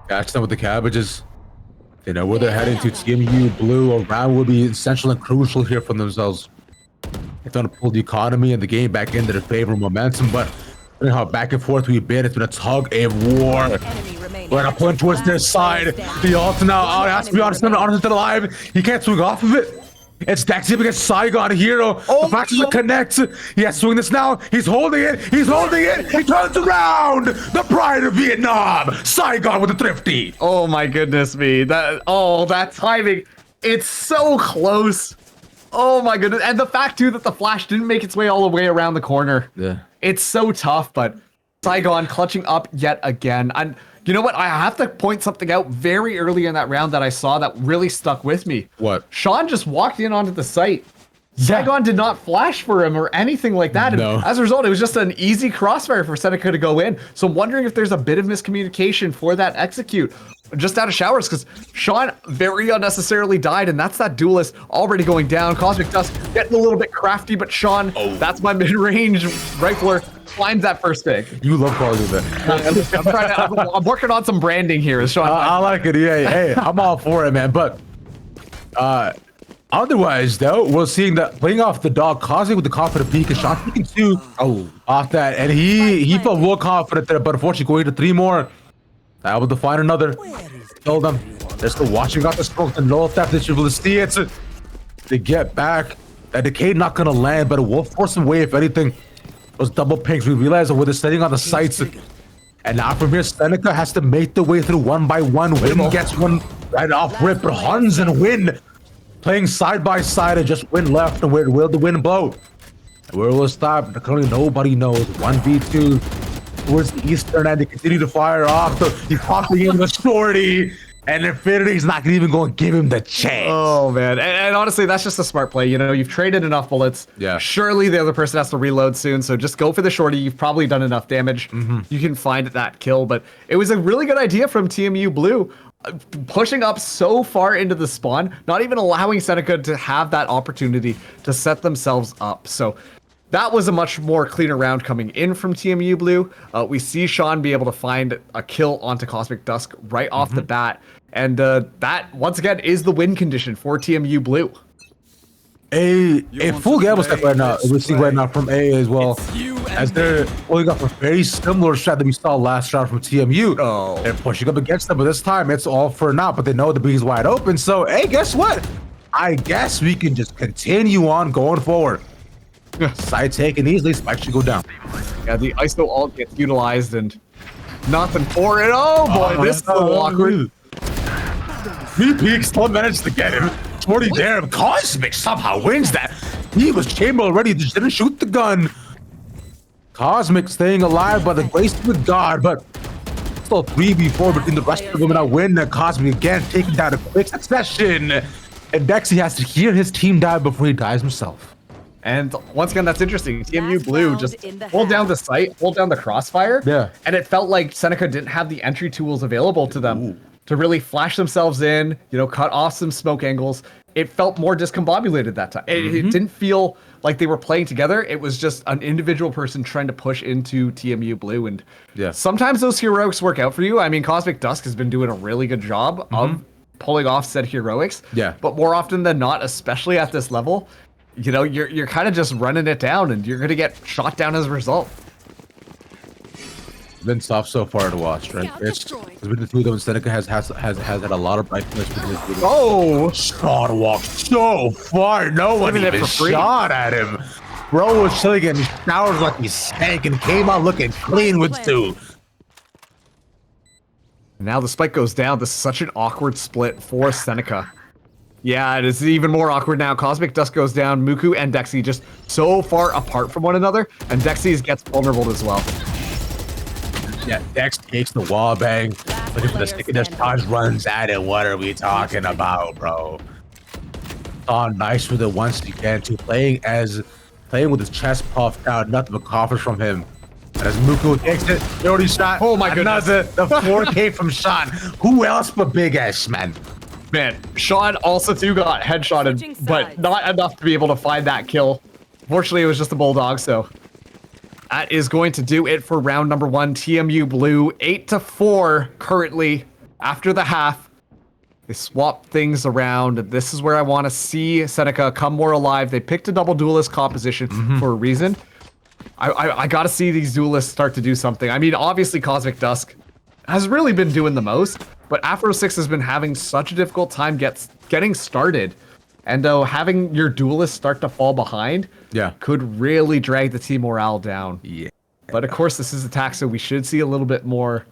Catch them with the cabbages. They know where they're heading to. Team U Blue, a round will be essential and crucial here for themselves. They're trying to pull the economy and the game back into their favor momentum, but you know how back and forth we've been. It's been a tug of war. We're gonna punch towards their side. The ult now has to be honest, honest alive. He can't swing off of it. It's Dexy against Saigon Hero. The fact doesn't connect. He has to swing this now. He's holding it. He's holding it. He turns around. The pride of Vietnam. Saigon with the thrifty. Oh my goodness me. That timing. It's so close. Oh my goodness. And the fact too that the flash didn't make its way all the way around the corner. Yeah. It's so tough, but Saigon clutching up yet again. And you know what? I have to point something out very early in that round that I saw that really stuck with me. What? Sean just walked in onto the site. Saigon did not flash for him or anything like that. No. And as a result, it was just an easy crossfire for Seneca to go in. So I'm wondering if there's a bit of miscommunication for that execute. Just out of showers, because Sean very unnecessarily died, and that's that duelist already going down. Cosmic Dusk getting a little bit crafty, but Sean, that's my mid-range rifler, finds that first pick. You love calling it that. I'm working on some branding here, Sean. I like it. Yeah. Hey, I'm all for it, man. But otherwise, though, we're seeing that playing off the dog, Cosmic with the confident peek, and Sean picking two off that, and he felt real confident there. But unfortunately, going to 3 more. Able to find another. Kill them. They're still watching out the smoke. The no theft. They should be able to see it. They get back. That decay not gonna land, but it will force them away if anything. Those double pings. We realize that we're standing on the sights. And now from here, Seneca has to make the way through one by one. Win gets one right off rip. But Huns and Win playing side by side, and just Win left. And where will the wind blow? Where will it stop? Currently nobody knows. 1v2. Towards the eastern end, they continue to fire off. So he's popping in the shorty, and Infinity's not even going to give him the chance. Oh man, and honestly, that's just a smart play. You know, you've traded enough bullets. Yeah. Surely the other person has to reload soon, so just go for the shorty. You've probably done enough damage. You can find that kill, but it was a really good idea from TMU Blue. Pushing up so far into the spawn, not even allowing Seneca to have that opportunity to set themselves up. So that was a much more cleaner round coming in from TMU Blue. We see Sean be able to find a kill onto Cosmic Dusk right off the bat. And that, once again, is the win condition for TMU Blue. A full gamble step right now. We're seeing right now from A as well. As they're pulling up a very similar strat that we saw last round from TMU. Oh. They're pushing up against them, but this time it's all for naught. But they know the B is wide open. So, hey, guess what? I guess we can just continue on going forward. Side taken easily, Spike should go down. Yeah, the ISO ult gets utilized and nothing for it. Oh boy, this is awkward. He peeks, still managed to get him. 40 there. Cosmic somehow wins that. He was chambered already, just didn't shoot the gun. Cosmic staying alive by the grace of the God, but still 3v4 between the rest of them. Now win the Cosmic again, taking down a quick succession. And Dexy has to hear his team die before he dies himself. And once again, that's interesting. TMU Blue just hold down the site, hold down the crossfire. Yeah. And it felt like Seneca didn't have the entry tools available to them to really flash themselves in, you know, cut off some smoke angles. It felt more discombobulated that time. It didn't feel like they were playing together. It was just an individual person trying to push into TMU Blue. And sometimes those heroics work out for you. I mean, Cosmic Dusk has been doing a really good job of pulling off said heroics. Yeah. But more often than not, especially at this level, you know, you're kind of just running it down, and you're gonna get shot down as a result. Been soft so far to watch, right? It's been the two of them. Seneca has had a lot of bright points with his video. Oh, Shot walked so far, no one Giving it even for free. shot at him. Bro was chilling in showers like he stank and came out looking clean with two. now the spike goes down. This is such an awkward split for Seneca. Yeah, it is even more awkward now. Cosmic Dusk goes down. Muku and Dexy just so far apart from one another, and Dexy gets vulnerable as well. Yeah, Dex takes the wall bang. Looking for the stickiness. Taj runs at it. What are we talking about, bro? Oh, nice with it once again. Too playing with his chest puffed out. Nothing but coffers from him. And as Muku takes it, he already shot. Oh my goodness. The 4K from Sean. Who else but Big S, man? Man, Sean also too got headshotted, but not enough to be able to find that kill. Fortunately, it was just a bulldog, so that is going to do it for round number 1. TMU Blue 8-4 currently after the half. They swap things around. This is where I want to see Seneca come more alive. They picked a double duelist composition for a reason. I got to see these duelists start to do something. I mean, obviously Cosmic Dusk has really been doing the most, but Afro 6 has been having such a difficult time getting started. And though having your duelists start to fall behind could really drag the team morale down. Yeah. But of course, this is attack, so we should see a little bit more.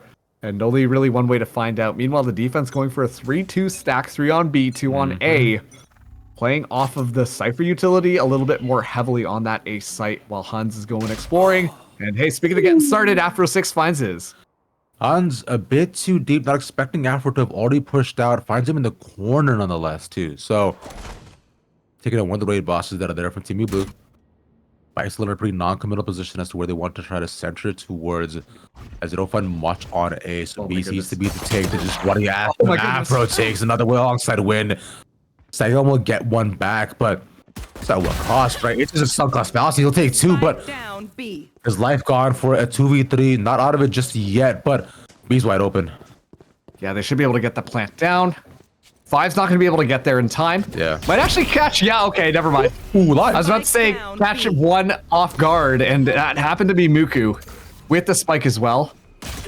And only really one way to find out. Meanwhile, the defense going for a 3-2 stack, 3 on B, 2 on A. Playing off of the Cypher utility a little bit more heavily on that A site while Hans is going exploring. And hey, speaking of getting started, Afro 6 finds his. Hans a bit too deep, not expecting Afro to have already pushed out. Finds him in the corner nonetheless, too. So, taking out one of the raid bosses that are there from Team Blue. Vice in a pretty non-committal position as to where they want to try to center it towards, as they don't find much on A. So B needs to be the take to just what he asked. Afro takes another way alongside win. Sagan will get one back, but it's at what cost, right? It's just a sunk cost fallacy. He'll take 2, but Down B. his life gone for a 2v3. Not out of it just yet, but B's wide open. Yeah, they should be able to get the plant down. 5's not going to be able to get there in time. Yeah. Might actually catch. Yeah, okay, never mind. Ooh, live. I was about to say catch one off guard, and that happened to be Muku with the spike as well.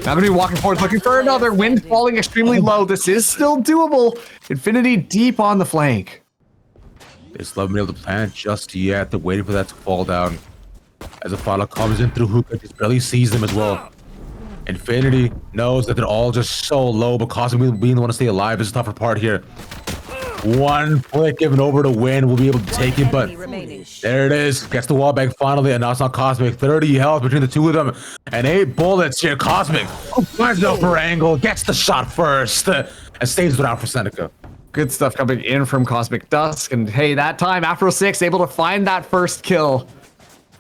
Now going to be walking forward, looking for another. Wind falling extremely low. This is still doable. Infinity deep on the flank. They still haven't been able to plant just yet. They're waiting for that to fall down. As a follow comes in through Hookah, just barely sees them as well. Infinity knows that they're all just so low, but Cosmic being the one to stay alive is the tougher part here. One flick given over to Win, will be able to take it, but there it is. Gets the wall back finally, and now it's not Cosmic. 30 health between the two of them, and 8 bullets here. Cosmic finds out for angle, gets the shot first, and stays around for Seneca. Good stuff coming in from Cosmic Dusk, and hey, that time Afro 6 able to find that first kill.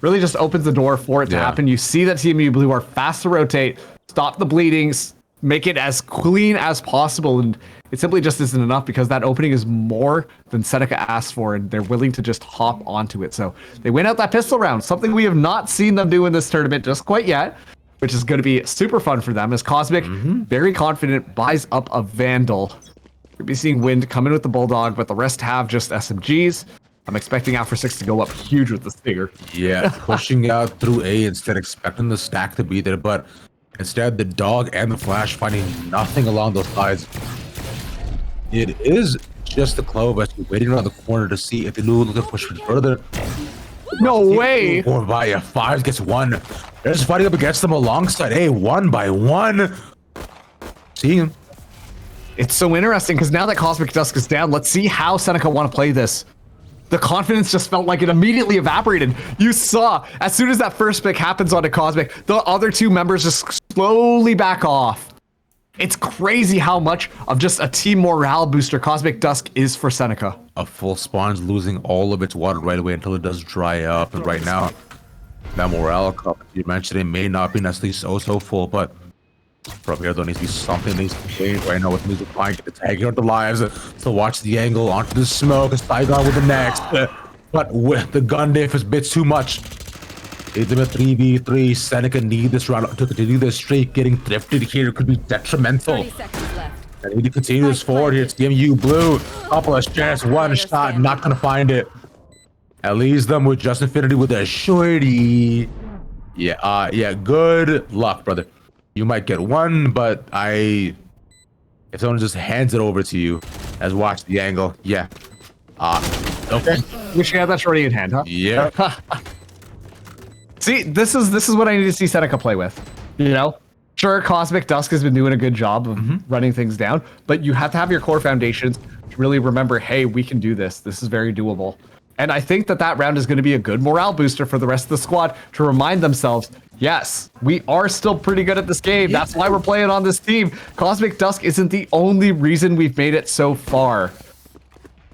Really just opens the door for it to happen. You see that Team Blue are fast to rotate, stop the bleedings, make it as clean as possible, and it simply just isn't enough because that opening is more than Seneca asked for, and they're willing to just hop onto it. So they win out that pistol round, something we have not seen them do in this tournament just quite yet, which is going to be super fun for them as Cosmic, very confident, buys up a Vandal. You'll be seeing Wind come in with the Bulldog, but the rest have just SMGs. I'm expecting Afro 6 to go up huge with the Stinger. Yeah, pushing out through A instead, expecting the stack to be there, but instead the Dog and the Flash finding nothing along those sides. It is just the Clove as you're waiting around the corner to see if they look to push further. No way! Or via 5 gets 1. They're just fighting up against them alongside A, 1 by 1. Seeing him. It's so interesting because now that Cosmic Dusk is down, let's see how Seneca want to play this. The confidence just felt like it immediately evaporated. You saw, as soon as that first pick happens onto Cosmic, the other two members just slowly back off. It's crazy how much of just a team morale booster Cosmic Dusk is for Seneca. A full spawn's losing all of its water right away until it does dry up. And right now, that morale cup you mentioned, it may not be necessarily so full, but from here, there needs to be something needs to change right now with music flying, get the tagging out the lives to watch the angle onto the smoke, a Saigon with the next. But with the gun diff is a bit too much. It's a 3v3. Seneca need this round to continue this streak. Getting thrifted here could be detrimental. 30 seconds left. I need to continue this forward here. It's TMU Blue. Couple of shots, one shot, not gonna find it. At least them with Just Infinity with a shorty. Yeah, yeah, good luck, brother. You might get one, but if someone just hands it over to you, as watch the angle, yeah. Okay. Wish you had that shorty in hand, huh? Yeah. See, this is what I need to see Seneca play with. You know? Sure, Cosmic Dusk has been doing a good job of running things down, but you have to have your core foundations to really remember, hey, we can do this. This is very doable. And I think that round is going to be a good morale booster for the rest of the squad to remind themselves, yes, we are still pretty good at this game. That's why we're playing on this team. Cosmic Dusk isn't the only reason we've made it so far.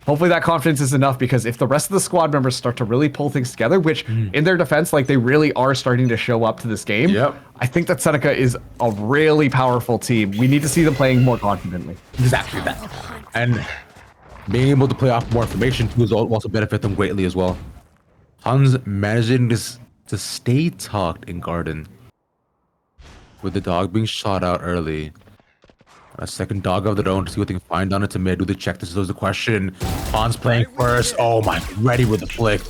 Hopefully that confidence is enough, because if the rest of the squad members start to really pull things together, which in their defense, like they really are starting to show up to this game, I think that Seneca is a really powerful team. We need to see them playing more confidently. Exactly that. And being able to play off more information too will also benefit them greatly as well. Hans managing to stay tucked in Garden, with the dog being shot out early. A second dog of their own to see what they can find on it to mid. Do they check? This is the question. Hans playing first. Oh my, ready with the flick.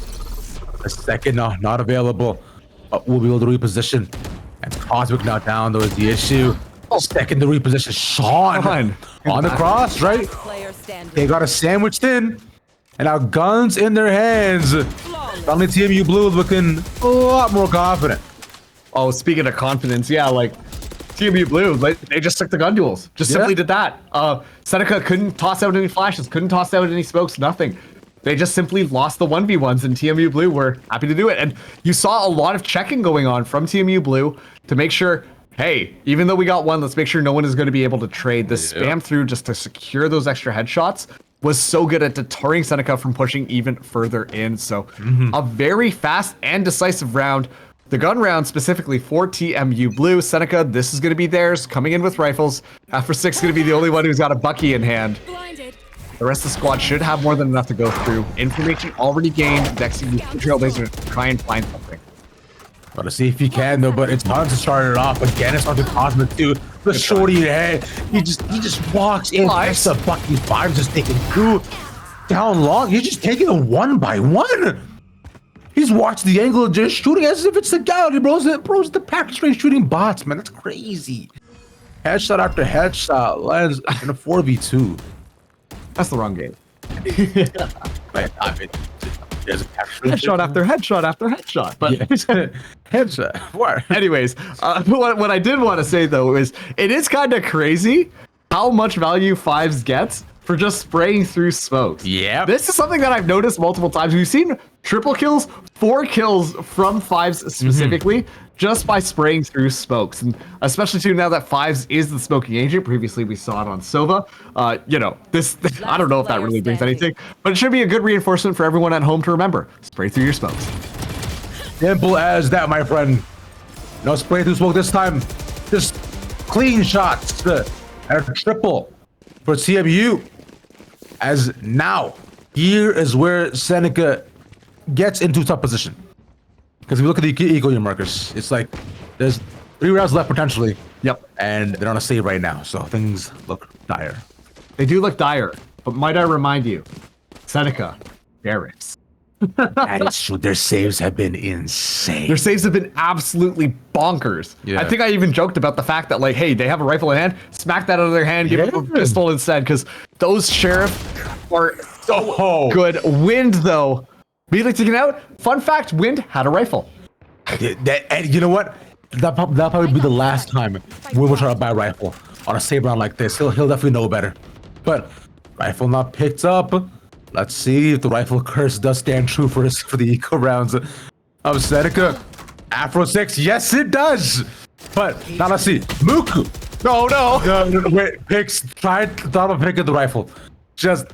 A second, no, not available. We'll be able to reposition. And Cosmic now down, though, is the issue. Second to reposition. Sean on the cross, right? Player standing. They got a sandwiched in. And now guns in their hands. Suddenly TMU Blue looking a lot more confident. Oh, speaking of confidence, yeah, like TMU Blue, they just took the gun duels. Just simply did that. Seneca couldn't toss out any flashes, couldn't toss out any smokes, nothing. They just simply lost the 1v1s, and TMU Blue were happy to do it. And you saw a lot of checking going on from TMU Blue to make sure, hey, even though we got one, let's make sure no one is going to be able to trade. The spam through just to secure those extra headshots was so good at deterring Seneca from pushing even further in. So a very fast and decisive round. The gun round specifically for TMU Blue. Seneca, this is going to be theirs, coming in with rifles. After 6 is going to be the only one who's got a Bucky in hand. Blinded. The rest of the squad should have more than enough to go through. Information already gained. Next, you use the Trailblazer to try and find something. Gotta see if he can though, but it's Hans to start it off. Again, it's on the Cosmic too. The shorty in the head. He just walks in. That's the Bucky 5 just taking through down long. He's just taking it one by one. He's watching the angle, just shooting as if it's the gallery, bro. Bro's the package train shooting bots, man. That's crazy. Headshot after headshot lands in a 4v2. That's the wrong game. Like, I mean, there's a package train Headshot after headshot after headshot. But headshot. What? anyways, what I did want to say though is it is kind of crazy how much value Fives gets for just spraying through smokes. Yeah. This is something that I've noticed multiple times. We've seen triple kills, 4 kills from Fives specifically, just by spraying through smokes. And especially too now that Fives is the smoking agent. Previously we saw it on Sova. You know, this I don't know if that really brings anything, but it should be a good reinforcement for everyone at home to remember. Spray through your smokes. Simple as that, my friend. No spray through smoke this time. Just clean shots. And a triple for TMU. As now, here is where Seneca gets into tough position. Because if you look at the eco markers, it's like there's 3 rounds left potentially. Yep. And they're on a save right now, so things look dire. They do look dire, but might I remind you, Seneca, barracks. That is true. Their saves have been insane. Their saves have been absolutely bonkers. Yeah. I think I even joked about the fact that, like, hey, they have a rifle in hand, smack that out of their hand, give them a pistol instead, because those sheriff are so good. Wind, though, immediately taken out. Fun fact, Wind had a rifle. And you know what? That'll probably be the last time we will try to buy a rifle on a save round like this. He'll definitely know better. But rifle not picked up. Let's see if the rifle curse does stand true for the eco rounds of Seneca. Afro 6, yes it does. But now let's see. Muku. No. Wait, thought of picking the rifle.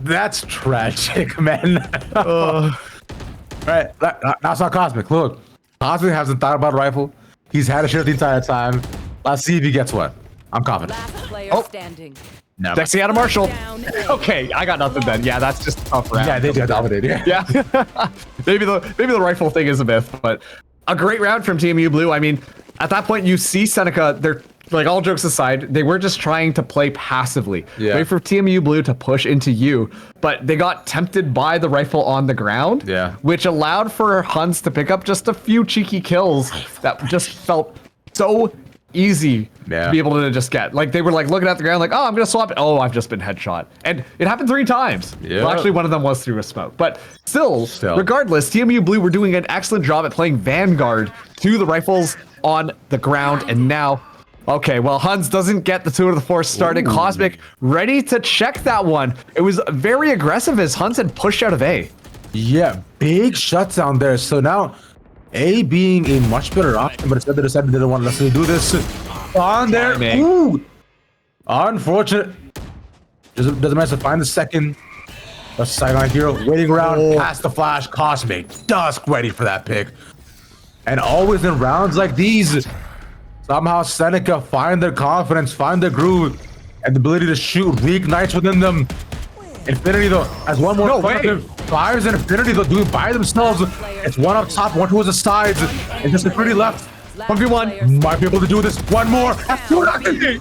That's tragic, man. Right, that's not Cosmic. Look, Cosmic hasn't thought about a rifle. He's had a sheriff the entire time. Let's see if he gets one. I'm confident. Last player standing. No. Dexy had a Marshall. Down A. Okay, I got nothing then. Yeah, that's just a tough round. Yeah, they got dominated. Yeah. maybe the rifle thing is a myth, but a great round from TMU Blue. I mean, at that point, you see Seneca, they're like, all jokes aside, they were just trying to play passively. Yeah. Wait for TMU Blue to push into you, but they got tempted by the rifle on the ground, Yeah. which allowed for Huns to pick up just a few cheeky kills that just felt so easy to be able to just get. Like, they were like looking at the ground like, oh, I'm gonna swap it. Oh, I've just been headshot. And it happened 3 times. Yeah. Well, actually, one of them was through a smoke. But still, regardless, TMU Blue were doing an excellent job at playing Vanguard to the rifles on the ground. And now, okay, well, Huns doesn't get the 2 of the 4 started. Cosmic ready to check that one. It was very aggressive as Huns had pushed out of A. Yeah, big shutdown there. So now, A being a much better option, but instead they decided they didn't want to necessarily do this. On there, Timing. ooh, unfortunate. Doesn't manage to find the second. A sideline hero waiting around past the flash. Cosmic Dusk ready for that pick, and always in rounds like these, somehow Seneca find their confidence, find their groove, and the ability to shoot reignites within them. Infinity though has one more. No way. Fires and Infinity though do it by themselves. It's one up top, one towards the sides, and just Infinity left. 1v1. Might be able to do this. One more. That's 2 nothing.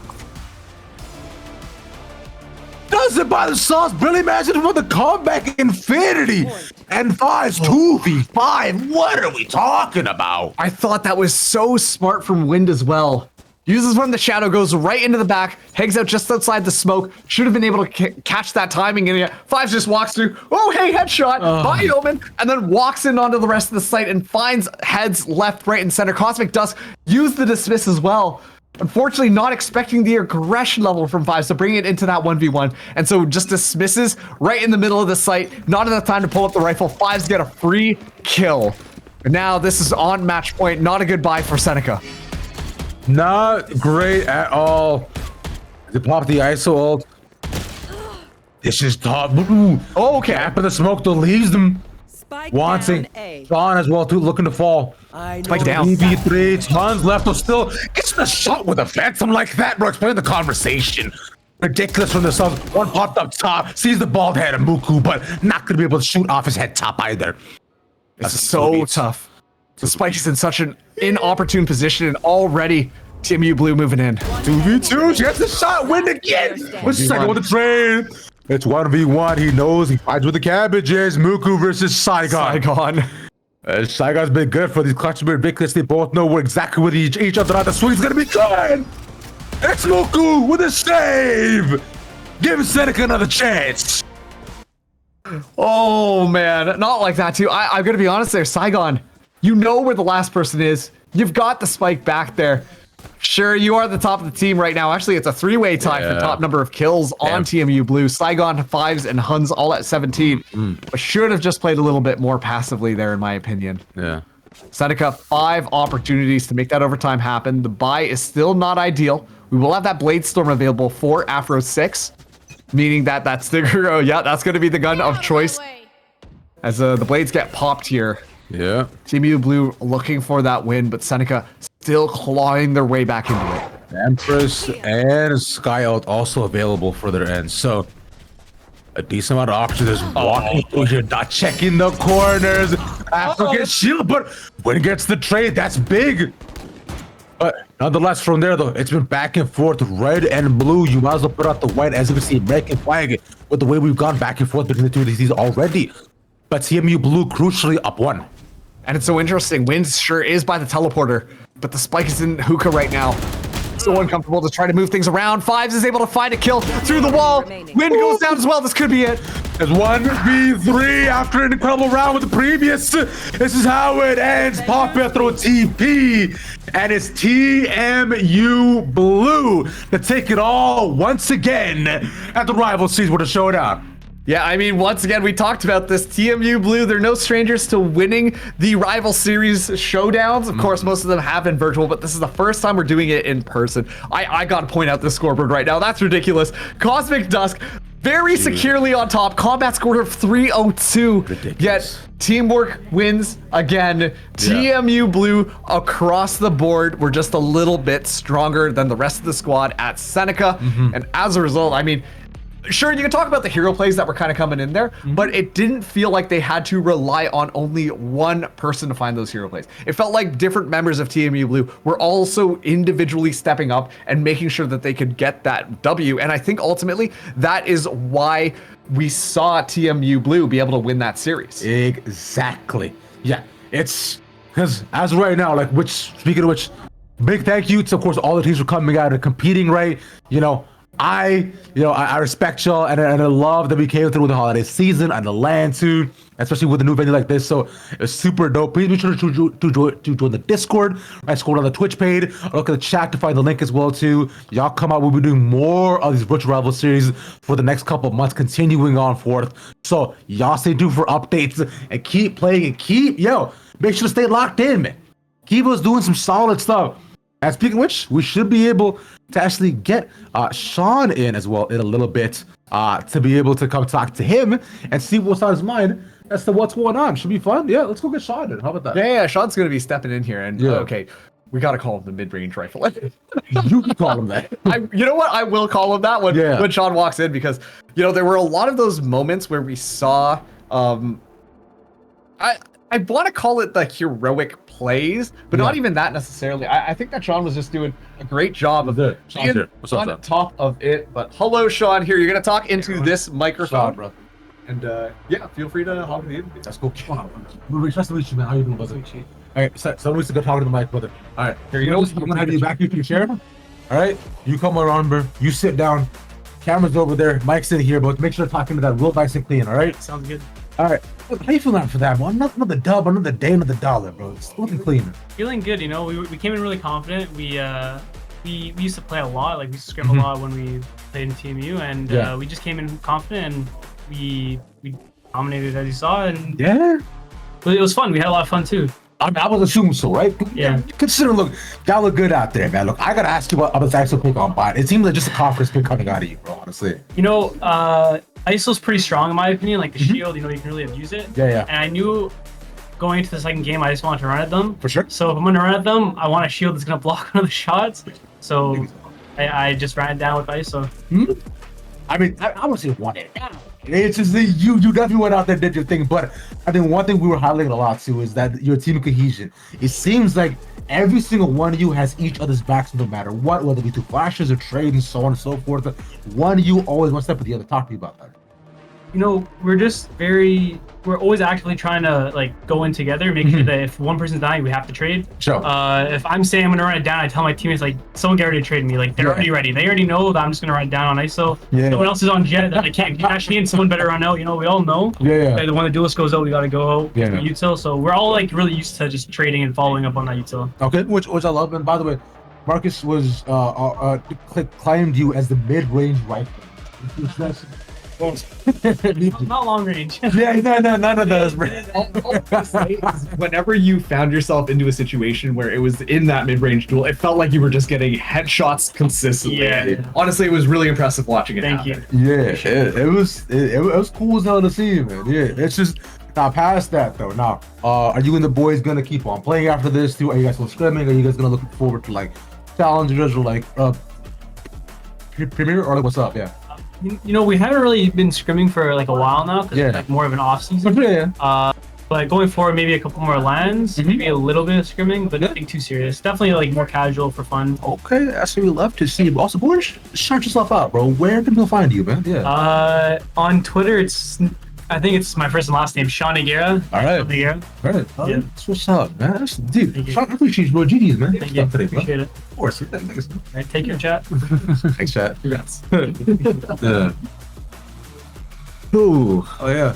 Does it by themselves. Really imagine for the comeback. Infinity and Fives 2v5. What are we talking about? I thought that was so smart from Wind as well. Uses from the shadow, goes right into the back, hangs out just outside the smoke. Should have been able to catch that timing. And Fives just walks through. Oh, hey, headshot by Omen. And then walks in onto the rest of the site and finds heads left, right, and center. Cosmic Dusk used the dismiss as well. Unfortunately, not expecting the aggression level from Fives to bring it into that 1v1. And so just dismisses right in the middle of the site. Not enough time to pull up the rifle. Fives get a free kill. And now this is on match point. Not a good buy for Seneca. Not great at all. They pop the ISO ult. This is top. Oh, okay. After the smoke though leaves them Spike wanting. down A. Sean as well too, looking to fall. Spike down. BB3, tons left, though still gets the shot with a phantom like that, bro. Explain the conversation. Ridiculous from the subs. One popped up top, sees the bald head of Muku, but not gonna be able to shoot off his head top either. It's so tough. The Spike is in such an inopportune position, and already TMU Blue moving in. 2v2, she gets the shot, win again. What's the second with the trade? It's 1v1. He knows he fights with the cabbages. Muku versus Saigon. Saigon's been good for these clutch because they both know exactly what each other are. The swing's gonna be good. It's Muku with a save. Give Seneca another chance. Oh man, not like that too. I'm gonna be honest there, Saigon. You know where the last person is. You've got the Spike back there. Sure, you are the top of the team right now. Actually, it's a 3-way tie for top number of kills on TMU Blue. Saigon, Fives, and Huns all at 17. But should have just played a little bit more passively there, in my opinion. Yeah. Seneca, 5 opportunities to make that overtime happen. The buy is still not ideal. We will have that Blade Storm available for Afro 6, meaning that that's the that's going to be the gun of choice as the blades get popped here. Yeah. TMU Blue looking for that win, but Seneca still clawing their way back into it. Empress and Sky Out also available for their end. So a decent amount of options. There's walking through here, not checking the corners. Afro gets shield, but when it gets the trade, that's big. But nonetheless, from there though, it's been back and forth, red and blue. You might as well put out the white, as you can see, American flag with the way we've gone back and forth between the two of these already. But TMU Blue crucially up 1. And it's so interesting. Wind sure is by the teleporter, but the Spike is in hookah right now. So uncomfortable to try to move things around. Fives is able to find a kill through the wall. Wind goes down as well. This could be it. It's 1v3 after an incredible round with the previous. This is how it ends. Pop Petro TP. And it's TMU Blue to take it all once again at the rival series with a showdown. Yeah, I mean, once again, we talked about this. TMU Blue, they're no strangers to winning the rival series showdowns. Of course, most of them have been virtual, but this is the first time we're doing it in person. I gotta point out the scoreboard right now. That's ridiculous. Cosmic Dusk, very securely on top. Combat score of 302. Ridiculous. Yet, teamwork wins again. TMU Blue across the board. We're just a little bit stronger than the rest of the squad at Seneca. And as a result, I mean, sure, you can talk about the hero plays that were kind of coming in there, but it didn't feel like they had to rely on only one person to find those hero plays. It felt like different members of TMU Blue were also individually stepping up and making sure that they could get that W. And I think ultimately that is why we saw TMU Blue be able to win that series. Exactly. Yeah, it's because as of right now, like, which, speaking of which, big thank you to, of course, all the teams for coming out and competing, right? I respect y'all, and I love that we came through the holiday season and the LAN too, especially with a new venue like this. So it's super dope. Please be sure to join the Discord. Right, scroll down the Twitch page. Look at the chat to find the link as well too. Y'all come out. We'll be doing more of these virtual rival series for the next couple of months, continuing on forth. So y'all stay tuned for updates and keep playing and make sure to stay locked in, man. Keep us doing some solid stuff. And speaking of which, we should be able to actually get Sean in as well in a little bit to be able to come talk to him and see what's on his mind as to what's going on. Should be fun. Yeah, let's go get Sean in. How about that? Yeah, Sean's going to be stepping in here. And okay, we got to call him the mid-range rifle. You can call him that. You know what? I will call him that when Sean walks in, because, there were a lot of those moments where we saw, I want to call it the heroic plays, but not even that necessarily. I think that Sean was just doing a great job of being on top of it. But hello, Sean. Here, you're gonna talk into this microphone, Sean, bro. And feel free to hop in the interview. That's cool. Nice to meet you, man. How you doing, brother? All right, so needs to go talk to the mic, brother. All right, here you go. I'm gonna have you back here to your chair. All right, you come around, bro. You sit down. Camera's over there. Mic's in here, but make sure to talk into that real nice and clean. All right. Sounds good. All right. How you feeling for that, bro? Another dub, another day, another dollar, bro. It's looking clean. Feeling good, we came in really confident. We used to play a lot, like we used to scrim a lot when we played in TMU, and we just came in confident and we dominated, as you saw, and it was fun. We had a lot of fun too. I was assuming so, right? Yeah. Consider, look, y'all look good out there, man. Look, I gotta ask you about the actual pick on bot. It seems like just a conference pick coming out of you, bro. Honestly. ISO's pretty strong in my opinion. Like the shield, you can really abuse it. Yeah. And I knew going into the second game, I just wanted to run at them. For sure. So if I'm gonna run at them, I want a shield that's gonna block one of the shots. So I just ran it down with ISO. I mean, I would say one it. It's just that you definitely went out there and did your thing. But I think one thing we were highlighting a lot too is that your team cohesion. It seems like every single one of you has each other's backs no matter what, whether it be through flashes or trade and so on and so forth. One of you always one step with the other. Talk to me about that. We're always actively trying to like go in together, make sure that if one person's dying, we have to trade. Sure. If I'm saying I'm gonna run it down, I tell my teammates like, someone get ready to trade me. Like they're already ready. They already know that I'm just gonna run it down on ISO. Yeah. No one else is on jet that they can't cash me, and someone better run out. We all know. Yeah. When the duelist goes out, we gotta go out. Yeah. Util. So we're all like really used to just trading and following up on that util. Okay, which I love. And by the way, Marcus was claimed you as the mid-range rifle. Not long range. Yeah, no, none of those, bro. Whenever you found yourself into a situation where it was in that mid-range duel, it felt like you were just getting headshots consistently. Yeah. Honestly, it was really impressive watching it Thank happen. you. Yeah, it was cool as hell to see, man. Yeah, it's just now past that though. Now, are you and the boys gonna keep on playing after this too? Are you guys still scrimming? Are you guys gonna look forward to like challenges or like premiere or like what's up? Yeah. We haven't really been scrimming for like a while now because it's like more of an off season. Yeah. But going forward, maybe a couple more lands, maybe a little bit of scrimming, but nothing too serious. Definitely like more casual for fun. Okay, that's what we love to see. Also, boys, shout yourself out, bro. Where can people find you, man? Yeah. On Twitter, I think it's my first and last name, Sean Aguirre. All right. Aguirre. All right. Yeah. That's what's up, man. Dude, Sean, I appreciate you, bro. GG's, man. Thank you. Appreciate it. Of course. Thanks. All right, take your chat. Thanks, chat. Congrats. Yeah. Ooh. Oh, yeah.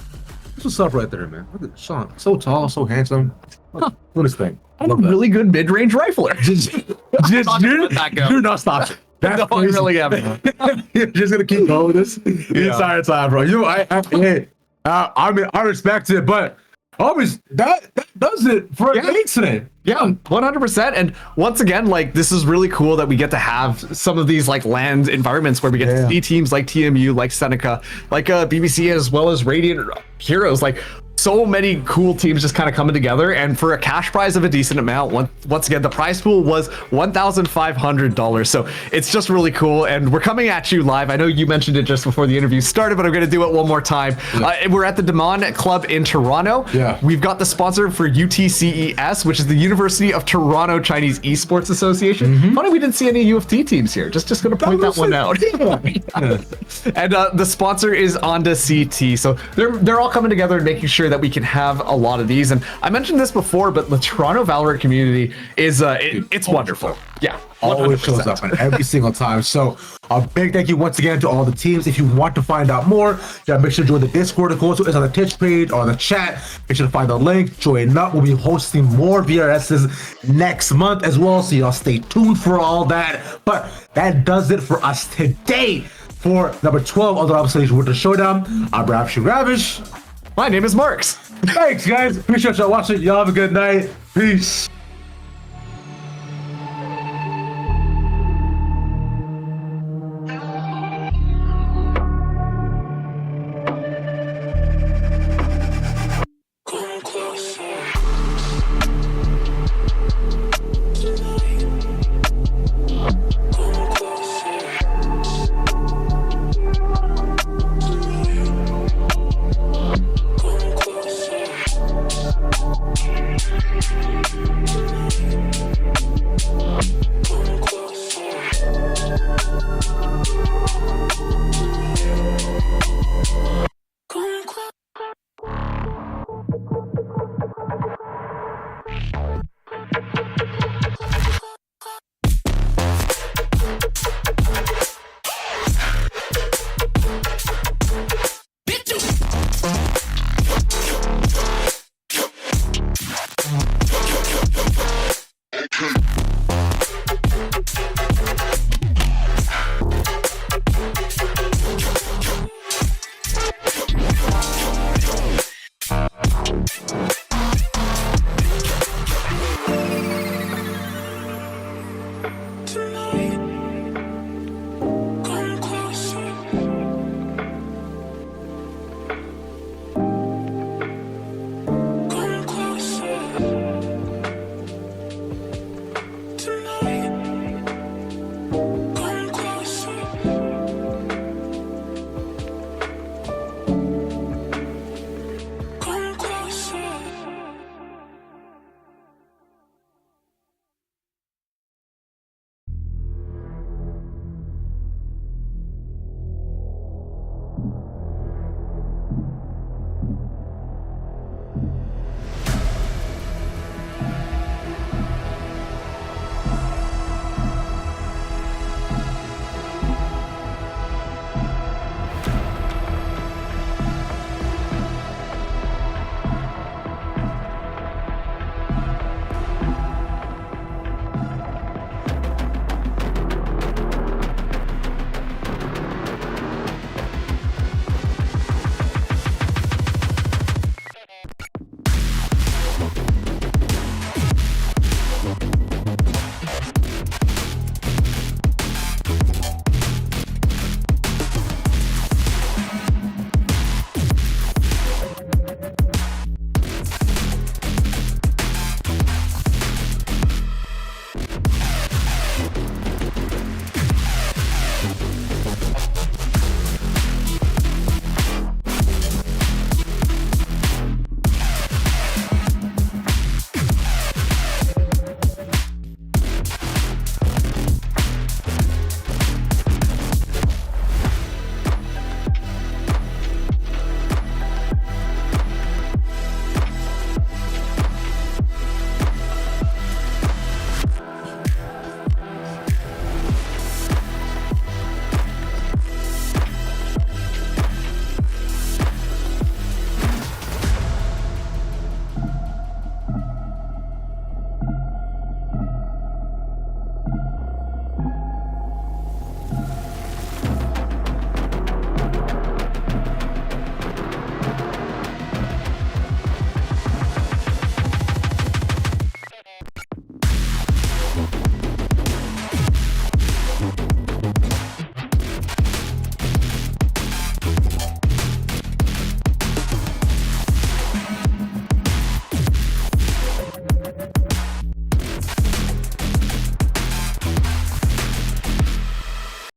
That's what's up right there, man. Look at Sean. So tall, so handsome. Look at this thing. I'm a really good mid-range rifler. You're not stopping. That's crazy. Really You're just gonna keep going with this the entire time, bro. I mean, I respect it, but always that does it for a day today. Yeah, 100%. And once again, like, this is really cool that we get to have some of these like land environments where we get to see teams like TMU, like Seneca, like BBC, as well as Radiant Heroes, like so many cool teams just kind of coming together, and for a cash prize of a decent amount, once again, the prize pool was $1,500. So it's just really cool, and we're coming at you live. I know you mentioned it just before the interview started, but I'm going to do it one more time. We're at the Damon Club in Toronto. Yeah. We've got the sponsor for UTCES, which is the University of Toronto Chinese Esports Association. Funny we didn't see any UFT teams here. Just going to point that one out. And the sponsor is Onda CT. So they're all coming together and making sure that we can have a lot of these. And I mentioned this before, but the Toronto Valorant community is it's wonderful. Yeah. Always 100%. shows up and every single time. So a big thank you once again to all the teams. If you want to find out more, you gotta make sure to join the Discord. Of course, it's on the Twitch page or on the chat. Make sure to find the link. Join up. We'll be hosting more VRSs next month as well. So y'all stay tuned for all that. But that does it for us today for number 12 on the Observation with the Showdown. I'm Ravish. My name is Marks. Thanks, guys. Appreciate y'all watching. Y'all have a good night. Peace.